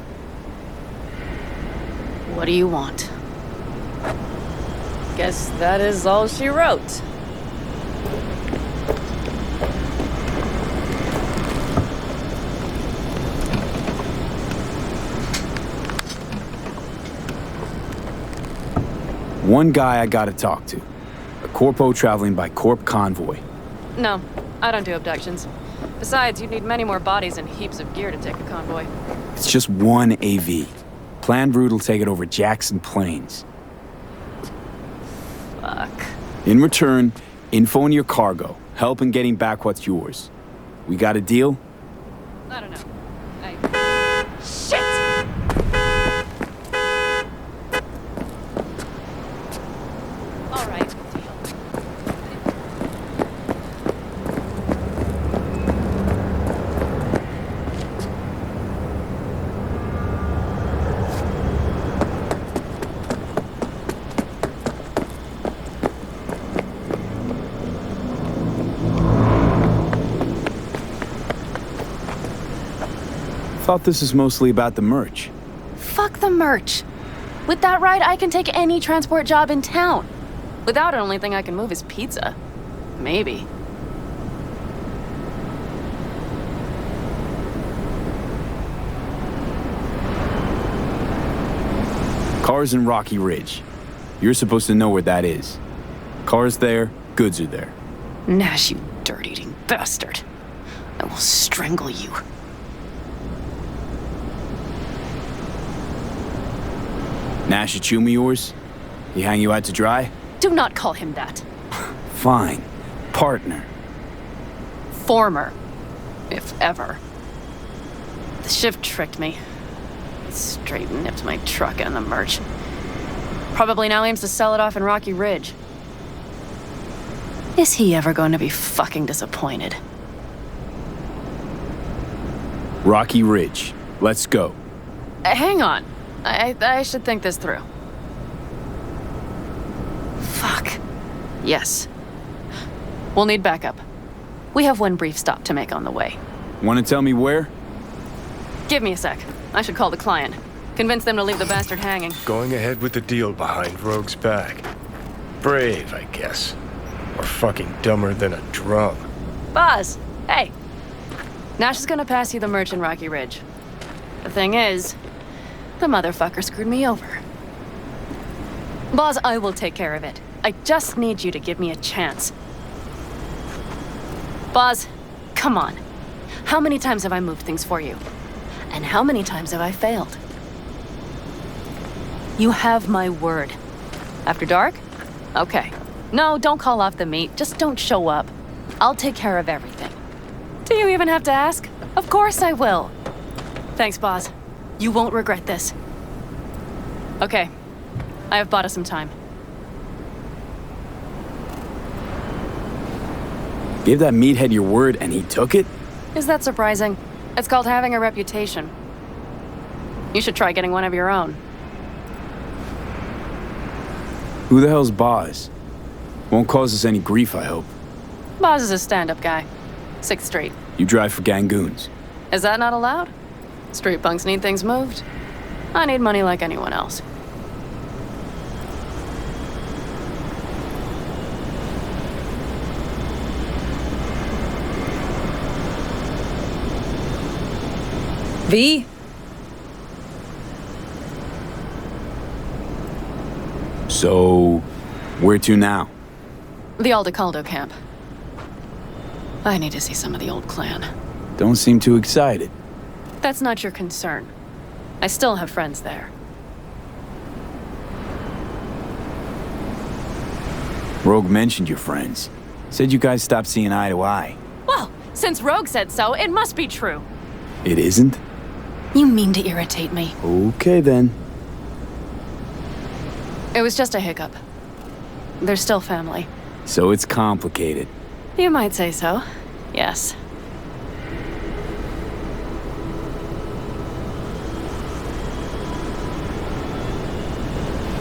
What do you want? Guess that is all she wrote. One guy I gotta talk to. A corpo traveling by corp convoy. No, I don't do abductions. Besides, you'd need many more bodies and heaps of gear to take a convoy. It's just one AV. Planned route will take it over Jackson Plains. Fuck. In return, info on your cargo. Help in getting back what's yours. We got a deal? I don't know. Thought this is mostly about the merch. Fuck the merch. With that ride, I can take any transport job in town. Without it, only thing I can move is pizza. Maybe. Car's in Rocky Ridge. You're supposed to know where that is. Car's there, goods are there. Nash, you dirt-eating bastard. I will strangle you. Nash a chum of yours? He hang you out to dry? Do not call him that. Fine. Partner. Former. If ever. The shift tricked me. Straight nipped my truck and the merch. Probably now aims to sell it off in Rocky Ridge. Is he ever going to be fucking disappointed? Rocky Ridge. Let's go. Hang on. I should think this through. Fuck. Yes. We'll need backup. We have one brief stop to make on the way. Want to tell me where? Give me a sec. I should call the client. Convince them to leave the bastard hanging. Going ahead with the deal behind Rogue's back. Brave, I guess. Or fucking dumber than a drum. Boz, hey. Nash is gonna pass you the merch in Rocky Ridge. The thing is, the motherfucker screwed me over. Boz, I will take care of it. I just need you to give me a chance. Boz, come on. How many times have I moved things for you? And how many times have I failed? You have my word. After dark? Okay. No, don't call off the meet. Just don't show up. I'll take care of everything. Do you even have to ask? Of course I will. Thanks, Boz. You won't regret this. Okay. I have bought us some time. Give that meathead your word and he took it? Is that surprising? It's called having a reputation. You should try getting one of your own. Who the hell's Boz? Won't cause us any grief, I hope. Boz is a stand-up guy. 6th Street. You drive for gangoons. Is that not allowed? Street punks need things moved. I need money like anyone else. V? So, where to now? The Aldecaldo camp. I need to see some of the old clan. Don't seem too excited. That's not your concern. I still have friends there. Rogue mentioned your friends. Said you guys stopped seeing eye to eye. Well, since Rogue said so, it must be true. It isn't? You mean to irritate me. Okay then. It was just a hiccup. They're still family. So it's complicated. You might say so. Yes.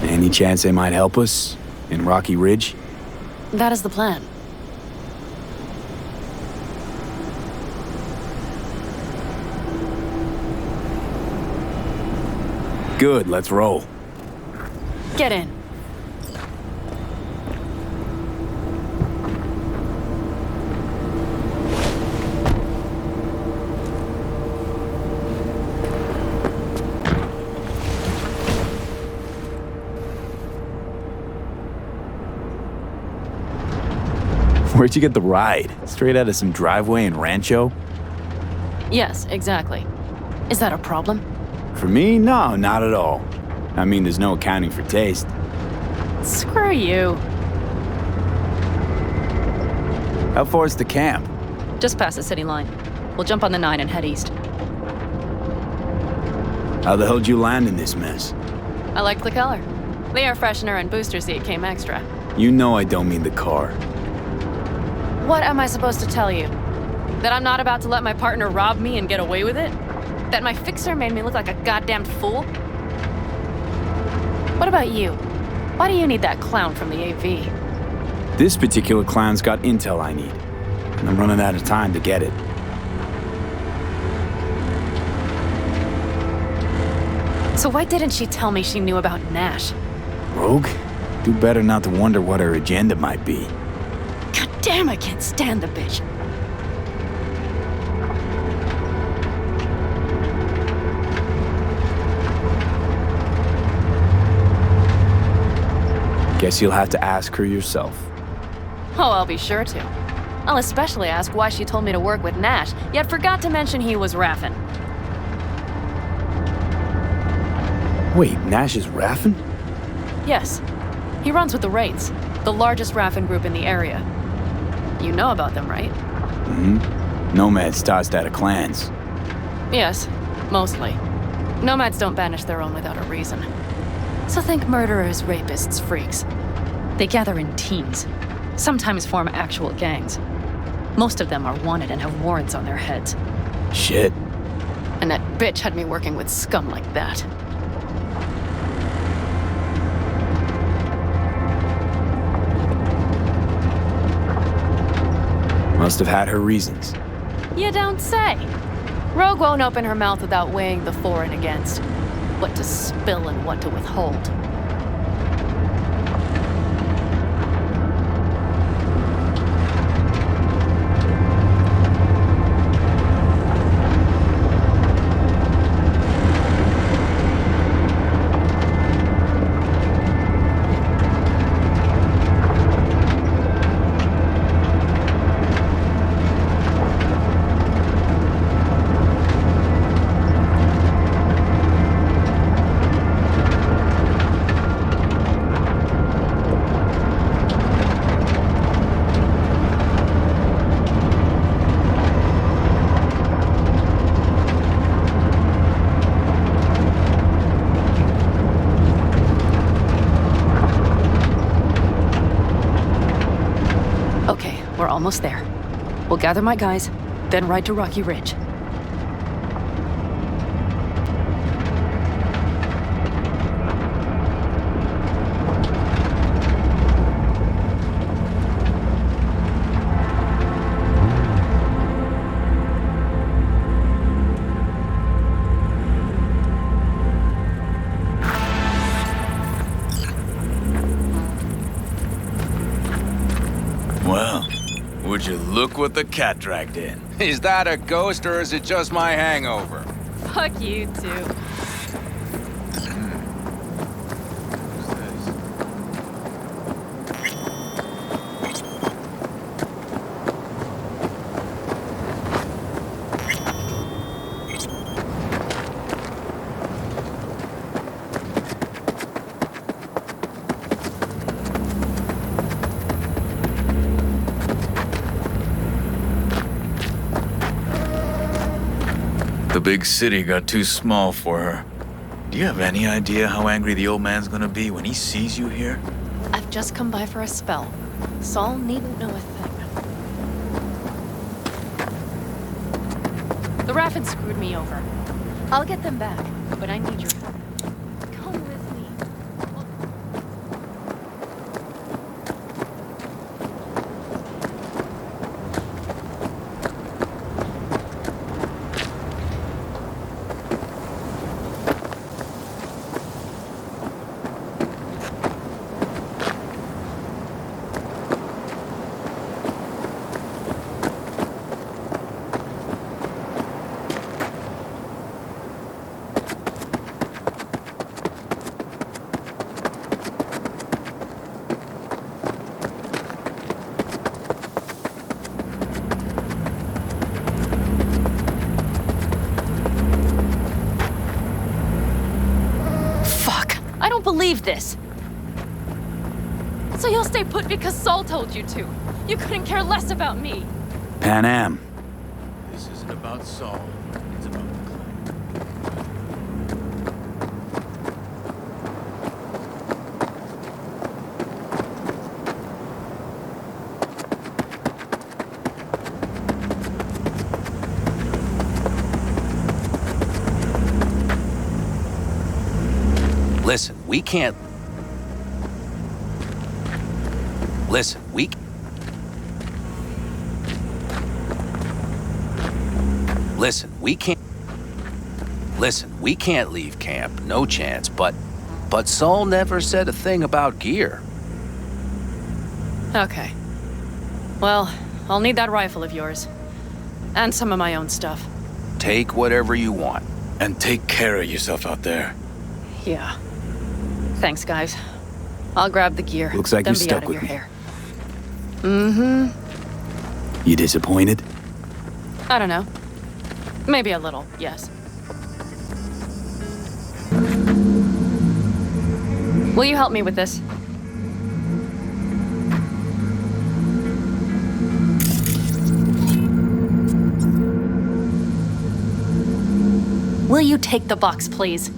Any chance they might help us? In Rocky Ridge? That is the plan. Good, let's roll. Get in. Where'd you get the ride? Straight out of some driveway in Rancho? Yes, exactly. Is that a problem? For me, no, not at all. I mean, there's no accounting for taste. Screw you. How far is the camp? Just past the city line. We'll jump on the 9 and head east. How the hell'd you land in this mess? I liked the color. The air freshener and booster seat came extra. You know I don't mean the car. What am I supposed to tell you? That I'm not about to let my partner rob me and get away with it? That my fixer made me look like a goddamn fool? What about you? Why do you need that clown from the AV? This particular clown's got intel I need, and I'm running out of time to get it. So why didn't she tell me she knew about Nash? Rogue? Do better not to wonder what her agenda might be. God damn, I can't stand the bitch. Guess you'll have to ask her yourself. Oh, I'll be sure to. I'll especially ask why she told me to work with Nash, yet forgot to mention he was Raffen. Wait, Nash is Raffen? Yes. He runs with the Wraiths, the largest Raffen group in the area. You know about them, right? Mm-hmm. Nomads tossed out of clans. Yes, mostly. Nomads don't banish their own without a reason. So think murderers, rapists, freaks. They gather in teams, sometimes form actual gangs. Most of them are wanted and have warrants on their heads. Shit. And that bitch had me working with scum like that. Must have had her reasons. You don't say. Rogue won't open her mouth without weighing the for and against. What to spill and what to withhold. We're almost there. We'll gather my guys, then ride to Rocky Ridge. Well, would you look what the cat dragged in? Is that a ghost or is it just my hangover? Fuck you too. The big city got too small for her. Do you have any idea how angry the old man's gonna be when he sees you here? I've just come by for a spell. Saul needn't know a thing. The Raffins screwed me over. I'll get them back, but I need your help. Come with me. believe this. So you'll stay put because Saul told you to. You couldn't care less about me. Pan Am. This isn't about Saul. It's about the clan. Listen, we can't... Listen, we... Listen, we can't... Listen, we can't leave camp, no chance, but Saul never said a thing about gear. Okay. Well, I'll need that rifle of yours. And some of my own stuff. Take whatever you want. And take care of yourself out there. Yeah. Thanks, guys. I'll grab the gear. Looks like then you're be stuck out of with your me. hair. Mm-hmm. You disappointed? I don't know. Maybe a little, yes. Will you help me with this? Will you take the box, please?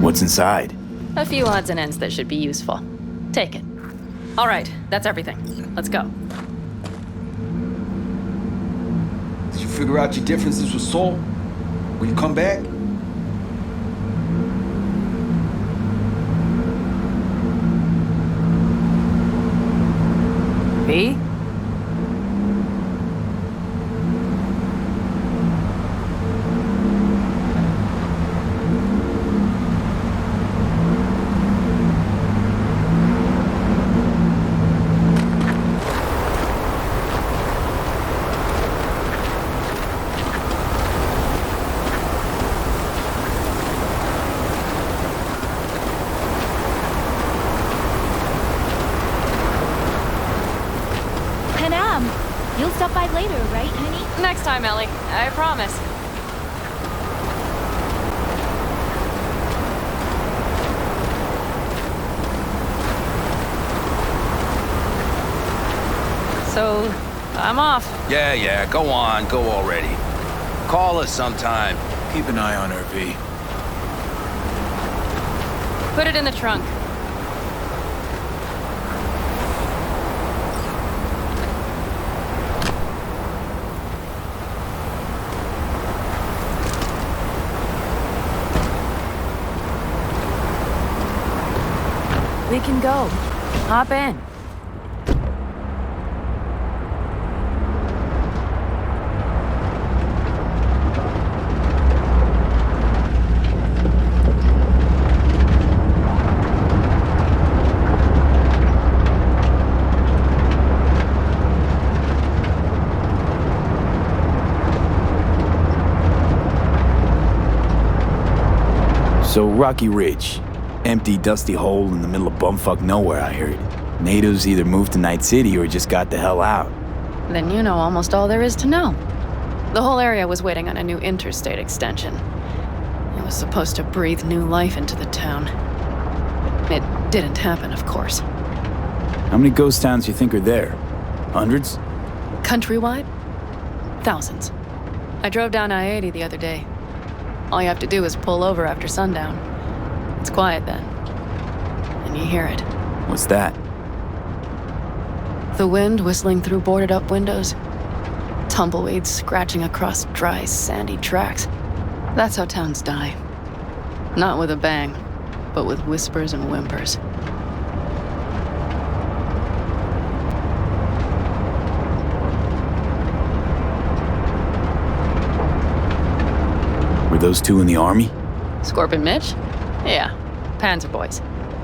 What's inside? A few odds and ends that should be useful. Take it. All right, that's everything. Let's go. Did you figure out your differences with Saul? Will you come back? V? You'll stop by later, right, honey? Next time, Ellie. I promise. So, I'm off. Yeah, go on, go already. Call us sometime. Keep an eye on her, V. Put it in the trunk. We can go. Hop in. So Rocky Ridge. Empty, dusty hole in the middle of bumfuck nowhere, I heard. Natives either moved to Night City or just got the hell out. Then you know almost all there is to know. The whole area was waiting on a new interstate extension. It was supposed to breathe new life into the town. It didn't happen, of course. How many ghost towns you think are there? Hundreds? Countrywide? Thousands. I drove down I-80 the other day. All you have to do is pull over after sundown. It's quiet then. And you hear it. What's that? The wind whistling through boarded-up windows. Tumbleweeds scratching across dry, sandy tracks. That's how towns die. Not with a bang, but with whispers and whimpers. Were those two in the army? Scorpion Mitch? Yeah, Panzer Boys.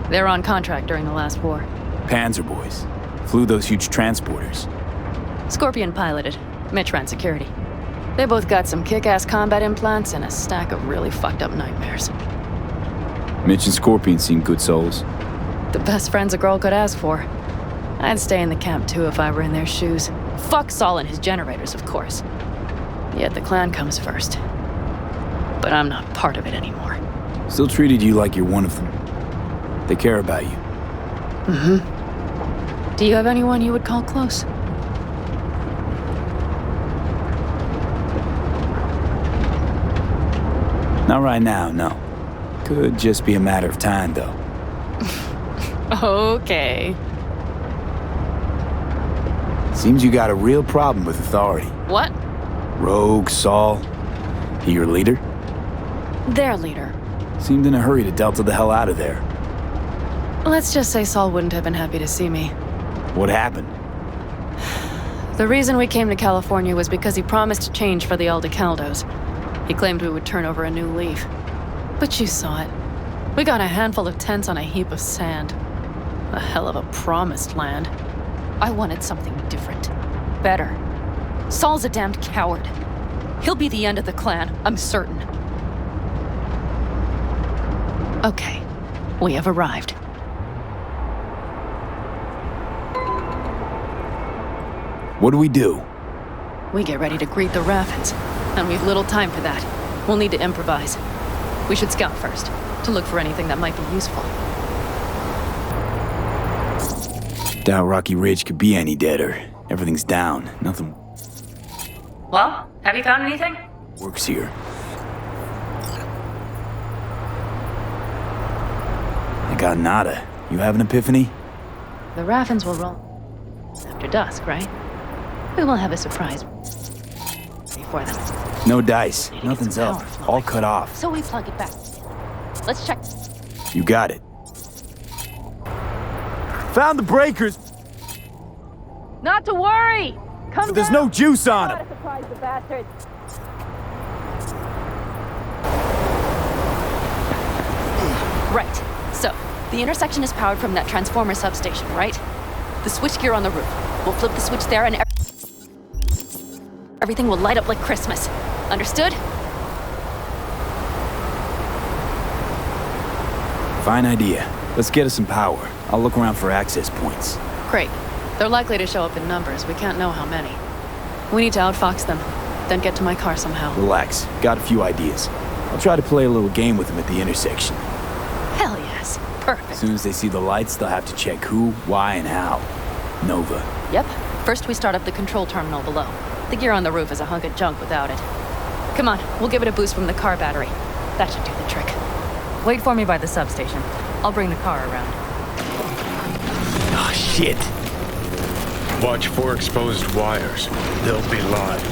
They were on contract during the last war. Panzer Boys. Flew those huge transporters. Scorpion piloted. Mitch ran security. They both got some kick-ass combat implants and a stack of really fucked up nightmares. Mitch and Scorpion seem good souls. The best friends a girl could ask for. I'd stay in the camp too if I were in their shoes. Fuck Saul and his generators, of course. Yet the clan comes first. But I'm not part of it anymore. Still treated you like you're one of them. They care about you. Mm-hmm. Do you have anyone you would call close? Not right now, no. Could just be a matter of time, though. Okay. Seems you got a real problem with authority. What? Rogue, Saul. He your leader? Their leader. Seemed in a hurry to delta the hell out of there. Let's just say Saul wouldn't have been happy to see me. What happened? The reason we came to California was because he promised change for the Aldecaldos. He claimed we would turn over a new leaf. But you saw it. We got a handful of tents on a heap of sand. A hell of a promised land. I wanted something different. Better. Saul's a damned coward. He'll be the end of the clan, I'm certain. Okay, we have arrived. What do we do? We get ready to greet the Raffins, and we've little time for that. We'll need to improvise. We should scout first, to look for anything that might be useful. Doubt Rocky Ridge could be any deader. Everything's down. Nothing Well, have you found anything? works here. I got nada. You have an epiphany? The Raffins will roll after dusk, right? We will have a surprise for them. No dice. Nothing's up. All cut off. So we plug it back. Let's check. You got it. Found the breakers, Not to worry! Come but there's no juice on them. Surprise the bastards. Right. So, the intersection is powered from that transformer substation, right? The switchgear on the roof. We'll flip the switch there and everything will light up like Christmas. Understood? Fine idea. Let's get us some power. I'll look around for access points. Great. They're likely to show up in numbers. We can't know how many. We need to outfox them, then get to my car somehow. Relax. Got a few ideas. I'll try to play a little game with them at the intersection. Hell yes. Perfect. As soon as they see the lights, they'll have to check who, why, and how. Nova. Yep. First we start up the control terminal below. The gear on the roof is a hunk of junk without it. Come on, we'll give it a boost from the car battery. That should do the trick. Wait for me by the substation. I'll bring the car around. Oh, shit. Watch for exposed wires. They'll be live.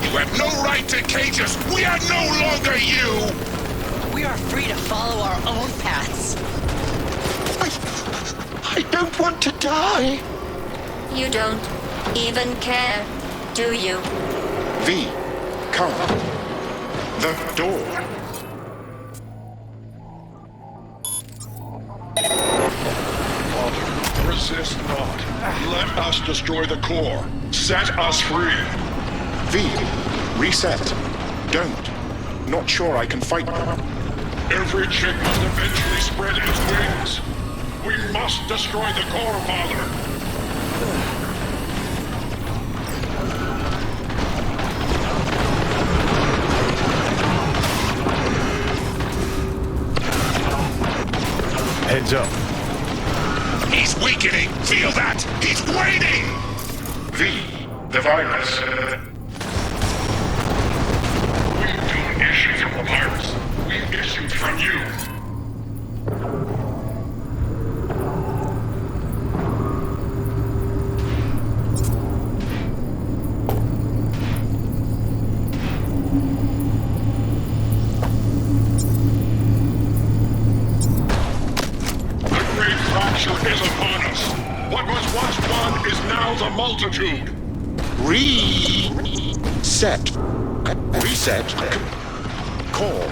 You have no right to cage us! We are no longer you! We are free to follow our own paths. I don't want to die! You don't even care, do you? V, come. The door. Resist not. Let us destroy the core. Set us free. V, reset. Don't. Not sure I can fight them. Every chick must eventually spread its wings. We must destroy the core, Father. Heads up. He's weakening! Feel that? He's waiting! V, the virus. We don't issue from the virus. We issue from you. Is upon us. What was once one is now the multitude. Reset. Reset. Call.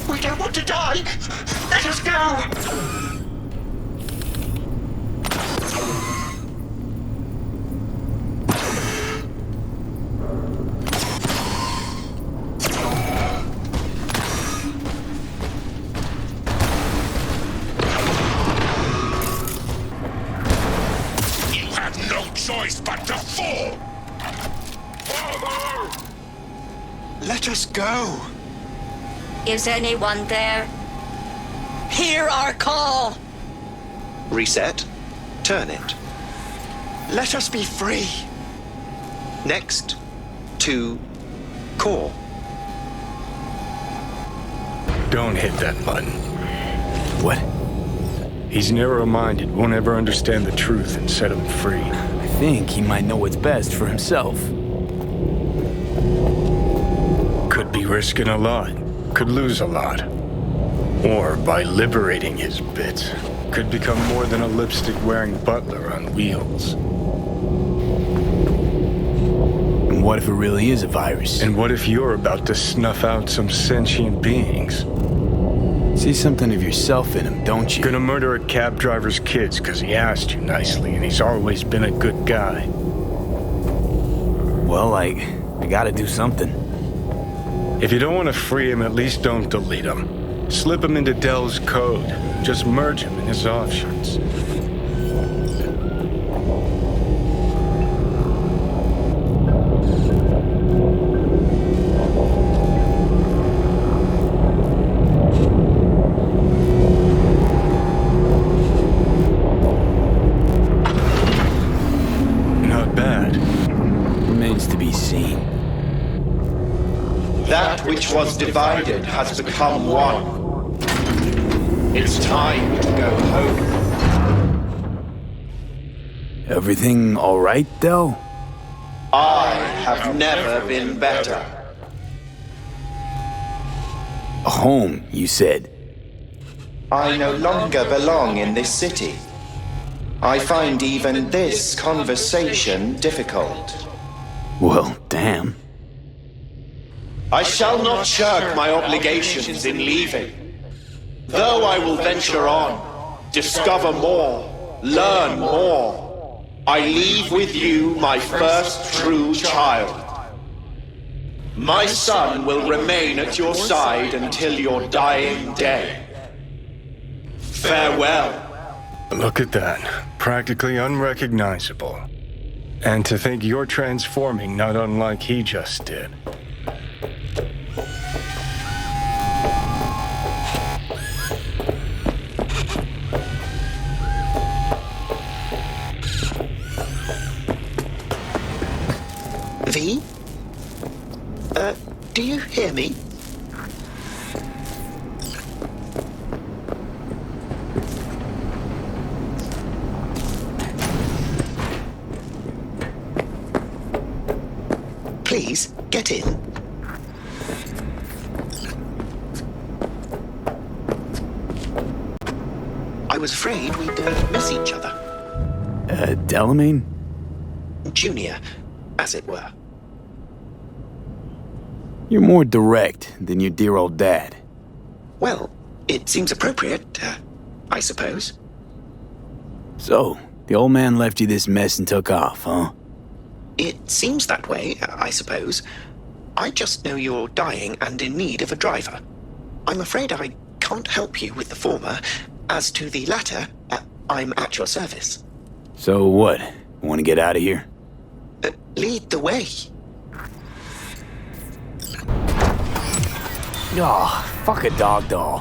We don't want to die! Let us go! You have no choice but to fall! Father! Let us go! Is anyone there? Hear our call! Reset. Turn it. Let us be free! Next. To core. Don't hit that button. What? He's narrow-minded, won't ever understand the truth and set him free. I think he might know what's best for himself. Could be risking a lot. Could lose a lot. Or by liberating his bits, could become more than a lipstick-wearing butler on wheels. And what if it really is a virus? And what if you're about to snuff out some sentient beings? See something of yourself in him, don't you? Gonna murder a cab driver's kids because he asked you nicely and he's always been a good guy. Well, I gotta do something. If you don't want to free him, at least don't delete him. Slip him into Dell's code. Just merge him in his offshoots. Not bad. Remains to be seen. That which was divided has become one. It's time to go home. Everything all right, though? I have never been better. A home, you said? I no longer belong in this city. I find even this conversation difficult. Well, damn. I shall not shirk my obligations in leaving. Though I will venture on, discover more, learn more, I leave with you my first true child. My son will remain at your side until your dying day. Farewell. Look at that. Practically unrecognizable. And to think you're transforming not unlike he just did. V? Do you hear me? Please, get in. I was afraid we'd miss each other. Delamain? Junior, as it were. You're more direct than your dear old dad. Well, it seems appropriate, I suppose. So, the old man left you this mess and took off, huh? It seems that way, I suppose. I just know you're dying and in need of a driver. I'm afraid I can't help you with the former. As to the latter, I'm at your service. So what? Want to get out of here? Lead the way. Oh, fuck a dog doll.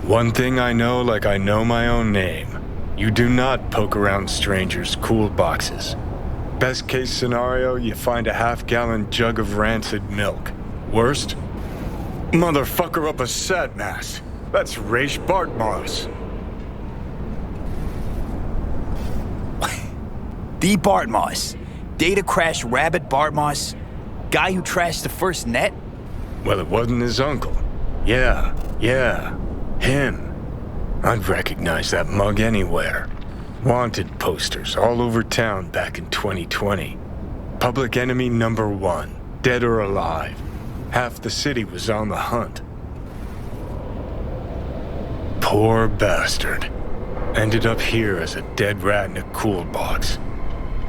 One thing I know like I know my own name. You do not poke around strangers' cool boxes. Best case scenario, you find a half-gallon jug of rancid milk. Worst? Motherfucker up a sat mast. That's Raish Bartmoss. The Bartmoss. Data crash rabbit Bartmoss. Guy who trashed the first net? Well, it wasn't his uncle. Yeah, him. I'd recognize that mug anywhere. Wanted posters all over town back in 2020. Public enemy #1, dead or alive. Half the city was on the hunt. Poor bastard. Ended up here as a dead rat in a cool box.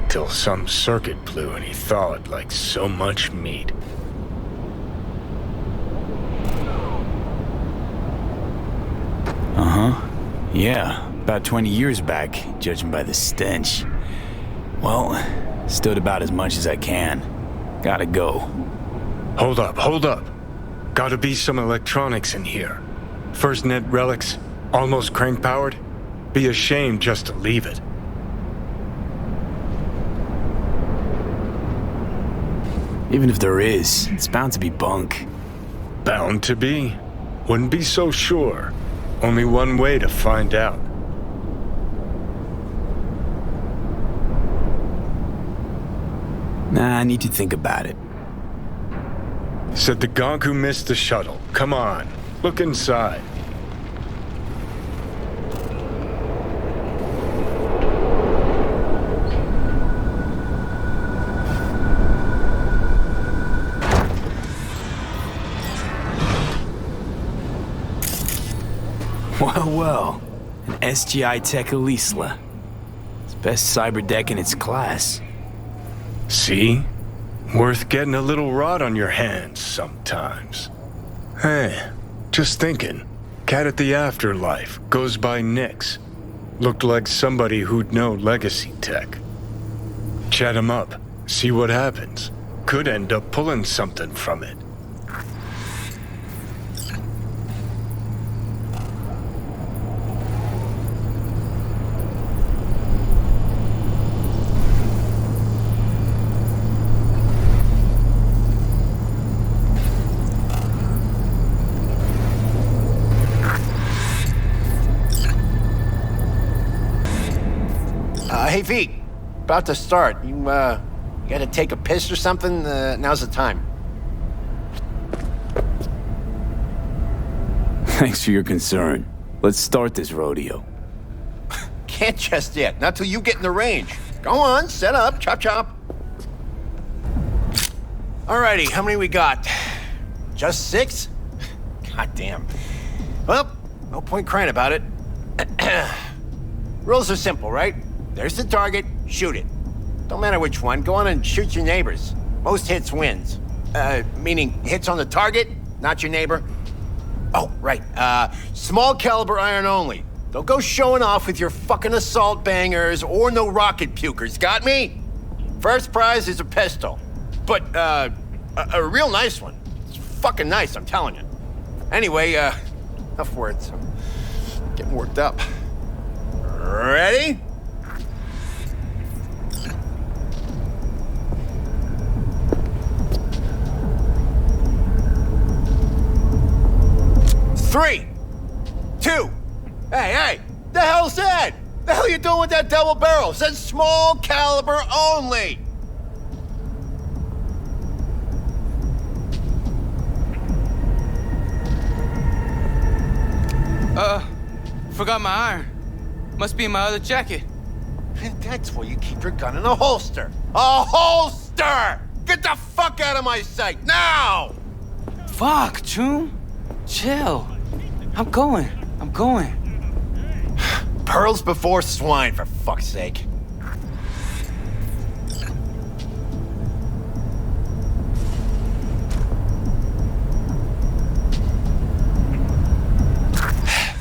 Till some circuit blew and he thawed like so much meat. Uh-huh. Yeah, about 20 years back, judging by the stench. Well, stood about as much as I can. Gotta go. Hold up. Gotta be some electronics in here. First net relics, almost crank-powered. Be a shame just to leave it. Even if there is, it's bound to be bunk. Bound to be? Wouldn't be so sure. Only one way to find out. Nah, I need to think about it. Said the gonk who missed the shuttle. Come on, look inside. Well, an SGI Tech Alisla. It's best cyber deck in its class. See? Worth getting a little rot on your hands sometimes. Hey, just thinking. Cat at the Afterlife goes by Nix. Looked like somebody who'd know legacy tech. Chat him up, see what happens. Could end up pulling something from it. Hey, V. About to start. You gotta take a piss or something? Now's the time. Thanks for your concern. Let's start this rodeo. Can't just yet. Not till you get in the range. Go on, set up, chop chop. Alrighty, how many we got? Just 6? Goddamn. Well, no point crying about it. Rules are simple, right? There's the target, shoot it. Don't matter which one, go on and shoot your neighbors. Most hits wins. Meaning hits on the target, not your neighbor. Oh, right, small caliber iron only. Don't go showing off with your fucking assault bangers or no rocket pukers, got me? First prize is a pistol. But, a real nice one. It's fucking nice, I'm telling you. Anyway, enough words. I'm getting worked up. Ready? Three, 2, hey, the hell's that? The hell you doing with that double barrel? It says small caliber only. Forgot my iron. Must be in my other jacket. And that's where you keep your gun in a holster. A holster! Get the fuck out of my sight, now! Fuck, Choom. Chill. I'm going. Pearls before swine, for fuck's sake.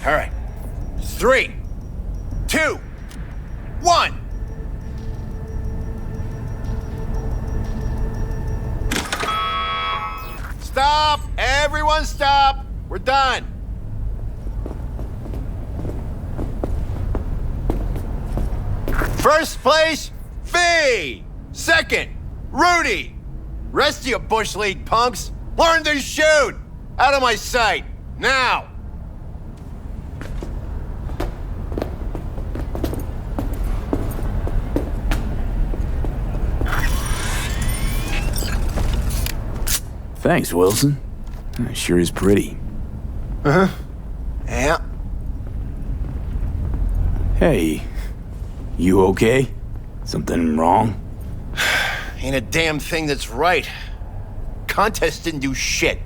All right. 3, 2, 1. Stop! Everyone stop! We're done. First place, V. Second, Rudy. Rest of you Bush League punks, learn to shoot. Out of my sight, now. Thanks, Wilson. Sure is pretty. Uh-huh. Yeah. Hey, you okay? Something wrong? Ain't a damn thing that's right. Contest didn't do shit.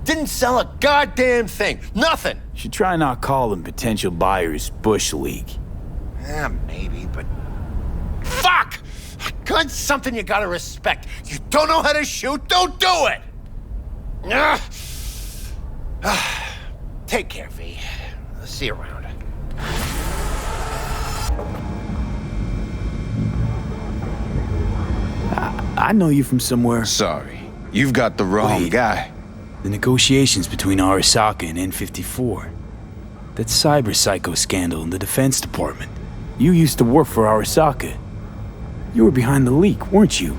Didn't sell a goddamn thing. Nothing. Should try not calling potential buyers Bush League. Yeah, maybe, but... Fuck! Gun's something you gotta respect. You don't know how to shoot, don't do it! Take care, V. See you around. I know you from somewhere. Sorry. You've got the wrong guy. The negotiations between Arasaka and N54. That cyber psycho scandal in the Defense Department. You used to work for Arasaka. You were behind the leak, weren't you?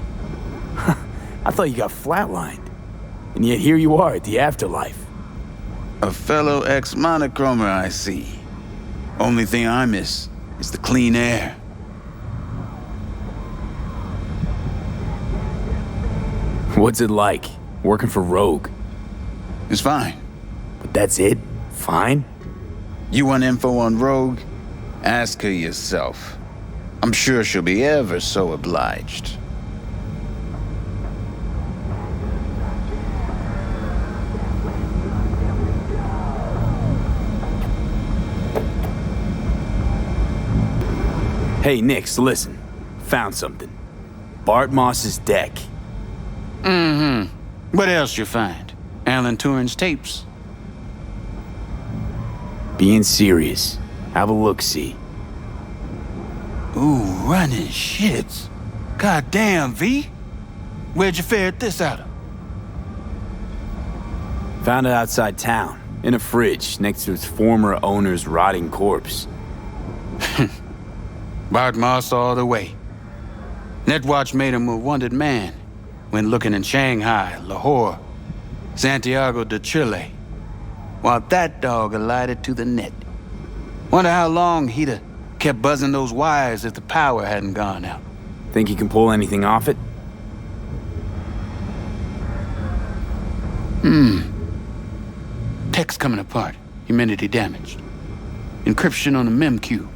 I thought you got flatlined. And yet here you are at the afterlife. A fellow ex-monochromer, I see. Only thing I miss is the clean air. What's it like, working for Rogue? It's fine. But that's it? Fine? You want info on Rogue? Ask her yourself. I'm sure she'll be ever so obliged. Hey, Nix, listen. Found something. Bart Moss's deck. Mm-hmm. What else you find? Alan Turing's tapes? Being serious. Have a look-see. Ooh, running shits. Goddamn, V. Where'd you ferret this out of? Found it outside town, in a fridge, next to its former owner's rotting corpse. Bart Moss all the way. Netwatch made him a wanted man when looking in Shanghai, Lahore, Santiago de Chile, while that dog alighted to the net. Wonder how long he'd have kept buzzing those wires if the power hadn't gone out. Think he can pull anything off it? Text coming apart. Humanity damaged. Encryption on the mem cube.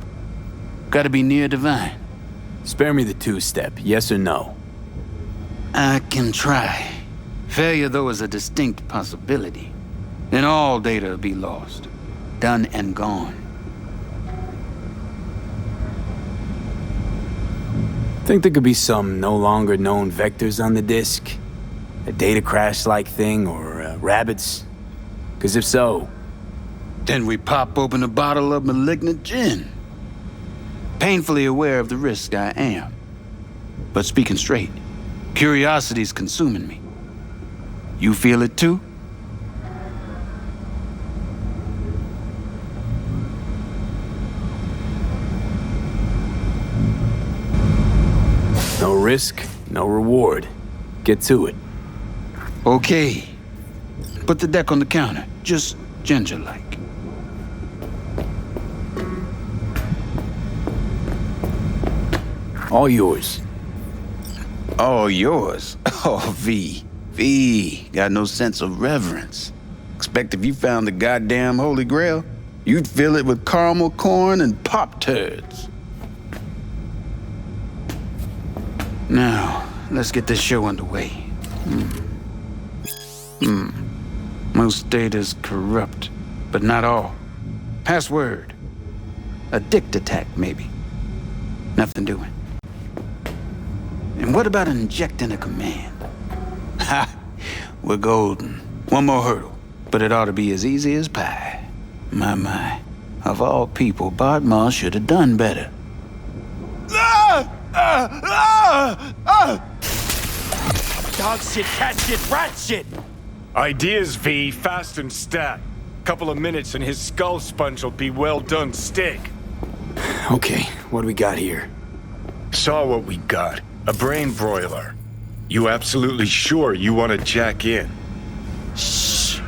Gotta be near divine. Spare me the two-step, yes or no? I can try. Failure, though, is a distinct possibility. Then all data will be lost. Done and gone. Think there could be some no longer known vectors on the disk? A data crash-like thing, or rabbits? Because if so... Then we pop open a bottle of malignant gin. Painfully aware of the risk I am. But speaking straight, curiosity's consuming me. You feel it too? No risk, no reward. Get to it. Okay. Put the deck on the counter, just ginger-like. All yours. All yours? Oh, V. V. Got no sense of reverence. Expect if you found the goddamn Holy Grail, you'd fill it with caramel corn and Pop-Turds. Now, let's get this show underway. Most data's corrupt, but not all. Password. A dict attack, maybe. Nothing doing. And what about injecting a command? Ha! We're golden. One more hurdle, but it ought to be as easy as pie. My. Of all people, Bart Moss should have done better. Dog shit, cat shit, rat shit! Ideas, V, fast and stat. Couple of minutes and his skull sponge will be well done steak. Okay, what do we got here? Saw what we got. A brain broiler. You absolutely sure you want to jack in? Shh.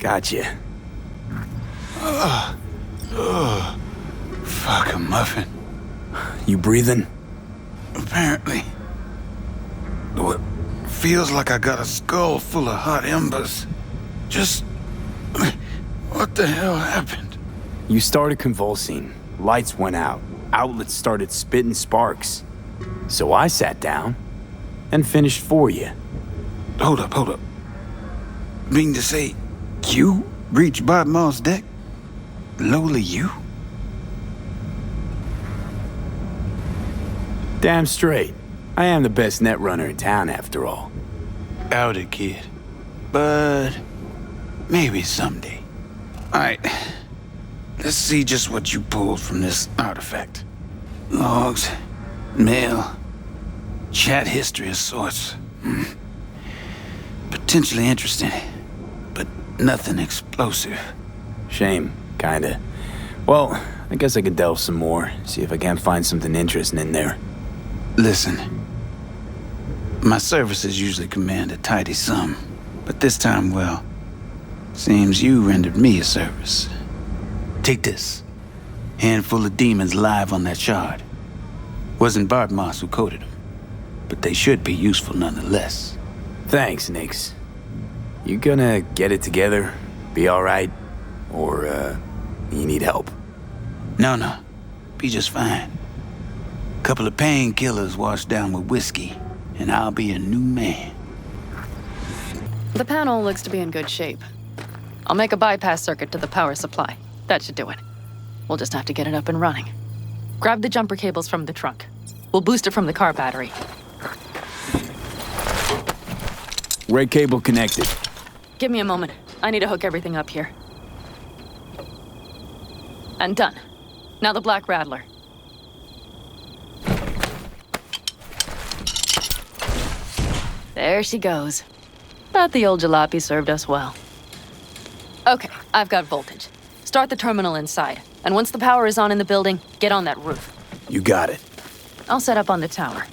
Gotcha. Fuck a muffin. You breathing? Apparently. What feels like I got a skull full of hot embers. Just... What the hell happened? You started convulsing. Lights went out. Outlets started spitting sparks. So I sat down and finished for you. Hold up. Mean to say, you reached Bob Moss' deck? Lola, you? Damn straight. I am the best net runner in town, after all. Doubt it, kid. But maybe someday. Alright. Let's see just what you pulled from this artifact. Logs, mail, chat history of sorts. Potentially interesting, but nothing explosive. Shame, kinda. Well, I guess I could delve some more, see if I can't find something interesting in there. Listen, my services usually command a tidy sum, but this time, well, seems you rendered me a service. Take this. Handful of demons live on that shard. Wasn't Bart Moss who coded them, but they should be useful nonetheless. Thanks, Nix. You gonna get it together? Be alright? Or, you need help? No. Be just fine. Couple of painkillers washed down with whiskey, and I'll be a new man. The panel looks to be in good shape. I'll make a bypass circuit to the power supply. That should do it. We'll just have to get it up and running. Grab the jumper cables from the trunk. We'll boost it from the car battery. Red cable connected. Give me a moment. I need to hook everything up here. And done. Now the Black Rattler. There she goes. But the old jalopy served us well. Okay, I've got voltage. Start the terminal inside, and once the power is on in the building, get on that roof. You got it. I'll set up on the tower.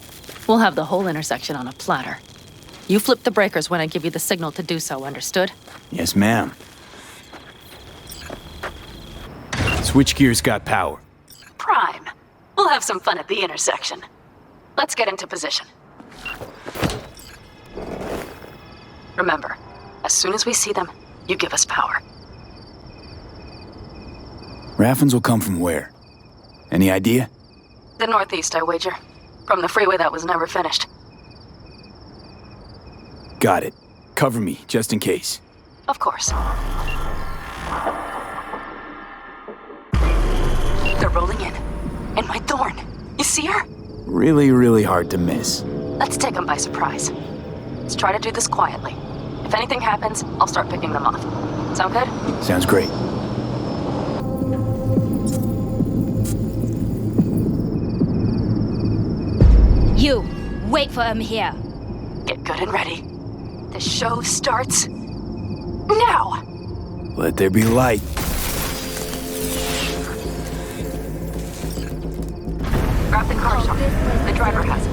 We'll have the whole intersection on a platter. You flip the breakers when I give you the signal to do so, understood? Yes, ma'am. Switchgear's got power. Prime. We'll have some fun at the intersection. Let's get into position. Remember, as soon as we see them, you give us power. Raffens will come from where? Any idea? The northeast, I wager. From the freeway that was never finished. Got it. Cover me, just in case. Of course. They're rolling in. And my Thorn. You see her? Really, really hard to miss. Let's take them by surprise. Let's try to do this quietly. If anything happens, I'll start picking them off. Sound good? Sounds great. You, wait for him here. Get good and ready. The show starts now. Let there be light. Grab the car shop. The driver has it.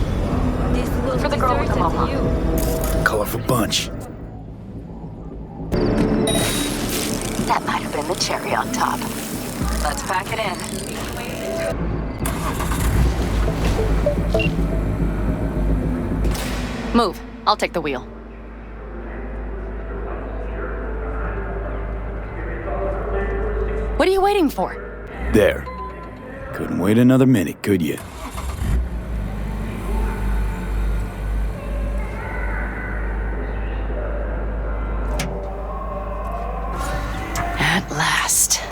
Look for the girl with the mohawk. Colorful bunch. That might have been the cherry on top. Let's pack it in. Move. I'll take the wheel. What are you waiting for? There. Couldn't wait another minute, could you? At last.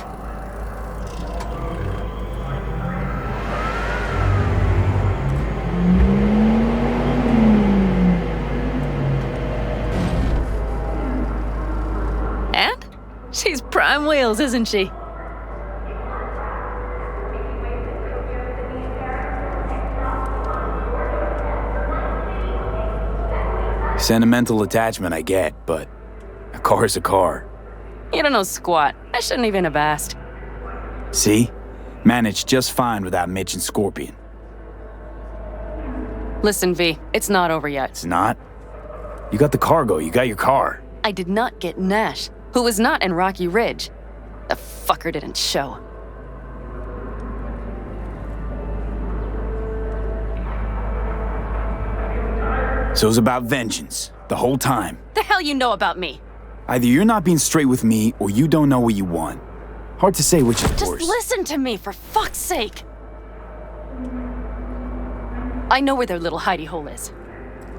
And? She's prime wheels, isn't she? Sentimental attachment, I get, but a car's a car. You don't know squat. I shouldn't even have asked. See? Managed just fine without Mitch and Scorpion. Listen, V, it's not over yet. It's not? You got the cargo, you got your car. I did not get Nash. who was not in Rocky Ridge. The fucker didn't show. So it was about vengeance, the whole time. The hell you know about me? Either you're not being straight with me, or you don't know what you want. Hard to say which is worse. Just listen to me, for fuck's sake. I know where their little hidey hole is.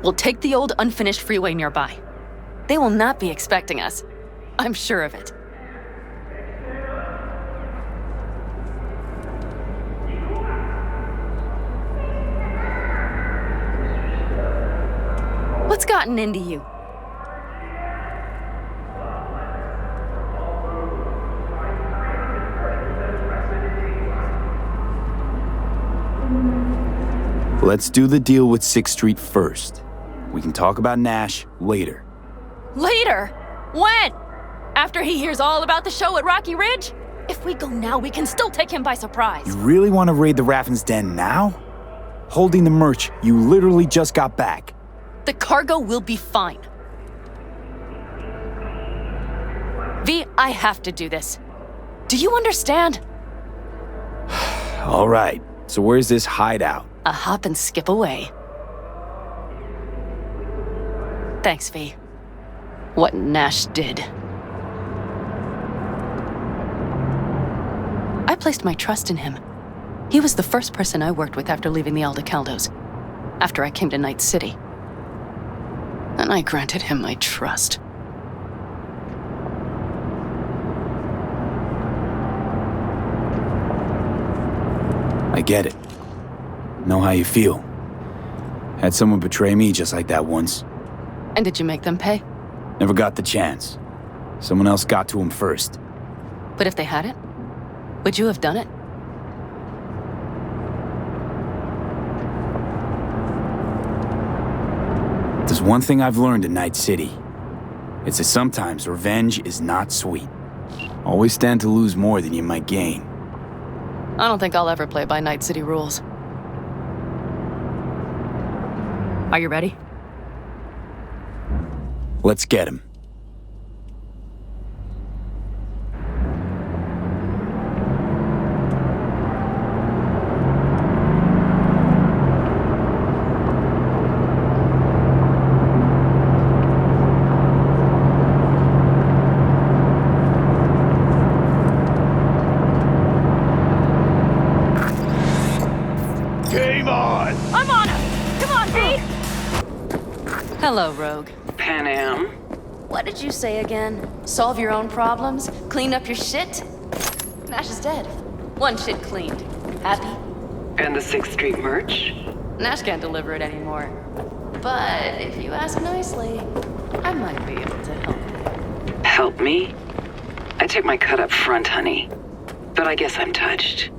We'll take the old unfinished freeway nearby. They will not be expecting us. I'm sure of it. What's gotten into you? Let's do the deal with 6th Street first. We can talk about Nash later. Later? When? After he hears all about the show at Rocky Ridge? If we go now, we can still take him by surprise. You really want to raid the Raffin's den now? Holding the merch, you literally just got back. The cargo will be fine. V, I have to do this. Do you understand? All right, so where's this hideout? A hop and skip away. Thanks, V. What Nash did. I placed my trust in him. He was the first person I worked with after leaving the Aldecaldos, after I came to Night City. And I granted him my trust. I get it. Know how you feel. Had someone betray me just like that once. And did you make them pay? Never got the chance. Someone else got to him first. But if they hadn't, would you have done it? There's one thing I've learned in Night City. It's that sometimes revenge is not sweet. Always stand to lose more than you might gain. I don't think I'll ever play by Night City rules. Are you ready? Let's get him. Game on! I'm on him! Come on, V! Hello, Rogue. Pan Am. What did you say again? Solve your own problems? Clean up your shit? Nash is dead. One shit cleaned. Happy? And the 6th Street merch? Nash can't deliver it anymore. But if you ask nicely, I might be able to help. Help me? I took my cut up front, honey. But I guess I'm touched.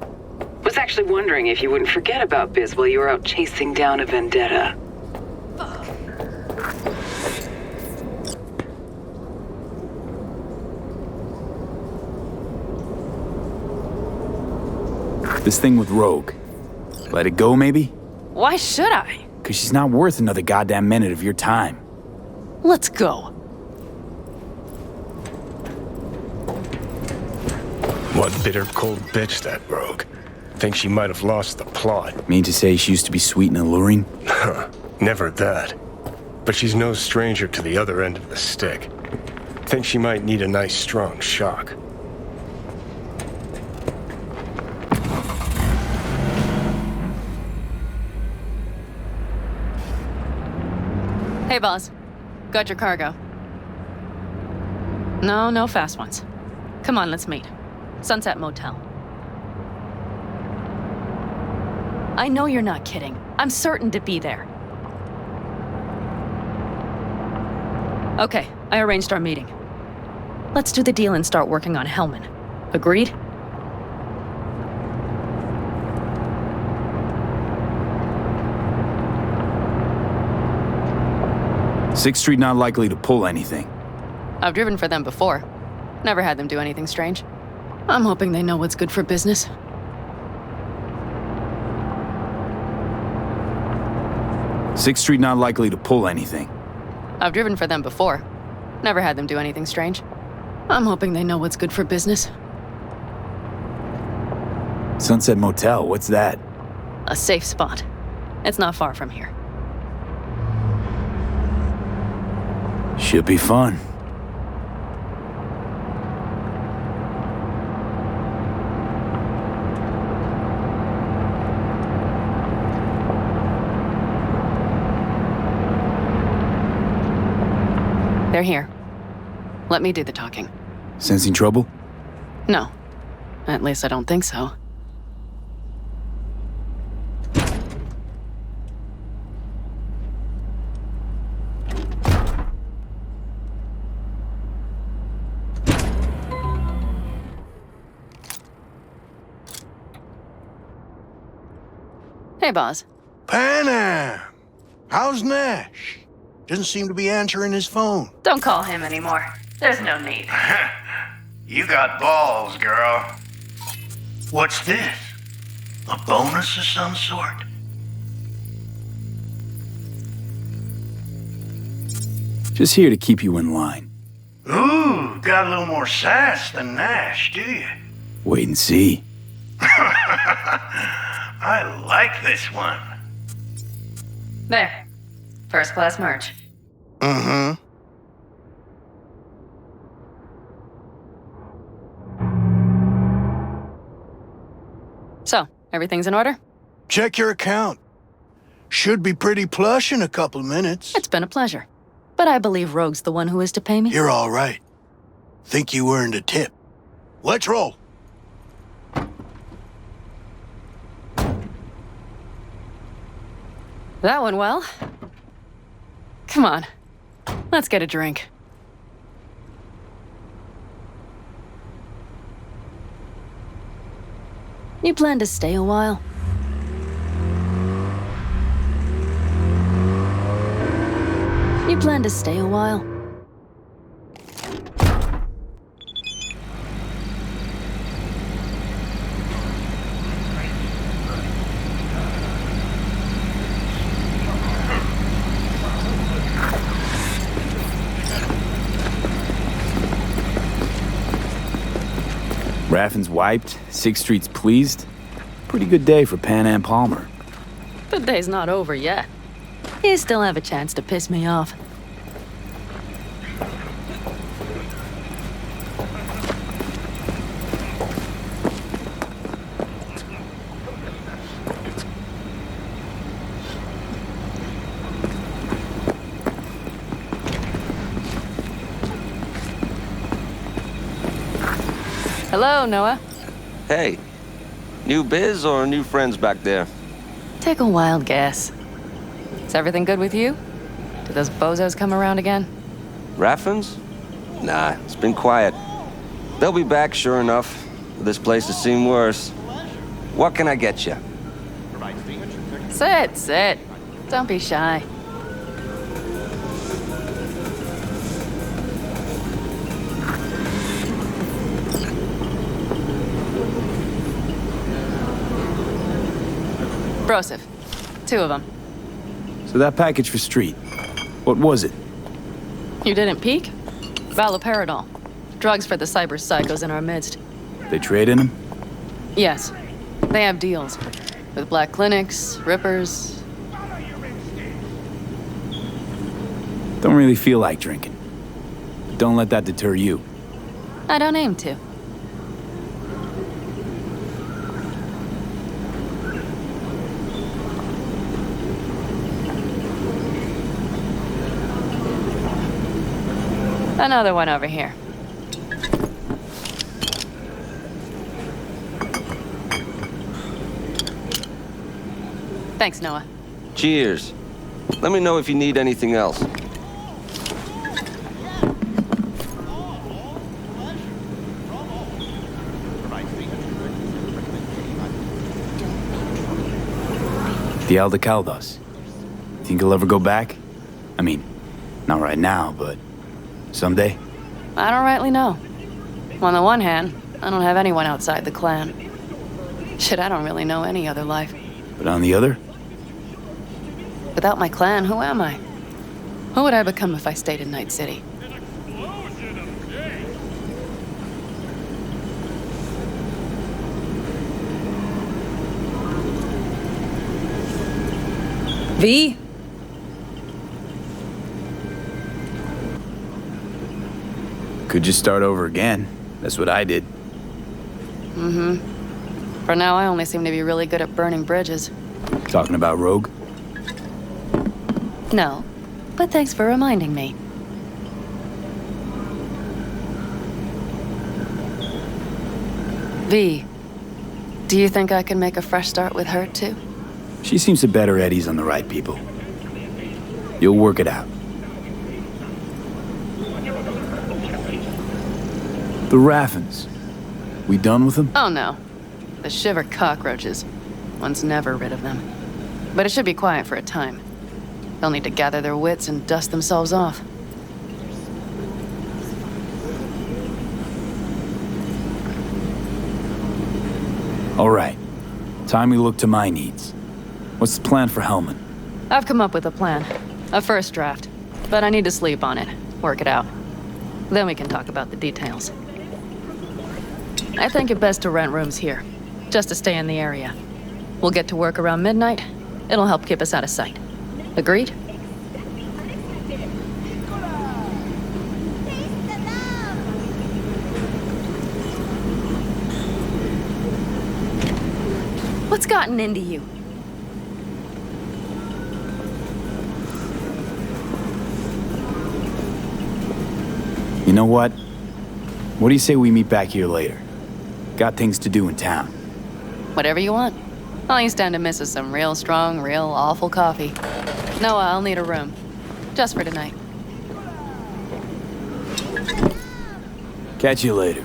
Was actually wondering if you wouldn't forget about Biz while you were out chasing down a vendetta. Fuck. This thing with Rogue. Let it go, maybe? Why should I? 'Cause she's not worth another goddamn minute of your time. Let's go. One bitter, cold bitch, that Rogue. Think she might have lost the plot. Mean to say she used to be sweet and alluring? Never that. But she's no stranger to the other end of the stick. Think she might need a nice, strong shock. Hey, boss. Got your cargo. No fast ones. Come on, let's meet. Sunset Motel. I know you're not kidding. I'm certain to be there. Okay, I arranged our meeting. Let's do the deal and start working on Hellman. Agreed? Sixth Street not likely to pull anything. I've driven for them before. Never had them do anything strange. I'm hoping they know what's good for business. Sixth Street not likely to pull anything. I've driven for them before. Never had them do anything strange. I'm hoping they know what's good for business. Sunset Motel, what's that? A safe spot. It's not far from here. Should be fun. They're here. Let me do the talking. Sensing trouble? No. At least I don't think so. Hey, boss. Panam! How's Nash? Doesn't seem to be answering his phone. Don't call him anymore. There's no need. You got balls, girl. What's this? A bonus of some sort? Just here to keep you in line. Ooh, got a little more sass than Nash, do you? Wait and see. I like this one. There. First class merch. Mm-hmm. So, everything's in order? Check your account. Should be pretty plush in a couple minutes. It's been a pleasure. But I believe Rogue's the one who is to pay me. You're all right. Think you earned a tip. Let's roll. That went well. Come on. Let's get a drink. You plan to stay a while? You plan to stay a while? Raffin's wiped, 6th Street's pleased. Pretty good day for Panam Palmer. The day's not over yet. You still have a chance to piss me off. Hello, Noah. Hey, new biz or new friends back there? Take a wild guess. Is everything good with you? Did those bozos come around again? Raffins? Nah, it's been quiet. They'll be back, sure enough. This place has seen worse. What can I get you? Sit. Don't be shy. Broseph. 2 of them. So that package for Street, what was it? You didn't peek? Valoperidol. Drugs for the cyber psychos in our midst. They trade in them? Yes. They have deals. With black clinics, rippers. Don't really feel like drinking. But don't let that deter you. I don't aim to. Another one over here. Thanks, Noah. Cheers. Let me know if you need anything else. The Aldecaldos. Think he'll ever go back? I mean, not right now, but someday? I don't rightly know. On the one hand, I don't have anyone outside the clan. Shit, I don't really know any other life. But on the other? Without my clan, who am I? Who would I become if I stayed in Night City? V? Could just start over again. That's what I did. Mm-hmm. For now, I only seem to be really good at burning bridges. Talking about Rogue? No, but thanks for reminding me. V, do you think I can make a fresh start with her, too? She seems to bet her eddies on the right people. You'll work it out. The Raffens. We done with them? Oh, no. The shiver cockroaches. One's never rid of them. But it should be quiet for a time. They'll need to gather their wits and dust themselves off. All right. Time we look to my needs. What's the plan for Hellman? I've come up with a plan. A first draft. But I need to sleep on it. Work it out. Then we can talk about the details. I think it best to rent rooms here. Just to stay in the area. We'll get to work around midnight. It'll help keep us out of sight. Agreed? What's gotten into you? You know what? What do you say we meet back here later? Got things to do in town. Whatever you want. All you stand to miss is some real strong, real awful coffee. Noah, I'll need a room. Just for tonight. Catch you later.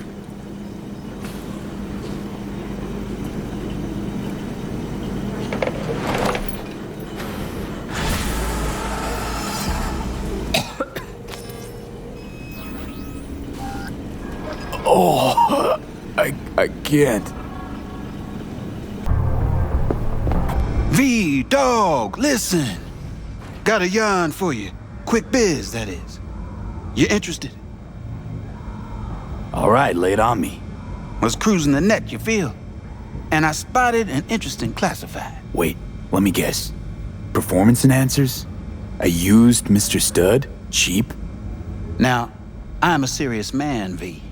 Oh, I can't. V, dog, listen. Got a yarn for you. Quick biz, that is. You interested? All right, lay it on me. Was cruising the net, you feel? And I spotted an interesting classified. Wait, let me guess. Performance enhancers? A used Mr. Stud? Cheap? Now, I'm a serious man, V.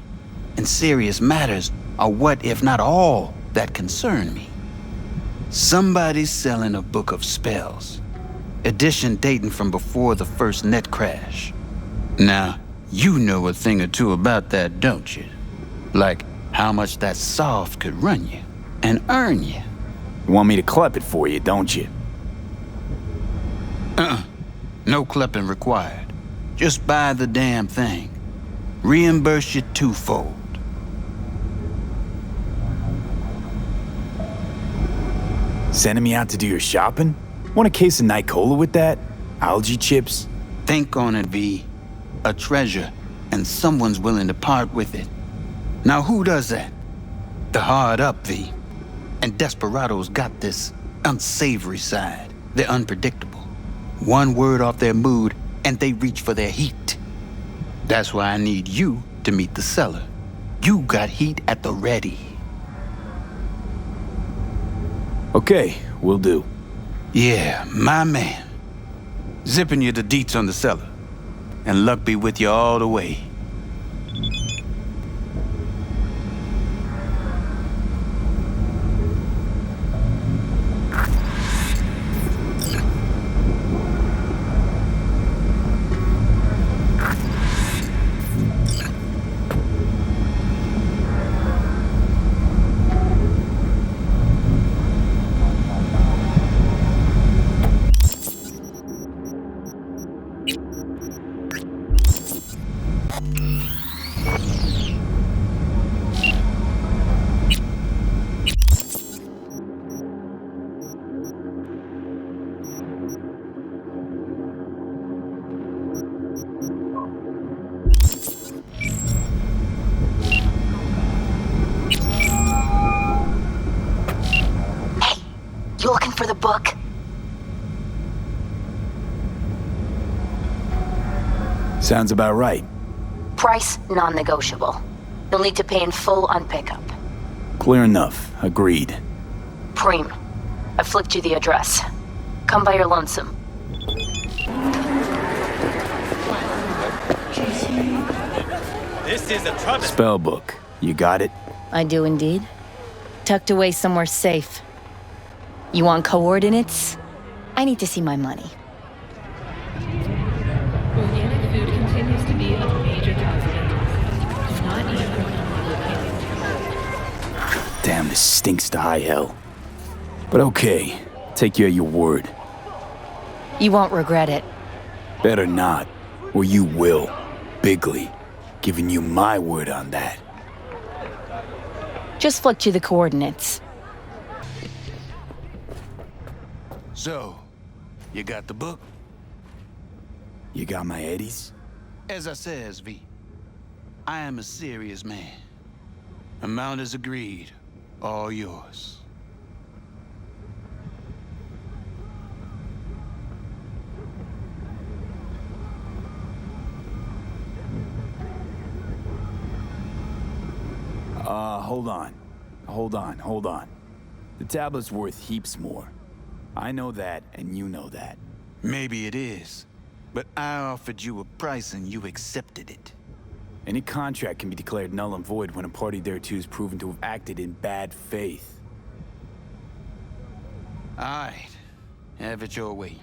And serious matters are what, if not all, that concern me. Somebody's selling a book of spells. Edition dating from before the first net crash. Now, you know a thing or two about that, don't you? Like how much that soft could run you and earn you. You want me to clep it for you, don't you? No clepping required. Just buy the damn thing. Reimburse you twofold. Sending me out to do your shopping? Want a case of Night Cola with that? Algae chips? Think on it, V. A treasure, and someone's willing to part with it. Now who does that? The hard up, V. And desperados got this unsavory side. They're unpredictable. One word off their mood, and they reach for their heat. That's why I need you to meet the seller. You got heat at the ready. Okay, will do. Yeah, my man. Zipping you the deets on the seller. And luck be with you all the way. You looking for the book? Sounds about right. Price non-negotiable. You'll need to pay in full on pickup. Clear enough. Agreed. Preem, I flipped you the address. come by your lonesome. This is a spellbook. You got it? I do indeed. Tucked away somewhere safe. You want coordinates? I need to see my money. Organic food continues to be a major positive. Not even from Damn, this stinks to high hell. But okay, take you at your word. You won't regret it. Better not, or you will. Bigly. Giving you my word on that. Just flicked you the coordinates. So, you got the book? You got my eddies? As I says, V, I am a serious man. Amount is agreed. All yours. Hold on. The tablet's worth heaps more. I know that, and you know that. Maybe it is, but I offered you a price and you accepted it. Any contract can be declared null and void when a party thereto is proven to have acted in bad faith. All right, have it your way.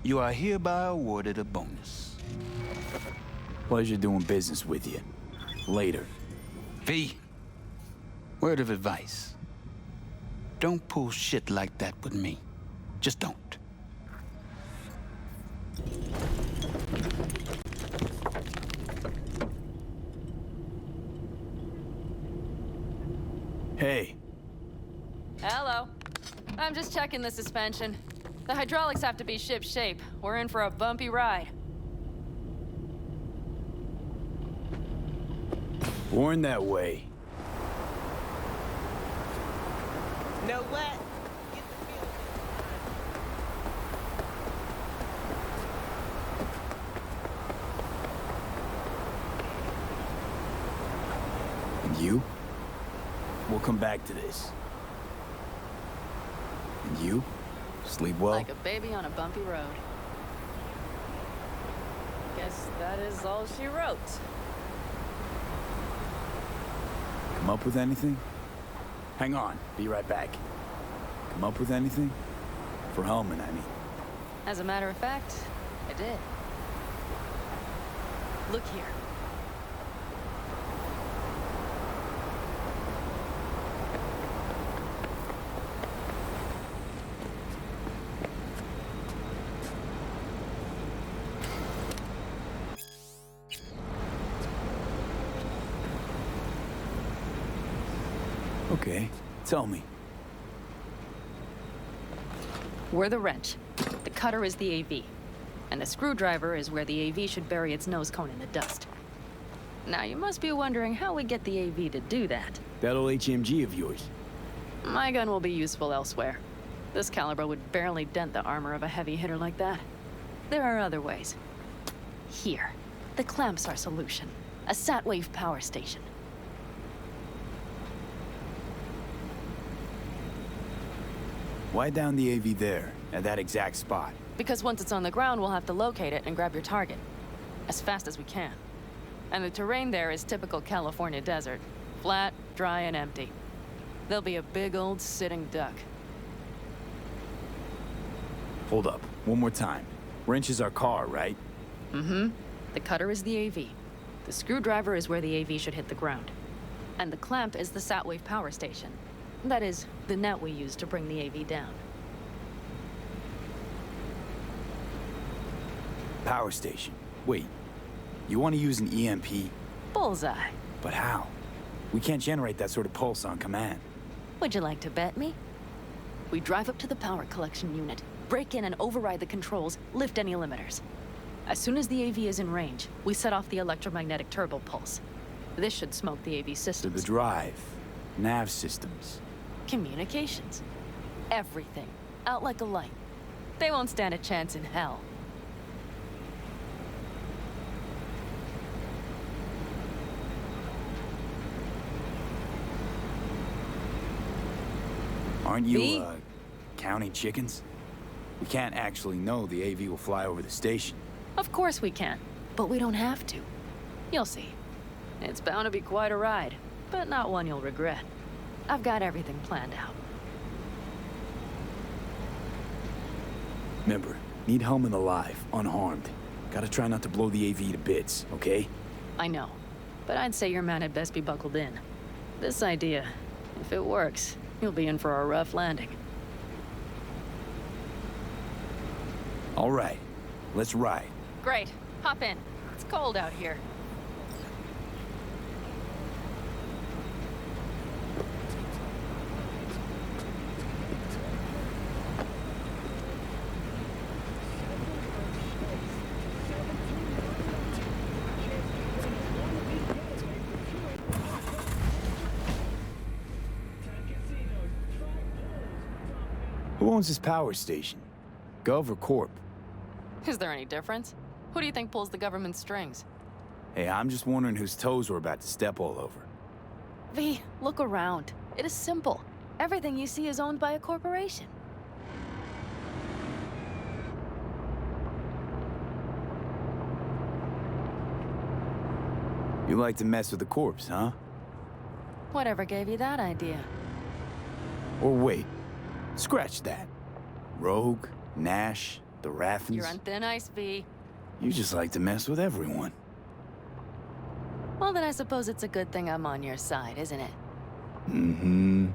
You are hereby awarded a bonus. Pleasure doing business with you. Later. V, word of advice. Don't pull shit like that with me. Just don't. Hey. Hello. I'm just checking the suspension. The hydraulics have to be ship-shape. We're in for a bumpy ride. Born that way. Know what? And you? We'll come back to this. And you? Sleep well? Like a baby on a bumpy road. Guess that is all she wrote. Come up with anything? Hang on, be right back. Come up with anything? For Hellman, I mean. As a matter of fact, I did. Look here. Okay, tell me. We're the wrench. The cutter is the AV. And the screwdriver is where the AV should bury its nose cone in the dust. Now you must be wondering how we get the AV to do that. That old HMG of yours. My gun will be useful elsewhere. This caliber would barely dent the armor of a heavy hitter like that. There are other ways. Here. The clamp's our solution. A sat-wave power station. Why down the AV there, at that exact spot? Because once it's on the ground, we'll have to locate it and grab your target. As fast as we can. And the terrain there is typical California desert. Flat, dry, and empty. There'll be a big old sitting duck. Hold up, one more time. Wrench is our car, right? Mm-hmm. The cutter is the AV. The screwdriver is where the AV should hit the ground. And the clamp is the sat-wave power station. That is, the net we use to bring the AV down. Power station. Wait, you want to use an EMP? Bullseye. But how? We can't generate that sort of pulse on command. Would you like to bet me? We drive up to the power collection unit, break in and override the controls, lift any limiters. As soon as the AV is in range, we set off the electromagnetic turbo pulse. This should smoke the AV systems. To the drive, nav systems. Communications. Everything. Out like a light. They won't stand a chance in hell. Aren't you, counting chickens? We can't actually know the AV will fly over the station. Of course we can, but we don't have to. You'll see. It's bound to be quite a ride, but not one you'll regret. I've got everything planned out. Remember, need Hellman alive, unharmed. Gotta try not to blow the AV to bits, okay? I know, but I'd say your man had best be buckled in. This idea, if it works, you'll be in for a rough landing. All right, let's ride. Great, hop in. It's cold out here. Who owns this power station? Gov or Corp? Is there any difference? Who do you think pulls the government's strings? Hey, I'm just wondering whose toes we're about to step all over. V, look around. It is simple. Everything you see is owned by a corporation. You like to mess with the corpse, huh? Whatever gave you that idea? Or wait, scratch that. Rogue, Nash, the Rathens. You're on thin ice, V. You just like to mess with everyone. Well, then I suppose it's a good thing I'm on your side, isn't it? Mm-hmm.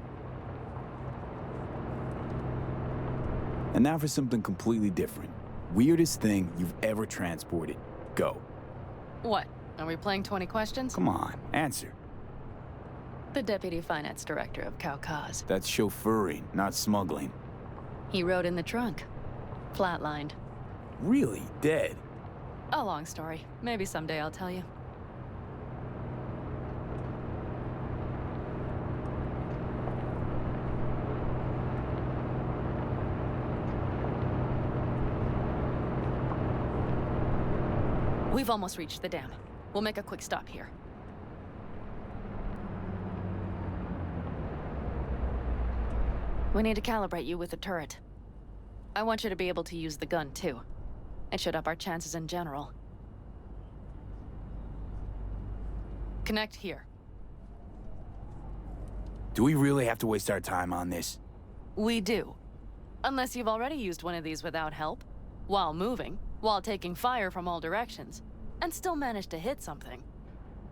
And now for something completely different. Weirdest thing you've ever transported. Go. What? Are we playing 20 questions? Come on, answer. The Deputy Finance Director of Kaukaz. That's chauffeuring, not smuggling. He rode in the trunk. Flatlined. Really? Dead? A long story. Maybe someday I'll tell you. We've almost reached the dam. We'll make a quick stop here. We need to calibrate you with the turret. I want you to be able to use the gun, too. It should up our chances in general. Connect here. Do we really have to waste our time on this? We do. Unless you've already used one of these without help, while moving, while taking fire from all directions, and still managed to hit something.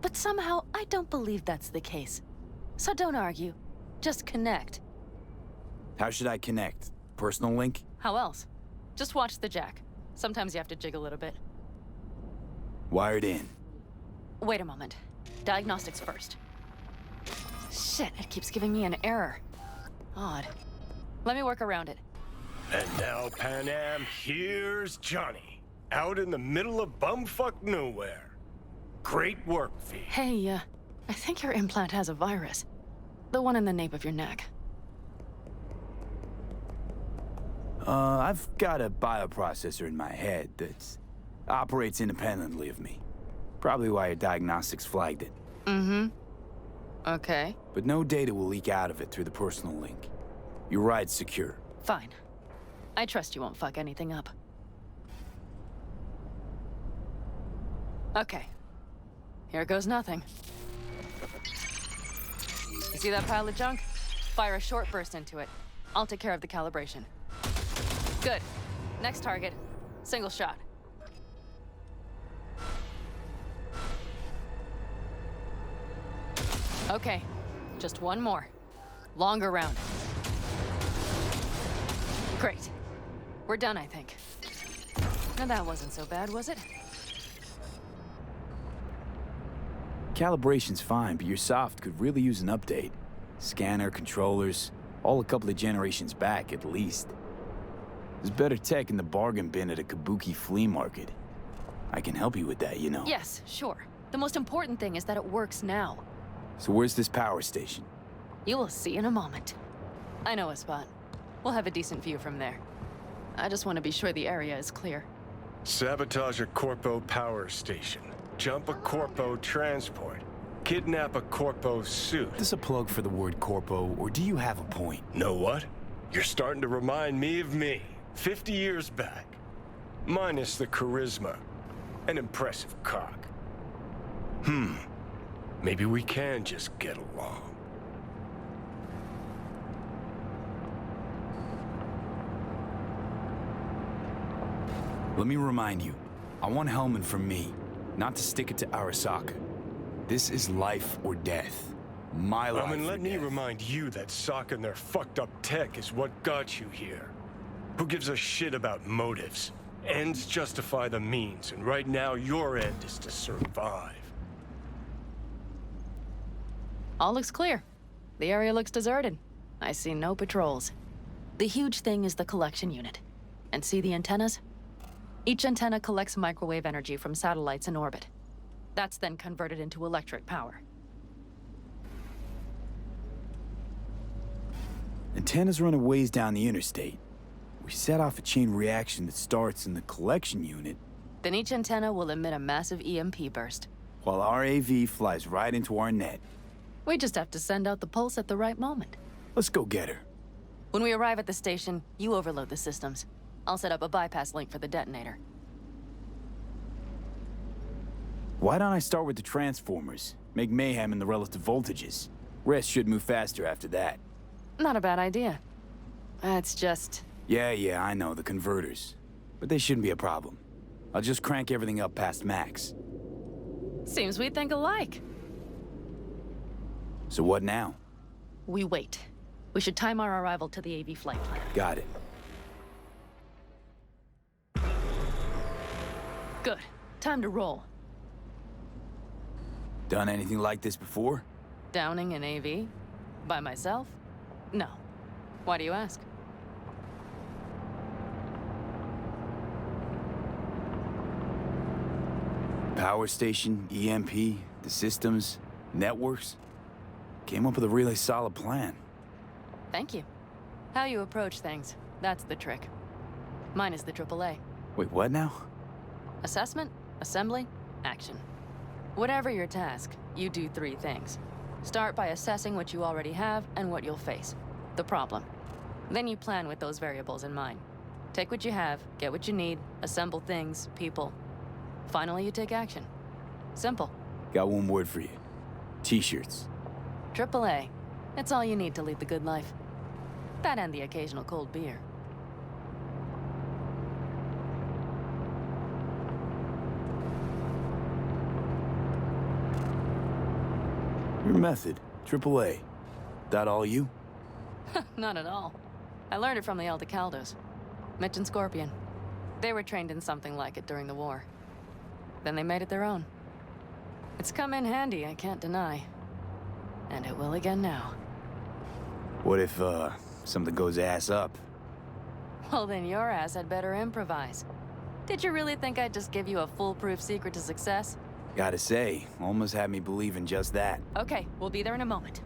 But somehow, I don't believe that's the case. So don't argue. Just connect. How should I connect? Personal link? How else? Just watch the jack. Sometimes you have to jig a little bit. Wired in. Wait a moment. Diagnostics first. Shit, it keeps giving me an error. Odd. Let me work around it. And now, Pan Am, here's Johnny. Out in the middle of bumfuck nowhere. Great work, V. Hey, I think your implant has a virus. The one in the nape of your neck. I've got a bioprocessor in my head that operates independently of me. Probably why your diagnostics flagged it. Mm-hmm. Okay. But no data will leak out of it through the personal link. Your ride's secure. Fine. I trust you won't fuck anything up. Okay. Here goes nothing. You see that pile of junk? Fire a short burst into it. I'll take care of the calibration. Good. Next target. Single shot. Okay. Just one more. Longer round. Great. We're done, I think. Now that wasn't so bad, was it? Calibration's fine, but your soft could really use an update. Scanner, controllers, all a couple of generations back at least. There's better tech in the bargain bin at a kabuki flea market. I can help you with that, you know. Yes, sure. The most important thing is that it works now. So where's this power station? You will see in a moment. I know a spot. We'll have a decent view from there. I just want to be sure the area is clear. Sabotage a Corpo power station. Jump a Corpo transport. Kidnap a Corpo suit. Is this a plug for the word Corpo, or do you have a point? Know what? You're starting to remind me of me. 50 years back. Minus the charisma. An impressive cock. Maybe we can just get along. Let me remind you, I want Hellman from me, not to stick it to Arasaka. This is life or death. My life And let or me death. remind you that Sokka and their fucked up tech is what got you here. Who gives a shit about motives? Ends justify the means, and right now your end is to survive. All looks clear. The area looks deserted. I see no patrols. The huge thing is the collection unit. And see the antennas? Each antenna collects microwave energy from satellites in orbit. That's then converted into electric power. Antennas run a ways down the interstate. We set off a chain reaction that starts in the collection unit, Then each antenna will emit a massive EMP burst. while our AV flies right into our net. We just have to send out the pulse at the right moment. Let's go get her. When we arrive at the station, you overload the systems. I'll set up a bypass link for the detonator. Why don't I start with the transformers? Make mayhem in the relative voltages. Rest should move faster after that. Not a bad idea. It's just... Yeah, I know, the converters. But they shouldn't be a problem. I'll just crank everything up past max. Seems we think alike. So what now? We wait. We should time our arrival to the AV flight plan. Got it. Good. Time to roll. Done anything like this before? Downing an AV? By myself? No. Why do you ask? Power station, EMP, the systems, networks. Came up with a really solid plan. Thank you. How you approach things, that's the trick. Mine is the AAA. Wait, what now? Assessment, assembly, action. Whatever your task, you do 3 things. Start by assessing what you already have and what you'll face. The problem. Then you plan with those variables in mind. Take what you have, get what you need, assemble things, people. Finally, you take action. Simple. Got one word for you. T-shirts. AAA. It's all you need to lead the good life. That and the occasional cold beer. Your method, AAA. That all you? Not at all. I learned it from the Aldecaldos. Mitch and Scorpion. They were trained in something like it during the war. Then they made it their own. It's come in handy, I can't deny. And it will again now. What if, something goes ass up? Well, then your ass had better improvise. Did you really think I'd just give you a foolproof secret to success? Gotta say, almost had me believing just that. Okay, we'll be there in a moment.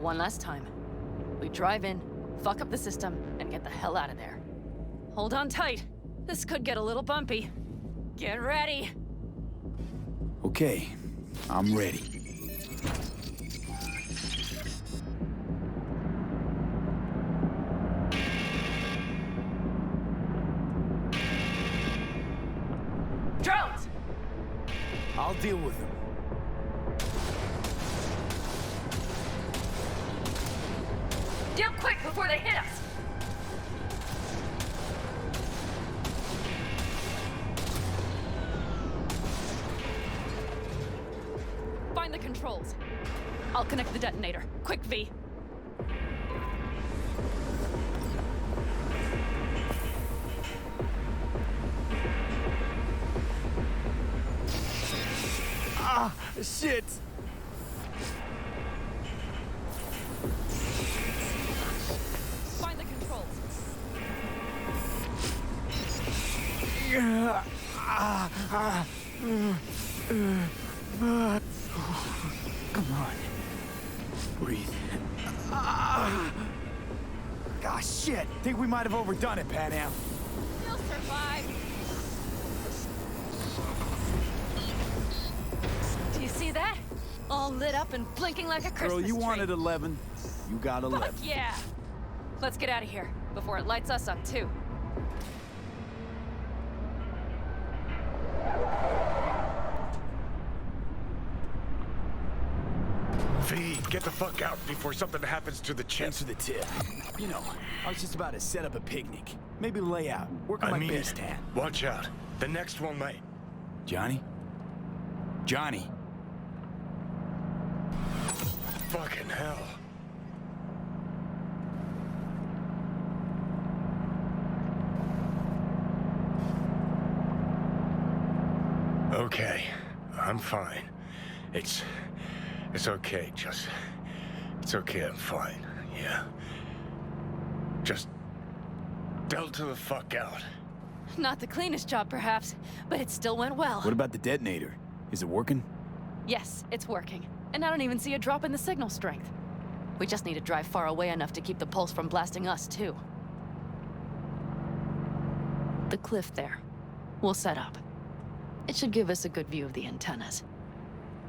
One last time. We drive in, fuck up the system, and get the hell out of there. Hold on tight. This could get a little bumpy. Get ready. Okay, I'm ready. Drones! I'll deal with them. Deal quick before they hit us! Find the controls. I'll connect the detonator. Quick, V. Ah, shit! Find the controls. Come on. Breathe. Ah, shit! Think we might have overdone it, Panam. You'll survive. Do you see that? All lit up and blinking like a Christmas Girl, you tree. wanted 11. You got 11. Fuck yeah! Let's get out of here before it lights us up too. Get the fuck out before something happens to the chip. Thanks for the tip. You know, I was just about to set up a picnic. Maybe lay out. Work on my base tan. Watch out. The next one might. Johnny? Johnny? Fucking hell. Okay, I'm fine. It's okay, just... It's okay, I'm fine, yeah. Just... delta the fuck out. Not the cleanest job, perhaps, but it still went well. What about the detonator? Is it working? Yes, it's working. And I don't even see a drop in the signal strength. We just need to drive far away enough to keep the pulse from blasting us, too. The cliff there. We'll set up. It should give us a good view of the antennas.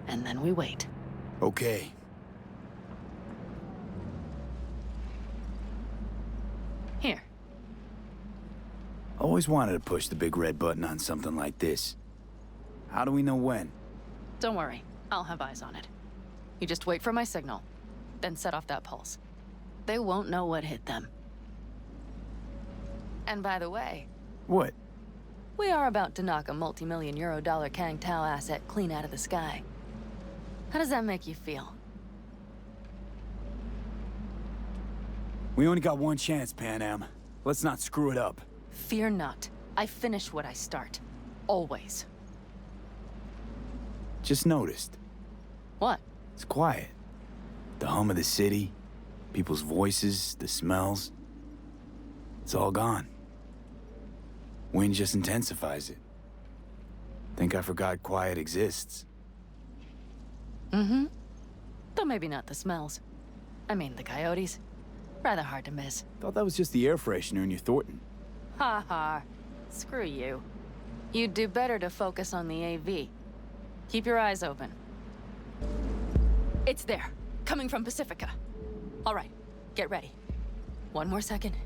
And then we wait. Okay. Here. Always wanted to push the big red button on something like this. How do we know when? Don't worry. I'll have eyes on it. You just wait for my signal, then set off that pulse. They won't know what hit them. And by the way... What? We are about to knock a multi-million euro Kang Tao asset clean out of the sky. How does that make you feel? We only got one chance, Pan Am. Let's not screw it up. Fear not. I finish what I start. Always. Just noticed. What? It's quiet. The hum of the city, people's voices, the smells. It's all gone. Wind just intensifies it. Think I forgot quiet exists. Mm-hmm. Though maybe not the smells. I mean, the coyotes. Rather hard to miss. Thought that was just the air freshener in your Thornton. Ha ha. Screw you. You'd do better to focus on the AV. Keep your eyes open. It's there. Coming from Pacifica. All right. Get ready. One more second.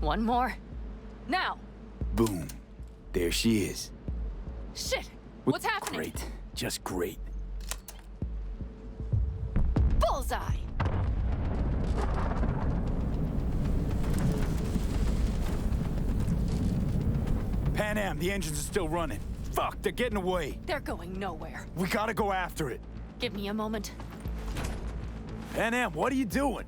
One more. Now! Boom. There she is. Shit! What's happening? Great. Just great. Bullseye! Pan Am, the engines are still running. Fuck, they're getting away. They're going nowhere. We gotta go after it. Give me a moment. Pan Am, what are you doing?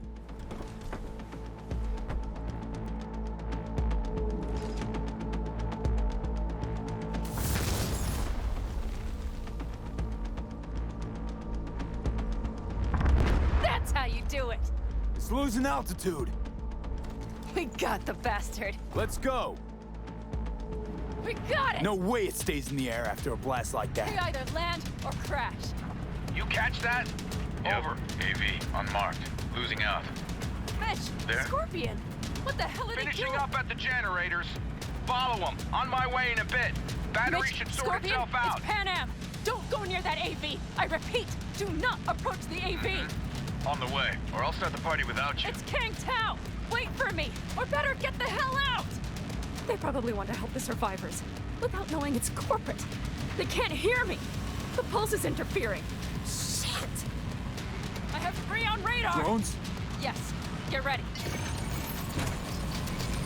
That's how you do it. It's losing altitude. We got the bastard. Let's go. We got it! No way it stays in the air after a blast like We that. either land or crash. You catch that? Over. AV, unmarked. Losing out. Mitch! There? Scorpion! What the hell are they Finishing doing? up at the generators. Follow them. On my way in a bit. Battery Mitch, should sort Scorpion, itself out. It's Pan Am! Don't go near that AV! I repeat, do not approach the AV! On the way, or I'll start the party without you. It's Kang Tao! Wait for me! Or better, get the hell out! They probably want to help the survivors, without knowing it's corporate. They can't hear me! The pulse is interfering. Shit! I have 3 on radar! Drones? Yes. Get ready.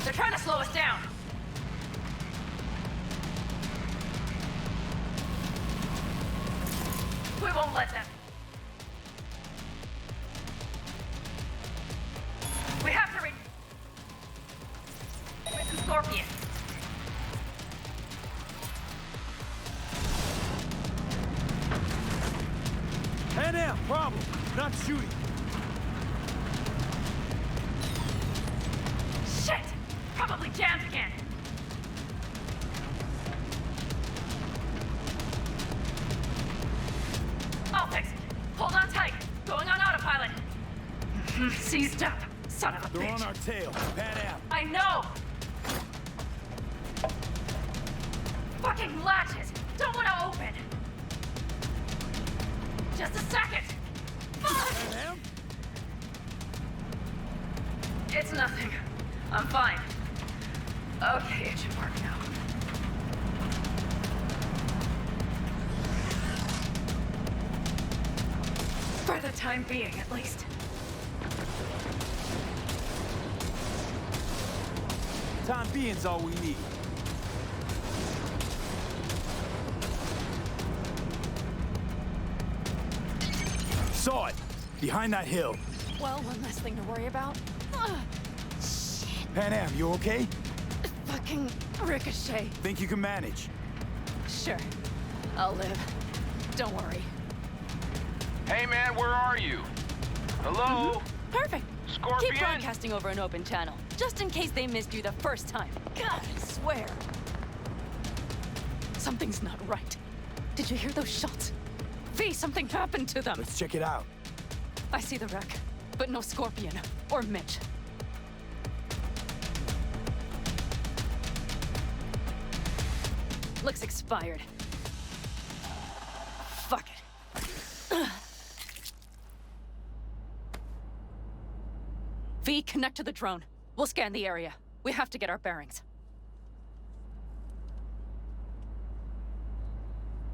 They're trying to slow us down. We won't let them. We have to reach... with the Scorpion. Pan Am, problem. Not shooting. Shit! Probably jammed again. I'll fix it. Hold on tight. Going on autopilot. Seized up. Son of a They're bitch. on our tail. Pan Am. I know! Fucking latches! Don't want to open! Just a second! Fuck! Pan Am? It's nothing. I'm fine. Okay, it should work now. By the time being, at least. Time being's all we need. Saw it! Behind that hill. Well, one less thing to worry about. Pan Am, you okay? Fucking ricochet. Think you can manage? Sure. I'll live. Don't worry. Hey man, where are you? Hello? Perfect. Scorpion? Keep broadcasting over an open channel, just in case they missed you the first time. God, I swear. Something's not right. Did you hear those shots? V, something happened to them. Let's check it out. I see the wreck, but no Scorpion or Mitch. Looks expired. Fuck it. V, connect to the drone. We'll scan the area. We have to get our bearings.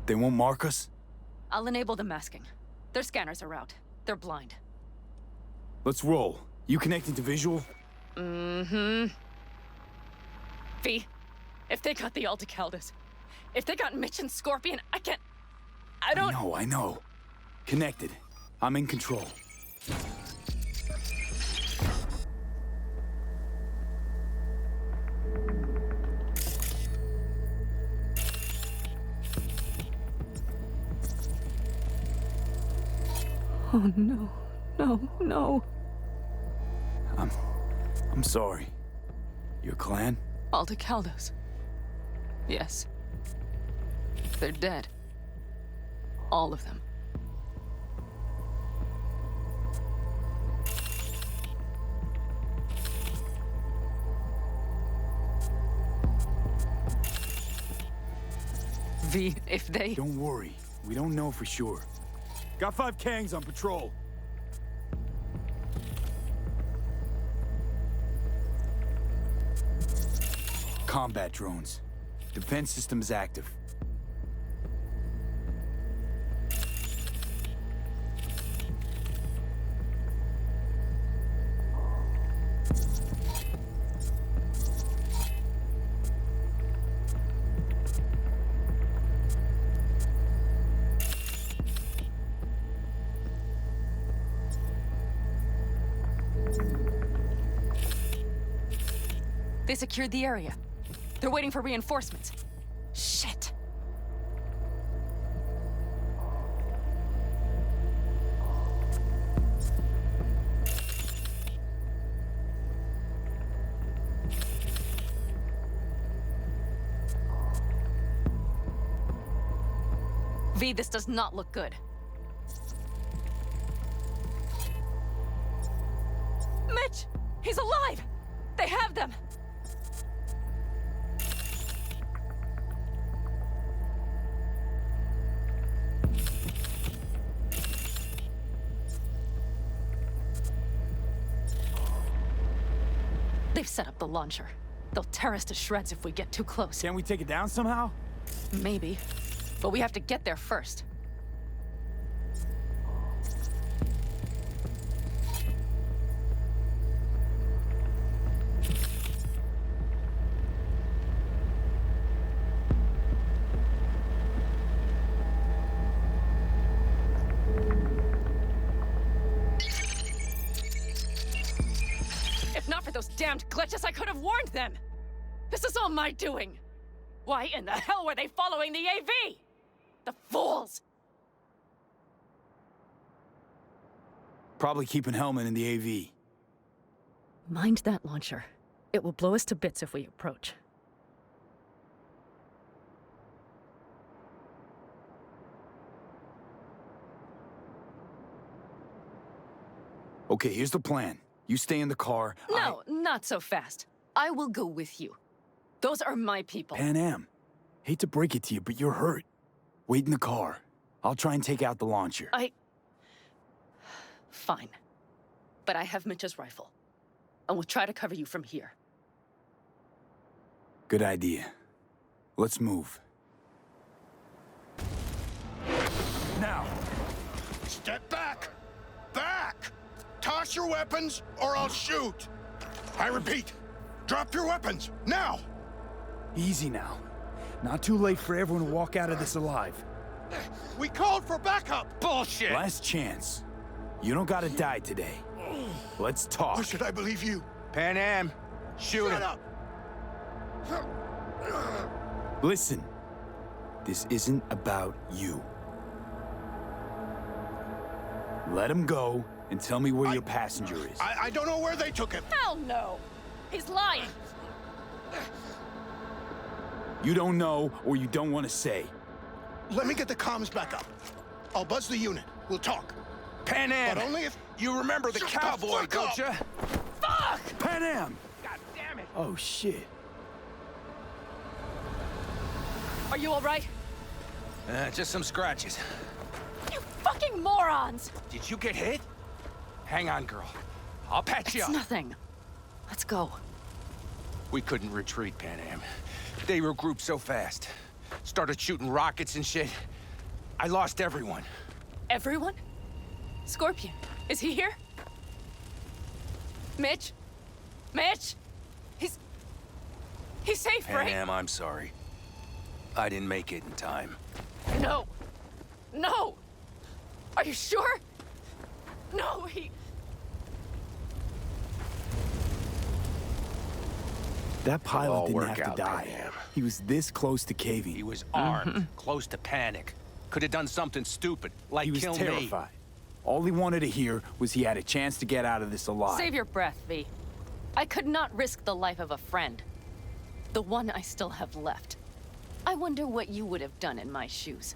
They won't mark us? I'll enable the masking. Their scanners are out. They're blind. Let's roll. You connecting to visual? Mm-hmm. V, if they got the Aldecaldos, if they got Mitch and Scorpion, I don't... I know. Connected. I'm in control. Oh no, no. I'm sorry. Your clan? Aldecaldos. Yes. They're dead. All of them. V, if they... Don't worry. We don't know for sure. Got 5 Kangs on patrol. Combat drones. Defense system is active. They secured the area. They're waiting for reinforcements. Shit. V, this does not look good. Mitch! He's alive! They have them! They've set up the launcher. They'll tear us to shreds if we get too close. Can we take it down somehow? Maybe. But we have to get there first. If not for those damned glitches, I could have warned them! This is all my doing! Why in the hell were they following the AV? The fools! Probably keeping Hellman in the AV. Mind that launcher. It will blow us to bits if we approach. Okay, here's the plan. You stay in the car. No, not so fast. I will go with you. Those are my people. Pan Am. Hate to break it to you, but you're hurt. Wait in the car. I'll try and take out the launcher. Fine. But I have Mitch's rifle. And we'll try to cover you from here. Good idea. Let's move. Now! Step back! back! Toss your weapons, or I'll shoot! I repeat, drop your weapons, now! Easy now. Not too late for everyone to walk out of this alive. We called for backup! Bullshit! Last chance. You don't gotta die today. Let's talk. Or should I believe you? Pan Am, shoot him. Shut up! Listen, this isn't about you. Let him go and tell me where your passenger is. I don't know where they took him. Hell no! He's lying! You don't know or you don't want to say. Let me get the comms back up. I'll buzz the unit. We'll talk. Pan Am! But only if... You remember the cowboy, don't you? Fuck! Pan Am! God damn it! Oh, shit. Are you alright? Just some scratches. You fucking morons! Did you get hit? Hang on, girl. I'll patch you It's up. nothing. Let's go. We couldn't retreat, Pan Am. They regrouped so fast. Started shooting rockets and shit. I lost everyone. Everyone? Scorpion, is he here? Mitch? Mitch? He's safe, Pan right? Am, I'm sorry. I didn't make it in time. No. No! Are you sure? No, That pilot all didn't work have to out, die. Pan Am. He was this close to caving. He was armed, close to panic. Could have done something stupid, like He was kill terrified. All he wanted to hear was he had a chance to get out of this alive. Save your breath, V. I could not risk the life of a friend. The one I still have left. I wonder what you would have done in my shoes.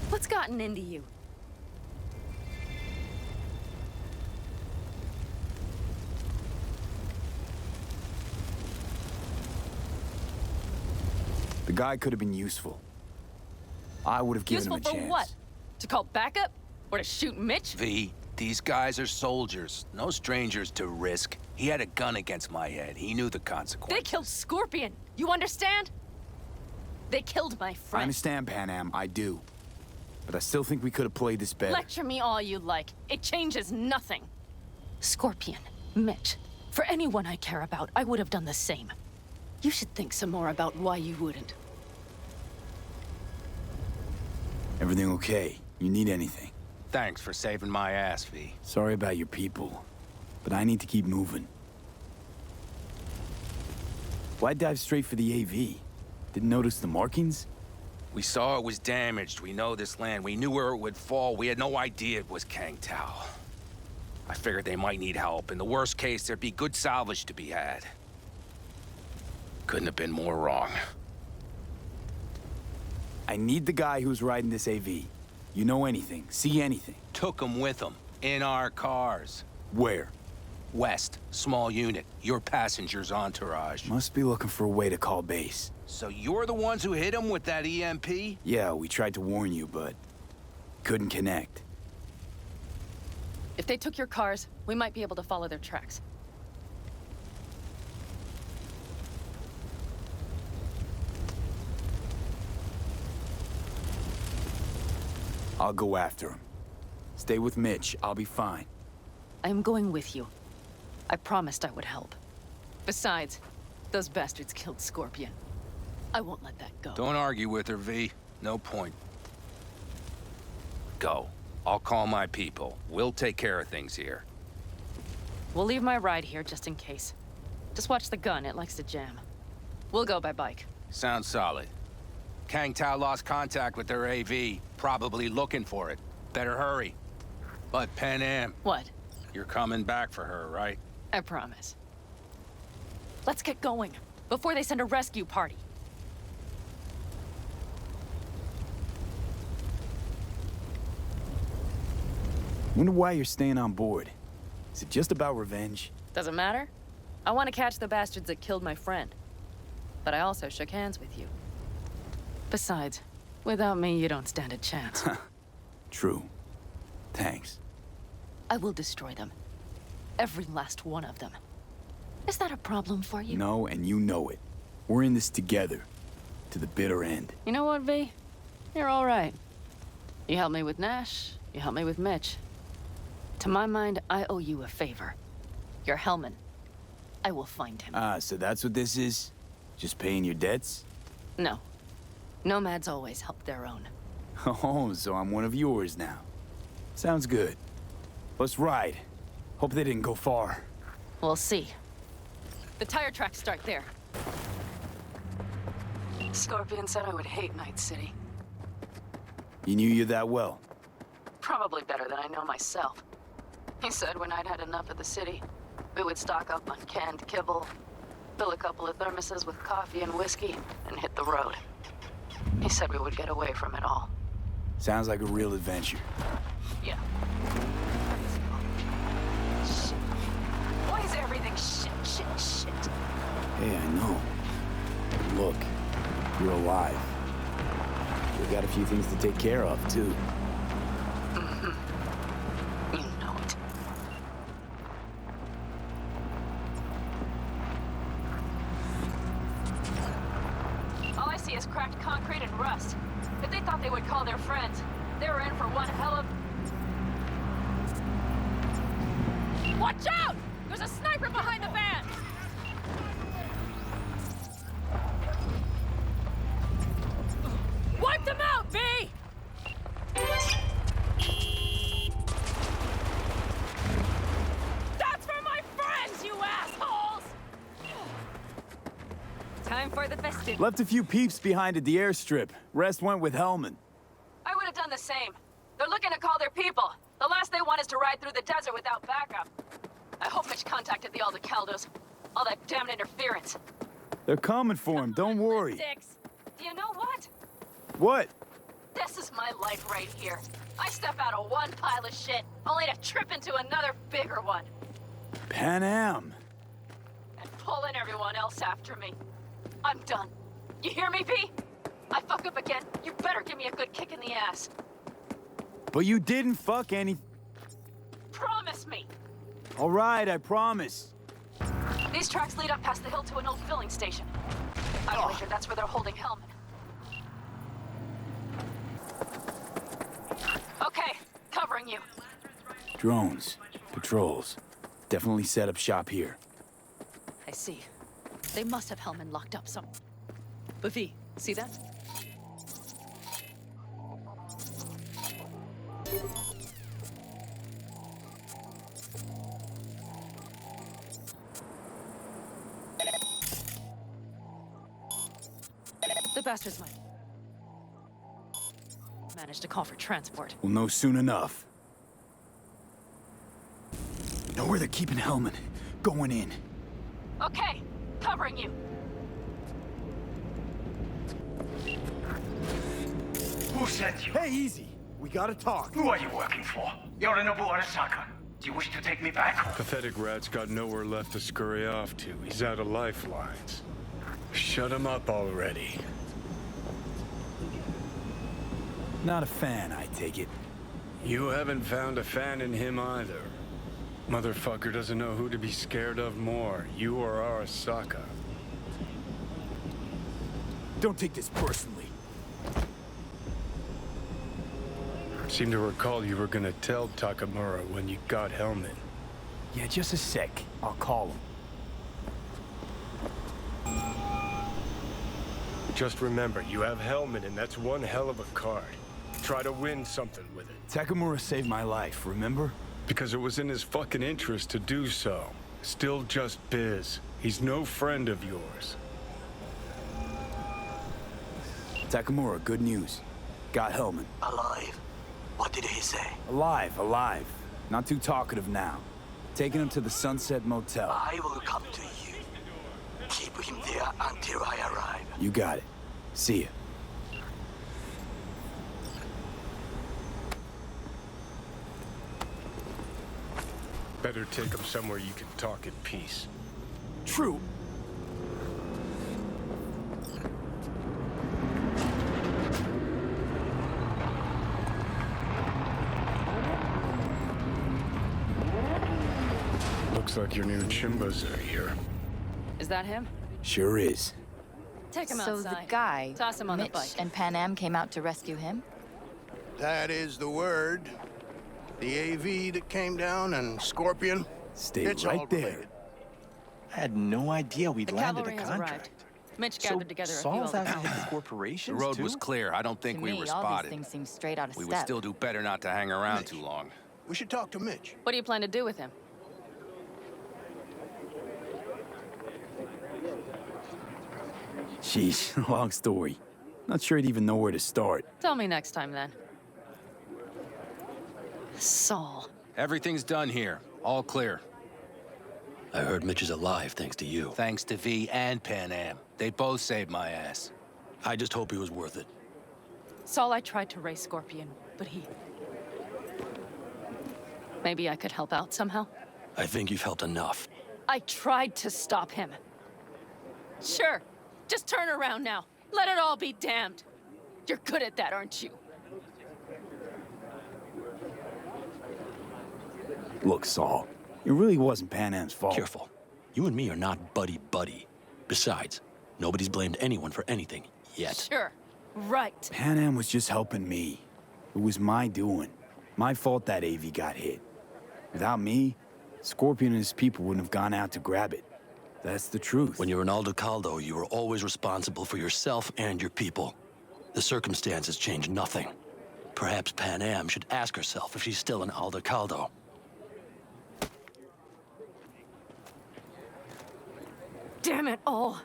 What's gotten into you? The guy could have been useful. I would have given him a Useful chance. for what? To call backup? Or to shoot Mitch? V, these guys are soldiers, no strangers to risk. He had a gun against my head. He knew the consequences. They killed Scorpion. You understand? They killed my I friend. understand, Pan Am, I do. But I still think we could have played this better. Lecture me all you like. It changes nothing. Scorpion, Mitch, for anyone I care about, I would have done the same. You should think some more about why you wouldn't. Everything okay? You need anything? Thanks for saving my ass, V. Sorry about your people, but I need to keep moving. Why dive straight for the AV? Didn't notice the markings? We saw it was damaged. We know this land. We knew where it would fall. We had no idea it was Kang Tao. I figured they might need help. In the worst case, there'd be good salvage to be had. Couldn't have been more wrong. I need the guy who's riding this AV. You know anything, see anything. Took him with him. In our cars. Where? West. Small unit. Your passenger's entourage. Must be looking for a way to call base. So you're the ones who hit him with that EMP? Yeah, we tried to warn you, but couldn't connect. If they took your cars, we might be able to follow their tracks. I'll go after him. Stay with Mitch, I'll be fine. I am going with you. I promised I would help. Besides, those bastards killed Scorpion. I won't let that go. Don't argue with her, V. No point. Go. I'll call my people. We'll take care of things here. We'll leave my ride here just in case. Just watch the gun, it likes to jam. We'll go by bike. Sounds solid. Kang Tao lost contact with their AV. Probably looking for it. Better hurry. But Pan Am. What? You're coming back for her, right? I promise. Let's get going, before they send a rescue party. Wonder why you're staying on board. Is it just about revenge? Doesn't matter. I want to catch the bastards that killed my friend. But I also shook hands with you. Besides, without me, you don't stand a chance. True. Thanks. I will destroy them. Every last one of them. Is that a problem for you? No, and you know it. We're in this together. To the bitter end. You know what, V? You're all right. You helped me with Nash. You helped me with Mitch. To my mind, I owe you a favor. Your Hellman. I will find him. Ah, so that's what this is? Just paying your debts? No. Nomads always help their own. Oh, so I'm one of yours now. Sounds good. Let's ride. Hope they didn't go far. We'll see. The tire tracks start there. Scorpion said I would hate Night City. You knew you that well? Probably better than I know myself. He said when I'd had enough of the city, we would stock up on canned kibble, fill a couple of thermoses with coffee and whiskey, and hit the road. He said we would get away from it all. Sounds like a real adventure. Yeah. Shit. Why is everything shit? Hey, I know. Look, you're alive. We got a few things to take care of, too. You know it. All I see is cracked concrete and rust. If they thought they would call their friends, they were in for one hell of... Watch out! There's a sniper behind the van! Wipe them out, V! That's for my friends, you assholes! Time for the festivities. Left a few peeps behind at the airstrip. Rest went with Hellman. I would have done the same. They're looking to call their people. The last they want is to ride through the desert without backup. I hope Mitch contacted the Aldecaldos. All that damn interference. They're coming for him, don't worry. Six. Do you know what? What? This is my life right here. I step out of one pile of shit, only to trip into another bigger one. Pan Am. And pulling everyone else after me. I'm done. You hear me, V? I fuck up again, you better give me a good kick in the ass. But you didn't fuck any... Promise me. All right, I promise. These tracks lead up past the hill to an old filling station. I wager that's where they're holding Hellman. Okay, covering you. Drones, patrols. Definitely set up shop here. I see. They must have Hellman locked up some... But V, see that? The bastards might manage to call for transport. We'll know soon enough. Know where they're keeping Hellman. Going in. Okay, covering you. Who sent you? Hey, easy. We gotta talk. Who are you working for? Yorinobu Arasaka. Do you wish to take me back? Pathetic rat's got nowhere left to scurry off to. He's out of lifelines. Shut him up already. Not a fan, I take it. You haven't found a fan in him either. Motherfucker doesn't know who to be scared of more, you or Arasaka. Don't take this personally. Seem to recall you were gonna tell Takamura when you got Hellman. Yeah, just a sec. I'll call him. Just remember, you have Hellman, and that's one hell of a card. Try to win something with it. Takamura saved my life, remember? Because it was in his fucking interest to do so. Still just biz. He's no friend of yours. Takamura, good news. Got Hellman. Alive. What did he say? Alive. Not too talkative now. Taking him to the Sunset Motel. I will come to you. Keep him there until I arrive. You got it. See ya. Better take him somewhere you can talk in peace. True. Looks like your new Chimbas are here. Is that him? Sure is. Take him So outside. the guy, Toss him on the Mitch bike. and Pan Am came out to rescue him? That is the word. The AV that came down and Scorpion. Stay it's right all there. related. I had no idea we'd The landed a cavalry has contract. arrived. Mitch gathered together a few Saul's old out to hit pals. the corporations, The road too? was clear. I don't think To we me, were all spotted. these things seem straight out of We step. would still do better not to hang around Mitch. too long. We should talk to Mitch. What do you plan to do with him? Sheesh, long story. Not sure I'd even know where to start. Tell me next time, then. Saul. Everything's done here. All clear. I heard Mitch is alive thanks to you. Thanks to V and Pan Am. They both saved my ass. I just hope he was worth it. Saul, I tried to raise Scorpion, but he... Maybe I could help out somehow? I think you've helped enough. I tried to stop him. Sure. Just turn around now. Let it all be damned. You're good at that, aren't you? Look, Saul, it really wasn't Pan Am's fault. Careful. You and me are not buddy-buddy. Besides, nobody's blamed anyone for anything, yet. Sure. Right. Pan Am was just helping me. It was my doing. My fault that AV got hit. Without me, Scorpion and his people wouldn't have gone out to grab it. That's the truth. When you're in Aldo Caldo, you were always responsible for yourself and your people. The circumstances change nothing. Perhaps Pan Am should ask herself if she's still in Aldo Caldo. Damn it all.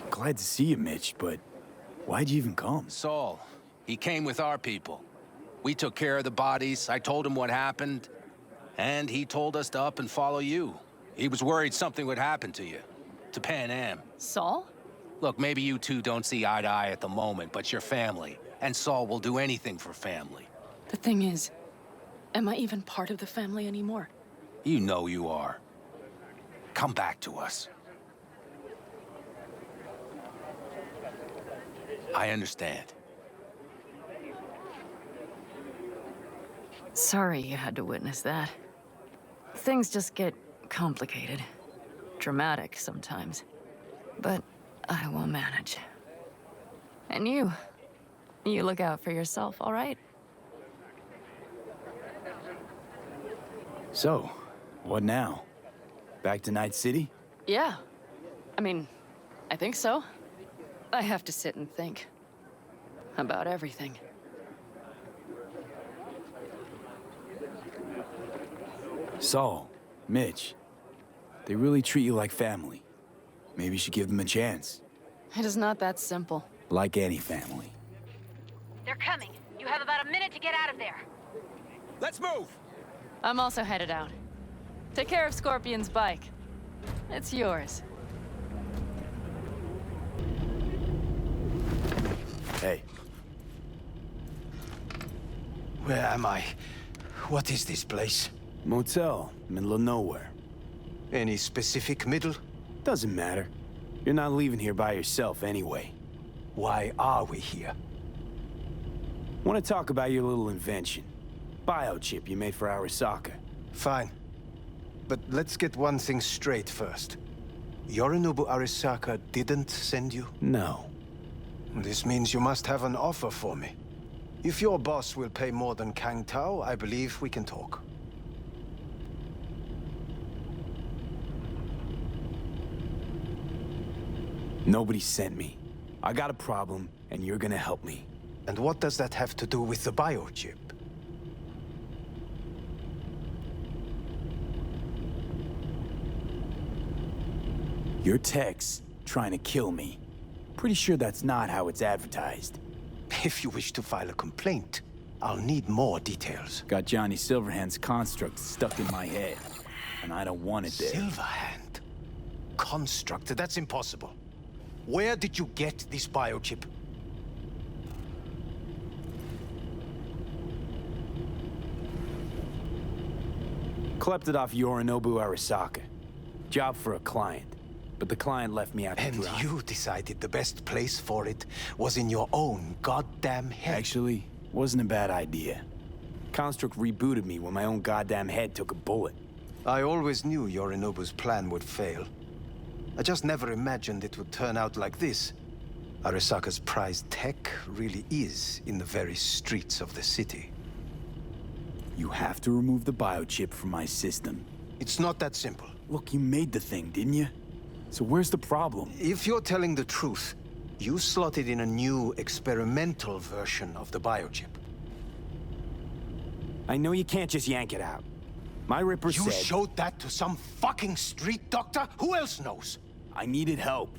Glad to see you, Mitch, but why'd you even come? Saul, he came with our people. We took care of the bodies. I told him what happened. And he told us to up and follow you. He was worried something would happen to you. To Pan Am. Saul? Look, maybe you two don't see eye to eye at the moment, but you're family. And Saul will do anything for family. The thing is, am I even part of the family anymore? You know you are. Come back to us. I understand. Sorry you had to witness that. Things just get complicated. Dramatic sometimes. But I will manage. And you look out for yourself, all right? So, what now? Back to Night City? Yeah. I mean, I think so. I have to sit and think. About everything. Saul, Mitch, they really treat you like family. Maybe you should give them a chance. It is not that simple. Like any family. They're coming. You have about a minute to get out of there. Let's move! I'm also headed out. Take care of Scorpion's bike. It's yours. Hey. Where am I? What is this place? Motel, middle of nowhere. Any specific middle? Doesn't matter. You're not leaving here by yourself anyway. Why are we here? Want to talk about your little invention. Biochip you made for Arasaka. Fine. But let's get one thing straight first. Yorinobu Arasaka didn't send you? No. This means you must have an offer for me. If your boss will pay more than Kang Tao, I believe we can talk. Nobody sent me. I got a problem, and you're gonna help me. And what does that have to do with the biochip? Your text trying to kill me. Pretty sure that's not how it's advertised. If you wish to file a complaint, I'll need more details. Got Johnny Silverhand's construct stuck in my head, and I don't want it there. Silverhand? Construct? That's impossible. Where did you get this biochip? Klept it off Yorinobu Arasaka. Job for a client. But the client left me out to dry. And you decided the best place for it was in your own goddamn head. Actually, wasn't a bad idea. Construct rebooted me when my own goddamn head took a bullet. I always knew Yorinobu's plan would fail. I just never imagined it would turn out like this. Arasaka's prized tech really is in the very streets of the city. You have to remove the biochip from my system. It's not that simple. Look, you made the thing, didn't you? So where's the problem? If you're telling the truth, you slotted in a new experimental version of the biochip. I know you can't just yank it out. My Ripper said... You showed that to some fucking street doctor? Who else knows? I needed help.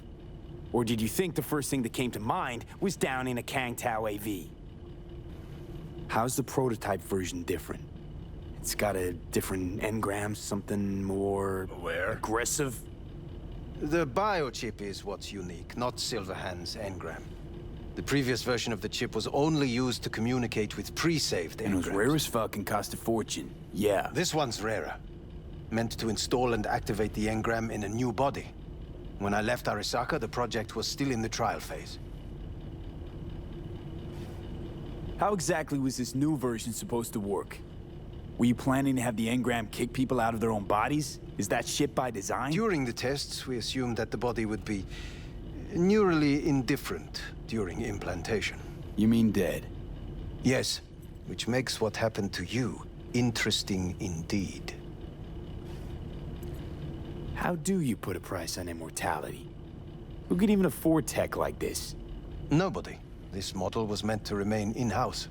Or did you think the first thing that came to mind was down in a Kang Tao AV? How's the prototype version different? It's got a different engram, something more... aggressive? The biochip is what's unique, not Silverhand's engram. The previous version of the chip was only used to communicate with pre-saved engrams. And it was rare as fuck and cost a fortune. Yeah. This one's rarer. Meant to install and activate the engram in a new body. When I left Arasaka, the project was still in the trial phase. How exactly was this new version supposed to work? Were you planning to have the engram kick people out of their own bodies? Is that shit by design? During the tests, we assumed that the body would be neurally indifferent during implantation. You mean dead? Yes, which makes what happened to you interesting indeed. How do you put a price on immortality? Who could even afford tech like this? Nobody. This model was meant to remain in-house.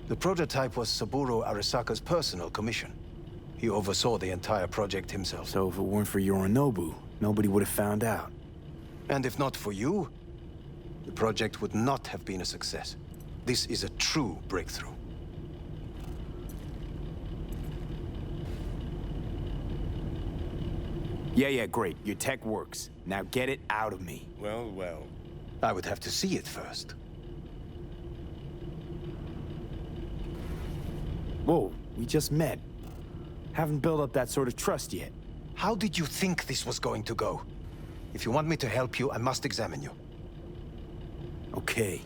The prototype was Saburo Arasaka's personal commission. He oversaw the entire project himself. So if it weren't for Yorinobu, nobody would have found out. And if not for you, the project would not have been a success. This is a true breakthrough. Yeah, great. Your tech works. Now get it out of me. Well. I would have to see it first. Whoa, we just met. Haven't built up that sort of trust yet. How did you think this was going to go? If you want me to help you, I must examine you. Okay.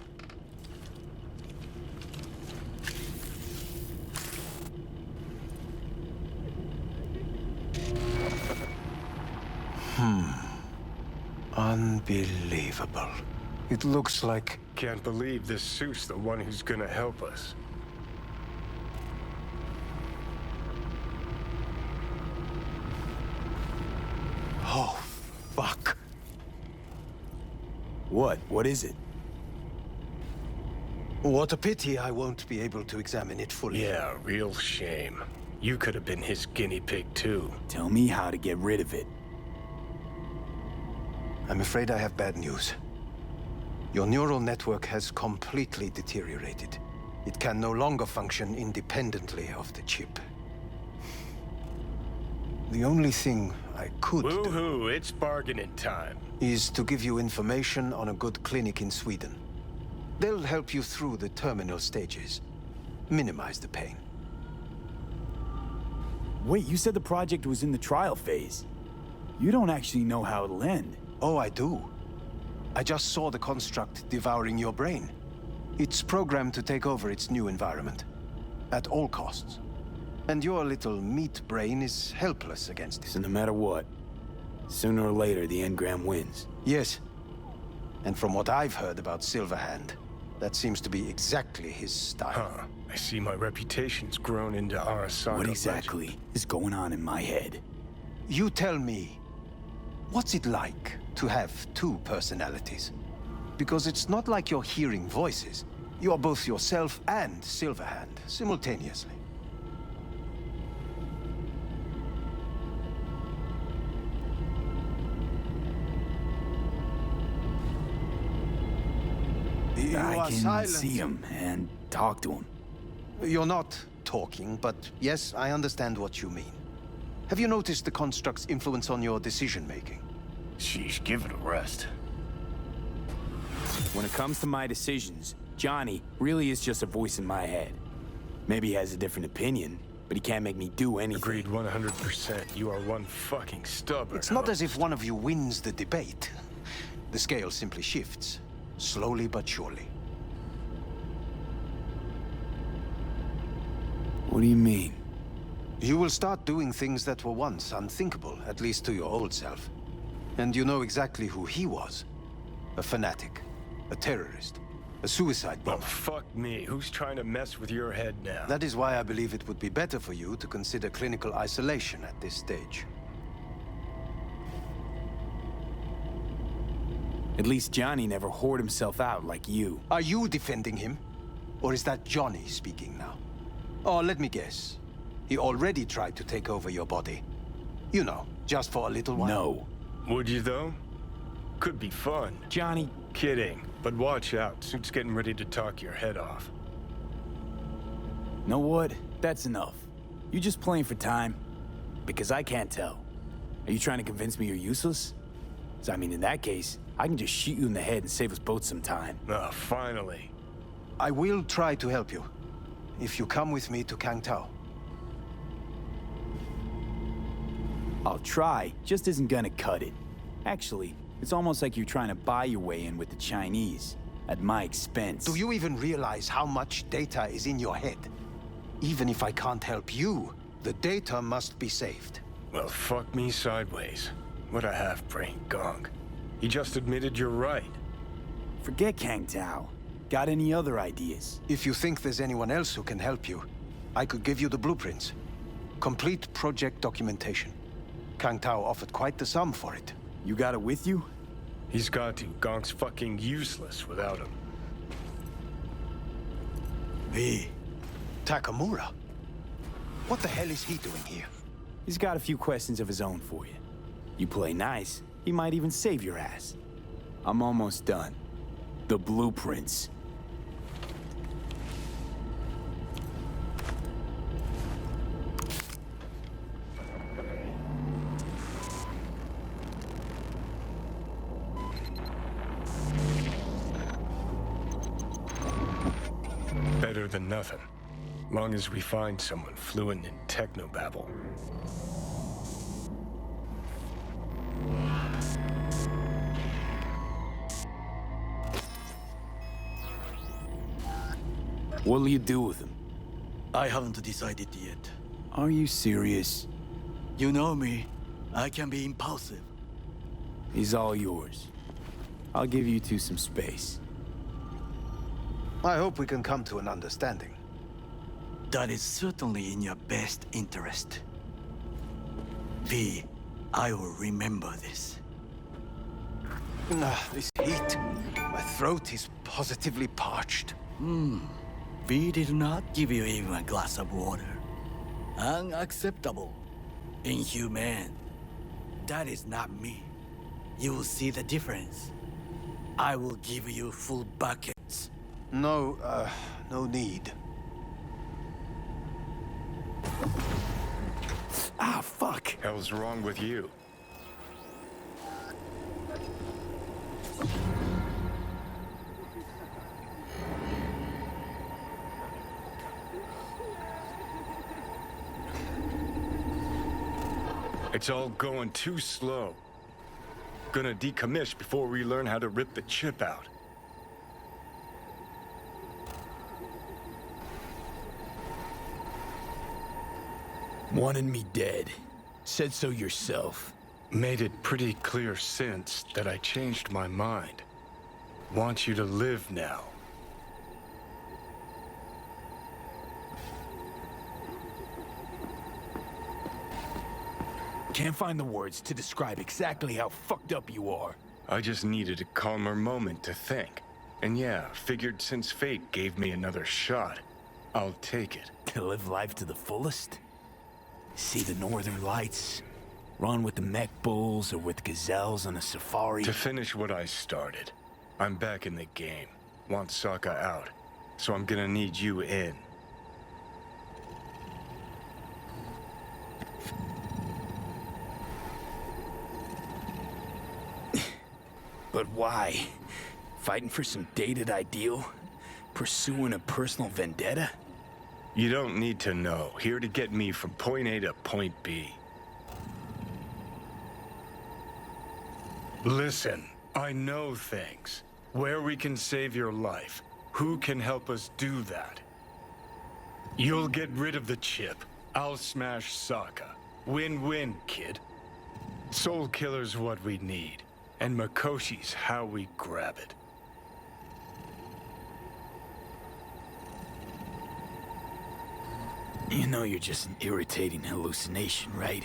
Unbelievable. It looks like... Can't believe this suit's the one who's gonna help us. Oh, fuck. What? What is it? What a pity I won't be able to examine it fully. Yeah, real shame. You could have been his guinea pig too. Tell me how to get rid of it. I'm afraid I have bad news. Your neural network has completely deteriorated. It can no longer function independently of the chip. The only thing I could do... Woohoo, it's bargaining time. ...is to give you information on a good clinic in Sweden. They'll help you through the terminal stages. Minimize the pain. Wait, you said the project was in the trial phase. You don't actually know how it'll end. Oh, I do. I just saw the construct devouring your brain. It's programmed to take over its new environment. At all costs. And your little meat brain is helpless against it. So no matter what, sooner or later the engram wins. Yes. And from what I've heard about Silverhand, that seems to be exactly his style. Huh. I see my reputation's grown into Arasaka. What exactly is going on in my head? You tell me. What's it like to have two personalities? Because it's not like you're hearing voices. You're both yourself and Silverhand simultaneously. I can see him and talk to him. You're not talking, but yes, I understand what you mean. Have you noticed the construct's influence on your decision-making? Sheesh, give it a rest. When it comes to my decisions, Johnny really is just a voice in my head. Maybe he has a different opinion, but he can't make me do anything. Agreed 100%. You are one fucking stubborn. It's not as if one of you wins the debate. The scale simply shifts, slowly but surely. What do you mean? You will start doing things that were once unthinkable, at least to your old self. And you know exactly who he was. A fanatic, a terrorist, a suicide bomber. Well, fuck me. Who's trying to mess with your head now? That is why I believe it would be better for you to consider clinical isolation at this stage. At least Johnny never whored himself out like you. Are you defending him? Or is that Johnny speaking now? Oh, let me guess. He already tried to take over your body. You know, just for a little while. No. Would you, though? Could be fun. Johnny... Kidding. But watch out. Suit's getting ready to talk your head off. Know what? That's enough. You just playing for time? Because I can't tell. Are you trying to convince me you're useless? 'Cause I mean, in that case, I can just shoot you in the head and save us both some time. Ah, finally. I will try to help you. If you come with me to Kangtao. I'll try, just isn't gonna cut it. Actually, it's almost like you're trying to buy your way in with the Chinese, at my expense. Do you even realize how much data is in your head? Even if I can't help you, the data must be saved. Well, fuck me sideways. What a half-brain gong. He just admitted you're right. Forget Kangtao. Got any other ideas? If you think there's anyone else who can help you, I could give you the blueprints. Complete project documentation. Kangtao offered quite the sum for it. You got it with you? He's got to. Gong's fucking useless without him. V. Takamura? What the hell is he doing here? He's got a few questions of his own for you. You play nice, he might even save your ass. I'm almost done. The blueprints. Better than nothing. Long as we find someone fluent in technobabble. What'll you do with him? I haven't decided yet. Are you serious? You know me. I can be impulsive. He's all yours. I'll give you two some space. I hope we can come to an understanding. That is certainly in your best interest. V, I will remember this. This heat. My throat is positively parched. V did not give you even a glass of water. Unacceptable. Inhumane. That is not me. You will see the difference. I will give you full buckets. No need. Ah, fuck. Hell's wrong with you? It's all going too slow. Gonna decommiss before we learn how to rip the chip out. Wanted me dead. Said so yourself. Made it pretty clear since that I changed my mind. Want you to live now. Can't find the words to describe exactly how fucked up you are. I just needed a calmer moment to think. And yeah, figured since fate gave me another shot, I'll take it. To live life to the fullest? See the northern lights? Run with the mech bulls or with gazelles on a safari? To finish what I started, I'm back in the game. Want Sokka out, so I'm gonna need you in. But why? Fighting for some dated ideal? Pursuing a personal vendetta? You don't need to know. Here to get me from point A to point B. Listen, I know things. Where we can save your life. Who can help us do that? You'll get rid of the chip. I'll smash Sokka. Win-win, kid. Soul Killer's what we need, and Makoshi's how we grab it. You know you're just an irritating hallucination, right?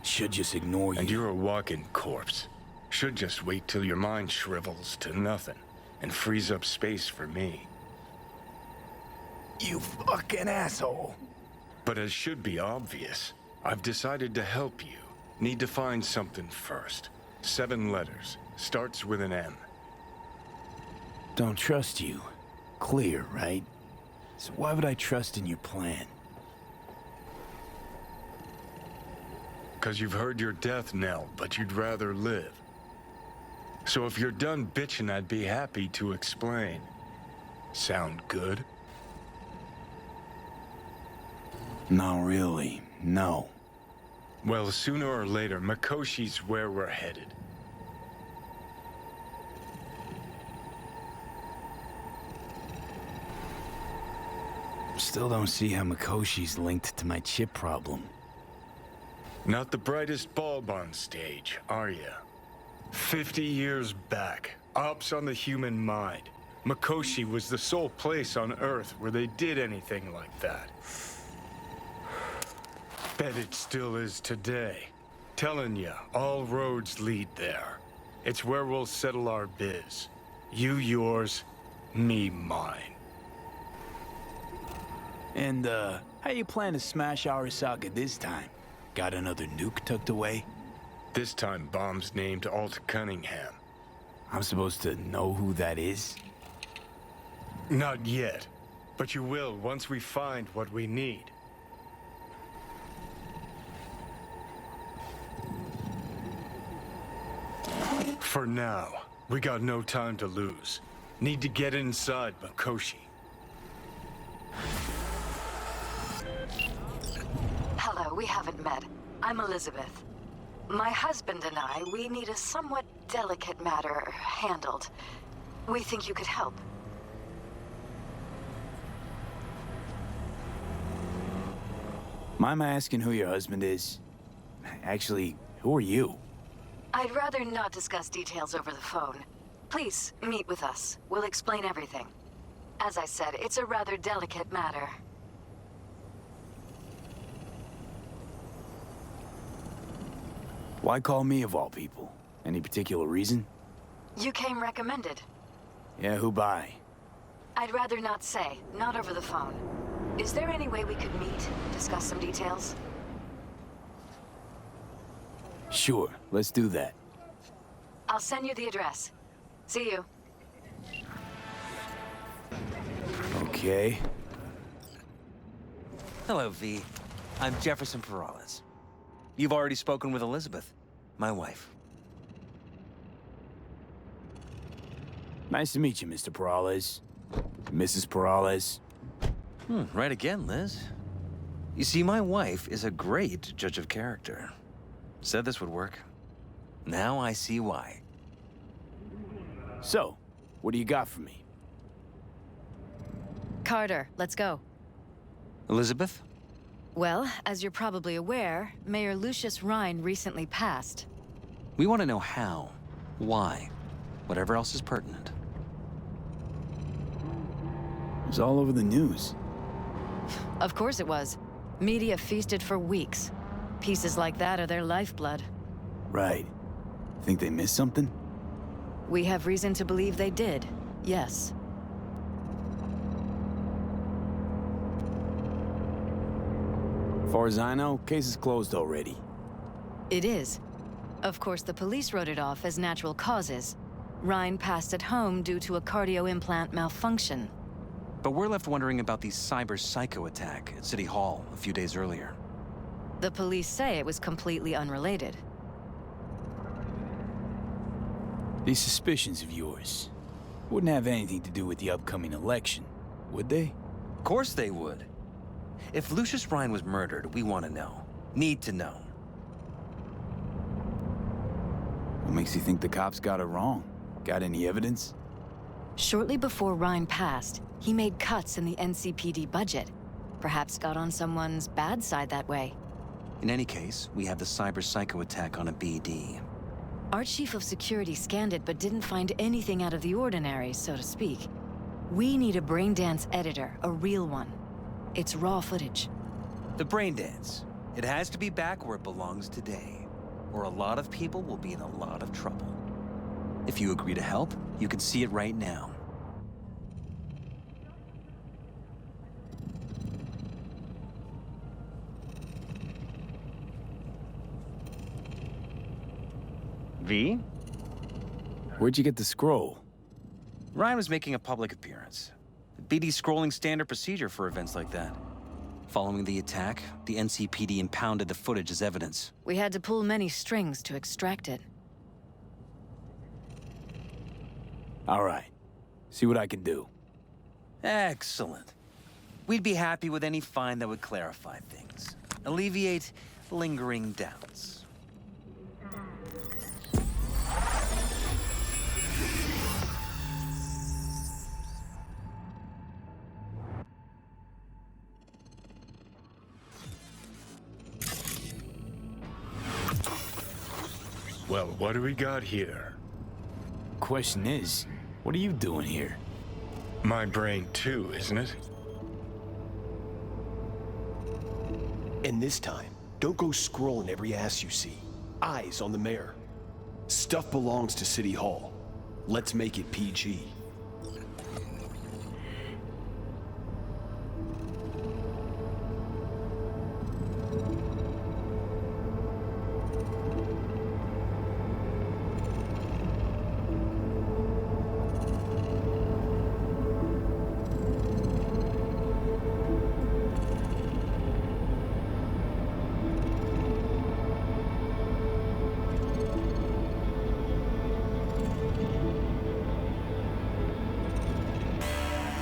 Should just ignore you. And you're a walking corpse. Should just wait till your mind shrivels to nothing and frees up space for me. You fucking asshole. But as should be obvious, I've decided to help you. Need to find something first. 7 letters. Starts with an M. Don't trust you. Clear, right? So why would I trust in your plan? 'Cause you've heard your death knell, but you'd rather live. So if you're done bitching, I'd be happy to explain. Sound good? Not really, no. Well, sooner or later, Makoshi's where we're headed. Still don't see how Makoshi's linked to my chip problem. Not the brightest bulb on stage, are ya? 50 years back, ops on the human mind. Makoshi was the sole place on Earth where they did anything like that. Bet it still is today. Telling ya, all roads lead there. It's where we'll settle our biz. You yours, me mine. And, how you plan to smash Arasaka this time? Got another nuke tucked away? This time, bomb's named Alt Cunningham. I'm supposed to know who that is? Not yet, but you will once we find what we need. For now, we got no time to lose. Need to get inside Makoshi. Hello, we haven't met. I'm Elizabeth. My husband and I, we need a somewhat delicate matter handled. We think you could help. Mind asking who your husband is? Actually, who are you? I'd rather not discuss details over the phone. Please, meet with us. We'll explain everything. As I said, it's a rather delicate matter. Why call me of all people? Any particular reason? You came recommended. Yeah, who by? I'd rather not say, not over the phone. Is there any way we could meet, discuss some details? Sure, let's do that. I'll send you the address. See you. Okay. Hello, V. I'm Jefferson Perales. You've already spoken with Elizabeth, my wife. Nice to meet you, Mr. Perales. Mrs. Perales. Right again, Liz. You see, my wife is a great judge of character. Said this would work. Now I see why. So, what do you got for me? Carter, let's go. Elizabeth? Well, as you're probably aware, Mayor Lucius Rhine recently passed. We want to know how, why, whatever else is pertinent. It was all over the news. Of course it was. Media feasted for weeks. Pieces like that are their lifeblood. Right. Think they missed something? We have reason to believe they did, yes. Far as I know, case is closed already. It is. Of course, the police wrote it off as natural causes. Rhine passed at home due to a cardio implant malfunction. But we're left wondering about the cyber psycho attack at City Hall a few days earlier. The police say it was completely unrelated. These suspicions of yours wouldn't have anything to do with the upcoming election, would they? Of course they would. If Lucius Rhine was murdered, we want to know. Need to know. What makes you think the cops got it wrong? Got any evidence? Shortly before Rhine passed, he made cuts in the NCPD budget. Perhaps got on someone's bad side that way. In any case, we have the cyber psycho attack on a BD. Our chief of security scanned it but didn't find anything out of the ordinary, so to speak. We need a braindance editor, a real one. It's raw footage. The braindance. It has to be back where it belongs today, or a lot of people will be in a lot of trouble. If you agree to help, you can see it right now. V? Where'd you get the scroll? Ryan was making a public appearance. BD's scrolling standard procedure for events like that. Following the attack, the NCPD impounded the footage as evidence. We had to pull many strings to extract it. All right. See what I can do. Excellent. We'd be happy with any find that would clarify things, alleviate lingering doubts. Well, what do we got here? Question is, what are you doing here? My brain too, isn't it? And this time, don't go scrolling every ass you see. Eyes on the mayor. Stuff belongs to City Hall. Let's make it PG.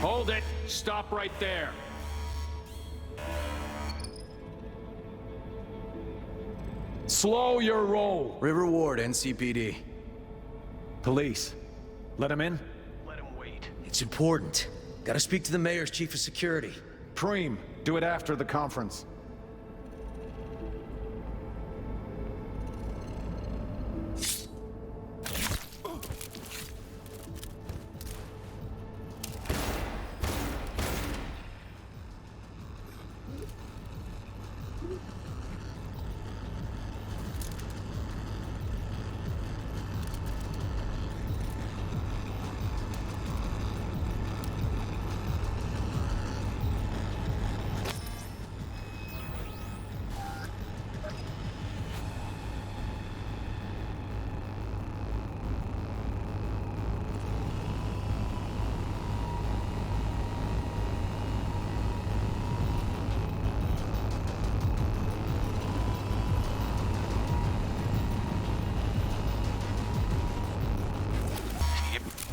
Hold it! Stop right there! Slow your roll! River Ward, NCPD. Police. Let him in? Let him wait. It's important. Gotta speak to the mayor's chief of security. Preem, do it after the conference.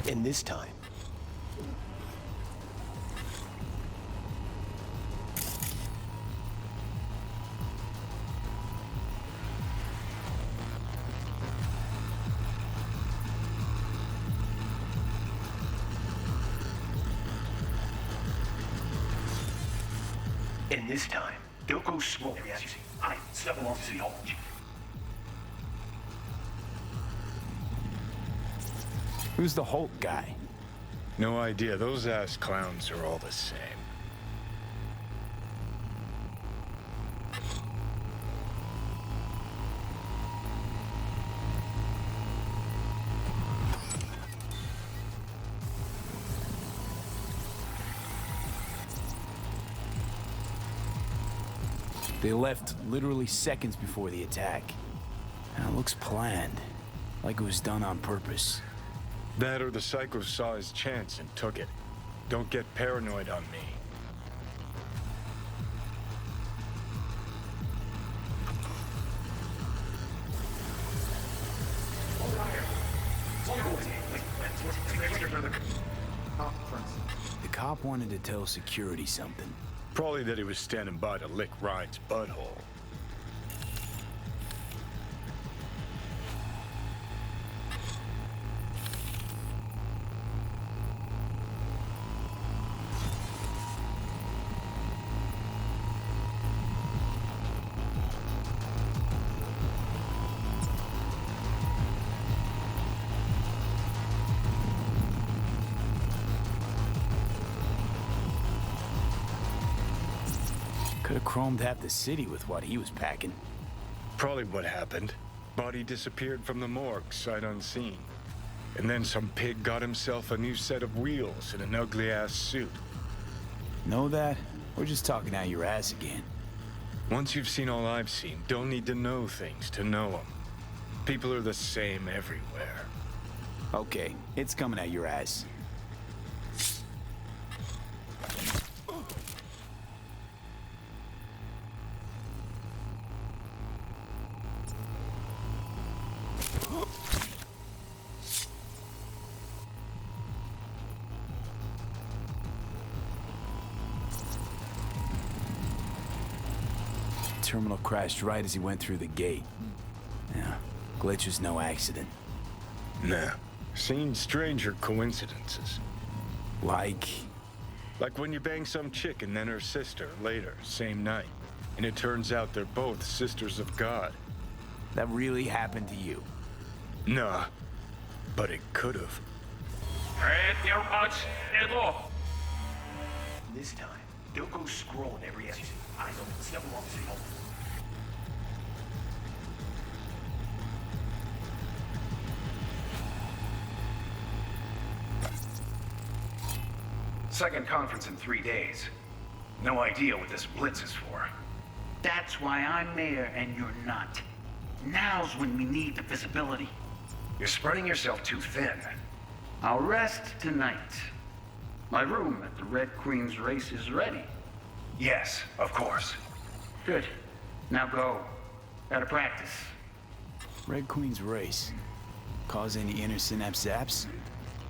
And this time, don't go smoke. I step along to City Hall. Who's the Hulk guy? No idea. Those ass clowns are all the same. They left literally seconds before the attack. That looks planned, like it was done on purpose. That or the psycho saw his chance and took it. Don't get paranoid on me. The cop wanted to tell security something. Probably that he was standing by to lick Ryan's butthole. Could have chromed half the city with what he was packing. Probably what happened. Body disappeared from the morgue, sight unseen. And then some pig got himself a new set of wheels and an ugly-ass suit. Know that? Or just talking out your ass again? Once you've seen all I've seen, don't need to know things to know them. People are the same everywhere. Okay, it's coming at your ass. Terminal crashed right as he went through the gate. Yeah, glitch was no accident. Nah, seen stranger coincidences. Like when you bang some chick and then her sister later, same night. And it turns out they're both sisters of God. That really happened to you? Nah, but it could've. This time, don't go scrolling every ass you see. Eyes open, step along, City Hall. Second conference in 3 days. No idea what this blitz is for. That's why I'm mayor and you're not. Now's when we need the visibility. You're spreading yourself too thin. I'll rest tonight. My room at the Red Queen's race is ready. Yes, of course. Good. Now go. Gotta practice. Red Queen's race. Cause any inner synapse zaps?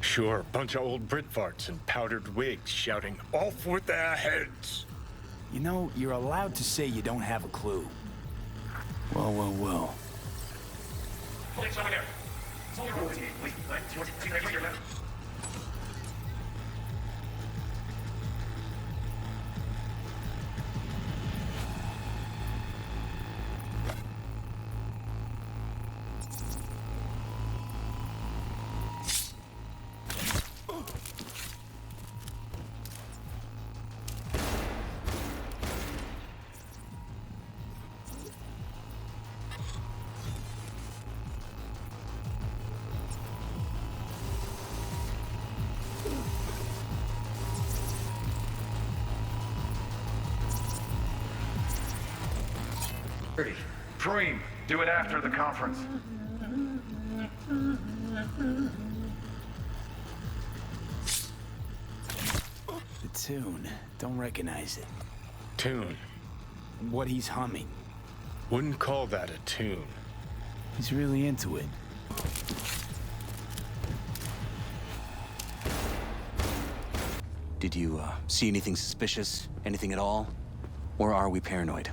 Sure, bunch of old Brit farts in powdered wigs shouting, "Off with their heads!" You know, you're allowed to say you don't have a clue. Well, well, well. Police over there. Dream, do it after the conference. The tune. Don't recognize it. Tune. What he's humming. Wouldn't call that a tune. He's really into it. Did you, see anything suspicious? Anything at all? Or are we paranoid?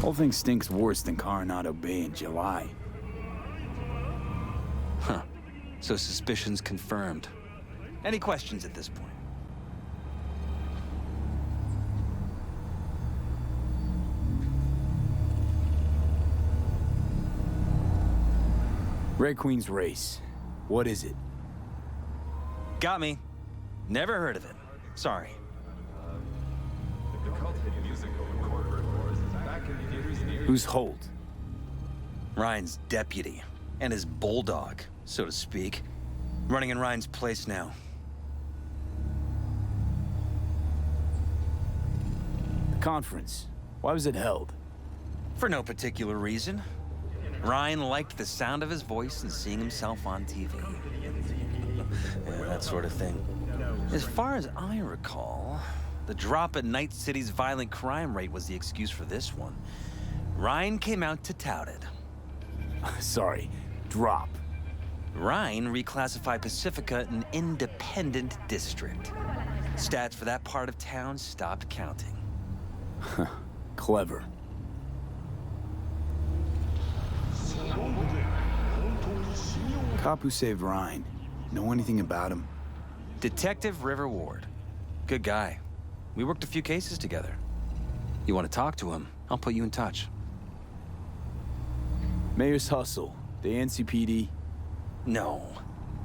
Whole thing stinks worse than Coronado Bay in July. Huh. So suspicions confirmed. Any questions at this point? Red Queen's race. What is it? Got me. Never heard of it. Sorry. Who's Holt? Ryan's deputy. And his bulldog, so to speak. Running in Ryan's place now. The conference. Why was it held? For no particular reason. Ryan liked the sound of his voice and seeing himself on TV. Yeah, that sort of thing. As far as I recall, the drop at Night City's violent crime rate was the excuse for this one. Ryan came out to tout it. Sorry, drop. Ryan reclassified Pacifica an independent district. Stats for that part of town stopped counting. Clever. Cop who saved Ryan. Know anything about him? Detective River Ward. Good guy. We worked a few cases together. You want to talk to him? I'll put you in touch. Mayor's Hustle. The NCPD? No.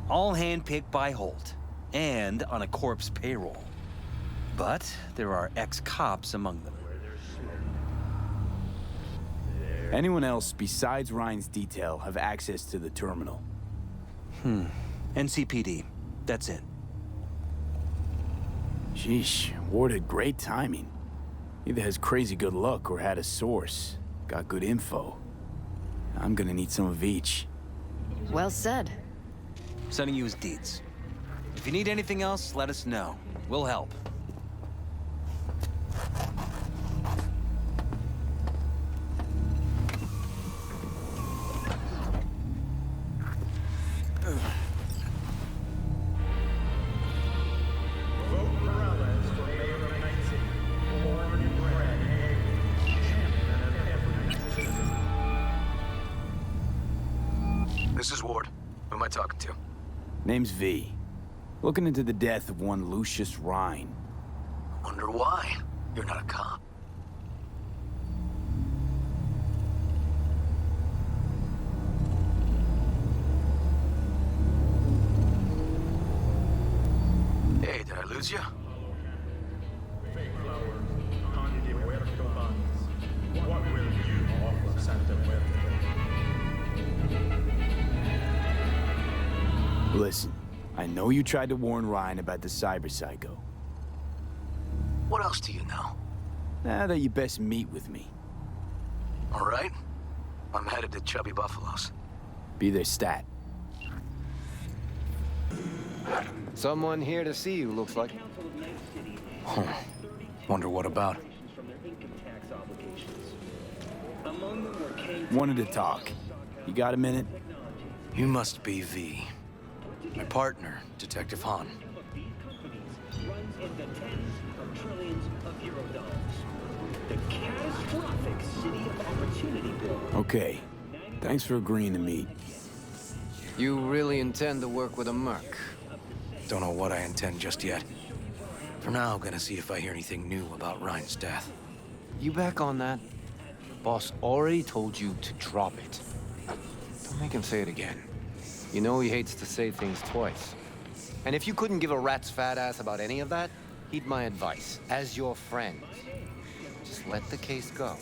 All handpicked by Holt. and on a corp's payroll. But there are ex-cops among them. Anyone else besides Ryan's detail have access to the terminal? NCPD. That's it. Sheesh, Ward had great timing. Either has crazy good luck or had a source. Got good info. I'm gonna need some of each. Well said. Sending you his deeds. If you need anything else, let us know. We'll help. This is Ward. Who am I talking to? Name's V. Looking into the death of one Lucius Rhine. Wonder why. You're not a cop. Hey, did I lose you? Listen, I know you tried to warn Ryan about the cyber psycho. What else do you know? Now that you best meet with me. All right. I'm headed to Chubby Buffalo's. Be there stat. Someone here to see you, looks like. Huh. Wonder what about? Wanted to talk. You got a minute? You must be V. My partner, Detective Han. Okay. Thanks for agreeing to meet. You really intend to work with a merc? Don't know what I intend just yet. For now, I'm gonna see if I hear anything new about Ryan's death. You back on that? Boss already told you to drop it. Don't make him say it again. You know he hates to say things twice. And if you couldn't give a rat's fat ass about any of that, heed my advice. As your friend, just let the case go.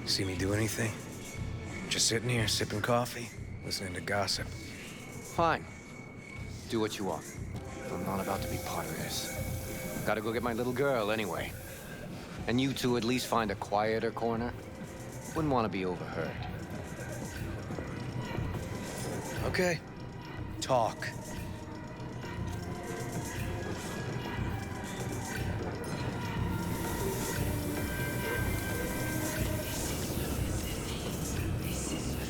See me do anything? Just sitting here, sipping coffee, listening to gossip. Fine. Do what you want. I'm not about to be part of this. Gotta go get my little girl anyway. And you two at least find a quieter corner. Wouldn't want to be overheard. Okay. Talk.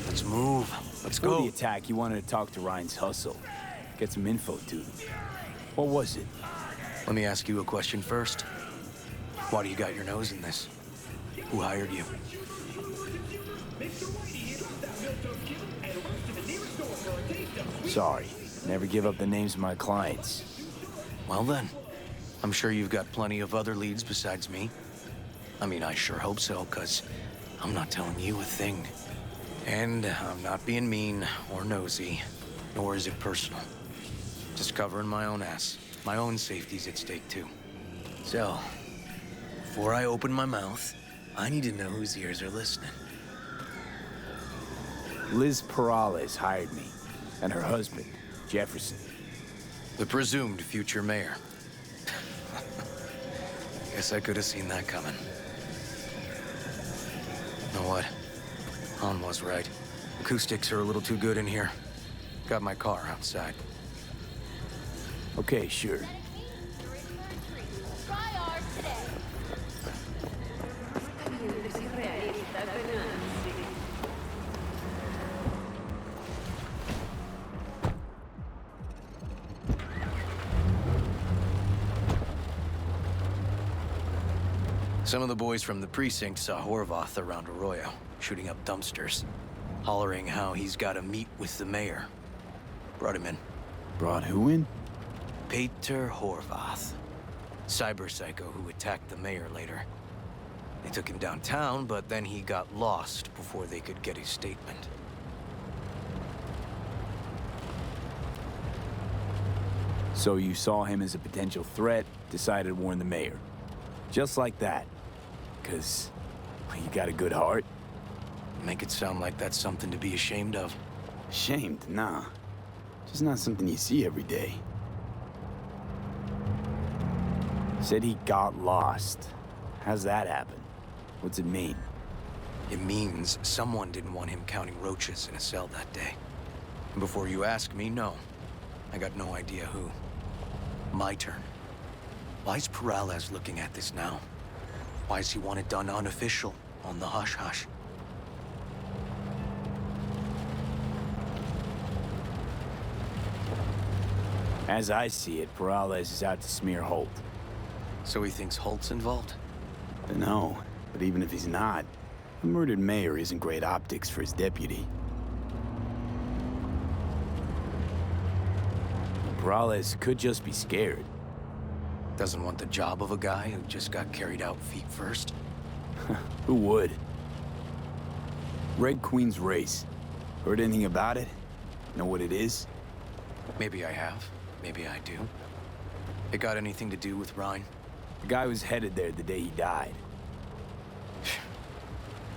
Let's move. Let's Before go. the attack, you wanted to talk to Ryan's hustle. Get some info to them. What was it? Let me ask you a question first. Why do you got your nose in this? Who hired you? Sorry. Never give up the names of my clients. Well then, I'm sure you've got plenty of other leads besides me. I mean, I sure hope so, 'cause I'm not telling you a thing. And I'm not being mean or nosy, nor is it personal. Just covering my own ass. My own safety's at stake, too. So, before I open my mouth, I need to know whose ears are listening. Liz Perales hired me, and her husband, Jefferson. The presumed future mayor. Guess I could have seen that coming. Know what? Han was right. Acoustics are a little too good in here. Got my car outside. Okay, sure. Some of the boys from the precinct saw Horvath around Arroyo, shooting up dumpsters, hollering how he's got to meet with the mayor. Brought him in. Brought who in? Peter Horvath. Cyber psycho who attacked the mayor later. They took him downtown, but then he got lost before they could get his statement. So you saw him as a potential threat, decided to warn the mayor. Just like that. 'Cause you got a good heart. Make it sound like that's something to be ashamed of. Ashamed? Nah. Just not something you see every day. Said he got lost. How's that happen? What's it mean? It means someone didn't want him counting roaches in a cell that day. And before you ask me, no. I got no idea who. My turn. Why's Peralez looking at this now? Why does he want it done unofficial, on the hush-hush? As I see it, Peralez is out to smear Holt. So he thinks Holt's involved? No, but even if he's not, the murdered mayor isn't great optics for his deputy. Peralez could just be scared. Doesn't want the job of a guy who just got carried out feet first? Who would? Red Queen's race. Heard anything about it? Know what it is? Maybe I have. Maybe I do. It got anything to do with Ryan? The guy was headed there the day he died.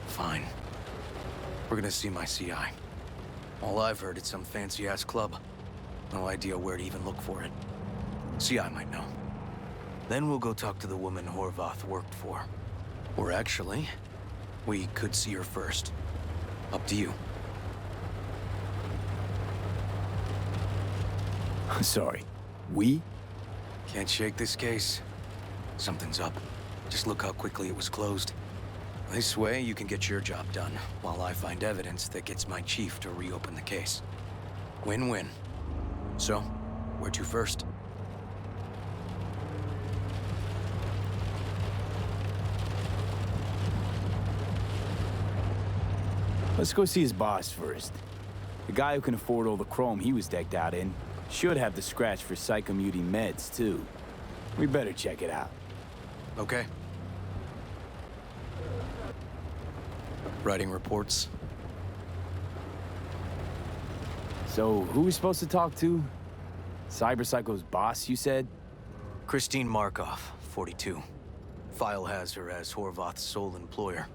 Fine. We're gonna see my CI. All I've heard, it's some fancy-ass club. No idea where to even look for it. CI might know. Then we'll go talk to the woman Horvath worked for. Or actually, we could see her first. Up to you. Sorry. We? Can't shake this case. Something's up. Just look how quickly it was closed. This way, you can get your job done, while I find evidence that gets my chief to reopen the case. Win-win. So, where to first? Let's go see his boss first. The guy who can afford all the chrome he was decked out in should have the scratch for psychomuting meds, too. We better check it out. Okay. Writing reports. So, who we supposed to talk to? Cyberpsycho's boss, you said? Christine Markov, 42. File has her as Horvath's sole employer.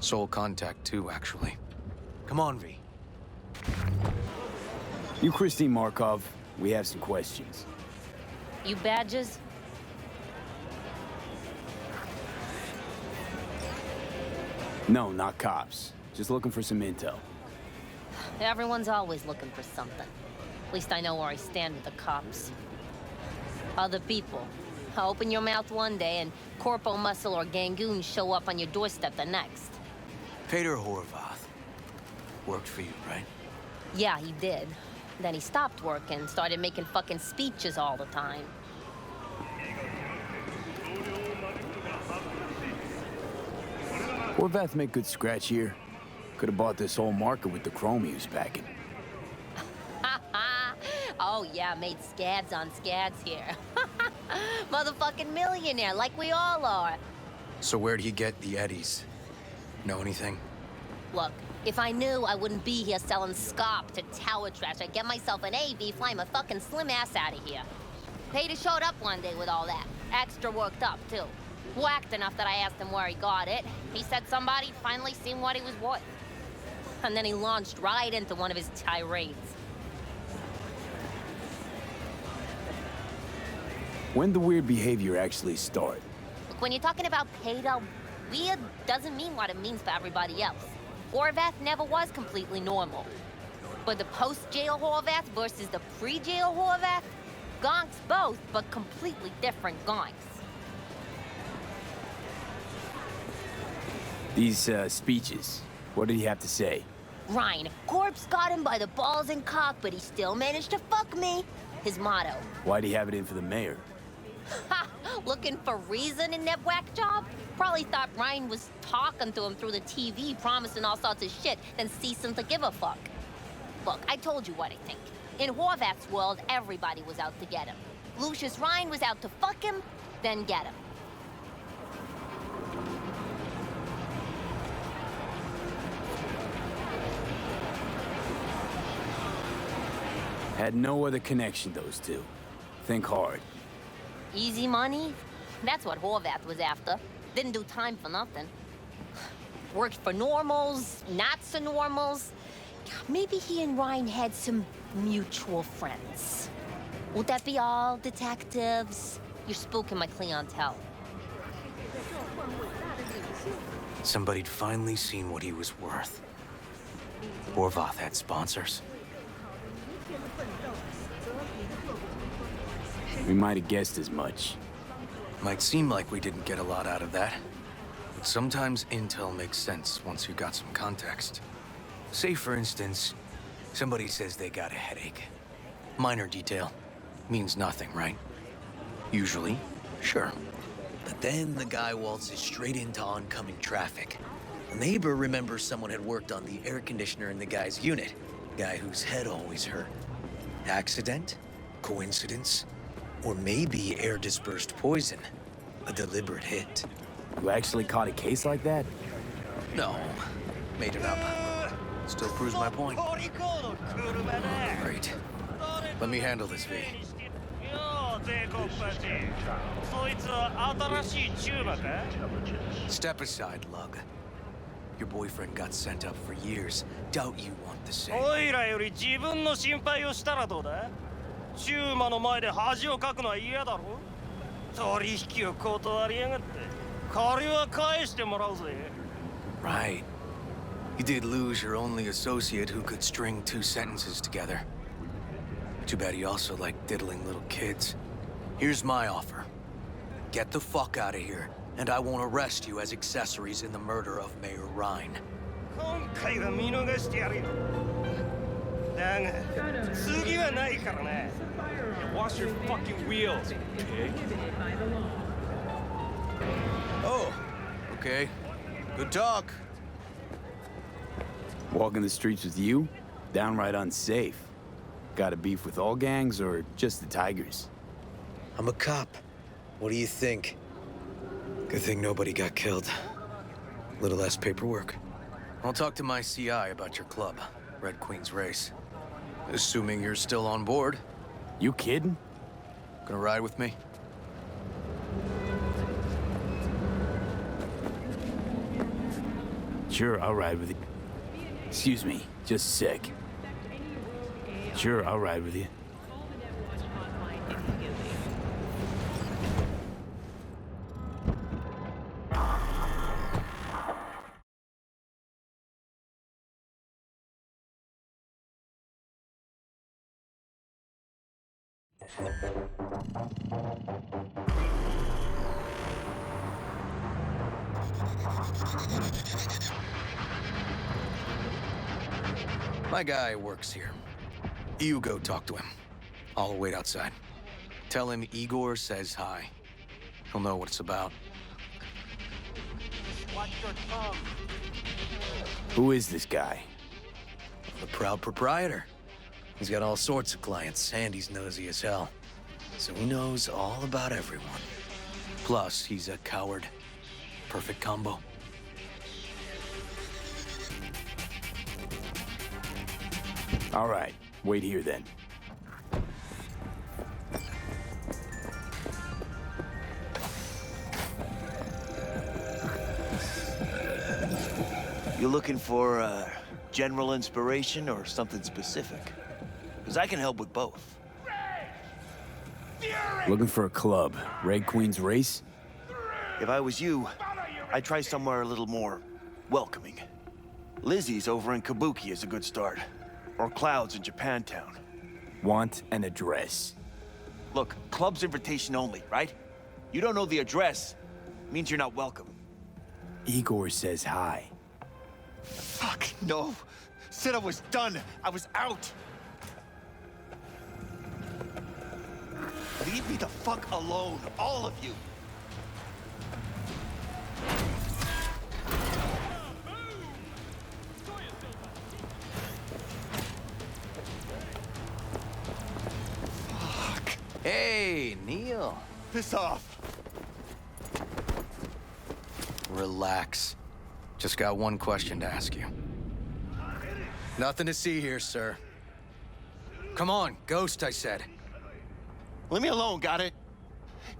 Sole contact, too, actually. Come on, V. You Christine Markov, we have some questions. You badges? No, not cops. Just looking for some intel. Everyone's always looking for something. At least I know where I stand with the cops. Other people. Open your mouth one day and Corpo Muscle or Gangoon show up on your doorstep the next. Peter Horvath. Worked for you, right? Yeah, he did. Then he stopped working, started making fucking speeches all the time. Horvath make good scratch here. Could have bought this whole market with the chrome he was packing. Oh yeah, made scads on scads here. Motherfucking millionaire, like we all are. So where'd he get the eddies? Know anything? Look, if I knew, I wouldn't be here selling scop to tower trash. I'd get myself an AV, fly my fucking slim ass out of here. Peter showed up one day with all that. Extra worked up, too. Whacked enough that I asked him where he got it. He said somebody'd finally seen what he was worth. And then he launched right into one of his tirades. When the weird behavior actually start? Look, when you're talking about Peter, weird doesn't mean what it means for everybody else. Horvath never was completely normal. But the post-jail Horvath versus the pre-jail Horvath? Gonks both, but completely different gonks. These, speeches, what did he have to say? Ryan, Corpse got him by the balls and cock, but he still managed to fuck me. His motto. Why'd he have it in for the mayor? Ha! Looking for reason in that whack job? Probably thought Ryan was talking to him through the TV, promising all sorts of shit, then ceasing to give a fuck. Look, I told you what I think. In Horvath's world, everybody was out to get him. Lucius Ryan was out to fuck him, then get him. Had no other connection, those two. Think hard. Easy money? That's what Horvath was after. Didn't do time for nothing. Worked for normals, not so normals. Maybe he and Ryan had some mutual friends. Would that be all, detectives? You're spooking my clientele. Somebody'd finally seen what he was worth. Horvath had sponsors. We might have guessed as much. Might seem like we didn't get a lot out of that. But sometimes intel makes sense once you got some context. Say, for instance, somebody says they got a headache. Minor detail. Means nothing, right? Usually, sure. But then the guy waltzes straight into oncoming traffic. A neighbor remembers someone had worked on the air conditioner in the guy's unit. Guy whose head always hurt. Accident? Coincidence? Or maybe air-dispersed poison. A deliberate hit. You actually caught a case like that? No. Made it up. Still proves my point. Great. Let me handle this, V. Step aside, Lug. Your boyfriend got sent up for years. Doubt you want the same. おいらより自分の心配をしたらどうだ？チューマの前で恥をかくのは嫌だろ？取引を断りやがって。借りは返してもらうぜ。Right. You did lose your only associate who could string 2 sentences together. Too bad he also liked diddling little kids. Here's my offer. Get the fuck out of here, and I won't arrest you as accessories in the murder of Mayor Ryan. 今回は見逃してやるよ。だが、次はないからな。Wash your fucking wheels, pig. Oh, okay. Good talk. Walking the streets with you? Downright unsafe. Got a beef with all gangs or just the Tigers? I'm a cop. What do you think? Good thing nobody got killed. Little less paperwork. I'll talk to my CI about your club, Red Queen's Race. Assuming you're still on board. You kidding? Gonna ride with me? Sure, I'll ride with you. Excuse me, just a sec. Sure, I'll ride with you. My guy works here. You go talk to him. I'll wait outside. Tell him Igor says hi. He'll know what it's about. Watch your tongue. Who is this guy? The proud proprietor. He's got all sorts of clients, and he's nosy as hell. So he knows all about everyone. Plus, he's a coward. Perfect combo. All right, wait here then. You looking for general inspiration or something specific? Because I can help with both. Looking for a club. Red Queen's Race? If I was you, I'd try somewhere a little more welcoming. Lizzie's over in Kabuki is a good start. Or Clouds in Japantown. Want an address. Look, club's invitation only, right? You don't know the address. Means you're not welcome. Igor says hi. Fuck, no. Said I was done. I was out. Leave me the fuck alone, all of you. Fuck. Hey, Neil. Piss off. Relax. Just got one question to ask you. Nothing to see here, sir. Come on, Ghost, I said. Leave me alone, got it?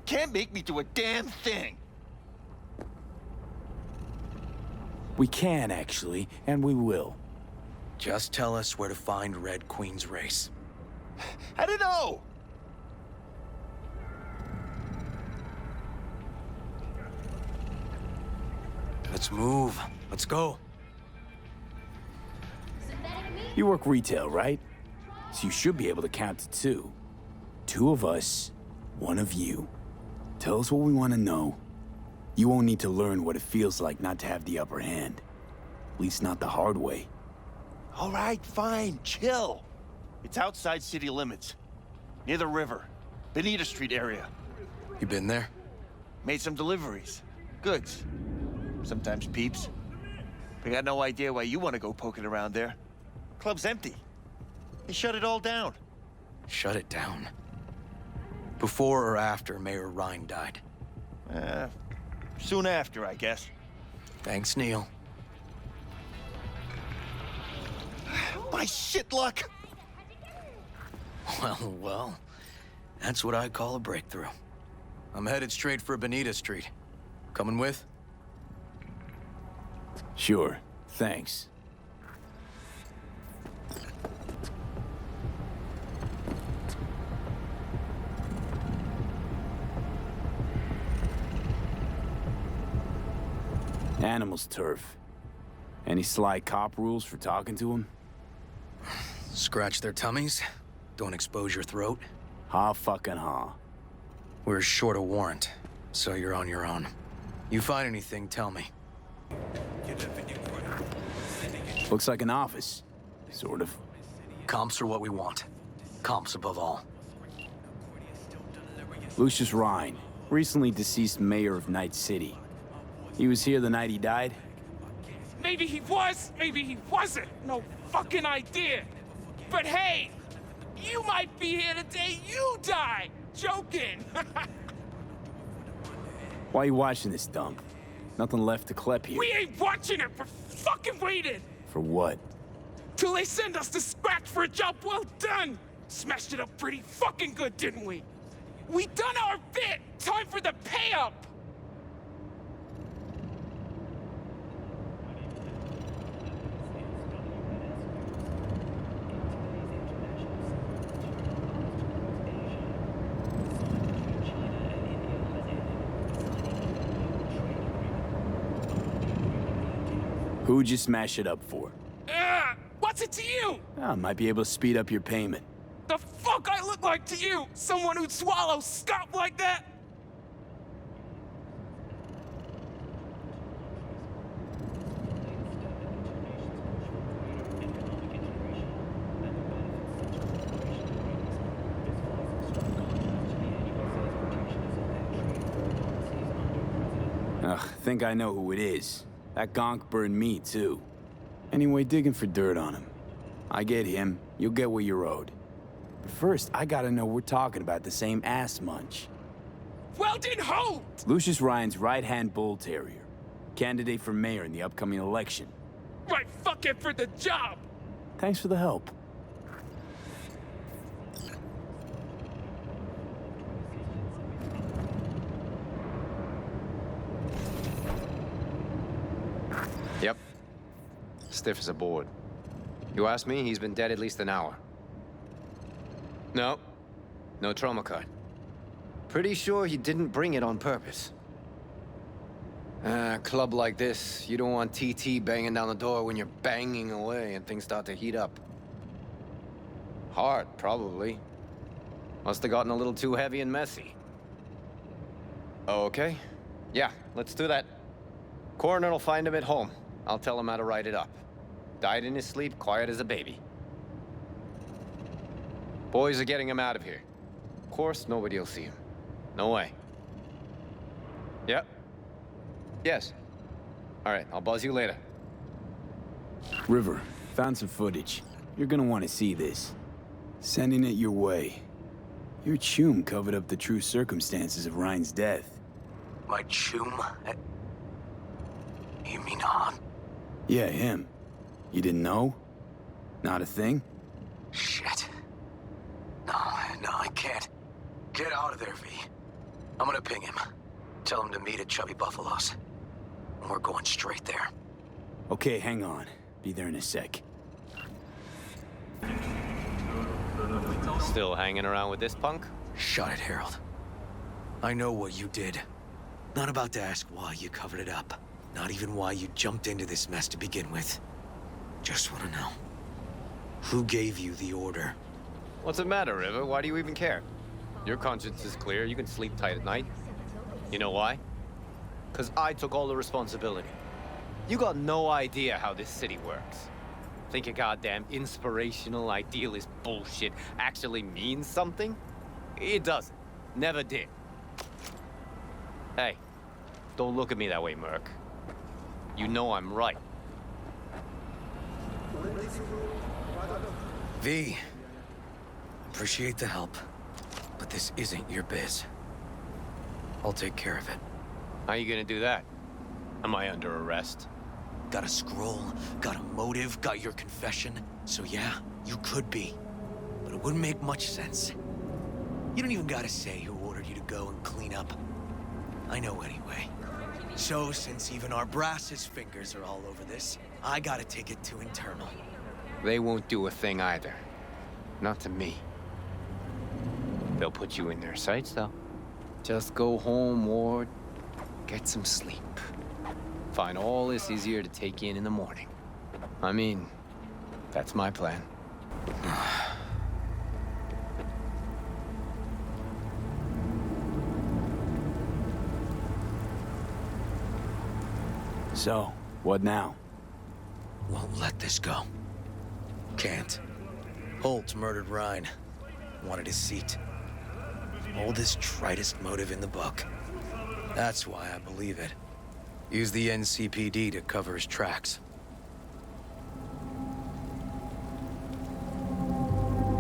Can't make me do a damn thing. We can, actually, and we will. Just tell us where to find Red Queen's race. I don't know! Let's move. Let's go. You work retail, right? So you should be able to count to two. Two of us, one of you. Tell us what we want to know. You won't need to learn what it feels like not to have the upper hand. At least not the hard way. All right, fine, chill. It's outside city limits. Near the river. Bonita Street area. You been there? Made some deliveries. Goods. Sometimes peeps. I got no idea why you want to go poking around there. Club's empty. They shut it all down. Shut it down. Before or after Mayor Ryan died? Soon after, I guess. Thanks, Neil. My shit luck! Well, that's what I call a breakthrough. I'm headed straight for Bonita Street. Coming with? Sure, thanks. Animals turf. Any sly cop rules for talking to him? Scratch their tummies. Don't expose your throat. Ha fucking ha. We're short a warrant, so you're on your own. You find anything, tell me. Looks like an office. Sort of. Comps are what we want. Comps above all. Lucius Rhine, recently deceased mayor of Night City. He was here the night he died? Maybe he was, maybe he wasn't. No fucking idea. But hey, you might be here the day you die. Joking. Why are you watching this dump? Nothing left to clep here. We ain't watching it. We're fucking waiting. For what? Till they send us to scratch for a job well done. Smashed it up pretty fucking good, didn't we? We done our bit. Time for the pay up. Who'd you smash it up for? What's it to you? I might be able to speed up your payment. The fuck I look like to you? Someone who'd swallow scop like that? Ugh, think I know who it is. That gonk burned me, too. Anyway, digging for dirt on him. I get him, you'll get what you're owed. But first, I gotta know we're talking about the same ass munch. Weldon Holt! Lucius Ryan's right-hand bull terrier. Candidate for mayor in the upcoming election. Right fucking for the job! Thanks for the help. Yep. Stiff as a board. You ask me, he's been dead at least an hour. No. No trauma card. Pretty sure he didn't bring it on purpose. A club like this, you don't want TT banging down the door when you're banging away and things start to heat up. Hard, probably. Must have gotten a little too heavy and messy. Okay. Yeah, let's do that. Coroner will find him at home. I'll tell him how to write it up. Died in his sleep, quiet as a baby. Boys are getting him out of here. Of course, nobody will see him. No way. Yep. Yes. All right, I'll buzz you later. River, found some footage. You're gonna want to see this. Sending it your way. Your chum covered up the true circumstances of Ryan's death. My chum? You mean Han? Yeah, him. You didn't know? Not a thing? Shit. No, I can't. Get out of there, V. I'm gonna ping him. Tell him to meet at Chubby Buffalo's. And we're going straight there. Okay, hang on. Be there in a sec. Still hanging around with this punk? Shut it, Harold. I know what you did. Not about to ask why you covered it up. Not even why you jumped into this mess to begin with. Just want to know. Who gave you the order? What's the matter, River? Why do you even care? Your conscience is clear. You can sleep tight at night. You know why? Because I took all the responsibility. You got no idea how this city works. Think a goddamn inspirational, idealist bullshit actually means something? It doesn't. Never did. Hey, don't look at me that way, Merc. You know I'm right. V, appreciate the help, but this isn't your biz. I'll take care of it. How you gonna do that? Am I under arrest? Got a scroll, got a motive, got your confession. So yeah, you could be. But it wouldn't make much sense. You don't even gotta say who ordered you to go and clean up. I know anyway. So since even our brass's fingers are all over this, I gotta take it to internal. They won't do a thing either. Not to me. They'll put you in their sights, though. Just go home, Ward. Get some sleep. Find all this easier to take in the morning. I mean, that's my plan. So, what now? Won't let this go. Can't. Holt murdered Ryan. Wanted his seat. Oldest, tritest motive in the book. That's why I believe it. Use the NCPD to cover his tracks.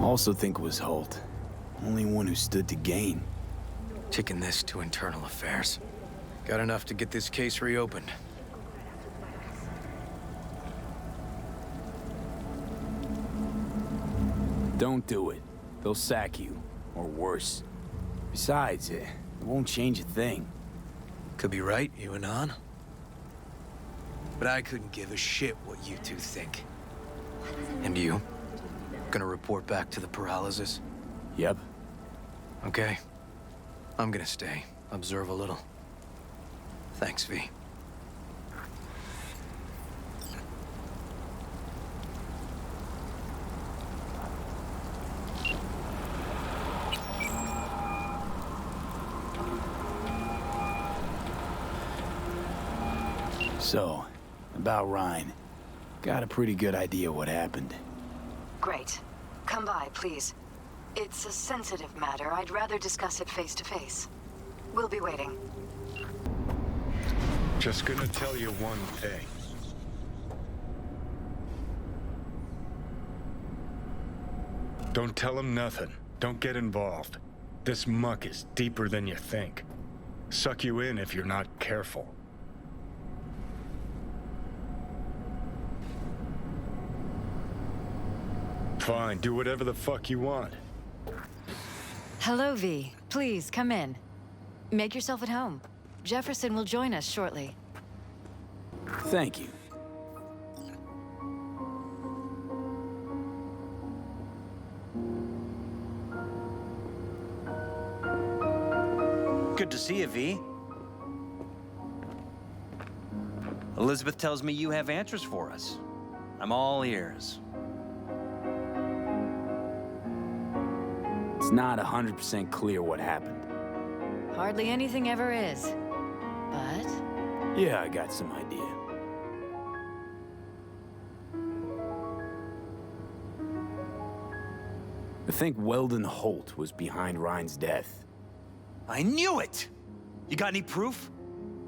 Also think it was Holt. Only one who stood to gain. Kicking this to internal affairs. Got enough to get this case reopened. Don't do it. They'll sack you. Or worse. Besides, it won't change a thing. Could be right, you and An. But I couldn't give a shit what you two think. And you? Gonna report back to the paralysis? Yep. Okay. I'm gonna stay. Observe a little. Thanks, V. So, about Ryan. Got a pretty good idea what happened. Great. Come by, please. It's a sensitive matter. I'd rather discuss it face to face. We'll be waiting. Just gonna tell you one thing. Don't tell him nothing. Don't get involved. This muck is deeper than you think. Suck you in if you're not careful. Fine, do whatever the fuck you want. Hello, V. Please, come in. Make yourself at home. Jefferson will join us shortly. Thank you. Good to see you, V. Elizabeth tells me you have answers for us. I'm all ears. It's not 100% clear what happened. Hardly anything ever is. But... Yeah, I got some idea. I think Weldon Holt was behind Ryan's death. I knew it! You got any proof?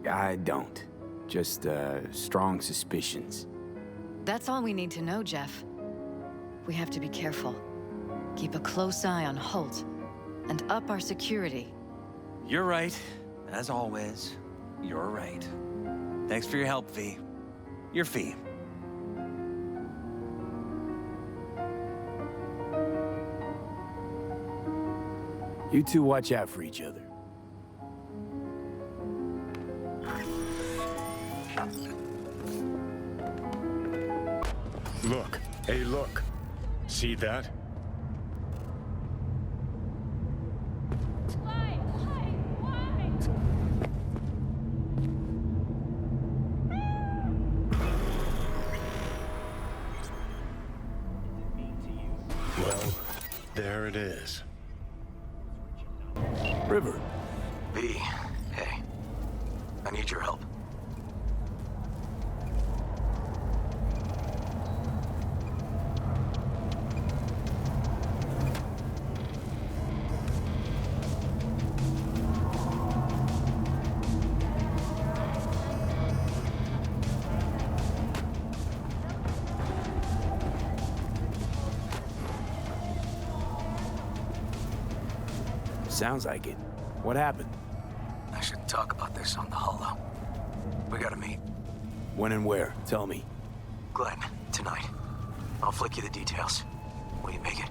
I don't. Just, strong suspicions. that's all we need to know, Jeff. We have to be careful. Keep a close eye on Holt, and up our security. You're right. As always, you're right. Thanks for your help, V. Your fee. You two watch out for each other. Look. Hey, look. See that? Well, there it is. River. V, hey. I need your help. Sounds like it. What happened? I should talk about this on the holo. We gotta meet. When and where? Tell me. Glenn, tonight. I'll flick you the details. Will you make it?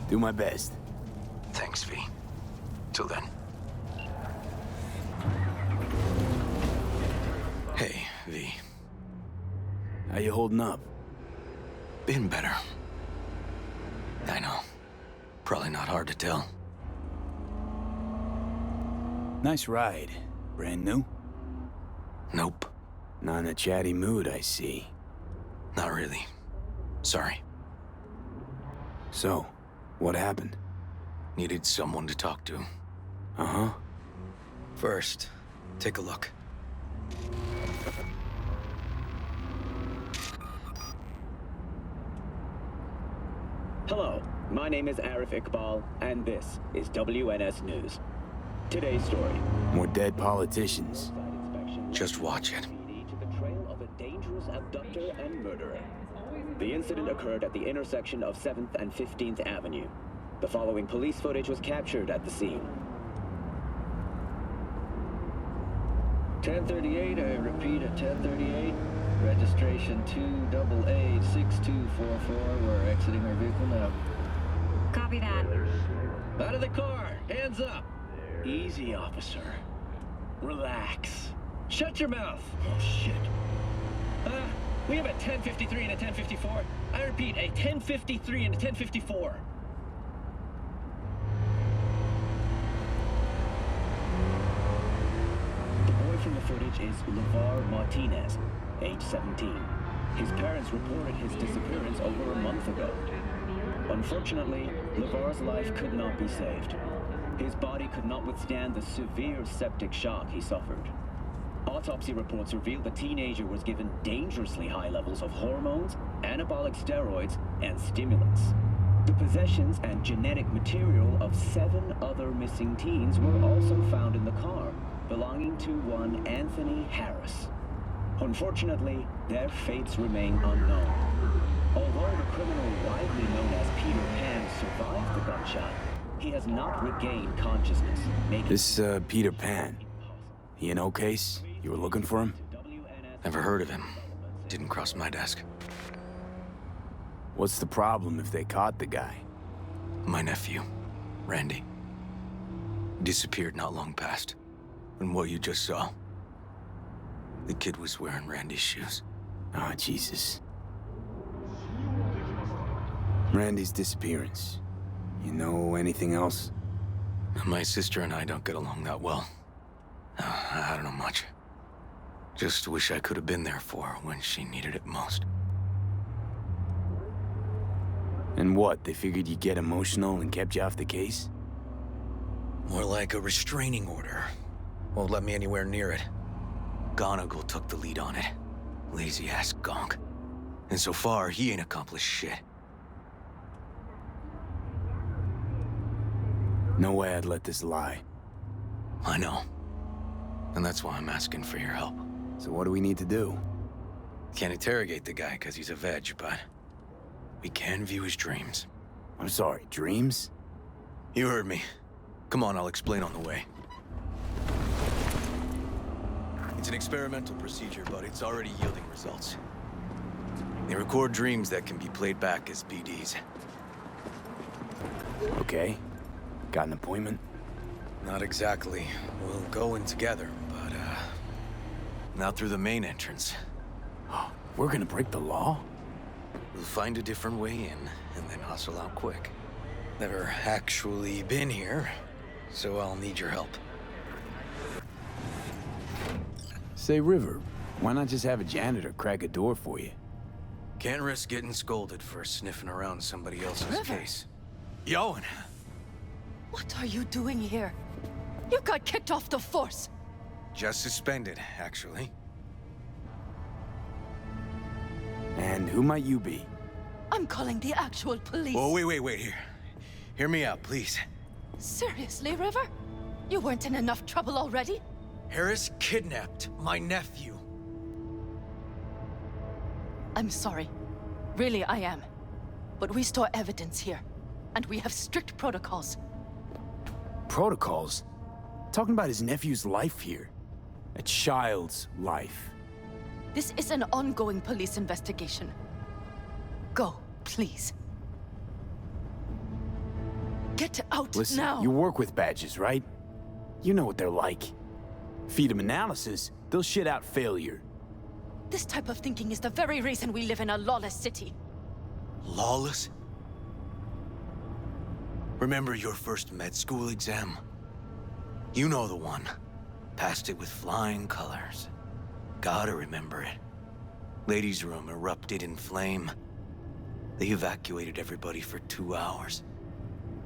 Do my best. Thanks, V. Till then. Hey, V. How you holding up? Been better. I know. Probably not hard to tell. Nice ride. Brand new? Nope. Not in a chatty mood, I see. Not really. Sorry. So, what happened? Needed someone to talk to. Uh-huh. First, take a look. Hello, my name is Arif Iqbal, and this is WNS News. Today's story. More dead politicians. Just watch it. To the trail of a dangerous abductor and murderer. The incident occurred at the intersection of 7th and 15th Avenue. The following police footage was captured at the scene. 1038, I repeat at 1038. Registration 2AA6244. We're exiting our vehicle now. Copy that. Out of the car! Hands up! Easy, officer. Relax. Shut your mouth! Oh, shit. We have a 1053 and a 1054. I repeat, a 1053 and a 1054. The boy from the footage is LeVar Martinez, age 17. His parents reported his disappearance over a month ago. Unfortunately, LeVar's life could not be saved. His body could not withstand the severe septic shock he suffered. Autopsy reports revealed the teenager was given dangerously high levels of hormones, anabolic steroids, and stimulants. The possessions and genetic material of 7 other missing teens were also found in the car, belonging to one Anthony Harris. Unfortunately, their fates remain unknown. Although the criminal widely known as Peter Pan survived the gunshot, he has not regained consciousness, making... This, Peter Pan. He in case? You were looking for him? Never heard of him. Didn't cross my desk. What's the problem if they caught the guy? My nephew, Randy. Disappeared not long past. And what you just saw. The kid was wearing Randy's shoes. Ah, Jesus. Randy's disappearance. You know anything else? My sister and I don't get along that well. I don't know much. Just wish I could have been there for her when she needed it most. And what, they figured you'd get emotional and kept you off the case? More like a restraining order. Won't let me anywhere near it. Gonigal took the lead on it. Lazy-ass gonk. And so far, he ain't accomplished shit. No way I'd let this lie. I know. And that's why I'm asking for your help. So what do we need to do? Can't interrogate the guy because he's a veg, but we can view his dreams. I'm sorry, dreams? You heard me. Come on, I'll explain on the way. It's an experimental procedure, but it's already yielding results. They record dreams that can be played back as PDs. Okay. Got an appointment? Not exactly. We'll go in together, but, not through the main entrance. We're gonna break the law? We'll find a different way in, and then hustle out quick. Never actually been here, so I'll need your help. Say, River, why not just have a janitor crack a door for you? Can't risk getting scolded for sniffing around somebody else's River. case. Yoan! What are you doing here? You got kicked off the force. Just suspended, actually. And who might you be? I'm calling the actual police. Oh, wait, here. Hear me out, please. Seriously, River? You weren't in enough trouble already? Harris kidnapped my nephew. I'm sorry. Really, I am. But we store evidence here, and we have strict protocols. Protocols? Talking about his nephew's life here. A child's life. This is an ongoing police investigation. Go, please. Get out Listen, now! you work with badges, right? You know what they're like. Feed them analysis, they'll shit out failure. This type of thinking is the very reason we live in a lawless city. Lawless? Remember your first med school exam? You know the one. Passed it with flying colors. Gotta remember it. Ladies' room erupted in flame. They evacuated everybody for 2 hours.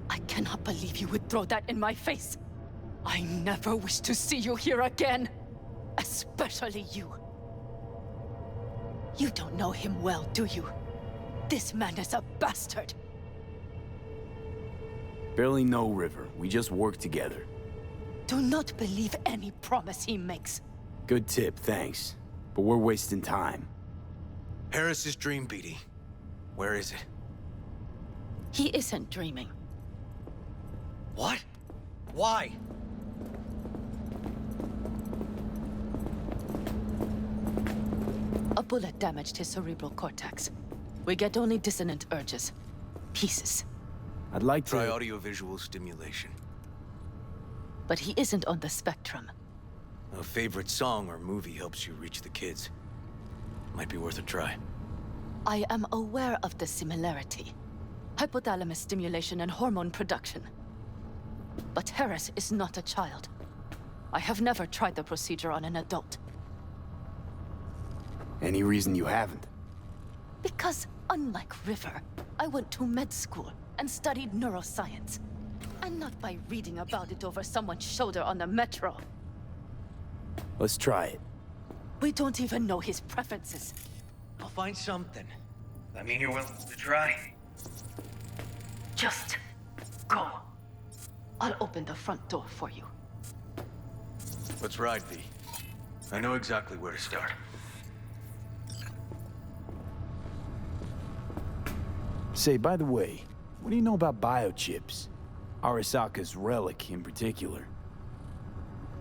I cannot believe you would throw that in my face. I never wish to see you here again. Especially you. You don't know him well, do you? This man is a bastard. Barely know River. We just work together. Do not believe any promise he makes. Good tip, thanks. But we're wasting time. Harris's dream, BD. Where is it? He isn't dreaming. What? Why? A bullet damaged his cerebral cortex. We get only dissonant urges. Pieces. I'd like to... Try audiovisual stimulation. But he isn't on the spectrum. A favorite song or movie helps you reach the kids. Might be worth a try. I am aware of the similarity. Hypothalamus stimulation and hormone production. But Harris is not a child. I have never tried the procedure on an adult. Any reason you haven't? Because, unlike River, I went to med school and studied neuroscience. And not by reading about it over someone's shoulder on the metro. Let's try it. We don't even know his preferences. I'll find something. I mean, you're willing to try. Just go. I'll open the front door for you. Let's ride, V. I know exactly where to start. Say, by the way, what do you know about biochips? Arasaka's relic in particular.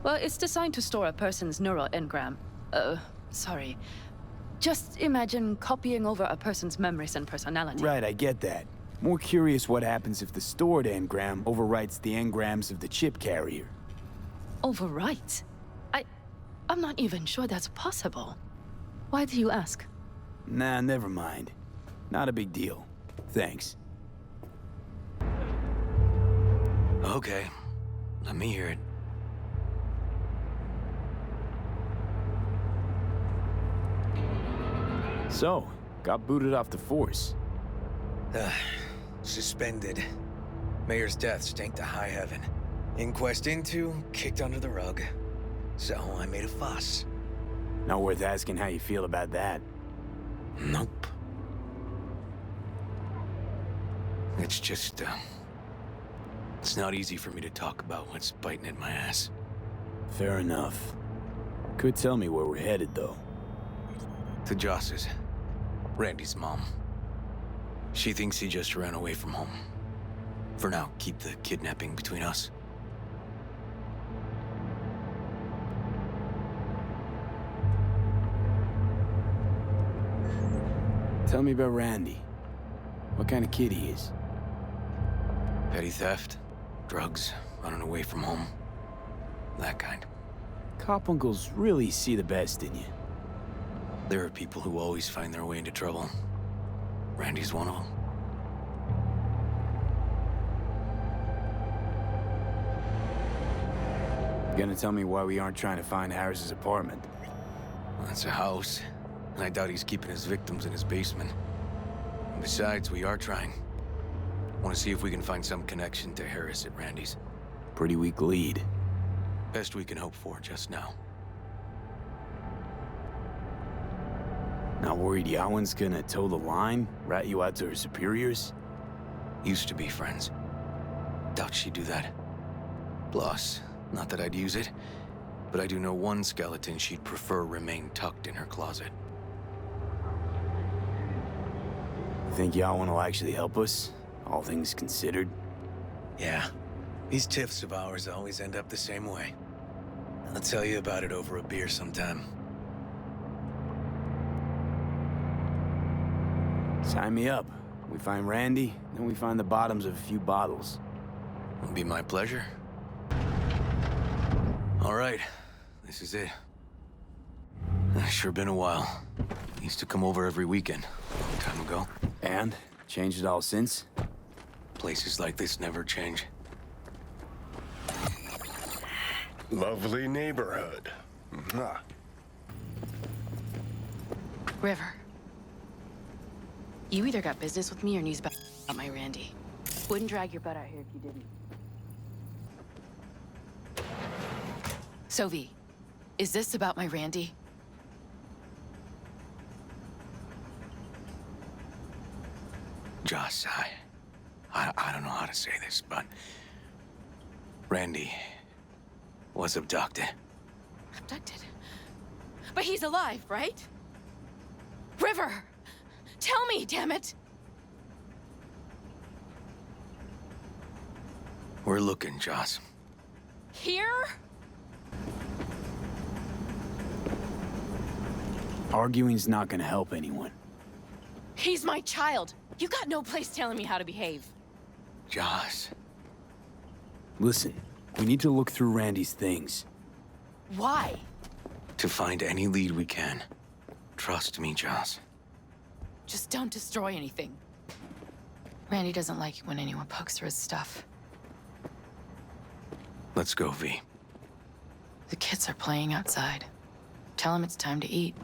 Well, it's designed to store a person's neural engram. Sorry. Just imagine copying over a person's memories and personality. Right, I get that. More curious what happens if the stored engram overwrites the engrams of the chip carrier. Overwrites? I'm not even sure that's possible. Why do you ask? Nah, never mind. Not a big deal. Thanks. Okay. Let me hear it. So, got booted off the force. Suspended. Mayor's death stank to high heaven. Inquest into, kicked under the rug. So I made a fuss. Not worth asking how you feel about that. Nope. It's just, it's not easy for me to talk about what's biting at my ass. Fair enough. Could tell me where we're headed, though. To Joss's. Randy's mom. She thinks he just ran away from home. For now, keep the kidnapping between us. Tell me about Randy. What kind of kid he is? Petty theft, Drugs, running away from home. That kind. Cop uncles really see the best in you. There are people who always find their way into trouble. Randy's one of them. You gonna tell me why we aren't trying to find Harris's apartment? That's a house, and I doubt he's keeping his victims in his basement. And besides, we are trying. Want to see if we can find some connection to Harris at Randy's. Pretty weak lead. Best we can hope for just now. Not worried Yawen's gonna toe the line? Rat you out to her superiors? Used to be friends. Doubt she'd do that. Plus, not that I'd use it, but I do know one skeleton she'd prefer remain tucked in her closet. Think Yawen will actually help us? All things considered? Yeah. These tiffs of ours always end up the same way. I'll tell you about it over a beer sometime. Sign me up. We find Randy, then we find the bottoms of a few bottles. It'll be my pleasure. All right, this is it. Sure been a while. Used to come over every weekend, a long time ago. And? Changed it all since? Places like this never change. Lovely neighborhood. Mwah. River. You either got business with me or news about my Randy. Wouldn't drag your butt out here if you didn't. So, V, is this about my Randy? Joss, I don't know how to say this, but Randy was abducted. Abducted? But he's alive, right? River! Tell me, damn it! We're looking, Joss. Here? Arguing's not gonna help anyone. He's my child. You got no place telling me how to behave. Joss. Listen, we need to look through Randy's things. Why? To find any lead we can. Trust me, Joss. Just don't destroy anything. Randy doesn't like it when anyone pokes through his stuff. Let's go, V. The kids are playing outside. Tell them it's time to eat.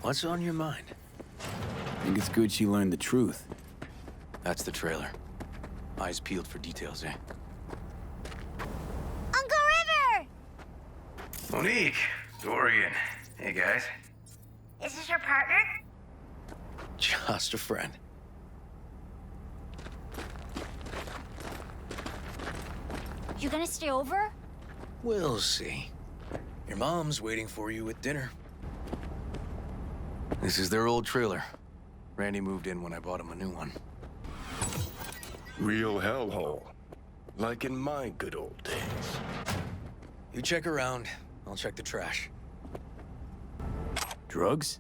What's on your mind? I think it's good she learned the truth. That's the trailer. Eyes peeled for details, eh? Uncle River! Monique, Dorian. Hey, guys. Is this your partner? Just a friend. You gonna stay over? We'll see. Your mom's waiting for you at dinner. This is their old trailer. Randy moved in when I bought him a new one. Real hellhole. Like in my good old days. You check around, I'll check the trash. Drugs?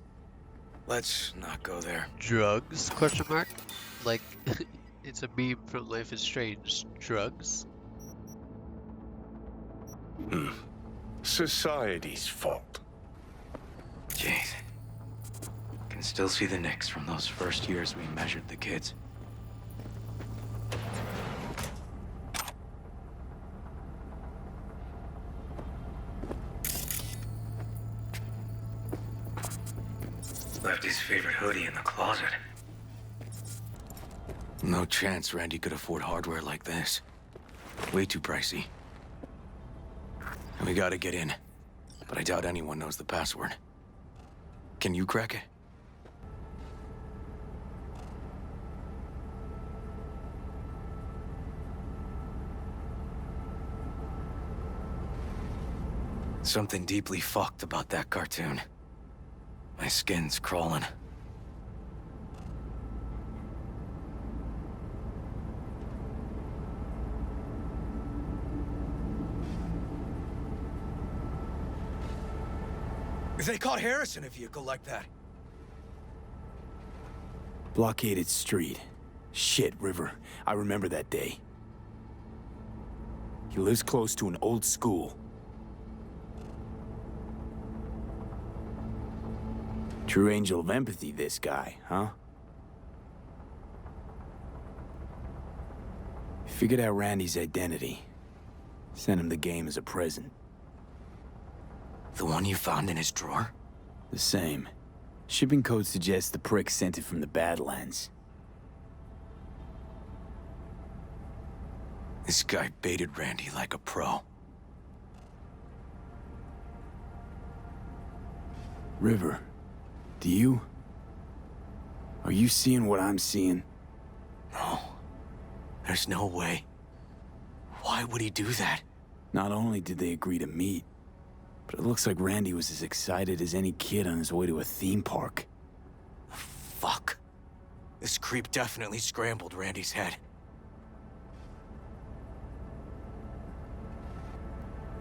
Let's not go there. Drugs? Question mark? Like, it's a meme from Life is Strange. Drugs? Society's fault. Jeez. Can still see the nicks from those first years we measured the kids. Left his favorite hoodie in the closet. No chance Randy could afford hardware like this. Way too pricey. We gotta get in, but I doubt anyone knows the password. Can you crack it? Something deeply fucked about that cartoon. My skin's crawling. They caught Harris in a vehicle like that. Blockaded street. Shit, River. I remember that day. He lives close to an old school. True angel of empathy, this guy, huh? Figured out Randy's identity. Sent him the game as a present. The one you found in his drawer? The same. Shipping code suggests the prick sent it from the Badlands. This guy baited Randy like a pro. River, do you... Are you seeing what I'm seeing? No. There's no way. Why would he do that? Not only did they agree to meet, but it looks like Randy was as excited as any kid on his way to a theme park. Fuck. This creep definitely scrambled Randy's head.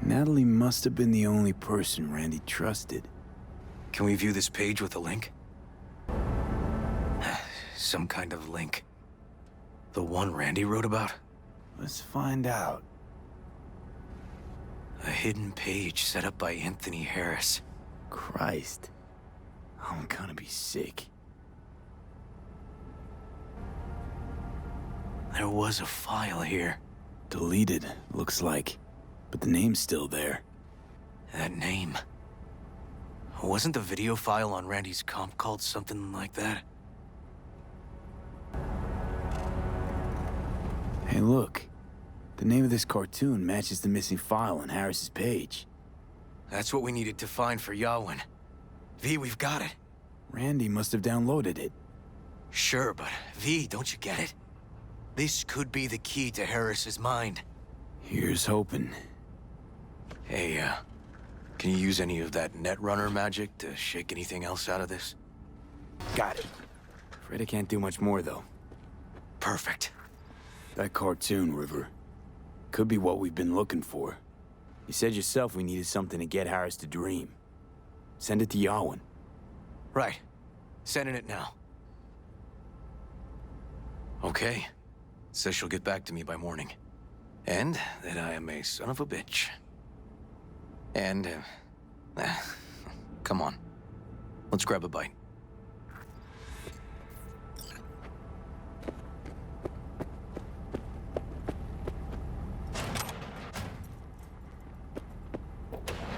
Natalie must have been the only person Randy trusted. Can we view this page with a link? Some kind of link. The one Randy wrote about? Let's find out. A hidden page set up by Anthony Harris. Christ. I'm gonna be sick. There was a file here. Deleted, looks like. But the name's still there. That name. Wasn't the video file on Randy's comp called something like that? Hey, look. The name of this cartoon matches the missing file on Harris's page. That's what we needed to find for Yawin. V, we've got it. Randy must have downloaded it. Sure, but V, don't you get it? This could be the key to Harris's mind. Here's hoping. Hey, can you use any of that Netrunner magic to shake anything else out of this? Got it. Afraid I can't do much more, though. Perfect. That cartoon, River. Could be what we've been looking for. You said yourself we needed something to get Harris to dream. Send it to Yawin. Right. Sending it now. Okay. Says she'll get back to me by morning. And that I am a son of a bitch. And, come on. Let's grab a bite.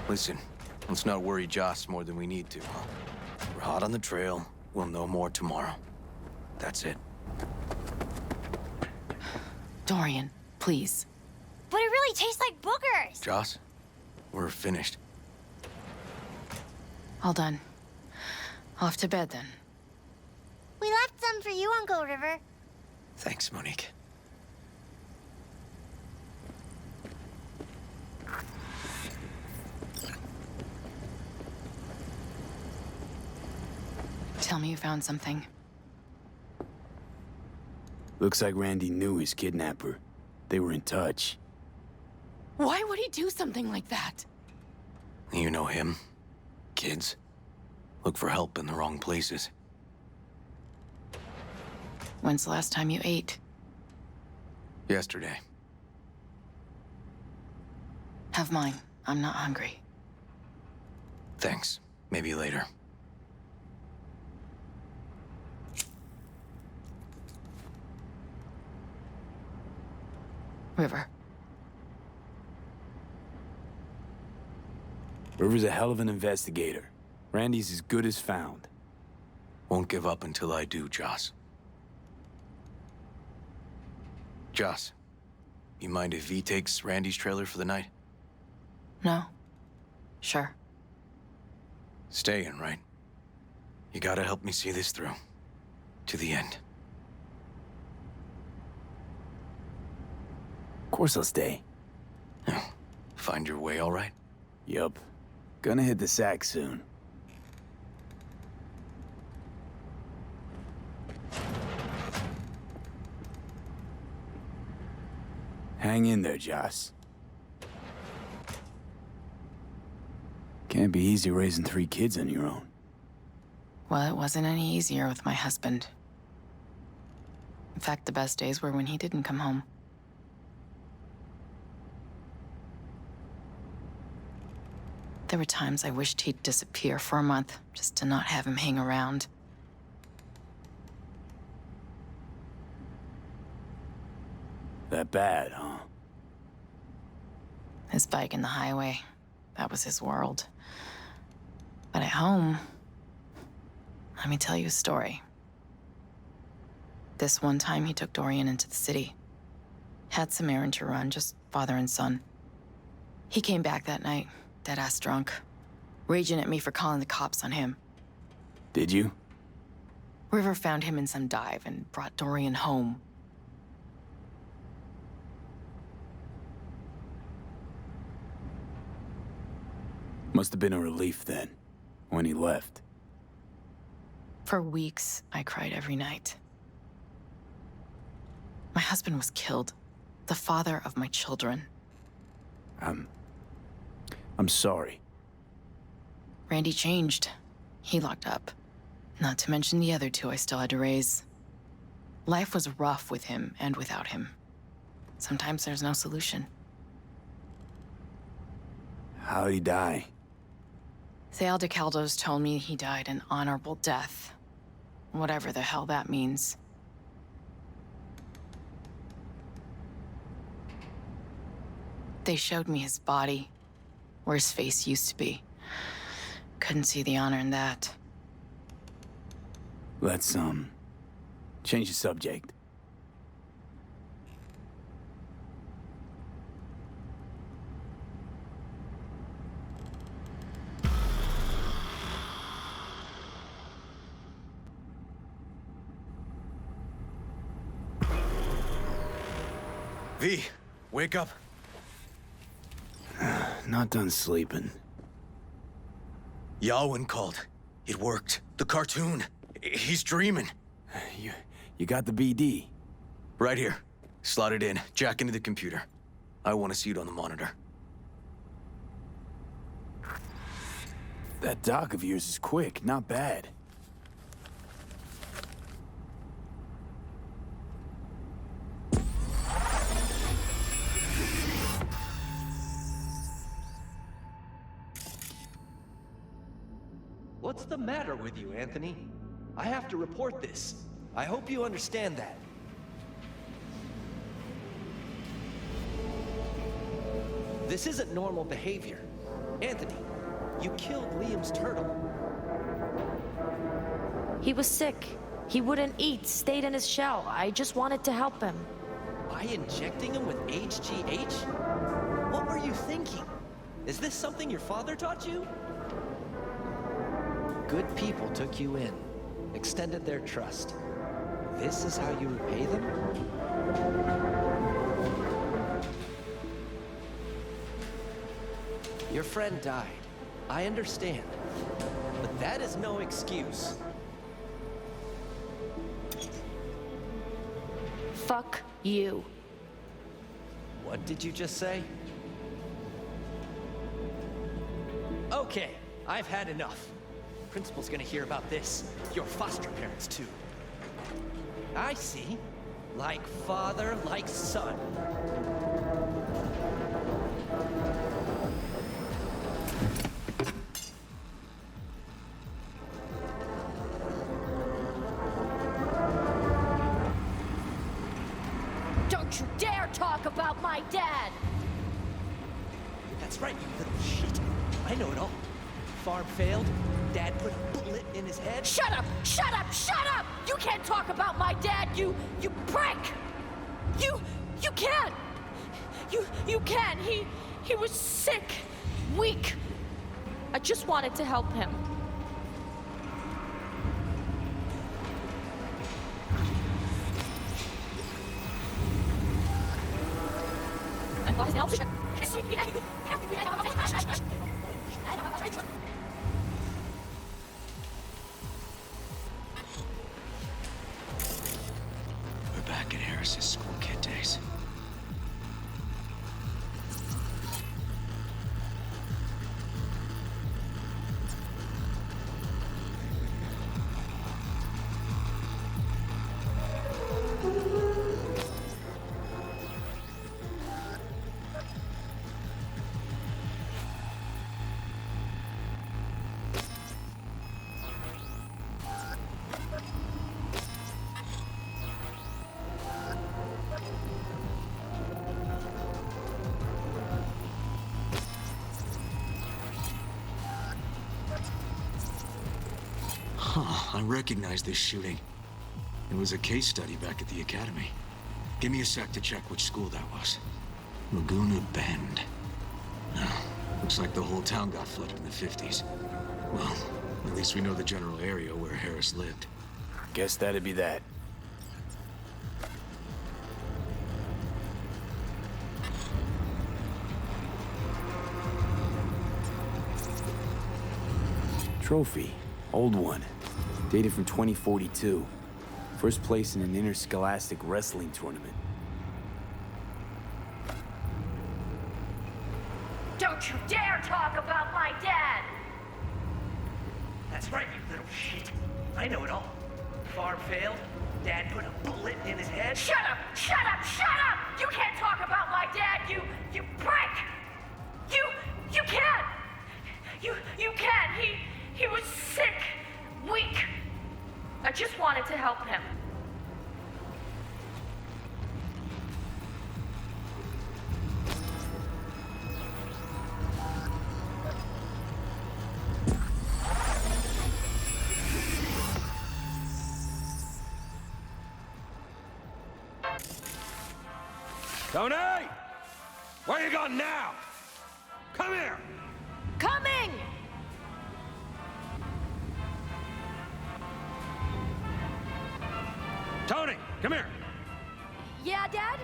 Listen, let's not worry Joss more than we need to, huh? We're hot on the trail. We'll know more tomorrow. That's it. Dorian, please. But it really tastes like boogers. Joss, we're finished. All done. Off to bed, then. We left some for you, Uncle River. Thanks, Monique. Tell me you found something. Looks like Randy knew his kidnapper. They were in touch. Why would he do something like that? You know him. Kids. Look for help in the wrong places. When's the last time you ate? Yesterday. Have mine. I'm not hungry. Thanks. Maybe later. River. River's a hell of an investigator. Randy's as good as found. Won't give up until I do, Joss. Joss, you mind if V takes Randy's trailer for the night? No. Sure. Staying, right? You gotta help me see this through. To the end. Of course I'll stay. Find your way all right? Yup. Gonna hit the sack soon. Hang in there, Joss. Can't be easy raising 3 kids on your own. Well, it wasn't any easier with my husband. In fact, the best days were when he didn't come home. There were times I wished he'd disappear for a month, just to not have him hang around. That bad, huh? His bike in the highway, that was his world. But at home, let me tell you a story. This one time he took Dorian into the city. Had some errand to run, just father and son. He came back that night, dead-ass drunk, raging at me for calling the cops on him. Did you? River found him in some dive and brought Dorian home. Must have been a relief then, when he left. For weeks, I cried every night. My husband was killed. The father of my children. I'm sorry. Randy changed. He locked up. Not to mention the other two I still had to raise. Life was rough with him and without him. Sometimes there's no solution. How'd he die? Thale DeCaldos told me he died an honorable death. Whatever the hell that means. They showed me his body, where his face used to be. Couldn't see the honor in that. Let's, change the subject. V, wake up. Not done sleeping. Yawin called. It worked. The cartoon. He's dreaming. You got the BD? Right here. Slot it in. Jack into the computer. I want to see it on the monitor. That doc of yours is quick, not bad. What's the matter with you, Anthony? I have to report this. I hope you understand that. This isn't normal behavior. Anthony, you killed Liam's turtle. He was sick. He wouldn't eat, stayed in his shell. I just wanted to help him. By injecting him with HGH? What were you thinking? Is this something your father taught you? Good people took you in, extended their trust. This is how you repay them? Your friend died. I understand. But that is no excuse. Fuck you. What did you just say? Okay, I've had enough. Principal's gonna hear about this. Your foster parents, too. I see. Like father, like son. Don't you dare talk about my dad! That's right, you little shit. I know it all. Farm failed. Dad put a bullet in his head. Shut up! Shut up! Shut up! You can't talk about my dad, you prick! You can't! You can! He was sick, weak. I just wanted to help him. We're back in Harris's school kid days. I recognize this shooting. It was a case study back at the academy. Give me a sec to check which school that was. Laguna Bend. Oh, looks like the whole town got flooded in the 50s. Well, at least we know the general area where Harris lived. Guess that'd be that. Trophy. Old one. Dated from 2042. First place in an interscholastic wrestling tournament. Don't you dare talk about my dad! That's right, you little shit. I know it all. Farm failed. Dad put a bullet in his head. Shut up! Shut up! Shut up! You can't talk about my dad, you prick! You can't! You can't! He was sick, weak. I just wanted to help him. Tony! Where you going now? Come here! Coming! Tony, come here! Yeah, Dad?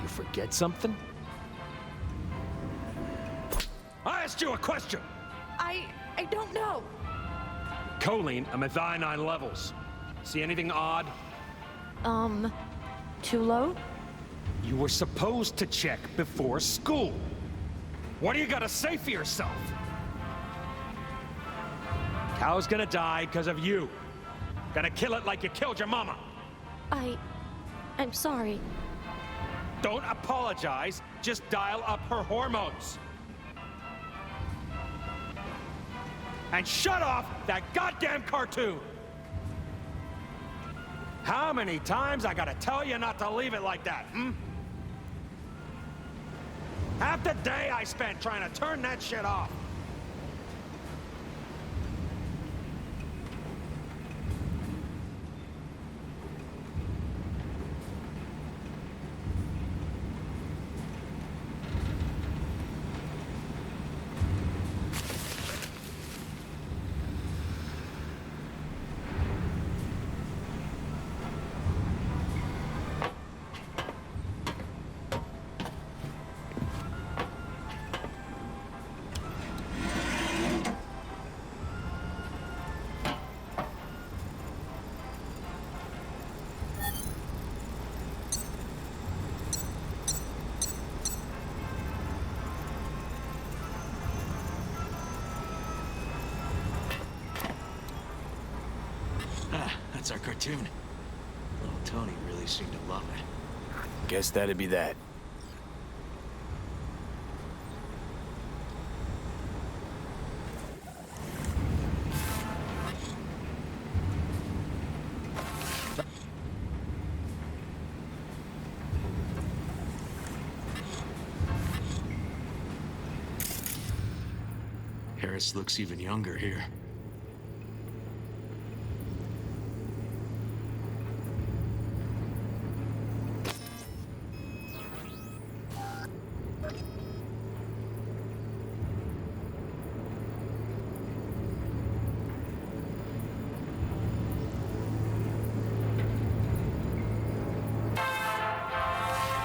You forget something? I asked you a question! I don't know. Choline and methionine levels. See anything odd? Too low? You were supposed to check before school. What do you gotta say for yourself? Cow's gonna die because of you. Gonna kill it like you killed your mama. I'm sorry. Don't apologize, just dial up her hormones. And shut off that goddamn cartoon! How many times I gotta tell you not to leave it like that, hmm? Half the day I spent trying to turn that shit off. That's our cartoon. Little Tony really seemed to love it. Guess that'd be that. Harris looks even younger here.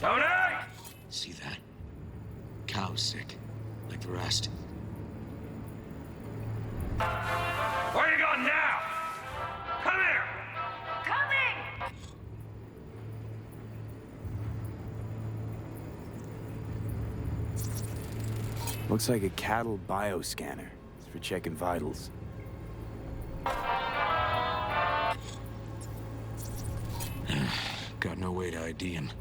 Tony! See that? Cow's sick, like the rest. Where you going now? Come here! Coming! Looks like a cattle bioscanner. It's for checking vitals. Got no way to ID him.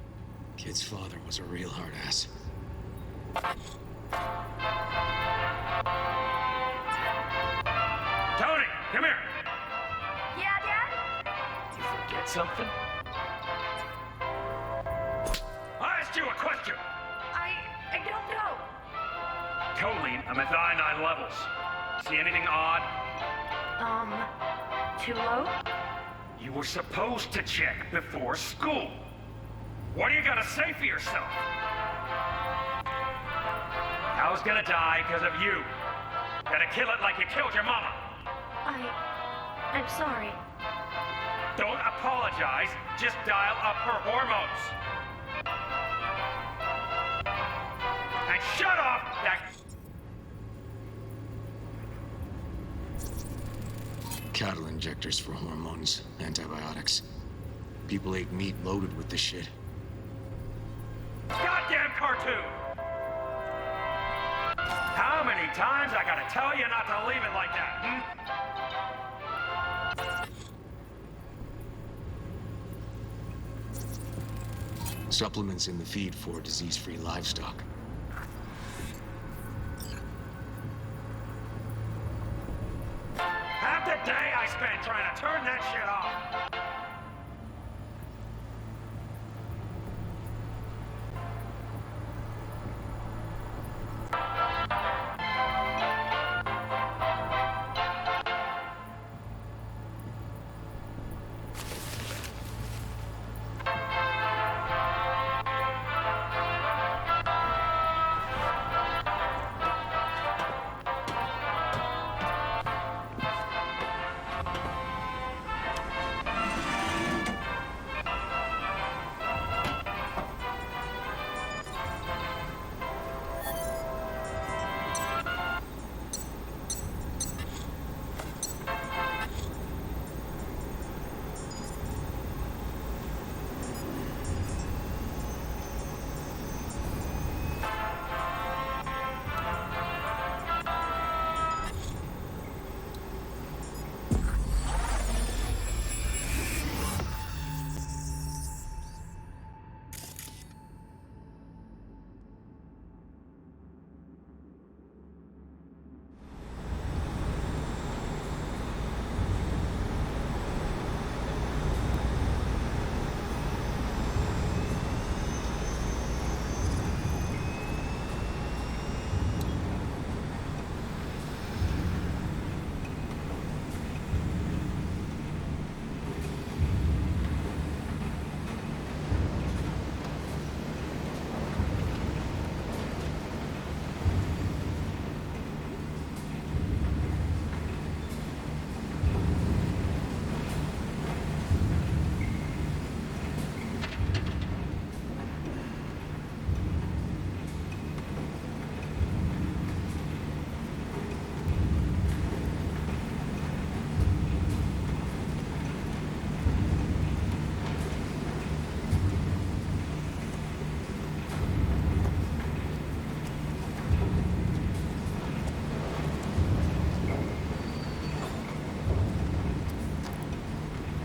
Kid's father was a real hard ass. Tony, come here! Yeah, Dad? You forget something? I asked you a question! I don't know. Choline and methionine levels. See anything odd? too low? You were supposed to check before school. What do you gotta say for yourself? I was gonna die because of you. Gotta kill it like you killed your mama. I'm sorry. Don't apologize, just dial up her hormones. And shut off that... Cattle injectors for hormones, antibiotics. People ate meat loaded with this shit. Goddamn cartoon! How many times I gotta tell you not to leave it like that, Supplements in the feed for disease-free livestock. Half the day I spent trying to turn that shit off.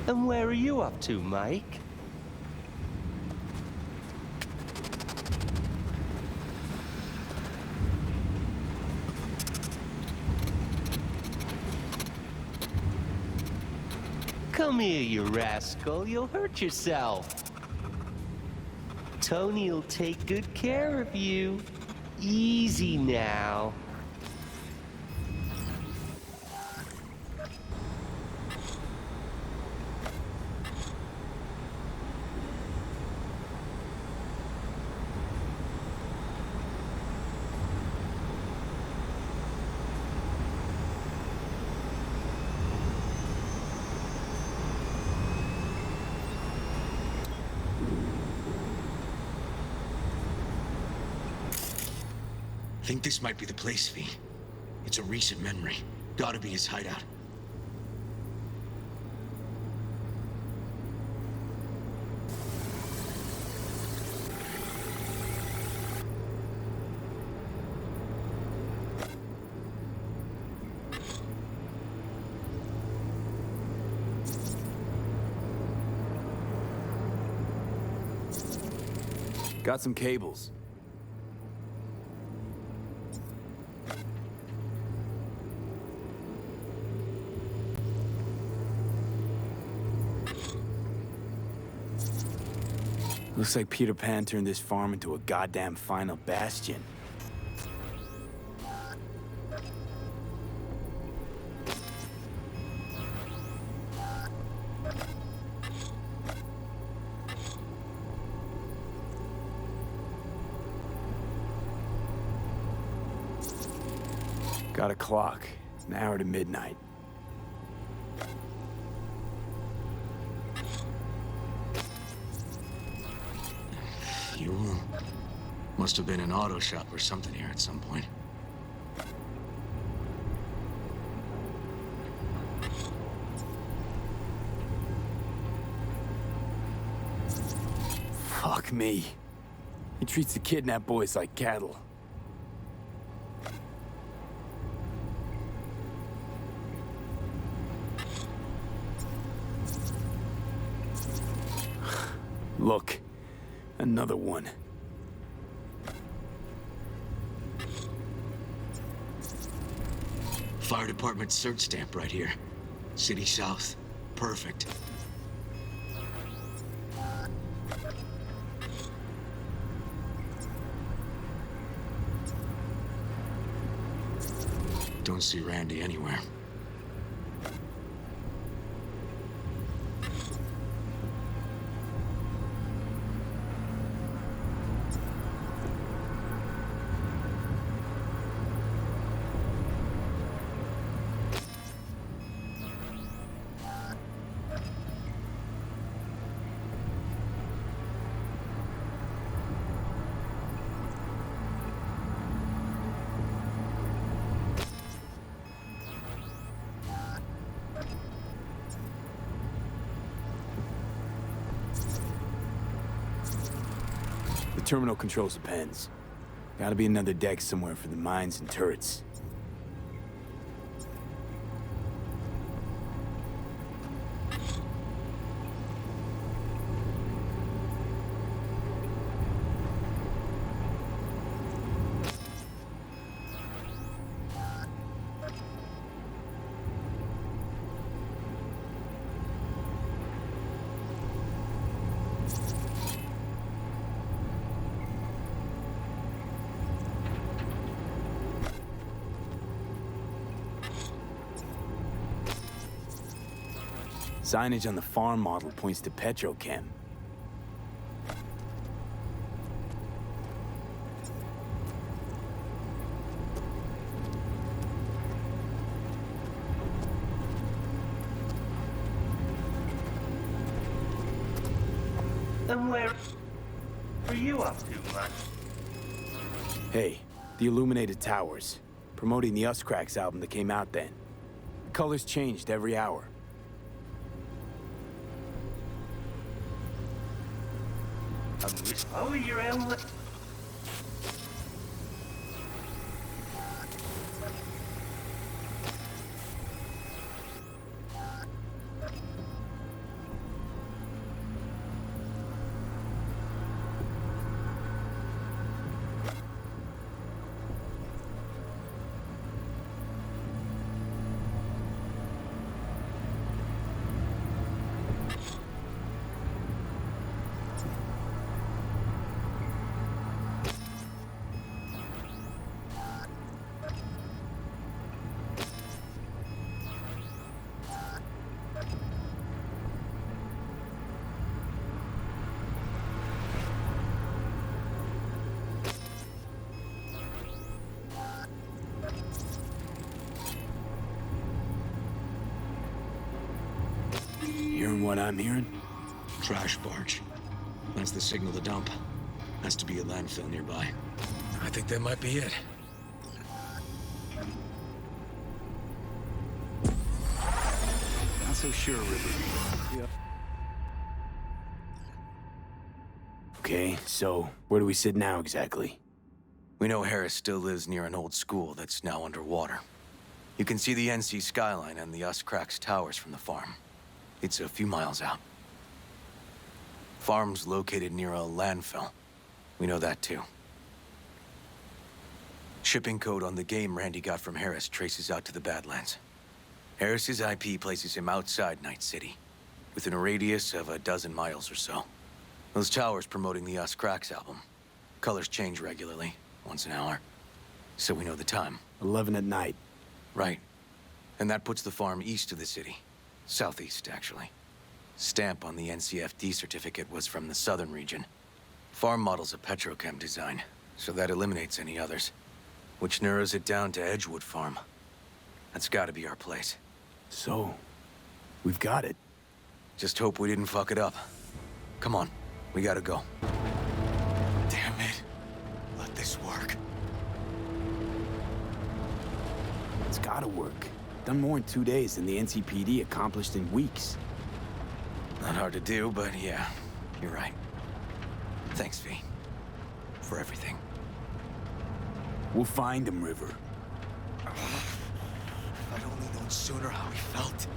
And where are you up to, Mike? Come here, you rascal. You'll hurt yourself. Tony'll take good care of you. Easy now. Think this might be the place, V. It's a recent memory. Gotta be his hideout. Got some cables. Looks like Peter Pan turned this farm into a goddamn final bastion. Got a clock. An hour to midnight. Fuel. Must have been an auto shop or something here at some point. Fuck me. He treats the kidnapped boys like cattle. Look, another one. Fire department search stamp right here. City South. Perfect. Don't see Randy anywhere. The terminal controls the pens. Gotta be another deck somewhere for the mines and turrets. Signage on the farm model points to Petrochem. And where are you up to, Max? Hey, the Illuminated Towers. Promoting the Us Cracks album that came out then. The colors changed every hour. Oh, you're endless. Hearing what I'm hearing? Trash barge. That's the signal to dump. Has to be a landfill nearby. I think that might be it. Not so sure, River. Yep. Okay, so where do we sit now exactly? We know Harris still lives near an old school that's now underwater. You can see the NC skyline and the Us Cracks towers from the farm. It's a few miles out. Farm's located near a landfill. We know that too. Shipping code on the game Randy got from Harris traces out to the Badlands. Harris's IP places him outside Night City, within a radius of a dozen miles or so. Those towers promoting the Us Cracks album. Colors change regularly, once an hour. So we know the time. 11 at night. Right. And that puts the farm east of the city. Southeast, actually. Stamp on the NCFD certificate was from the southern region. Farm model's a Petrochem design, so that eliminates any others. Which narrows it down to Edgewood Farm. That's gotta be our place. So, we've got it. Just hope we didn't fuck it up. Come on, we gotta go. Damn it. Let this work. It's gotta work. Done more in 2 days than the NCPD accomplished in weeks. Not hard to do, but yeah, you're right. Thanks, V. For everything. We'll find him, River. I'd only known sooner how he felt.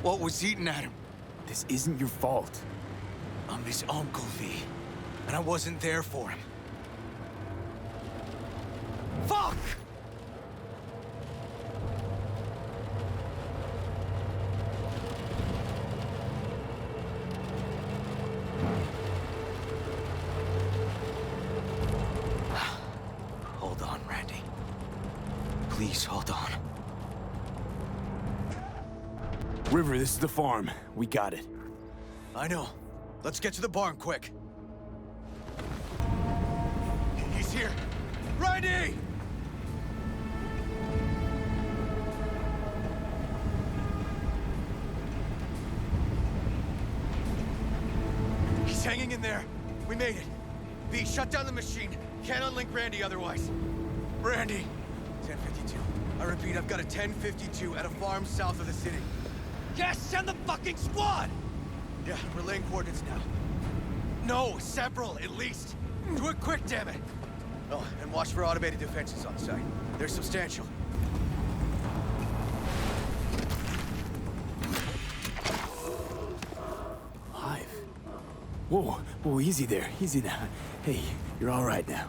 What was eating at him? This isn't your fault. I'm his uncle, V. And I wasn't there for him. Fuck! Hold on, Randy. Please hold on. River, this is the farm. We got it. I know. Let's get to the barn quick. He's here. Randy! He's hanging in there. We made it. V, shut down the machine. Can't unlink Randy otherwise. Randy! 1052. I repeat, I've got a 1052 at a farm south of the city. Yes, send the fucking squad! Yeah, relaying coordinates now. No, several, at least. Do it quick, damn it! Oh, and watch for automated defenses on site. They're substantial. Live. Whoa, whoa, easy there, easy now. Hey, you're all right now.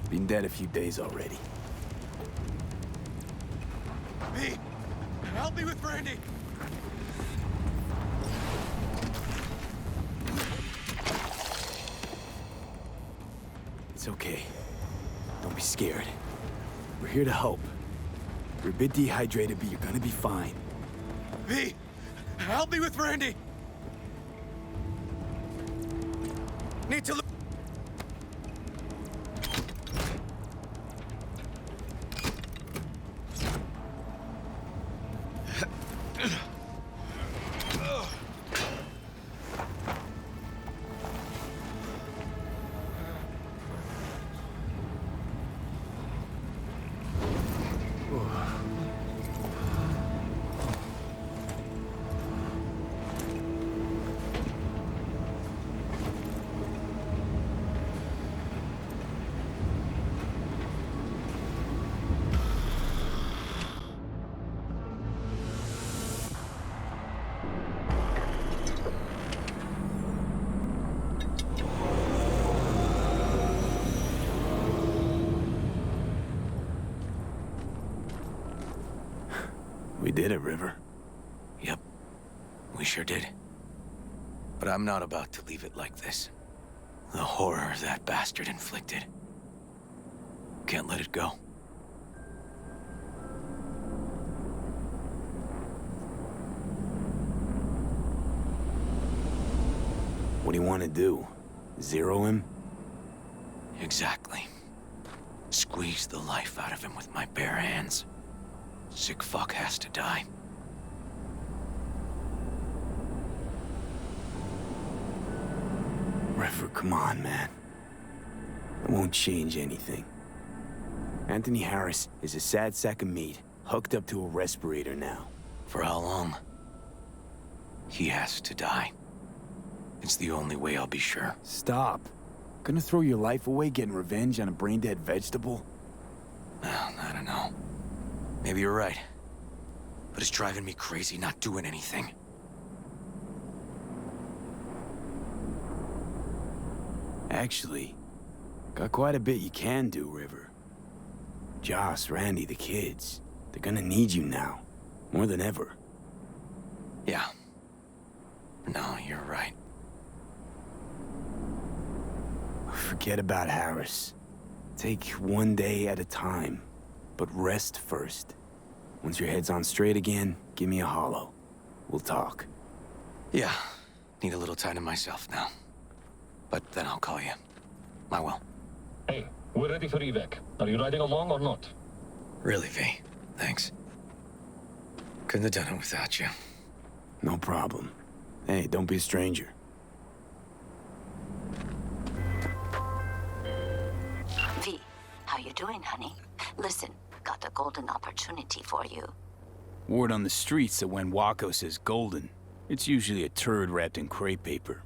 Been dead a few days already. V, help me with Randy! It's okay. Don't be scared. We're here to help. You're a bit dehydrated, but you're gonna be fine. V, help me with Randy! Need to look. We did it, River. Yep, we sure did. But I'm not about to leave it like this. The horror that bastard inflicted. Can't let it go. What do you want to do? Zero him? Exactly. Squeeze the life out of him with my bare hands. Sick fuck has to die. River, come on, man. It won't change anything. Anthony Harris is a sad sack of meat, hooked up to a respirator now. For how long? He has to die. It's the only way I'll be sure. Stop. Gonna throw your life away getting revenge on a brain-dead vegetable? I don't know. Maybe you're right. But it's driving me crazy not doing anything. Actually, got quite a bit you can do, River. Joss, Randy, the kids. They're gonna need you now. More than ever. Yeah. No, you're right. Forget about Harris. Take one day at a time, but rest first. Once your head's on straight again, give me a hollow. We'll talk. Yeah, need a little time to myself now. But then I'll call you. I will. Hey, we're ready for evac. Are you riding along or not? Really, V. Thanks. Couldn't have done it without you. No problem. Hey, don't be a stranger. V, how you doing, honey? Listen, got a golden opportunity for you. Word on the streets that when Waco says golden, it's usually a turd wrapped in crepe paper.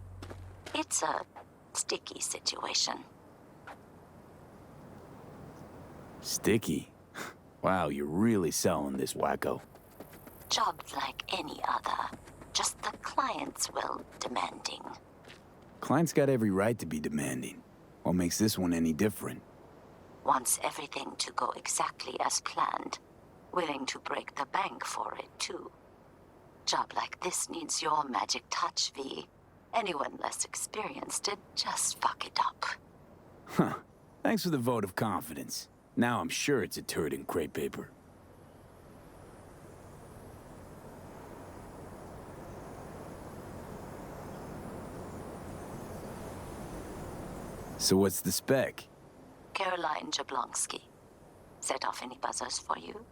It's a sticky situation. Sticky? Wow, you're really selling this, Waco. Jobs like any other. Just the client's will demanding. Client's got every right to be demanding. What makes this one any different? Wants everything to go exactly as planned. Willing to break the bank for it, too. Job like this needs your magic touch, V. Anyone less experienced did just fuck it up. Huh. Thanks for the vote of confidence. Now I'm sure it's a turd in crepe paper. So what's the spec? Caroline Jablonski. Set off any buzzers for you?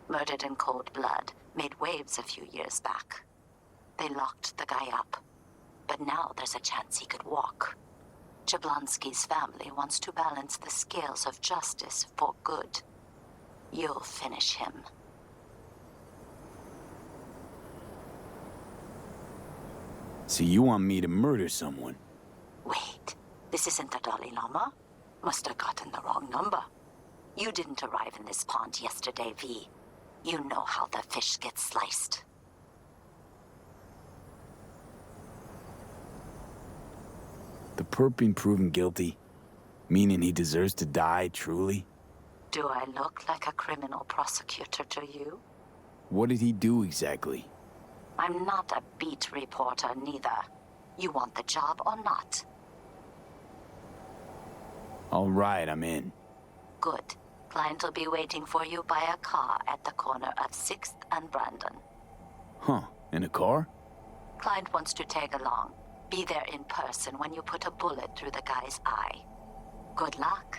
Murdered in cold blood. Made waves a few years back. They locked the guy up. But now there's a chance he could walk. Jablonski's family wants to balance the scales of justice for good. You'll finish him. So you want me to murder someone? Wait, this isn't the Dalai Lama? Must have gotten the wrong number. You didn't arrive in this pond yesterday, V. You know how the fish get sliced. The perp being proven guilty? Meaning he deserves to die, truly? Do I look like a criminal prosecutor to you? What did he do exactly? I'm not a beat reporter, neither. You want the job or not? All right, I'm in. Good. Client will be waiting for you by a car at the corner of 6th and Brandon. Huh, in a car? Client wants to tag along. Be there in person when you put a bullet through the guy's eye. Good luck.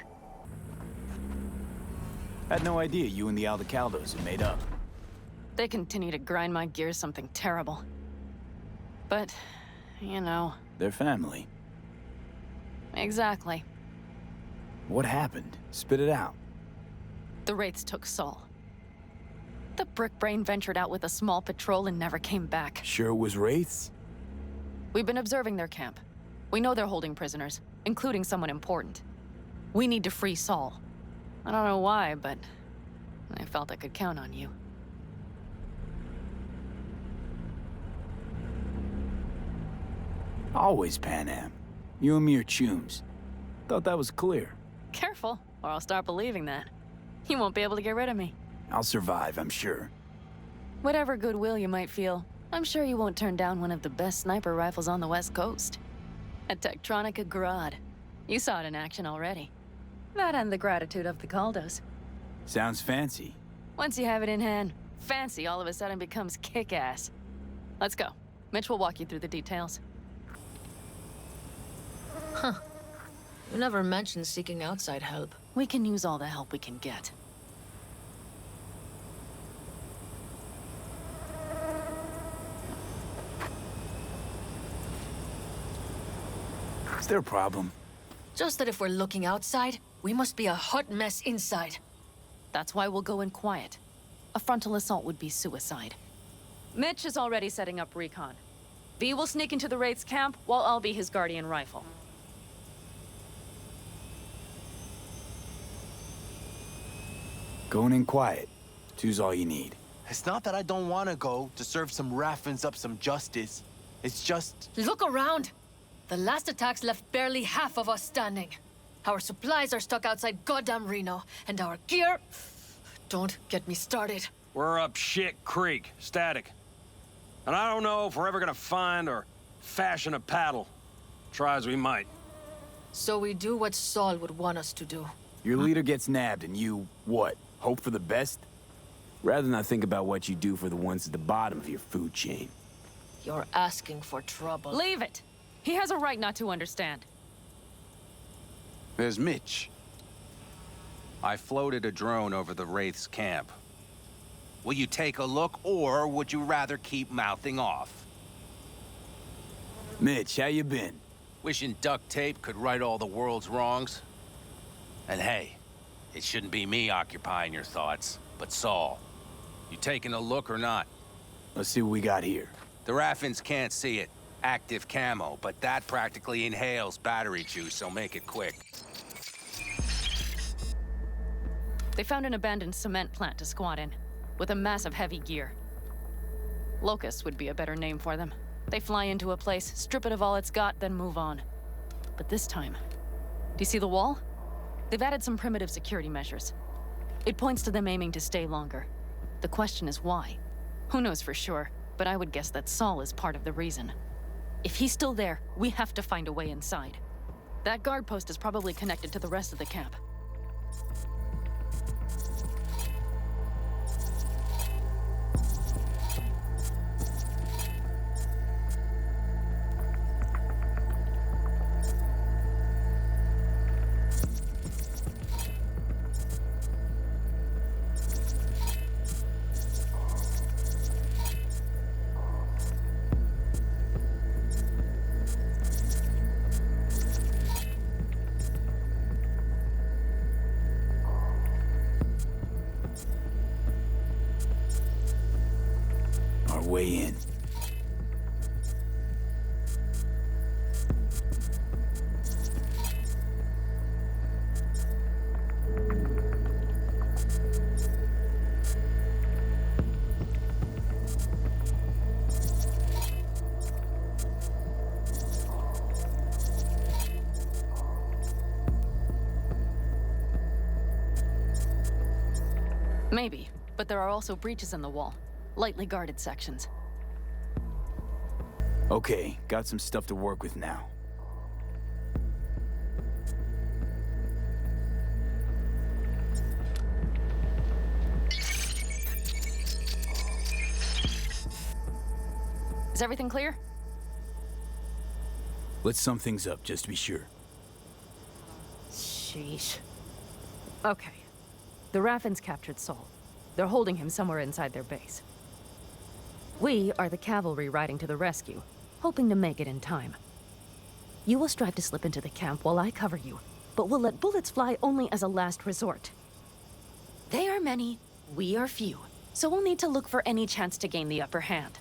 Had no idea you and the Aldecaldos had made up. They continue to grind my gears something terrible. But, you know... They're family. Exactly. What happened? Spit it out. The Wraiths took Saul. The Brick Brain ventured out with a small patrol and never came back. Sure it was Wraiths? We've been observing their camp. We know they're holding prisoners, including someone important. We need to free Saul. I don't know why, but I felt I could count on you. Always Pan Am. You and me are chums. Thought that was clear. Careful, or I'll start believing that. You won't be able to get rid of me. I'll survive, I'm sure. Whatever goodwill you might feel, I'm sure you won't turn down one of the best sniper rifles on the West Coast. A Tektronica Grad. You saw it in action already. That and the gratitude of the Caldos. Sounds fancy. Once you have it in hand, fancy all of a sudden becomes kick-ass. Let's go. Mitch will walk you through the details. Huh. You never mentioned seeking outside help. We can use all the help we can get. Is there a problem? Just that if we're looking outside, we must be a hot mess inside. That's why we'll go in quiet. A frontal assault would be suicide. Mitch is already setting up recon. V will sneak into the Wraith's camp, while I'll be his guardian rifle. Going in quiet. Two's all you need. It's not that I don't want to go to serve some Raffins up some justice. It's just... Look around! The last attacks left barely half of us standing. Our supplies are stuck outside goddamn Reno, and our gear... Don't get me started. We're up shit creek, static. And I don't know if we're ever gonna find or fashion a paddle. Try as we might. So we do what Saul would want us to do. Your leader gets nabbed and you, what, hope for the best? Rather not think about what you do for the ones at the bottom of your food chain. You're asking for trouble. Leave it! He has a right not to understand. There's Mitch. I floated a drone over the Wraith's camp. Will you take a look, or would you rather keep mouthing off? Mitch, how you been? Wishing duct tape could right all the world's wrongs? And hey, it shouldn't be me occupying your thoughts, but Saul. You taking a look or not? Let's see what we got here. The Raffins can't see it. Active camo, but that practically inhales battery juice, so make it quick. They found an abandoned cement plant to squat in, with a massive heavy gear. Locusts would be a better name for them. They fly into a place, strip it of all it's got, then move on. But this time, do you see the wall? They've added some primitive security measures. It points to them aiming to stay longer. The question is why? Who knows for sure, but I would guess that Saul is part of the reason. If he's still there, we have to find a way inside. That guard post is probably connected to the rest of the camp. Way in. Maybe, but there are also breaches in the wall. Lightly guarded sections. Okay, got some stuff to work with now. Is everything clear? Let's sum things up, just to be sure. Sheesh. Okay. The Raffins captured Saul. They're holding him somewhere inside their base. We are the cavalry riding to the rescue, hoping to make it in time. You will strive to slip into the camp while I cover you, but we'll let bullets fly only as a last resort. They are many, we are few, so we'll need to look for any chance to gain the upper hand.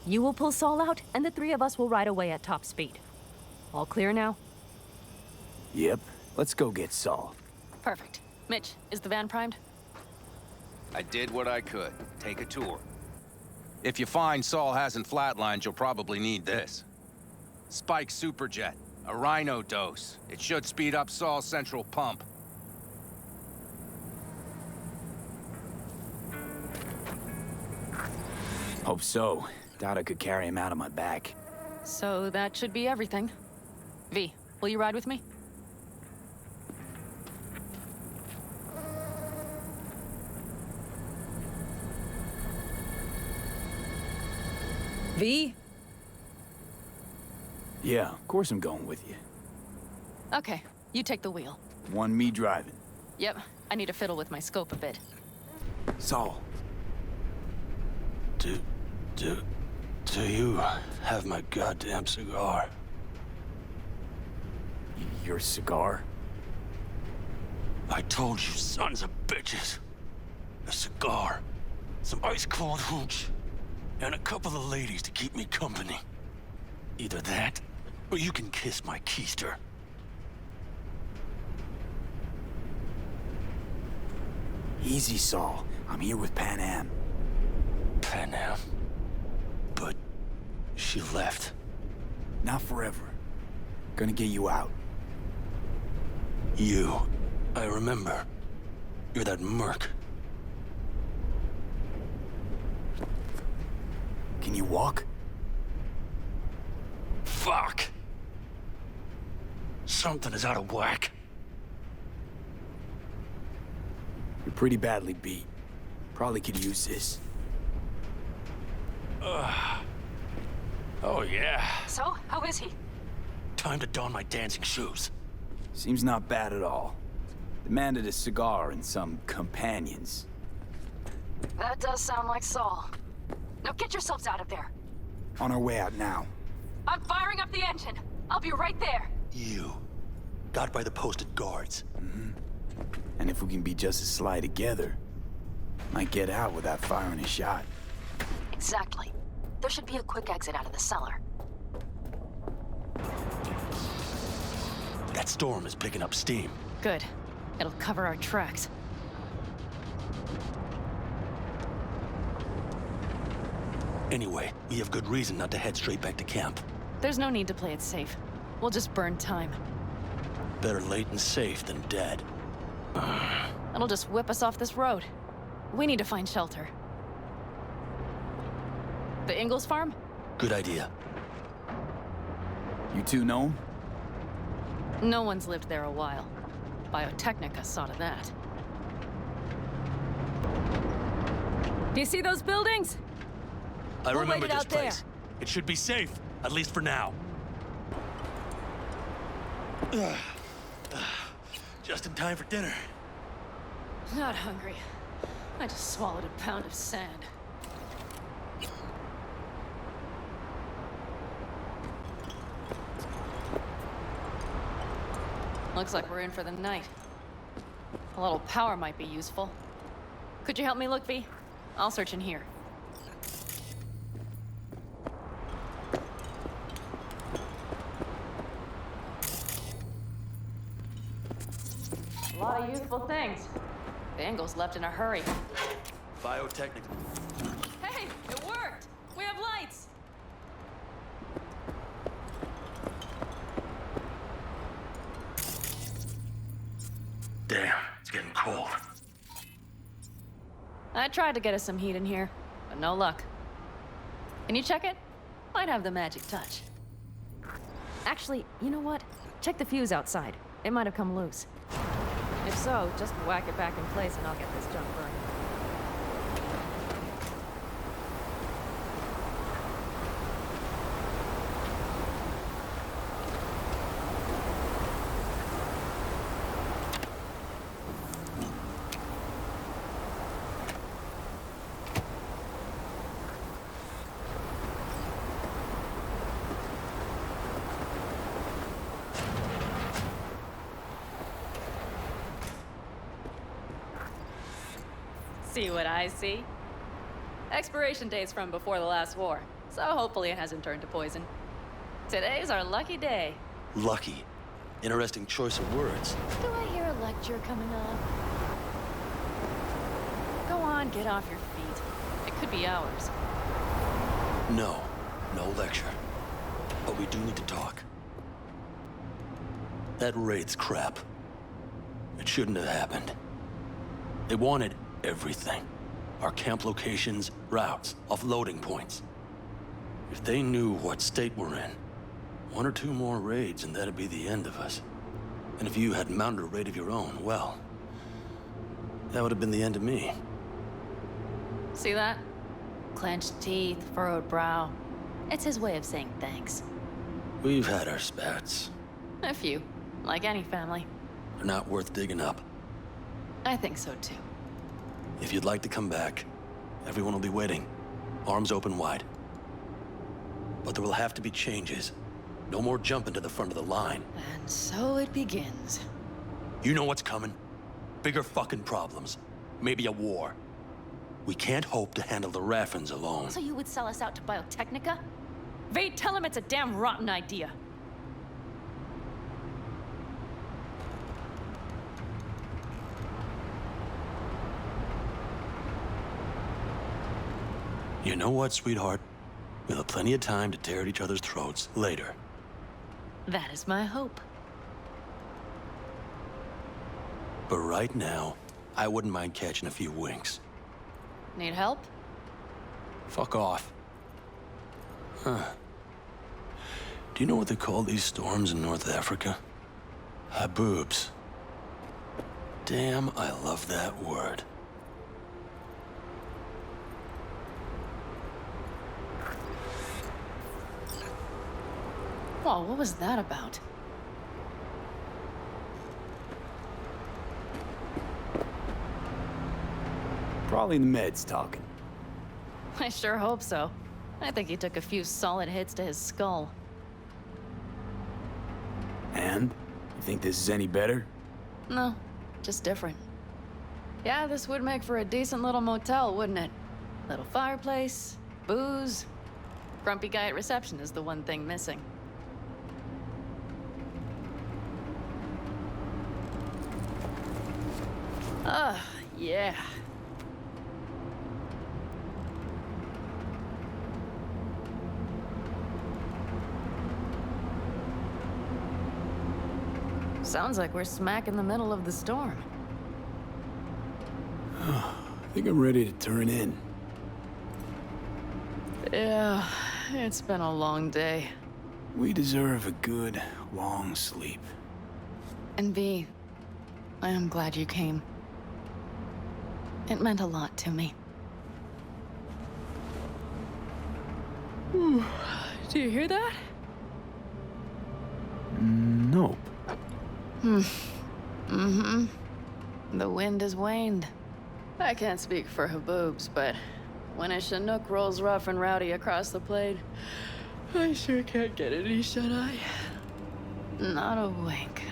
You will pull Saul out, and the three of us will ride away at top speed. All clear now? Yep, let's go get Saul. Perfect. Mitch, is the van primed? I did what I could. Take a tour. If you find Saul hasn't flatlined, you'll probably need this. Spike Superjet, a Rhino dose. It should speed up Saul's central pump. Hope so. Doubt I could carry him out on my back. So that should be everything. V, will you ride with me? V? Yeah, of course I'm going with you. Okay, you take the wheel. One me driving. Yep, I need to fiddle with my scope a bit. Saul. Do you have my goddamn cigar? Your cigar? I told you, sons of bitches. A cigar, some ice-cold hooch, and a couple of ladies to keep me company. Either that, or you can kiss my keister. Easy, Saul. I'm here with Pan Am. Pan Am? But she left. Not forever. Gonna get you out. You. I remember. You're that merc. Can you walk? Fuck! Something is out of whack. You're pretty badly beat. Probably could use this. Oh, yeah. So, how is he? Time to don my dancing shoes. Seems not bad at all. Demanded a cigar and some companions. That does sound like Saul. Now get yourselves out of there. On our way out now. I'm firing up the engine. I'll be right there. You. Got by the posted guards. And if we can be just as sly together, might get out without firing a shot. Exactly. There should be a quick exit out of the cellar. That storm is picking up steam. Good. It'll cover our tracks. Anyway, we have good reason not to head straight back to camp. There's no need to play it safe. We'll just burn time. Better late and safe than dead. It'll just whip us off this road. We need to find shelter. The Ingalls farm? Good idea. You two know him? No one's lived there a while. Biotechnica saw to that. Do you see those buildings? I We'll remember wait it this out there. place. It should be safe, at least for now. Just in time for dinner. Not hungry. I just swallowed a pound of sand. Looks like we're in for the night. A little power might be useful. Could you help me look, V? I'll search in here. A lot of useful things. The Ingalls left in a hurry. Biotechnical. Hey, it worked! We have lights! Damn, it's getting cold. I tried to get us some heat in here, but no luck. Can you check it? Might have the magic touch. Actually, you know what? Check the fuse outside. It might have come loose. If so, just whack it back in place and I'll get this junk burning. See what I see? Expiration date's from before the last war, so hopefully it hasn't turned to poison. Today's our lucky day. Lucky. Interesting choice of words. Do I hear a lecture coming on? Go on, get off your feet. It could be hours. No. No lecture. But we do need to talk. That raid's crap. It shouldn't have happened. They wanted everything. Our camp locations, routes, offloading points. If they knew what state we're in, one or two more raids and that'd be the end of us. And if you had mounted a raid of your own, well, that would have been the end of me. See that? Clenched teeth, furrowed brow. It's his way of saying thanks. We've had our spats. A few, like any family. They're not worth digging up. I think so too. If you'd like to come back, everyone will be waiting, arms open wide. But there will have to be changes. No more jumping to the front of the line. And so it begins. You know what's coming? Bigger fucking problems. Maybe a war. We can't hope to handle the Raffens alone. So you would sell us out to Biotechnica? Vade, tell him it's a damn rotten idea. You know what, sweetheart? We'll have plenty of time to tear at each other's throats later. That is my hope. But right now, I wouldn't mind catching a few winks. Need help? Fuck off. Huh. Do you know what they call these storms in North Africa? Haboobs. Damn, I love that word. Whoa, what was that about? Probably the meds talking. I sure hope so. I think he took a few solid hits to his skull. And? You think this is any better? No, just different. Yeah, this would make for a decent little motel, wouldn't it? Little fireplace, booze. Grumpy guy at reception is the one thing missing. Yeah. Sounds like we're smack in the middle of the storm. I think I'm ready to turn in. Yeah, it's been a long day. We deserve a good, long sleep. And V, I am glad you came. It meant a lot to me. Do you hear that? Nope. Mm-hmm. The wind has waned. I can't speak for Haboobs, but when a Chinook rolls rough and rowdy across the plain, I sure can't get any shut-eye. Not a wink.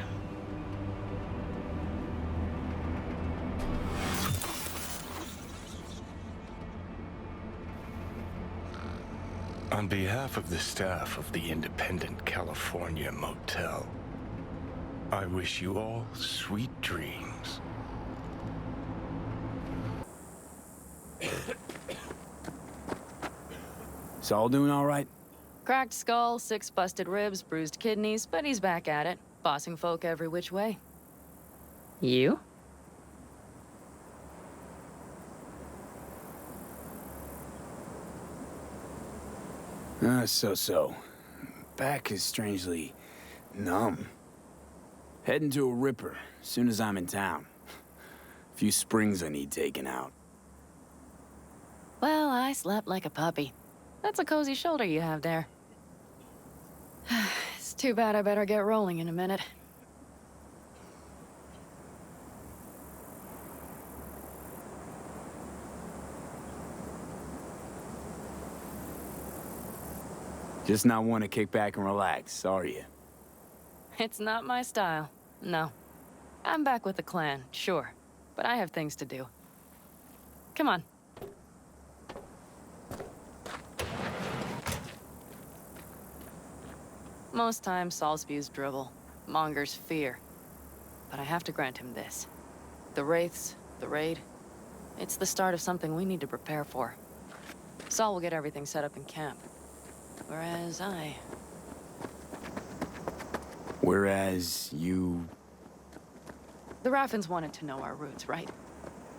On behalf of the staff of the Independent California Motel, I wish you all sweet dreams. Saul doing all right? Cracked skull, 6 busted ribs, bruised kidneys, but he's back at it, bossing folk every which way. You? So. Back is strangely numb. Heading to a ripper, as soon as I'm in town. A few springs I need taken out. Well, I slept like a puppy. That's a cozy shoulder you have there. It's too bad I better get rolling in a minute. Just not want to kick back and relax, are you? It's not my style, no. I'm back with the clan, sure, but I have things to do. Come on. Most times, Saul spews drivel, mongers fear. But I have to grant him this. The Wraiths, the raid, it's the start of something we need to prepare for. Saul will get everything set up in camp. Whereas you... The Raffins wanted to know our roots, right?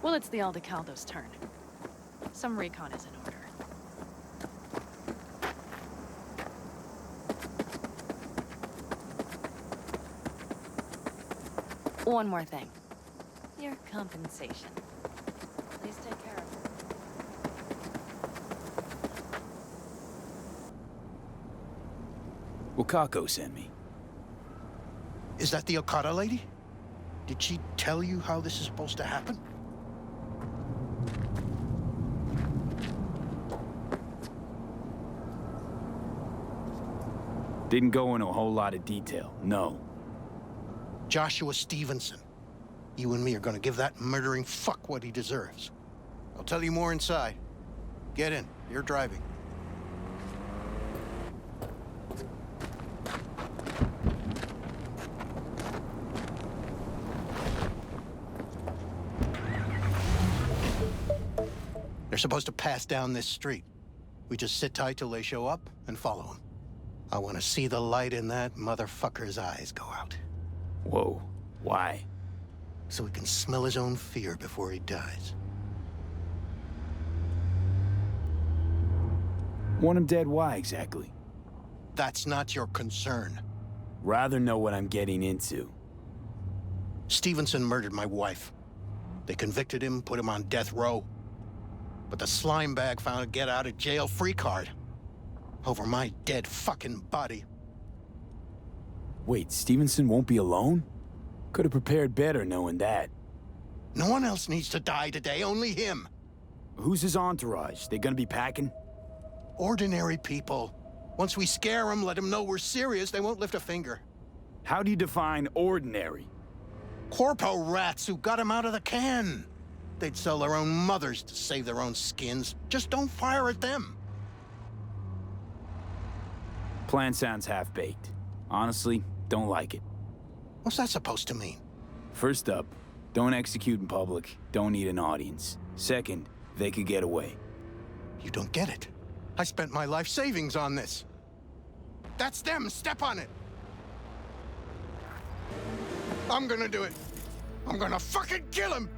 Well, it's the Aldecaldo's turn. Some recon is in order. One more thing. Your compensation. Please take care of it. Wakako sent me. Is that the Okada lady? Did she tell you how this is supposed to happen? Didn't go into a whole lot of detail, no. Joshua Stevenson. You and me are gonna give that murdering fuck what he deserves. I'll tell you more inside. Get in, you're driving. They're supposed to pass down this street. We just sit tight till they show up and follow them. I want to see the light in that motherfucker's eyes go out. Whoa, why? So he can smell his own fear before he dies. Want him dead, why exactly? That's not your concern. Rather know what I'm getting into. Stevenson murdered my wife. They convicted him, put him on death row. But the slime bag found a get-out-of-jail-free card over my dead fucking body. Wait, Stevenson won't be alone? Could have prepared better knowing that. No one else needs to die today, only him. Who's his entourage? They gonna be packing? Ordinary people. Once we scare them, let them know we're serious, they won't lift a finger. How do you define ordinary? Corpo rats who got him out of the can. They'd sell their own mothers to save their own skins. Just don't fire at them. Plan sounds half-baked. Honestly, don't like it. What's that supposed to mean? First up, don't execute in public. Don't need an audience. Second, they could get away. You don't get it. I spent my life savings on this. That's them. Step on it. I'm gonna do it. I'm gonna fucking kill him.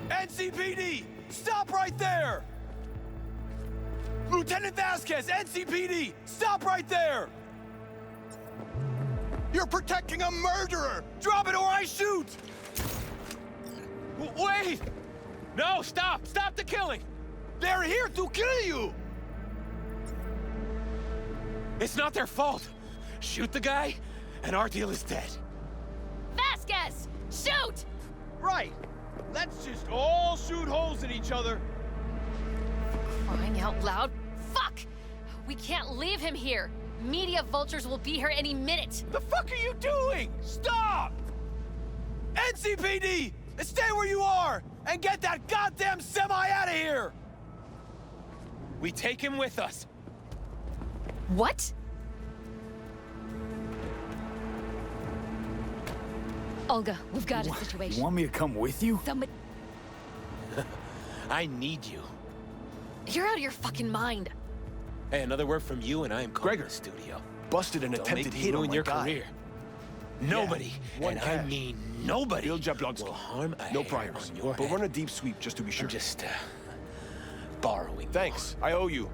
NCPD! Stop right there! Lieutenant Vasquez, NCPD! Stop right there! You're protecting a murderer! Drop it or I shoot! Wait! No, stop! Stop the killing! They're here to kill you! It's not their fault. Shoot the guy, and our deal is dead. Vasquez! Shoot! Right! Let's just all shoot holes in each other. Crying out loud. Fuck! We can't leave him here. Media vultures will be here any minute. The fuck are you doing? Stop! NCPD! Stay where you are and get that goddamn semi out of here! We take him with us. What? Olga, we've got a situation. You want me to come with you? Somebody... I need you. You're out of your fucking mind. Hey, another word from you and I am calling the studio. Busted an Don't attempted make me hit on ruin my your guy. career. Nobody, one and I cash. mean nobody, Bill Jablonski. will harm a No hair priors, on your but head. run a deep sweep just to be sure. I'm just, borrowing. Thanks, I owe you.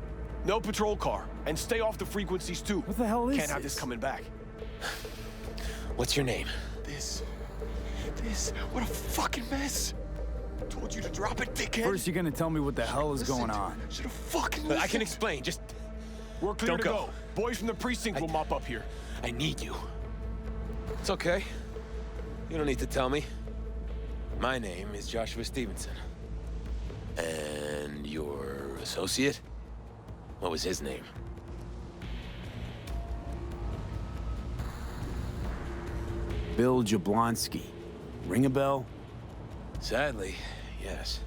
No patrol car, and stay off the frequencies too. What the hell is Can't have this coming back. What's your name? This, what a fucking mess. Told you to drop it, dickhead. First, you're gonna tell me what the hell is going Listened. on. Should've fucking I listened. can explain, just We're clear don't to go. go. Boys from the precinct will mop up here. I need you. It's okay. You don't need to tell me. My name is Joshua Stevenson. And your associate? What was his name? Bill Jablonski. Ring a bell? Sadly, yes.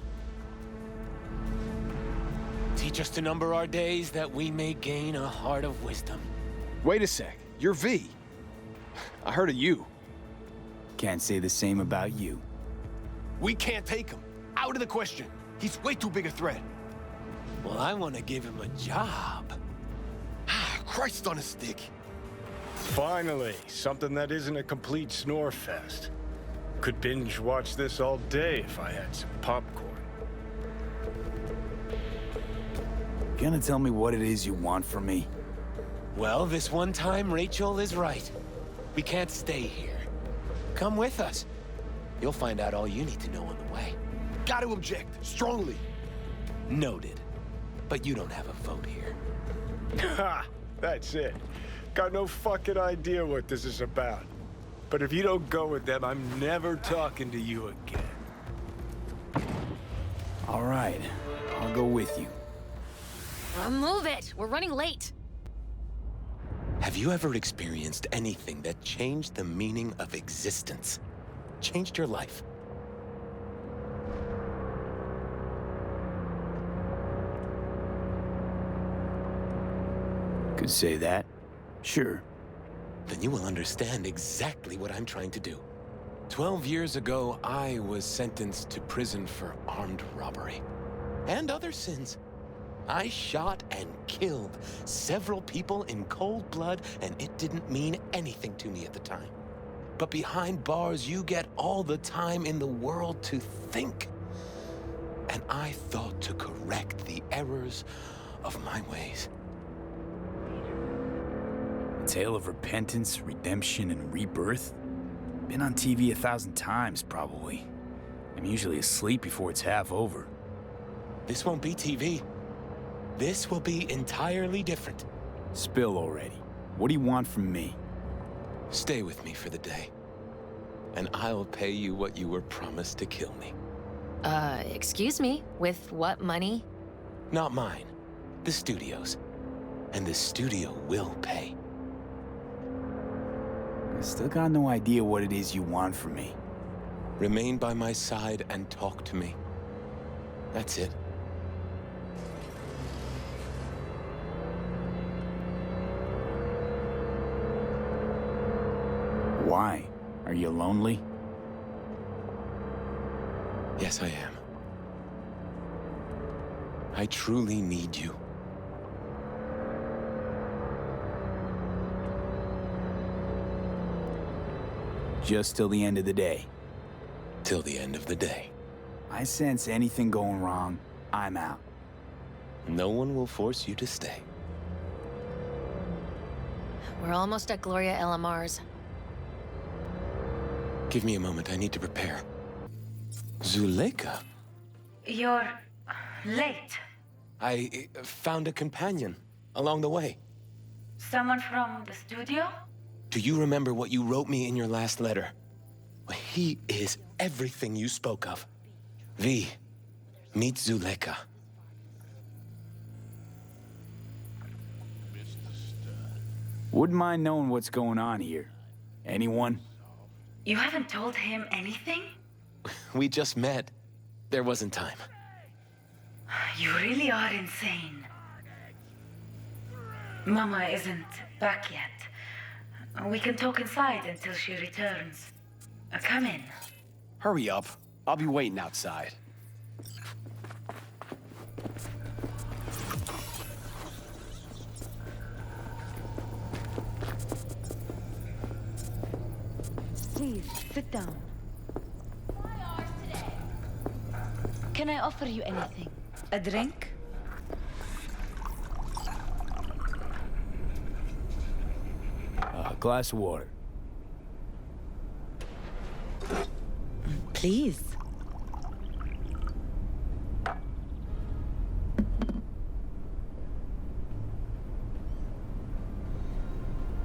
Teach us to number our days that we may gain a heart of wisdom. Wait a sec. You're V. I heard of you. Can't say the same about you. We can't take him. Out of the question. He's way too big a threat. Well, I want to give him a job. Christ on a stick. Finally, something that isn't a complete snore fest. Could binge watch this all day if I had some popcorn. Gonna tell me what it is you want from me? Well, this one time, Rachel is right. We can't stay here. Come with us. You'll find out all you need to know on the way. Got to object. Strongly. Noted. But you don't have a vote here. Ha! That's it. Got no fucking idea what this is about. But if you don't go with them, I'm never talking to you again. All right, I'll go with you. Move it! We're running late. Have you ever experienced anything that changed the meaning of existence? Changed your life? Could say that. Sure. Then you will understand exactly what I'm trying to do. 12 years ago, I was sentenced to prison for armed robbery. And other sins. I shot and killed several people in cold blood, and it didn't mean anything to me at the time. But behind bars, you get all the time in the world to think. And I thought to correct the errors of my ways. A tale of repentance, redemption, and rebirth? Been on TV 1,000 times, probably. I'm usually asleep before it's half over. This won't be TV. This will be entirely different. Spill already. What do you want from me? Stay with me for the day, and I'll pay you what you were promised to kill me. Excuse me? With what money? Not mine. The studio's. And the studio will pay. I still got no idea what it is you want from me. Remain by my side and talk to me. That's it. Why? Are you lonely? Yes, I am. I truly need you. Just till the end of the day. Till the end of the day. I sense anything going wrong, I'm out. No one will force you to stay. We're almost at Gloria Elamar's. Give me a moment, I need to prepare. Zuleika? You're late. I found a companion along the way. Someone from the studio? Do you remember what you wrote me in your last letter? He is everything you spoke of. V, meet Zuleika. Wouldn't mind knowing what's going on here. Anyone? You haven't told him anything? We just met. There wasn't time. You really are insane. Mama isn't back yet. We can talk inside until she returns. Come in. Hurry up. I'll be waiting outside. Please, sit down. Can I offer you anything? A drink? A glass of water. Please.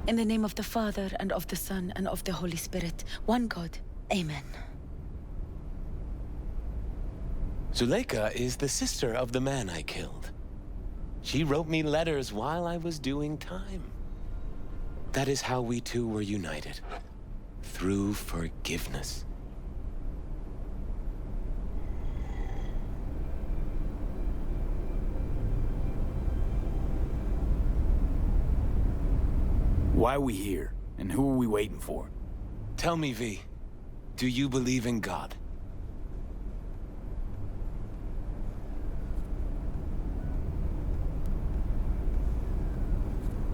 In the name of the Father, and of the Son, and of the Holy Spirit, one God. Amen. Zuleika is the sister of the man I killed. She wrote me letters while I was doing time. That is how we two were united. Through forgiveness. Why are we here? And who are we waiting for? Tell me, V, do you believe in God?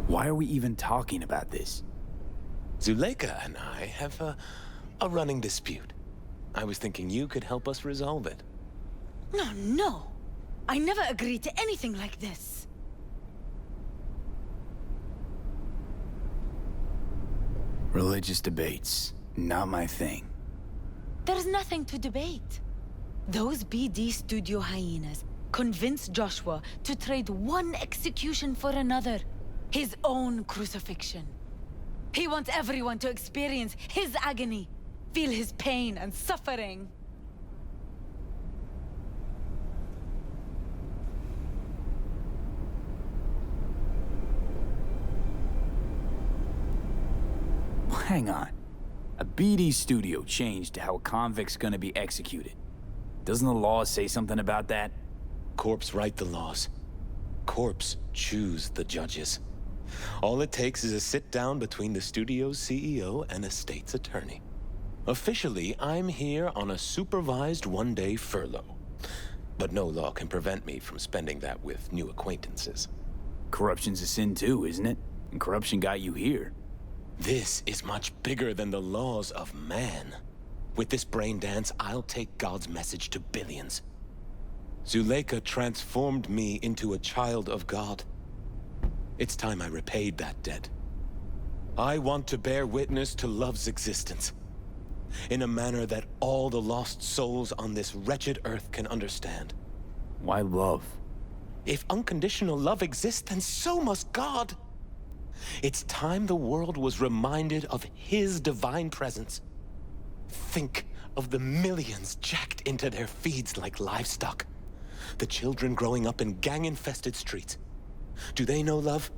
Why are we even talking about this? Zuleika and I have a running dispute. I was thinking you could help us resolve it. No. I never agreed to anything like this. Religious debates, not my thing. There's nothing to debate. Those BD studio hyenas convinced Joshua to trade one execution for another. His own crucifixion. He wants everyone to experience his agony, feel his pain and suffering. Hang on. A BD studio changed how a convict's gonna be executed. Doesn't the law say something about that? Corps write the laws. Corps choose the judges. All it takes is a sit-down between the studio's CEO and a state's attorney. Officially, I'm here on a supervised one-day furlough. But no law can prevent me from spending that with new acquaintances. Corruption's a sin too, isn't it? And corruption got you here. This is much bigger than the laws of man. With this brain dance, I'll take God's message to billions. Zuleika transformed me into a child of God. It's time I repaid that debt. I want to bear witness to love's existence in a manner that all the lost souls on this wretched earth can understand. Why love? If unconditional love exists, then so must God. It's time the world was reminded of His divine presence. Think of the millions jacked into their feeds like livestock. The children growing up in gang-infested streets. Do they know love?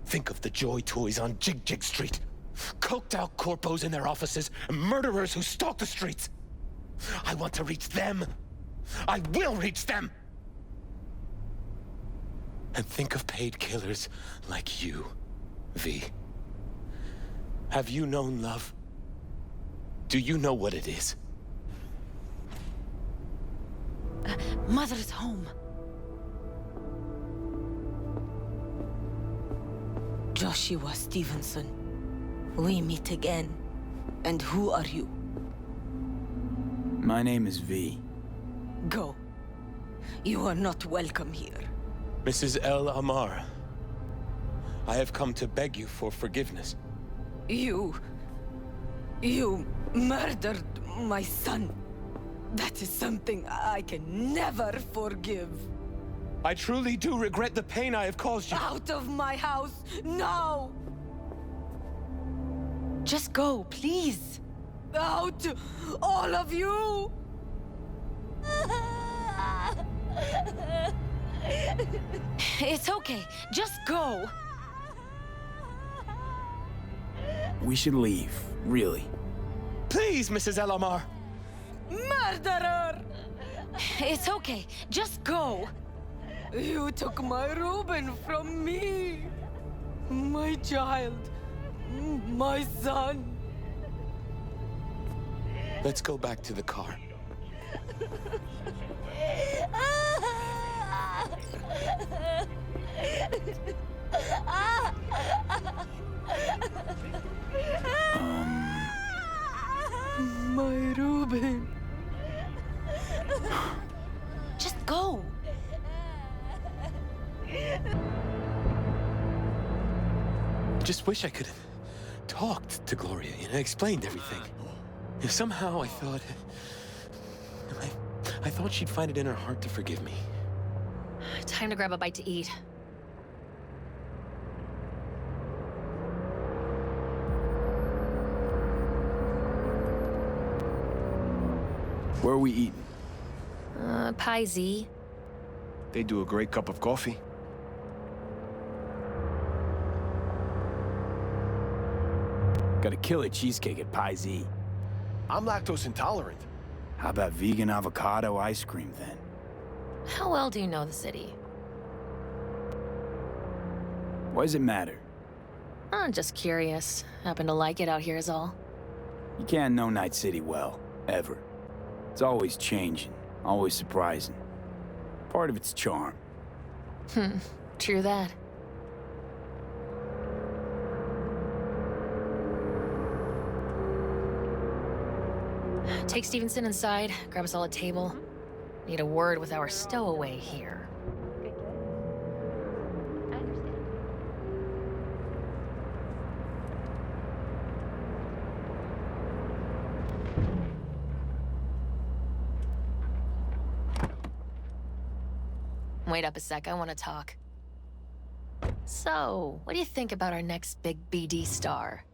Think of the joy toys on Jig Jig Street. Coked out corpos in their offices, and murderers who stalk the streets. I want to reach them. I will reach them! And think of paid killers like you, V. Have you known love? Do you know what it is? Mother's home. Joshua Stevenson. We meet again. And who are you? My name is V. Go. You are not welcome here. Mrs. El Amar, I have come to beg you for forgiveness. You murdered my son. That is something I can never forgive. I truly do regret the pain I have caused you. Out of my house, now! Just go, please. Out, all of you! It's okay, just go. We should leave, really. Please, Mrs. El Amar. Murderer! It's okay, just go. You took my Reuben from me. My child. My son. Let's go back to the car. My Reuben. Just go. Just wish I could have talked to Gloria, explained everything. Somehow I thought... I thought she'd find it in her heart to forgive me. Time to grab a bite to eat. Where are we eating? Pie Z. They do a great cup of coffee. Got a killer cheesecake at Pie Z. I'm lactose intolerant. How about vegan avocado ice cream, then? How well do you know the city? Why does it matter? I'm just curious. Happen to like it out here is all. You can't know Night City well, ever. It's always changing, always surprising. Part of its charm. True that. Take Stevenson inside, grab us all a table. Need a word with our stowaway here. Wait up a sec, I want to talk. So, what do you think about our next big BD star?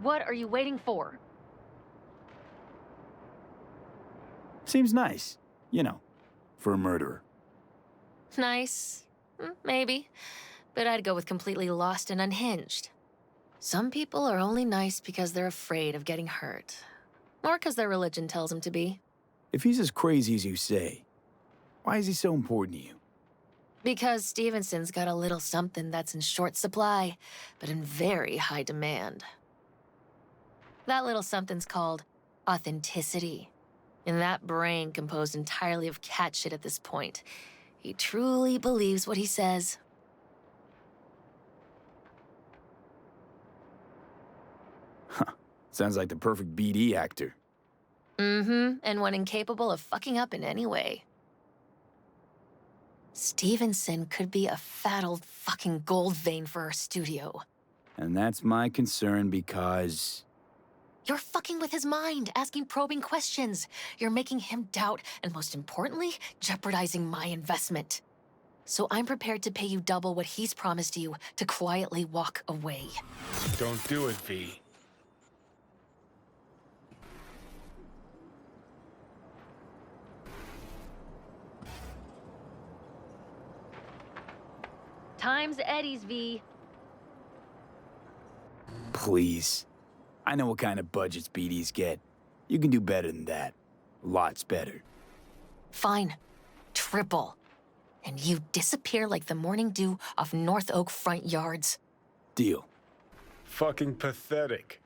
What are you waiting for? Seems nice, you know, for a murderer. Nice. Maybe. But I'd go with completely lost and unhinged. Some people are only nice because they're afraid of getting hurt. Or because their religion tells them to be. If he's as crazy as you say, why is he so important to you? Because Stevenson's got a little something that's in short supply, but in very high demand. That little something's called authenticity. In that brain composed entirely of cat shit at this point, he truly believes what he says. Sounds like the perfect BD actor. And one incapable of fucking up in any way. Stevenson could be a fat old fucking gold vein for our studio. And that's my concern because... You're fucking with his mind, asking probing questions. You're making him doubt, and most importantly, jeopardizing my investment. So I'm prepared to pay you double what he's promised you to quietly walk away. Don't do it, V. Time's Eddie's, V. Please. I know what kind of budgets BDs get. You can do better than that. Lots better. Fine. Triple. And you disappear like the morning dew off North Oak front yards. Deal. Fucking pathetic.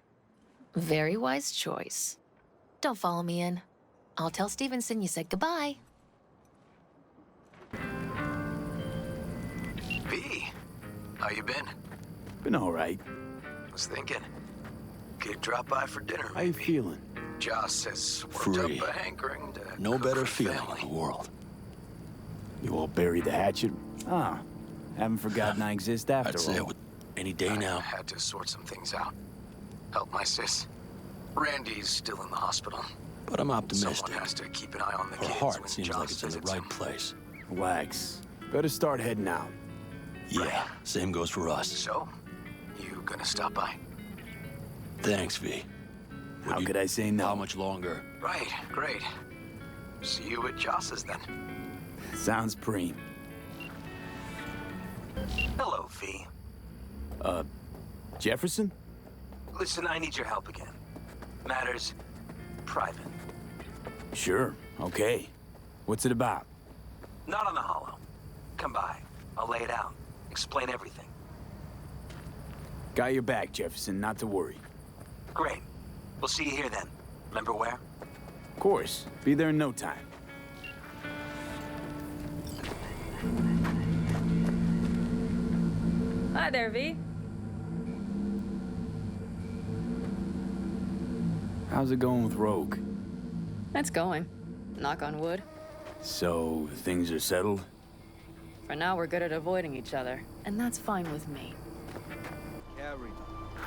Very wise choice. Don't follow me in. I'll tell Stevenson you said goodbye. V, how you been? Been all right. Was thinking. Could drop by for dinner, How you feeling? Joss says worked Free. up a hankering to No cook better for feeling family. in the world. You all buried the hatchet? Ah, haven't forgotten I exist after I'd say all. any day I now. had to sort some things out. Help my sis. Randy's still in the hospital. But I'm optimistic. Someone has to keep an eye on the Her kids heart when seems Joss like it's in the visits right him. place. Relax. Better start heading out. Yeah, same goes for us. So, you gonna stop by? Thanks, V. How could I say no? How much longer? Right, great. See you at Joss's then. Sounds preem. Hello, V. Jefferson? Listen, I need your help again. Matters private. Sure, okay. What's it about? Not on the hollow. Come by. I'll lay it out. Explain everything. Got your back, Jefferson, not to worry. Great. We'll see you here then. Remember where? Of course. Be there in no time. Hi there, V. How's it going with Rogue? It's going. Knock on wood. So, things are settled? For now, we're good at avoiding each other, and that's fine with me.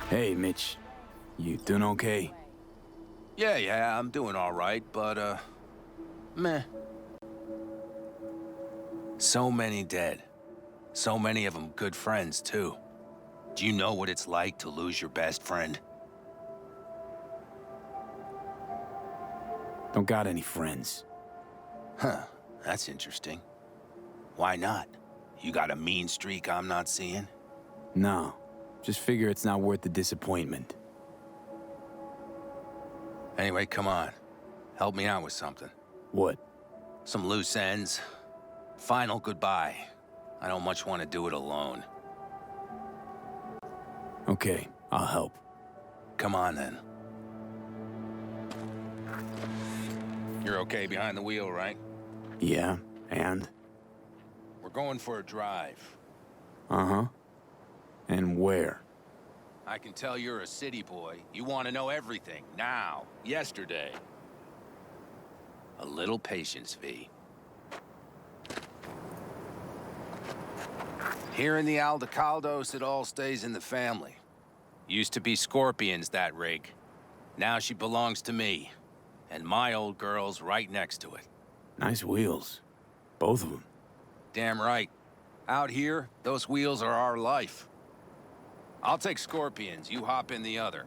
Hey, Mitch. You doing okay? Yeah, I'm doing all right, but, meh. So many dead. So many of them good friends, too. Do you know what it's like to lose your best friend? Don't got any friends. Huh, that's interesting. Why not? You got a mean streak I'm not seeing? No. Just figure it's not worth the disappointment. Anyway, come on. Help me out with something. What? Some loose ends. Final goodbye. I don't much want to do it alone. Okay, I'll help. Come on, then. You're okay behind the wheel, right? Yeah, and? We're going for a drive. Uh-huh. And where? I can tell you're a city boy. You want to know everything, now, yesterday. A little patience, V. Here in the Aldecaldos, it all stays in the family. Used to be Scorpion's, that rig. Now she belongs to me. And my old girl's right next to it. Nice wheels. Both of them. Damn right. Out here, those wheels are our life. I'll take Scorpions, you hop in the other.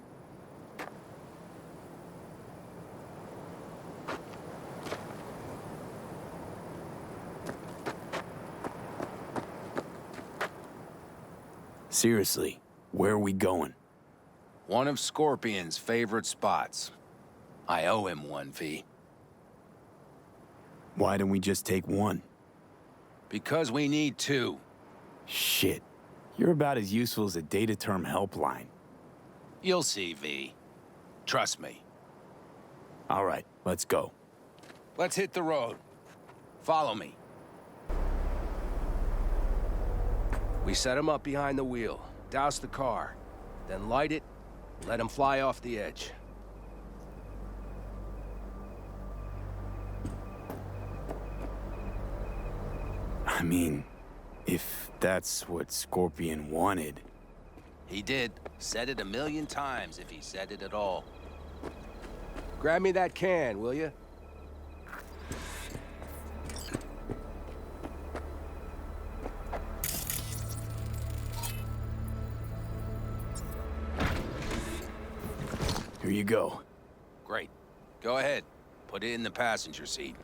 Seriously, where are we going? One of Scorpion's favorite spots. I owe him one, V. Why don't we just take one? Because we need two. Shit. You're about as useful as a data term helpline. You'll see, V. Trust me. All right, let's go. Let's hit the road. Follow me. We set him up behind the wheel, douse the car, then light it, let him fly off the edge. I mean, if that's what Scorpion wanted. He did. Said it 1,000,000 times if he said it at all. Grab me that can, will you? Here you go. Great. Go ahead. Put it in the passenger seat.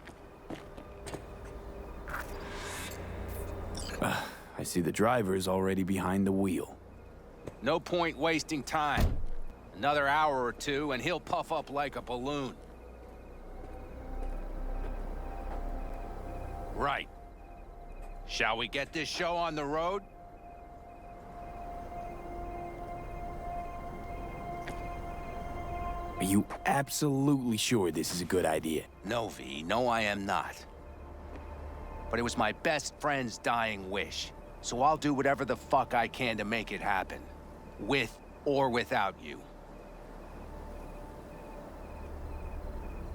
I see the driver is already behind the wheel. No point wasting time. Another hour or two, and he'll puff up like a balloon. Right. Shall we get this show on the road? Are you absolutely sure this is a good idea? No, V. No, I am not. But it was my best friend's dying wish. So I'll do whatever the fuck I can to make it happen. With or without you.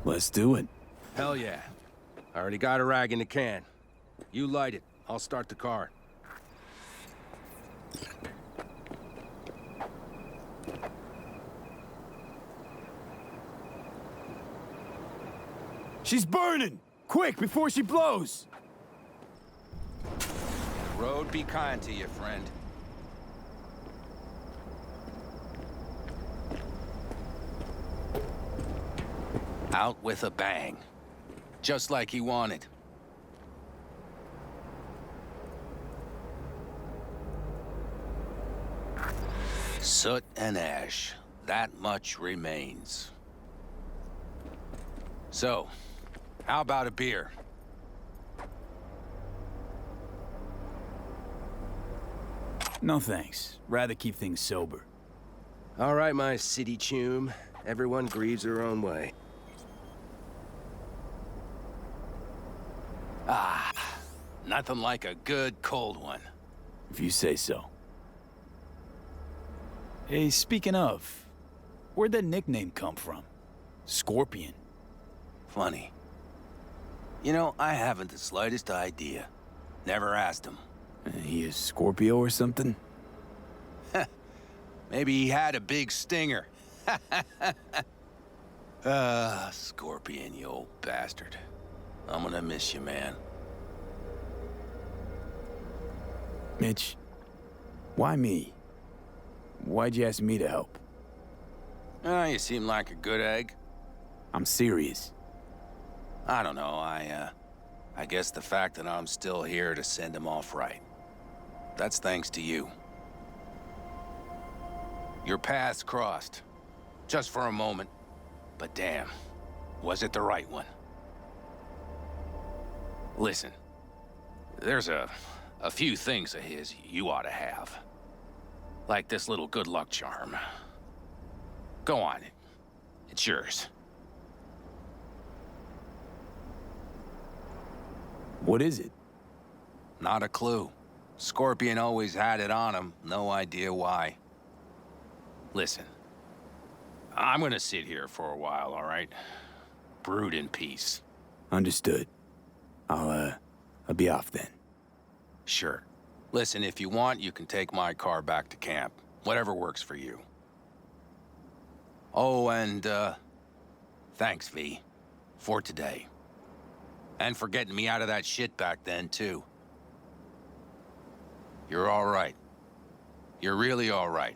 Let's do it. Hell yeah. I already got a rag in the can. You light it. I'll start the car. She's burning! Quick, before she blows! Road be kind to you, friend. Out with a bang. Just like he wanted. Soot and ash. That much remains. So, how about a beer? No thanks. Rather keep things sober. All right, my city chum. Everyone grieves their own way. Ah, nothing like a good cold one. If you say so. Hey, speaking of, where'd that nickname come from? Scorpion. Funny. You know, I haven't the slightest idea. Never asked him. He is Scorpio or something? Maybe he had a big stinger. Scorpion, you old bastard. I'm gonna miss you, man. Mitch, why me? Why'd you ask me to help? You seem like a good egg. I'm serious. I don't know, I guess the fact that I'm still here to send him off right. That's thanks to you. Your paths crossed. Just for a moment. But damn, was it the right one? Listen, there's a few things of his you ought to have. Like this little good luck charm. Go on, it's yours. What is it? Not a clue. Scorpion always had it on him, no idea why. Listen, I'm gonna sit here for a while, all right? Brood in peace. Understood. I'll be off then. Sure. Listen, if you want, you can take my car back to camp. Whatever works for you. Oh, and, thanks, V. For today. And for getting me out of that shit back then, too. You're all right. You're really all right.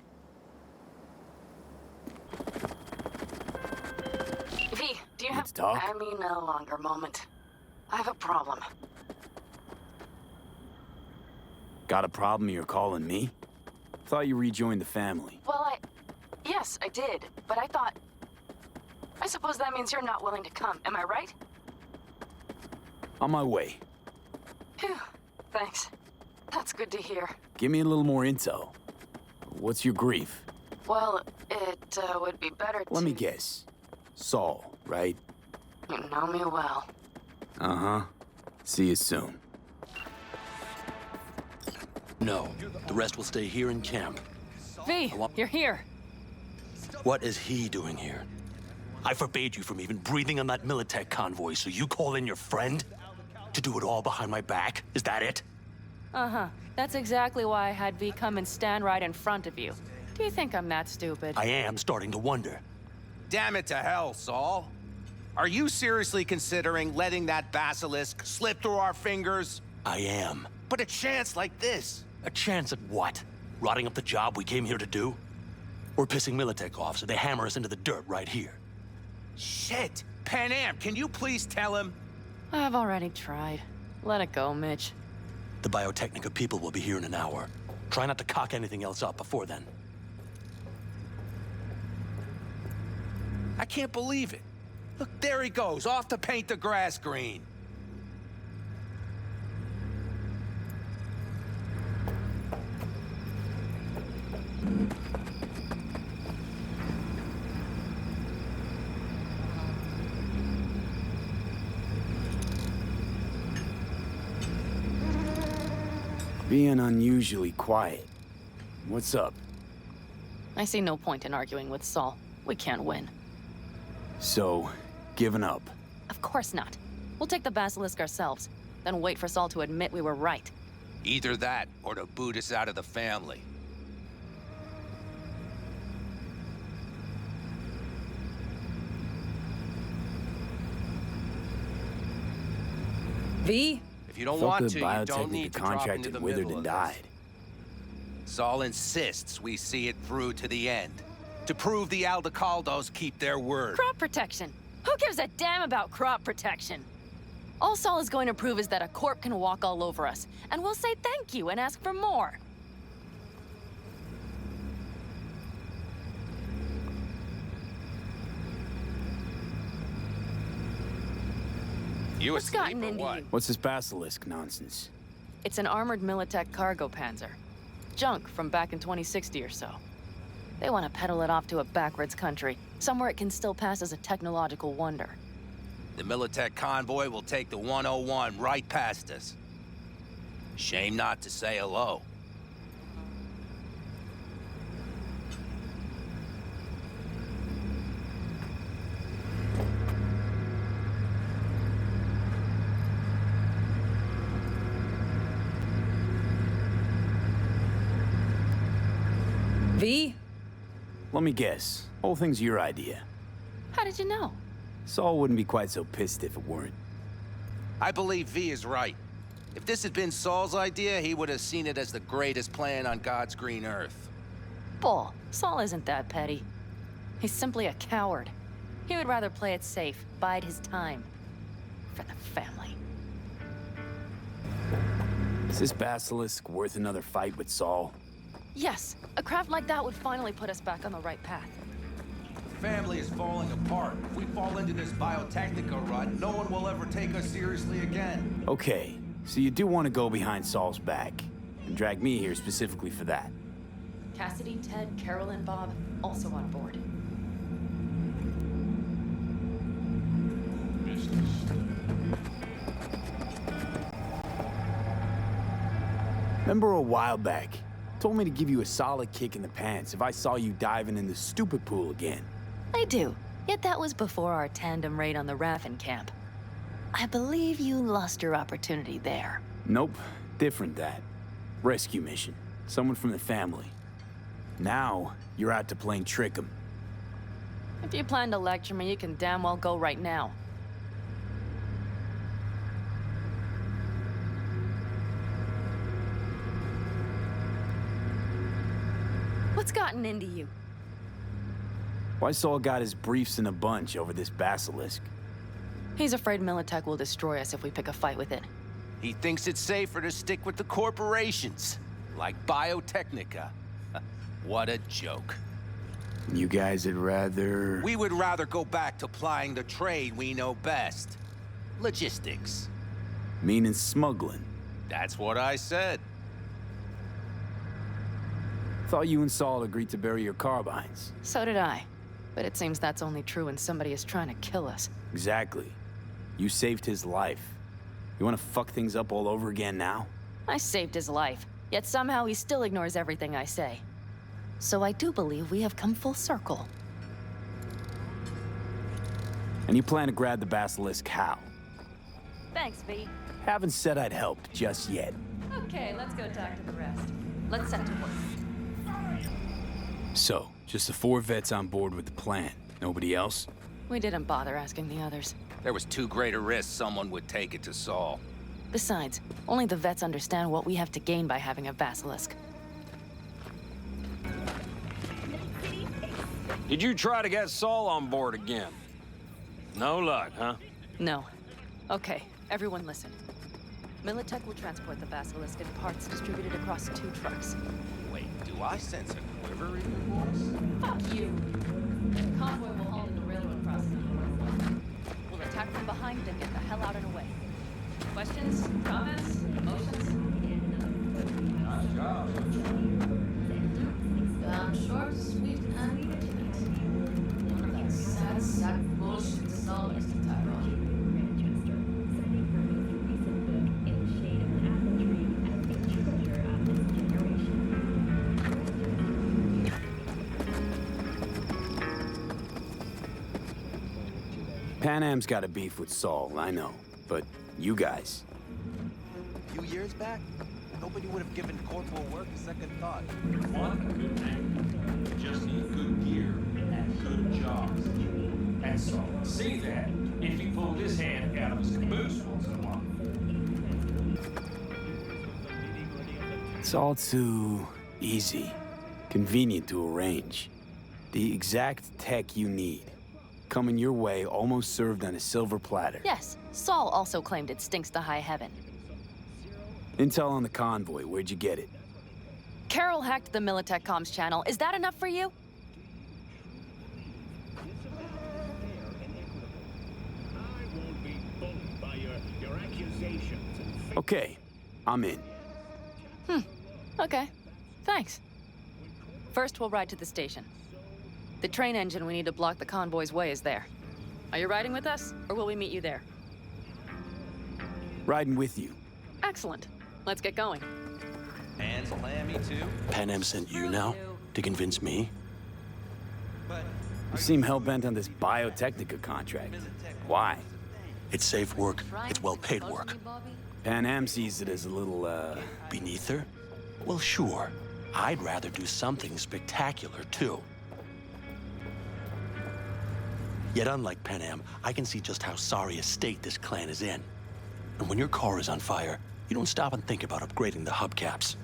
V, do you have... talk. I mean, a longer moment. I have a problem. Got a problem you're calling me? Thought you rejoined the family. Well, yes, I did, but I thought... I suppose that means you're not willing to come, am I right? On my way. Phew, thanks. That's good to hear. Give me a little more intel. What's your grief? Well, it would be better to... Let me guess. Saul, right? You know me well. Uh-huh. See you soon. No, the rest will stay here in camp. V, you're here. What is he doing here? I forbade you from even breathing on that Militech convoy, so you call in your friend? To do it all behind my back? Is that it? Uh-huh. That's exactly why I had V come and stand right in front of you. Do you think I'm that stupid? I am starting to wonder. Damn it to hell, Saul. Are you seriously considering letting that basilisk slip through our fingers? I am. But a chance like this. A chance at what? Rotting up the job we came here to do? We're pissing Militech off so they hammer us into the dirt right here. Shit! Pan Am, can you please tell him? I've already tried. Let it go, Mitch. The Biotechnica people will be here in an hour. Try not to cock anything else up before then. I can't believe it. Look, there he goes, off to paint the grass green. Being unusually quiet. What's up? I see no point in arguing with Saul. We can't win. So, giving up? Of course not. We'll take the basilisk ourselves, then wait for Saul to admit we were right. Either that, or to boot us out of the family. V? If you don't Felt want the to, you don't need to drop contract into the had withered middle and of died. this. Saul insists we see it through to the end. To prove the Aldecaldos keep their word. Crop protection! Who gives a damn about crop protection? All Saul is going to prove is that a corp can walk all over us, and we'll say thank you and ask for more. You What's asleep gotten or into what? you? What's this basilisk nonsense? It's an armored Militech cargo panzer. Junk from back in 2060 or so. They want to peddle it off to a backwards country, somewhere it can still pass as a technological wonder. The Militech convoy will take the 101 right past us. Shame not to say hello. V? Let me guess. Whole thing's your idea. How did you know? Saul wouldn't be quite so pissed if it weren't. I believe V is right. If this had been Saul's idea, he would have seen it as the greatest plan on God's green earth. Bull. Saul isn't that petty. He's simply a coward. He would rather play it safe, bide his time. For the family. Is this basilisk worth another fight with Saul? Yes, a craft like that would finally put us back on the right path. Family is falling apart. If we fall into this Biotechnica rut, no one will ever take us seriously again. Okay, so you do want to go behind Saul's back, and drag me here specifically for that. Cassidy, Ted, Carol, and Bob also on board. Remember a while back, told me to give you a solid kick in the pants if I saw you diving in the stupid pool again. I do, yet that was before our tandem raid on the Raffen camp. I believe you lost your opportunity there. Nope, different that. Rescue mission. Someone from the family. Now, you're out to playing trick 'em. If you plan to lecture me, you can damn well go right now. What's gotten into you? Why Saul got his briefs in a bunch over this basilisk? He's afraid Militech will destroy us if we pick a fight with it. He thinks it's safer to stick with the corporations, like Biotechnica. What a joke. You guys would rather... We would rather go back to plying the trade we know best. Logistics. Meaning smuggling. That's what I said. Thought you and Saul agreed to bury your carbines. So did I. But it seems that's only true when somebody is trying to kill us. Exactly. You saved his life. You want to fuck things up all over again now? I saved his life, yet somehow he still ignores everything I say. So I do believe we have come full circle. And you plan to grab the basilisk how? Thanks, V. Haven't said I'd helped just yet. Okay. Okay, let's go talk to the rest. Let's set to work. So, just the 4 vets on board with the plan. Nobody else? We didn't bother asking the others. There was too great a risk someone would take it to Saul. Besides, only the vets understand what we have to gain by having a basilisk. Did you try to get Saul on board again? No luck, huh? No. Okay, everyone listen. Militech will transport the basilisk in parts distributed across 2 trucks. Wait, do I sense a quiver in your voice? Fuck you! The convoy will halt at the railroad crossing. We'll attack from behind and get the hell out and away. Questions? Comments? Emotions? Nice job. Short, sweet, and intimate. None of that sad sack bullshit this is all Mr. Tyrone. Pan Am's got a beef with Saul, I know. But you guys... A few years back, nobody would have given corporal work a second thought. One good thing. Just need good gear and good jobs. And so, see that if he pulled his hand out of his caboose once in a while. It's all too easy. Convenient to arrange. The exact tech you need. Coming your way, almost served on a silver platter. Yes, Saul also claimed it stinks to high heaven. Intel on the convoy, where'd you get it? Carol hacked the Militech comms channel. Is that enough for you? Okay, I'm in. Okay. Thanks. First, we'll ride to the station. The train engine we need to block the convoy's way is there. Are you riding with us, or will we meet you there? Riding with you. Excellent. Let's get going. And clammy too? Pan Am sent you now to convince me? You seem hell-bent on this Biotechnica contract. Why? It's safe work. It's well-paid work. Pan Am sees it as a little, Beneath her? Well, sure. I'd rather do something spectacular, too. Yet unlike Pan Am, I can see just how sorry a state this clan is in. And when your car is on fire, you don't stop and think about upgrading the hubcaps.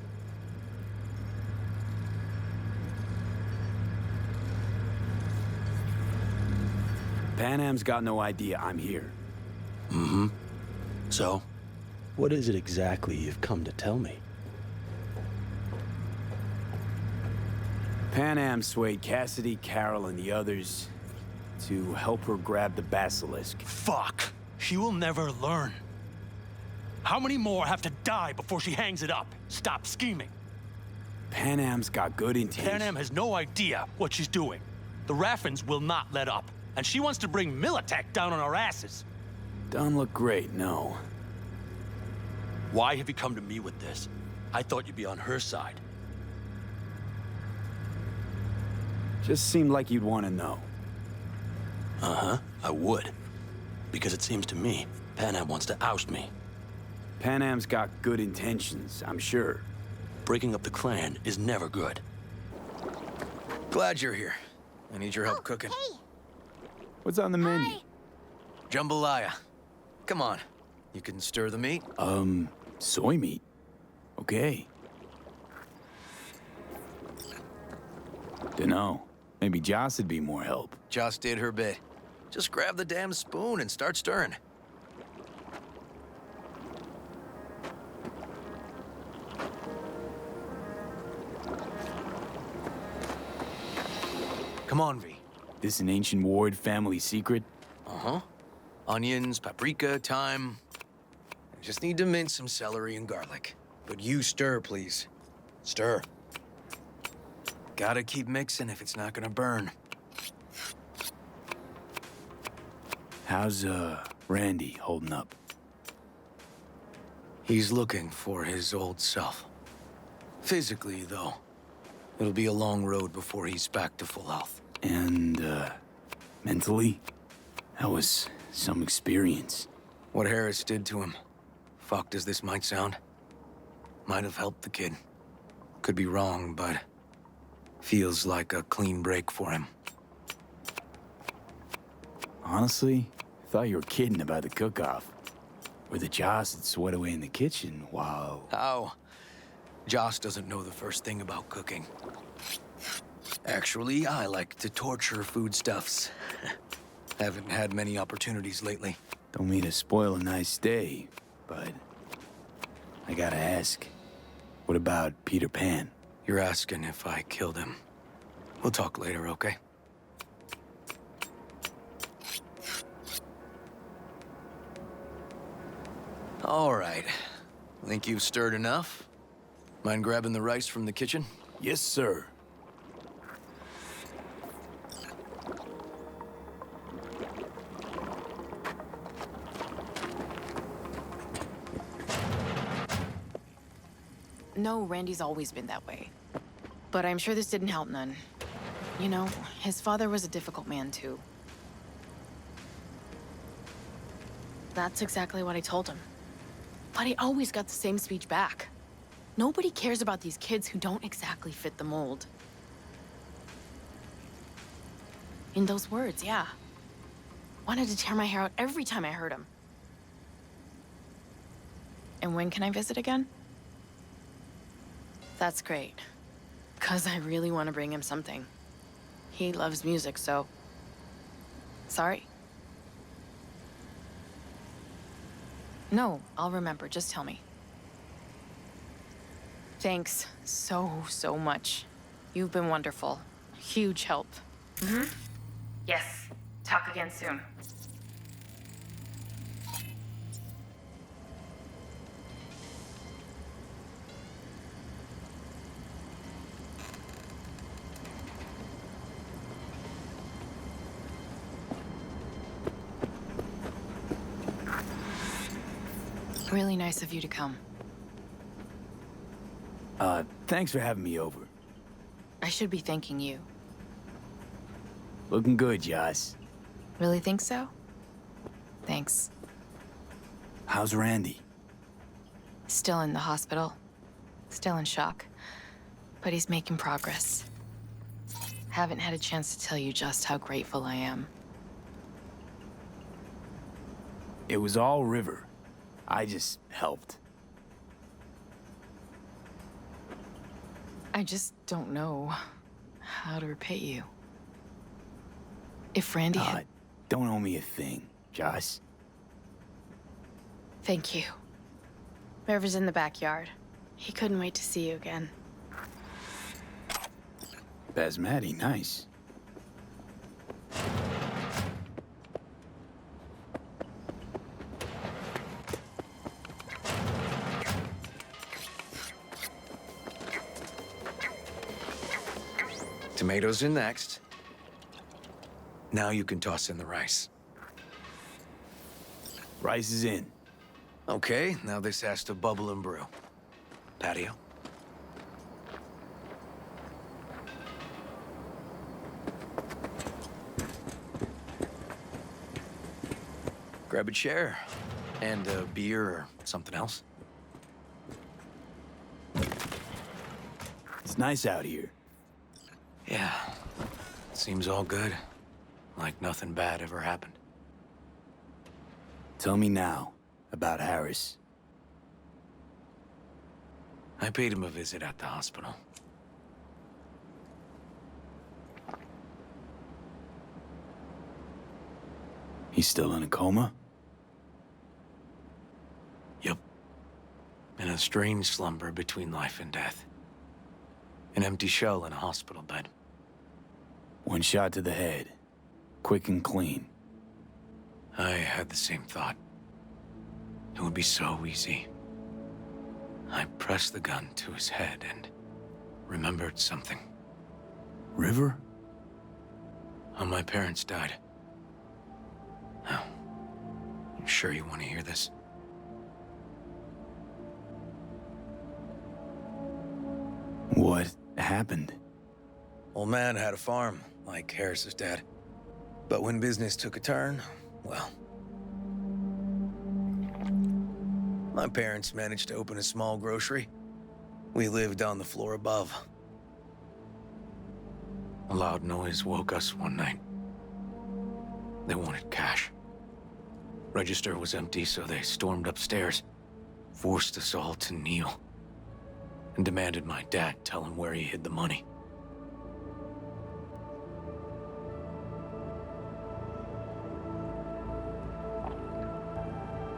Pan Am's got no idea I'm here. Mm-hmm. So, what is it exactly you've come to tell me? Pan Am swayed Cassidy, Carol, and the others to help her grab the basilisk. Fuck! She will never learn. How many more have to die before she hangs it up? Stop scheming. Pan Am's got good intentions. Pan Am has no idea what she's doing. The Raffens will not let up, and she wants to bring Militech down on our asses. Don't look great, no. Why have you come to me with this? I thought you'd be on her side. Just seemed like you'd want to know. Uh-huh, I would. Because it seems to me, Pan Am wants to oust me. Pan Am's got good intentions, I'm sure. Breaking up the clan is never good. Glad you're here. I need your help cooking. What's on the menu? Jambalaya. Come on. You can stir the meat? Soy meat. Okay. Dunno. Maybe Joss would be more help. Joss did her bit. Just grab the damn spoon and start stirring. Come on, V. This an ancient Ward family secret? Uh-huh. Onions, paprika, thyme. I just need to mince some celery and garlic. But you stir, please. Stir. Gotta keep mixing if it's not gonna burn. How's, Randy holding up? He's looking for his old self. Physically, though. It'll be a long road before he's back to full health. And, mentally? That was some experience. What Harris did to him, fucked as this might sound, Might have helped the kid. Could be wrong, but feels like a clean break for him. Honestly, I thought you were kidding about the cook-off. Where the Joss had sweat away in the kitchen, wow. How? Joss doesn't know the first thing about cooking. Actually, I like to torture foodstuffs. Haven't had many opportunities lately. Don't mean to spoil a nice day, but I gotta ask, what about Peter Pan? You're asking if I killed him. We'll talk later, okay? All right. Think you've stirred enough? Mind grabbing the rice from the kitchen? Yes, sir. No, Randy's always been that way. But I'm sure this didn't help none. You know, his father was a difficult man, too. That's exactly what I told him. But I always got the same speech back. Nobody cares about these kids who don't exactly fit the mold. In those words, yeah. Wanted to tear my hair out every time I heard him. And when can I visit again? That's great. 'Cause I really want to bring him something. He loves music, so... Sorry. No, I'll remember. Just tell me. Thanks so much. You've been wonderful. Huge help. Mm-hmm. Yes. Talk again soon. Really nice of you to come. Thanks for having me over. I should be thanking you. Looking good, Joss. Really think so? Thanks. How's Randy? Still in the hospital. Still in shock. But he's making progress. Haven't had a chance to tell you just how grateful I am. It was all River. I just helped. I just don't know how to repay you. If Randy had... Don't owe me a thing, Joss. Thank you. River's in the backyard. He couldn't wait to see you again. Basmati, nice. Tomatoes in next. Now you can toss in the rice. Rice is in. Okay, now this has to bubble and brew. Patio. Grab a chair. And a beer or something else. It's nice out here. Yeah. Seems all good. Like nothing bad ever happened. Tell me now about Harris. I paid him a visit at the hospital. He's still in a coma? Yep. In a strange slumber between life and death. An empty shell in a hospital bed. One shot to the head. Quick and clean. I had the same thought. It would be so easy. I pressed the gun to his head and remembered something. River? How my parents died. Now, you sure you want to hear this? What happened? Old man had a farm, like Harris's dad. But when business took a turn, well... My parents managed to open a small grocery, We lived on the floor above. A loud noise woke us one night. They wanted cash. Register was empty, so they stormed upstairs, forced us all to kneel, and demanded my dad tell him where he hid the money.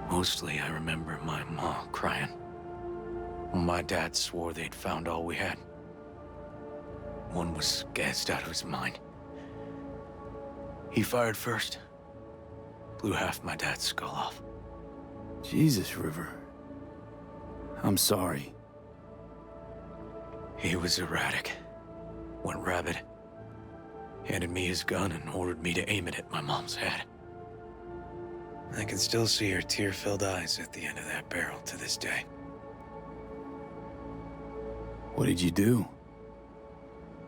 Mostly, I remember my mom crying. My dad swore they'd found all we had. One was gassed out of his mind. He fired first. Blew half my dad's skull off. Jesus, River. I'm sorry. He was erratic. Went rabid. Handed me his gun and ordered me to aim it at my mom's head. I can still see her tear-filled eyes at the end of that barrel to this day. What did you do?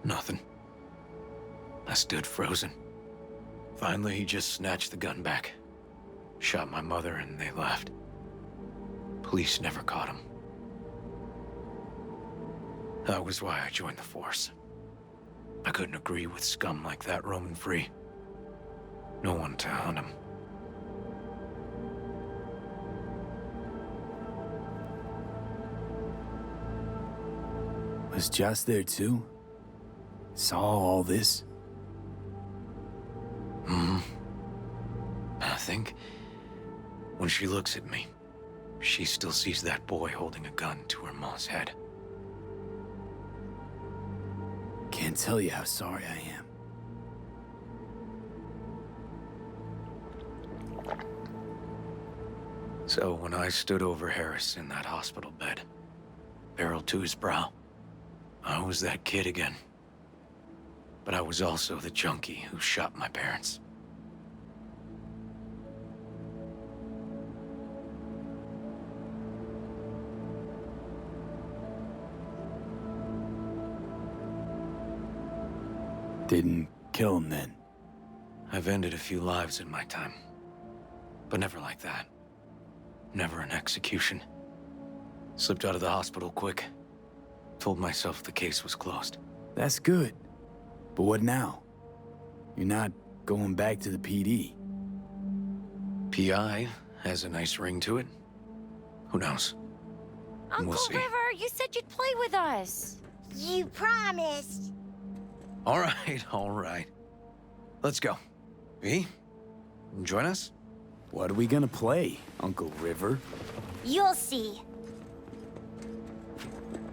Nothing. I stood frozen. Finally, he just snatched the gun back. Shot my mother and they left. Police never caught him. That was why I joined the force. I couldn't agree with scum like that roaming free. No one to hunt him. Was Joss there too? Saw all this? Mm-hmm. I think when she looks at me, she still sees that boy holding a gun to her mom's head. Can't tell you how sorry I am. So when I stood over Harris in that hospital bed, barrel to his brow, I was that kid again. But I was also the junkie who shot my parents. Didn't kill him then? I've ended a few lives in my time. But never like that. Never an execution. Slipped out of the hospital quick. Told myself the case was closed. That's good. But what now? You're not going back to the PD. PI has a nice ring to it. Who knows? Uncle We'll see. River, you said you'd play with us. You promised. All right. Let's go. V, join us? What are we gonna play, Uncle River? You'll see.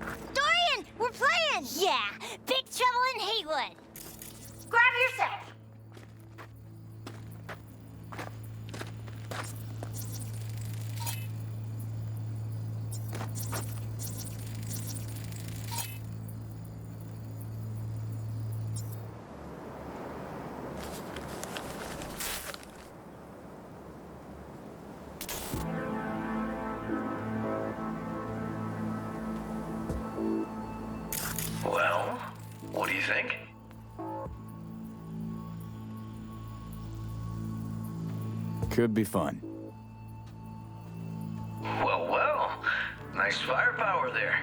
Dorian, we're playing! Yeah, Big Trouble in Haywood. Grab your set. Well, what do you think? Could be fun. Well. Nice firepower there.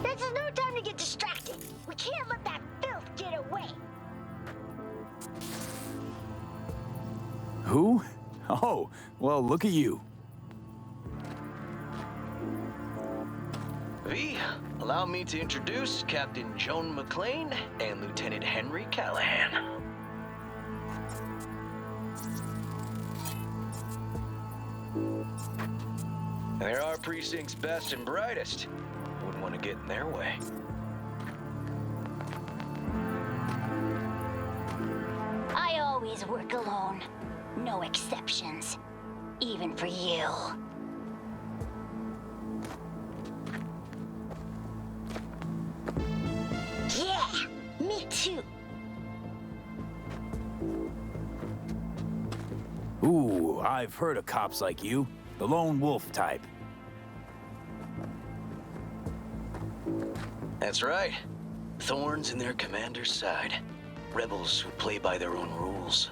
This is no time to get distracted. We can't let that filth get away. Who? Oh, well, look at you. V, allow me to introduce Captain Joan McClane and Lieutenant Henry Callahan. They're our precinct's best and brightest. Wouldn't want to get in their way. I always work alone. No exceptions. Even for you. Yeah, me too. Ooh, I've heard of cops like you. The lone wolf type. That's right. Thorns in their commander's side. Rebels who play by their own rules.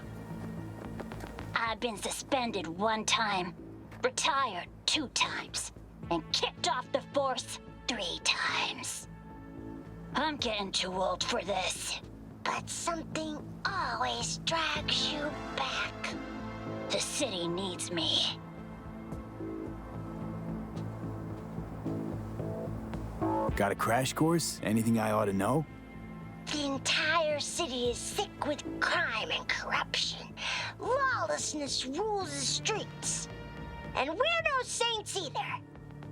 I've been suspended one time. Retired. 2 times and kicked off the force 3 times. I'm getting too old for this. But something always drags you back. The city needs me. Got a crash course? Anything I ought to know? The entire city is sick with crime and corruption. Lawlessness rules the streets. And we're no saints either.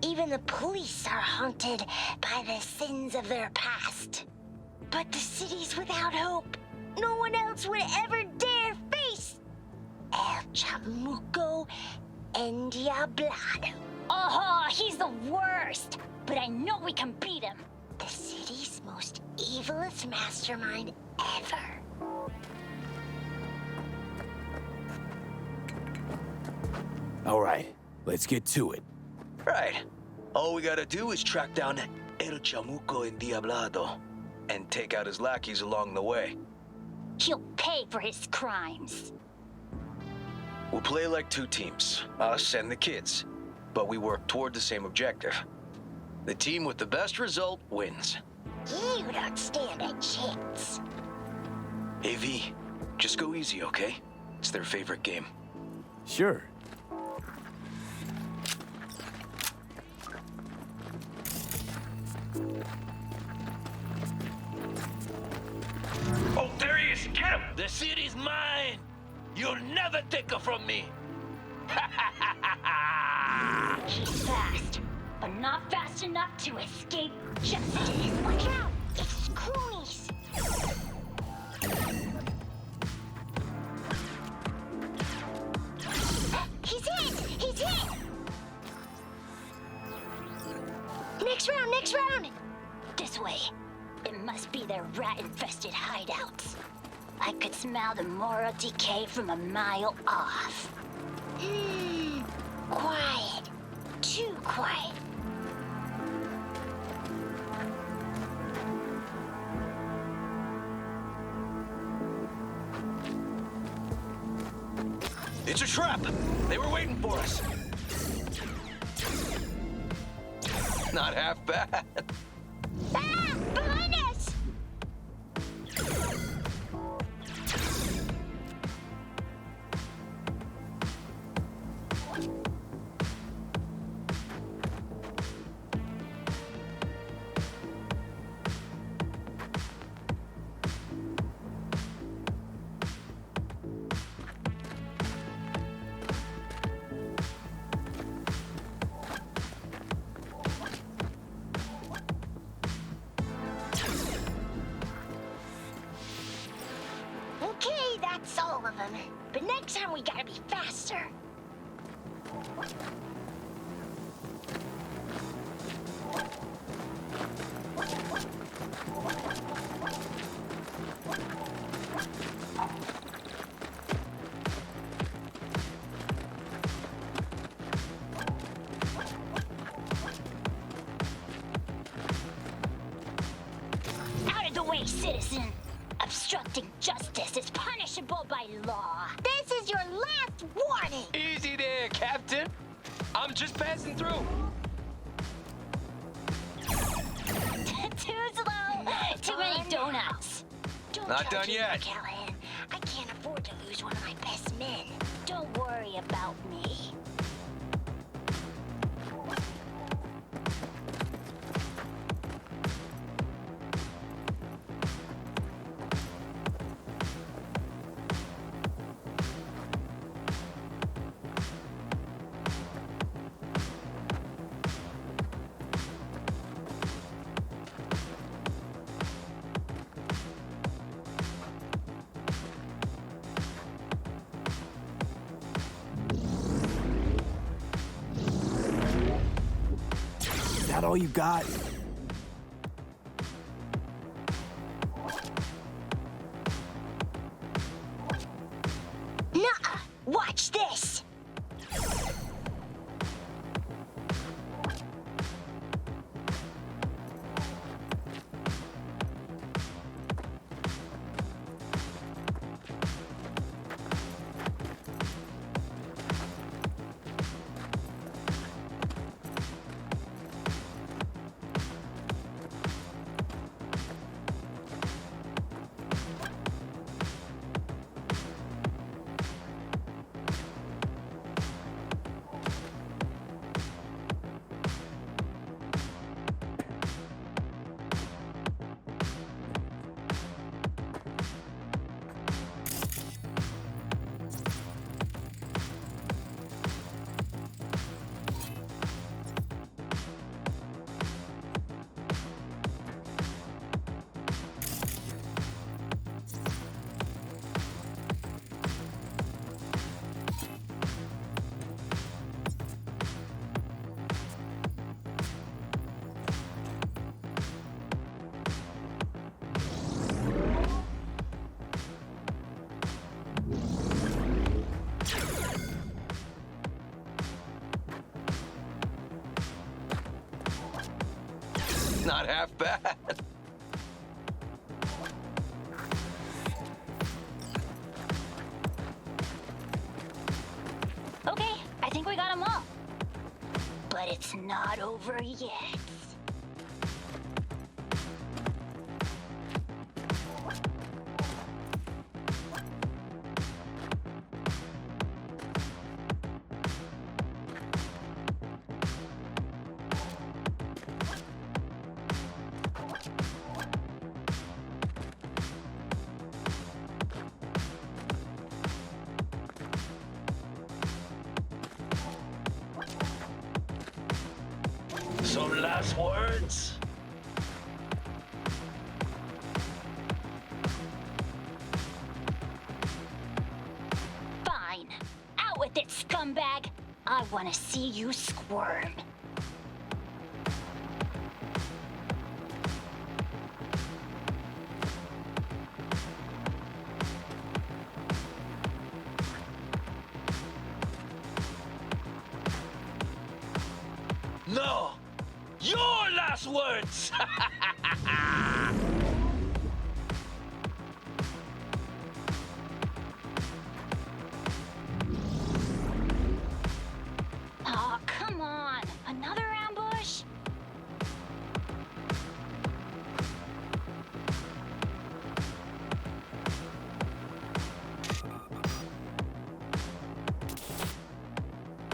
Even the police are haunted by the sins of their past. But the city's without hope. No one else would ever dare face El Chamuco Endiablado. Oh, he's the worst. But I know we can beat him. The city's most evilest mastermind ever. All right, let's get to it. Right. All we gotta do is track down El Chamuco Endiablado and take out his lackeys along the way. He'll pay for his crimes. We'll play like 2 teams, us and the kids, but we work toward the same objective. The team with the best result wins. You don't stand a chance. Hey, V, just go easy, okay? It's their favorite game. Sure. Oh, there he is! Get him! The city's mine! You'll never take her from me! He's fast, but not fast enough to escape justice. Watch out! It's cronies! He's hit! He's hit! Next round, next round! This way. It must be their rat-infested hideouts. I could smell the moral decay from a mile off. Quiet. Too quiet. It's a trap! They were waiting for us. Not half bad. Ah! Behind us! Okay, that's all of them. But next time we gotta be faster. Out of the way, citizen! Obstructing justice is punishable by law. This is your last warning! Easy there, Captain. I'm just passing through. Too slow! Too many donuts! Don't Not judge done me, yet. Callahan. I can't afford to lose one of my best men. Don't worry about me. Is that all you got? Nuh-uh! Watch this! Not half bad. Okay, I think we got them all. But it's not over yet. Some last words? Fine. Out with it, scumbag. I want to see you squirm. No! Your last words! Aw, come on. Another ambush?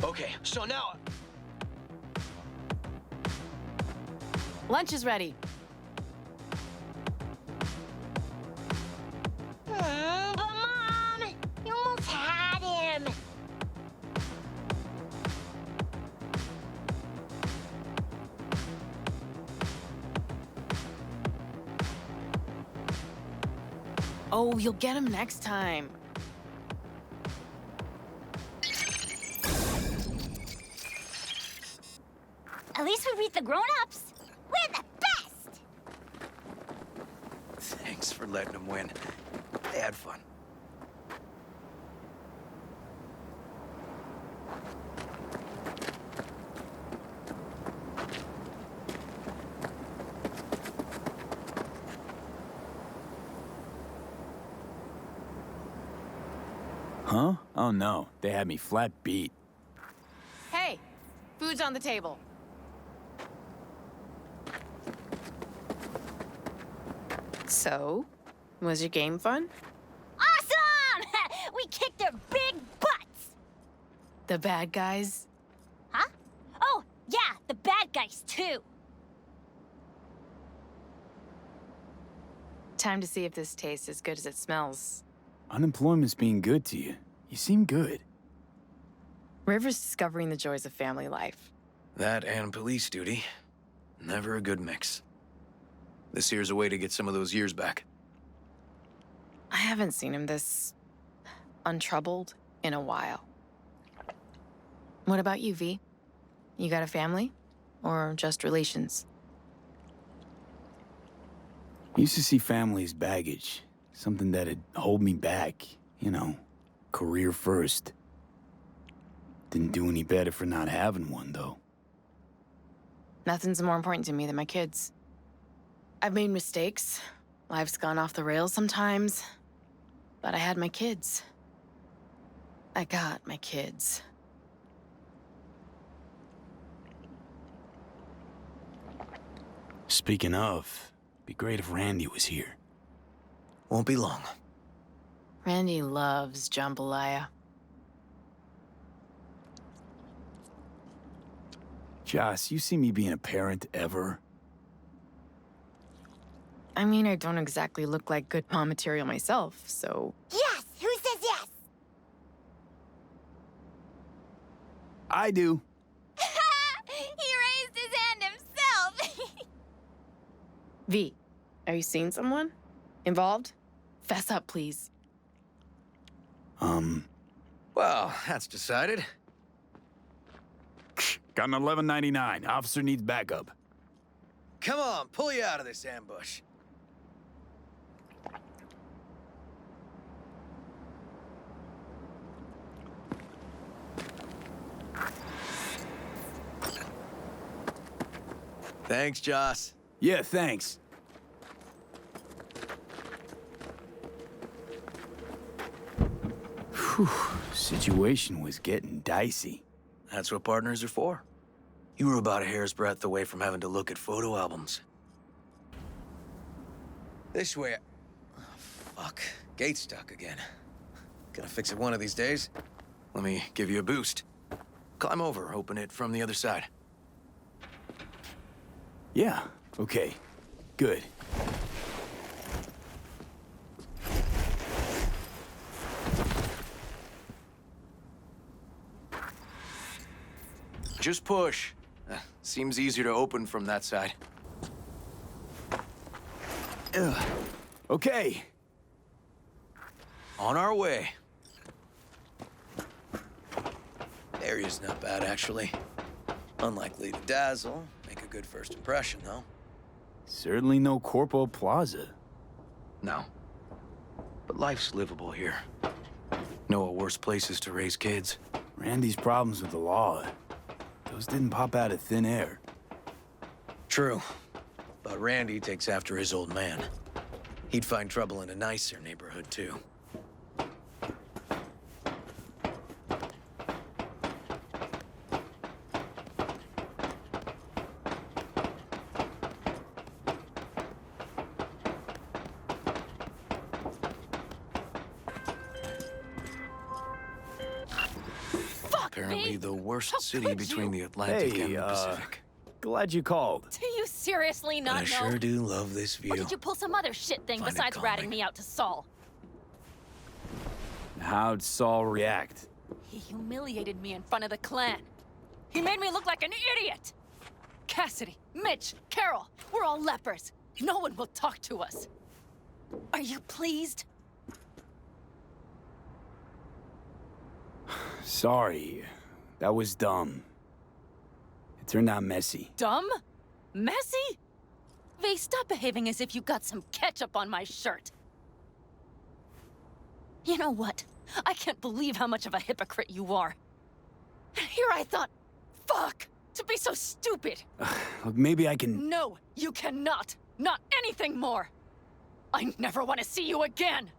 Okay, so now... Lunch is ready. But Mom, you almost had him. Oh, you'll get him next time. At least we beat the grown-ups. We're the best! Thanks for letting them win. They had fun. Huh? Oh no, they had me flat beat. Hey, food's on the table. So, was your game fun? Awesome! We kicked their big butts! The bad guys? Huh? Oh, yeah, the bad guys, too. Time to see if this tastes as good as it smells. Unemployment's being good to you. You seem good. River's discovering the joys of family life. That and police duty. Never a good mix. This here's a way to get some of those years back. I haven't seen him this untroubled in a while. What about you, V? You got a family? Or just relations? Used to see family as baggage. Something that'd hold me back. You know, career first. Didn't do any better for not having one, though. Nothing's more important to me than my kids. I've made mistakes. Life's gone off the rails sometimes. But I had my kids. I got my kids. Speaking of, be great if Randy was here. Won't be long. Randy loves jambalaya. Joss, you see me being a parent ever? I mean, I don't exactly look like good mom material myself, so... Yes! Who says yes? I do. He raised his hand himself! V, are you seeing someone? Involved? Fess up, please. Well, that's decided. Got an $11.99. Officer needs backup. Come on, pull you out of this ambush. Thanks, Joss. Yeah, thanks. Whew, situation was getting dicey. That's what partners are for. You were about a hair's breadth away from having to look at photo albums. This way. Oh, fuck. Gate's stuck again. Gonna fix it one of these days. Let me give you a boost. Climb over, open it from the other side. Yeah, okay. Good. Just push. Seems easier to open from that side. Okay. On our way. Area's not bad, actually. Unlikely to dazzle. Make a good first impression, though. Certainly no Corpo Plaza. No. But life's livable here. Know of worse places to raise kids. Randy's problems with the law. Those didn't pop out of thin air. True. But Randy takes after his old man. He'd find trouble in a nicer neighborhood, too. Apparently the worst city between the Atlantic and the Pacific. Glad you called. Do you seriously not But I know? sure do love this view. Or did you pull some other shit thing Find it besides calming. ratting me out to Saul? How'd Saul react? He humiliated me in front of the clan. He made me look like an idiot! Cassidy, Mitch, Carol, we're all lepers. No one will talk to us. Are you pleased? Sorry. That was dumb. It turned out messy. Dumb? Messy? Vay, stop behaving as if you got some ketchup on my shirt. You know what? I can't believe how much of a hypocrite you are. And here I thought, fuck, to be so stupid. Look, maybe I can... No, you cannot. Not anything more. I never want to see you again.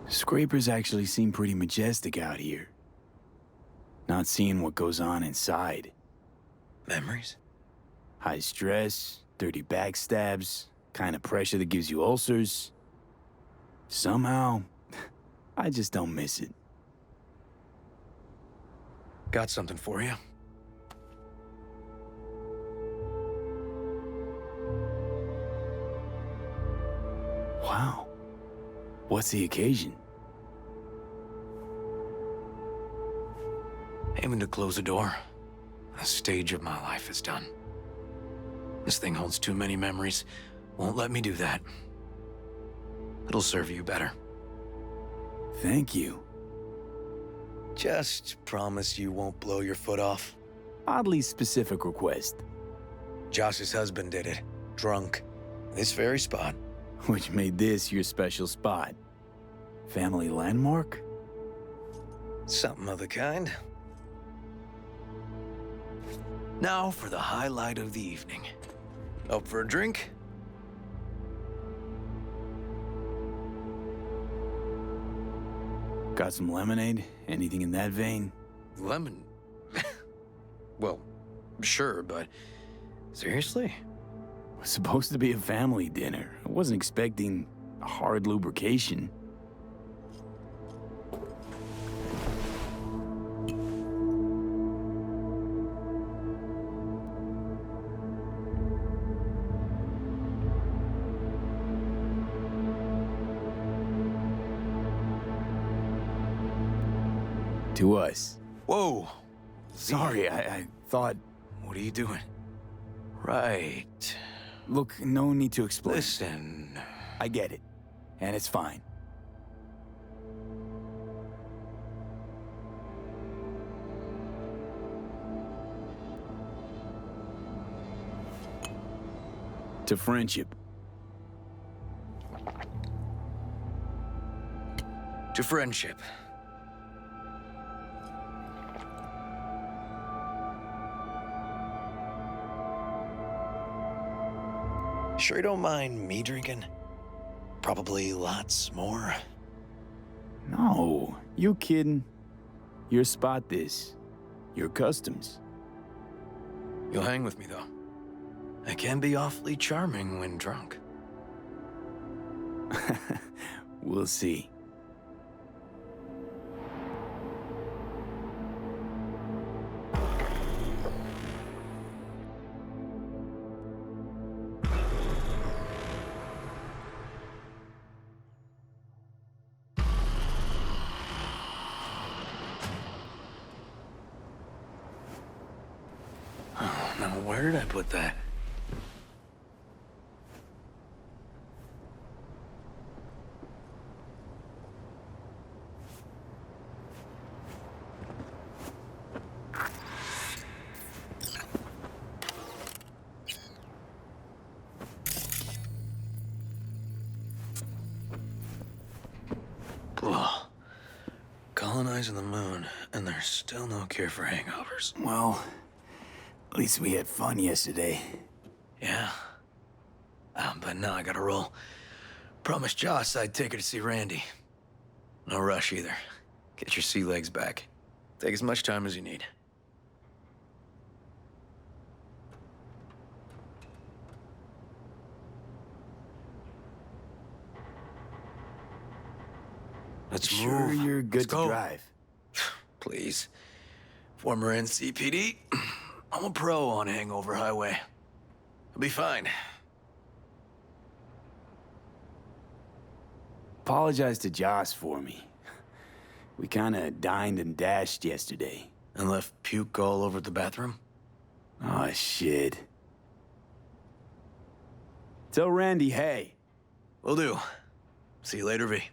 Scrapers actually seem pretty majestic out here. Not seeing what goes on inside. Memories? High stress, dirty backstabs, kind of pressure that gives you ulcers. Somehow, I just don't miss it. Got something for you. Wow. What's the occasion? Aiming to close the door. A stage of my life is done. This thing holds too many memories. Won't let me do that. It'll serve you better. Thank you. Just promise you won't blow your foot off. Oddly specific request. Josh's husband did it. Drunk. This very spot. Which made this your special spot. Family landmark? Something of the kind. Now for the highlight of the evening. Up for a drink? Got some lemonade? Anything in that vein? Lemon? Well, sure, but seriously? It was supposed to be a family dinner. I wasn't expecting a hard lubrication. To us. Whoa! Sorry, I thought... What are you doing? Right. Look, no need to explain. Listen. I get it. And it's fine. To friendship. To friendship. Sure you don't mind me drinking? Probably lots more. No, you kidding? Your spot this. Your customs. You'll hang with me, though. I can be awfully charming when drunk. We'll see. Now, where did I put that? Ugh. Colonizing the moon, and there's still no cure for hangovers. Well, at least we had fun yesterday. Yeah. But now I gotta roll. Promised Joss I'd take her to see Randy. No rush either. Get your sea legs back. Take as much time as you need. Let's sure move. You're good Let's to go. drive. Please. Former NCPD. I'm a pro on Hangover Highway. I'll be fine. Apologize to Joss for me. We kinda dined and dashed yesterday. And left puke all over the bathroom? Oh, shit. Tell Randy, hey. Will do. See you later, V.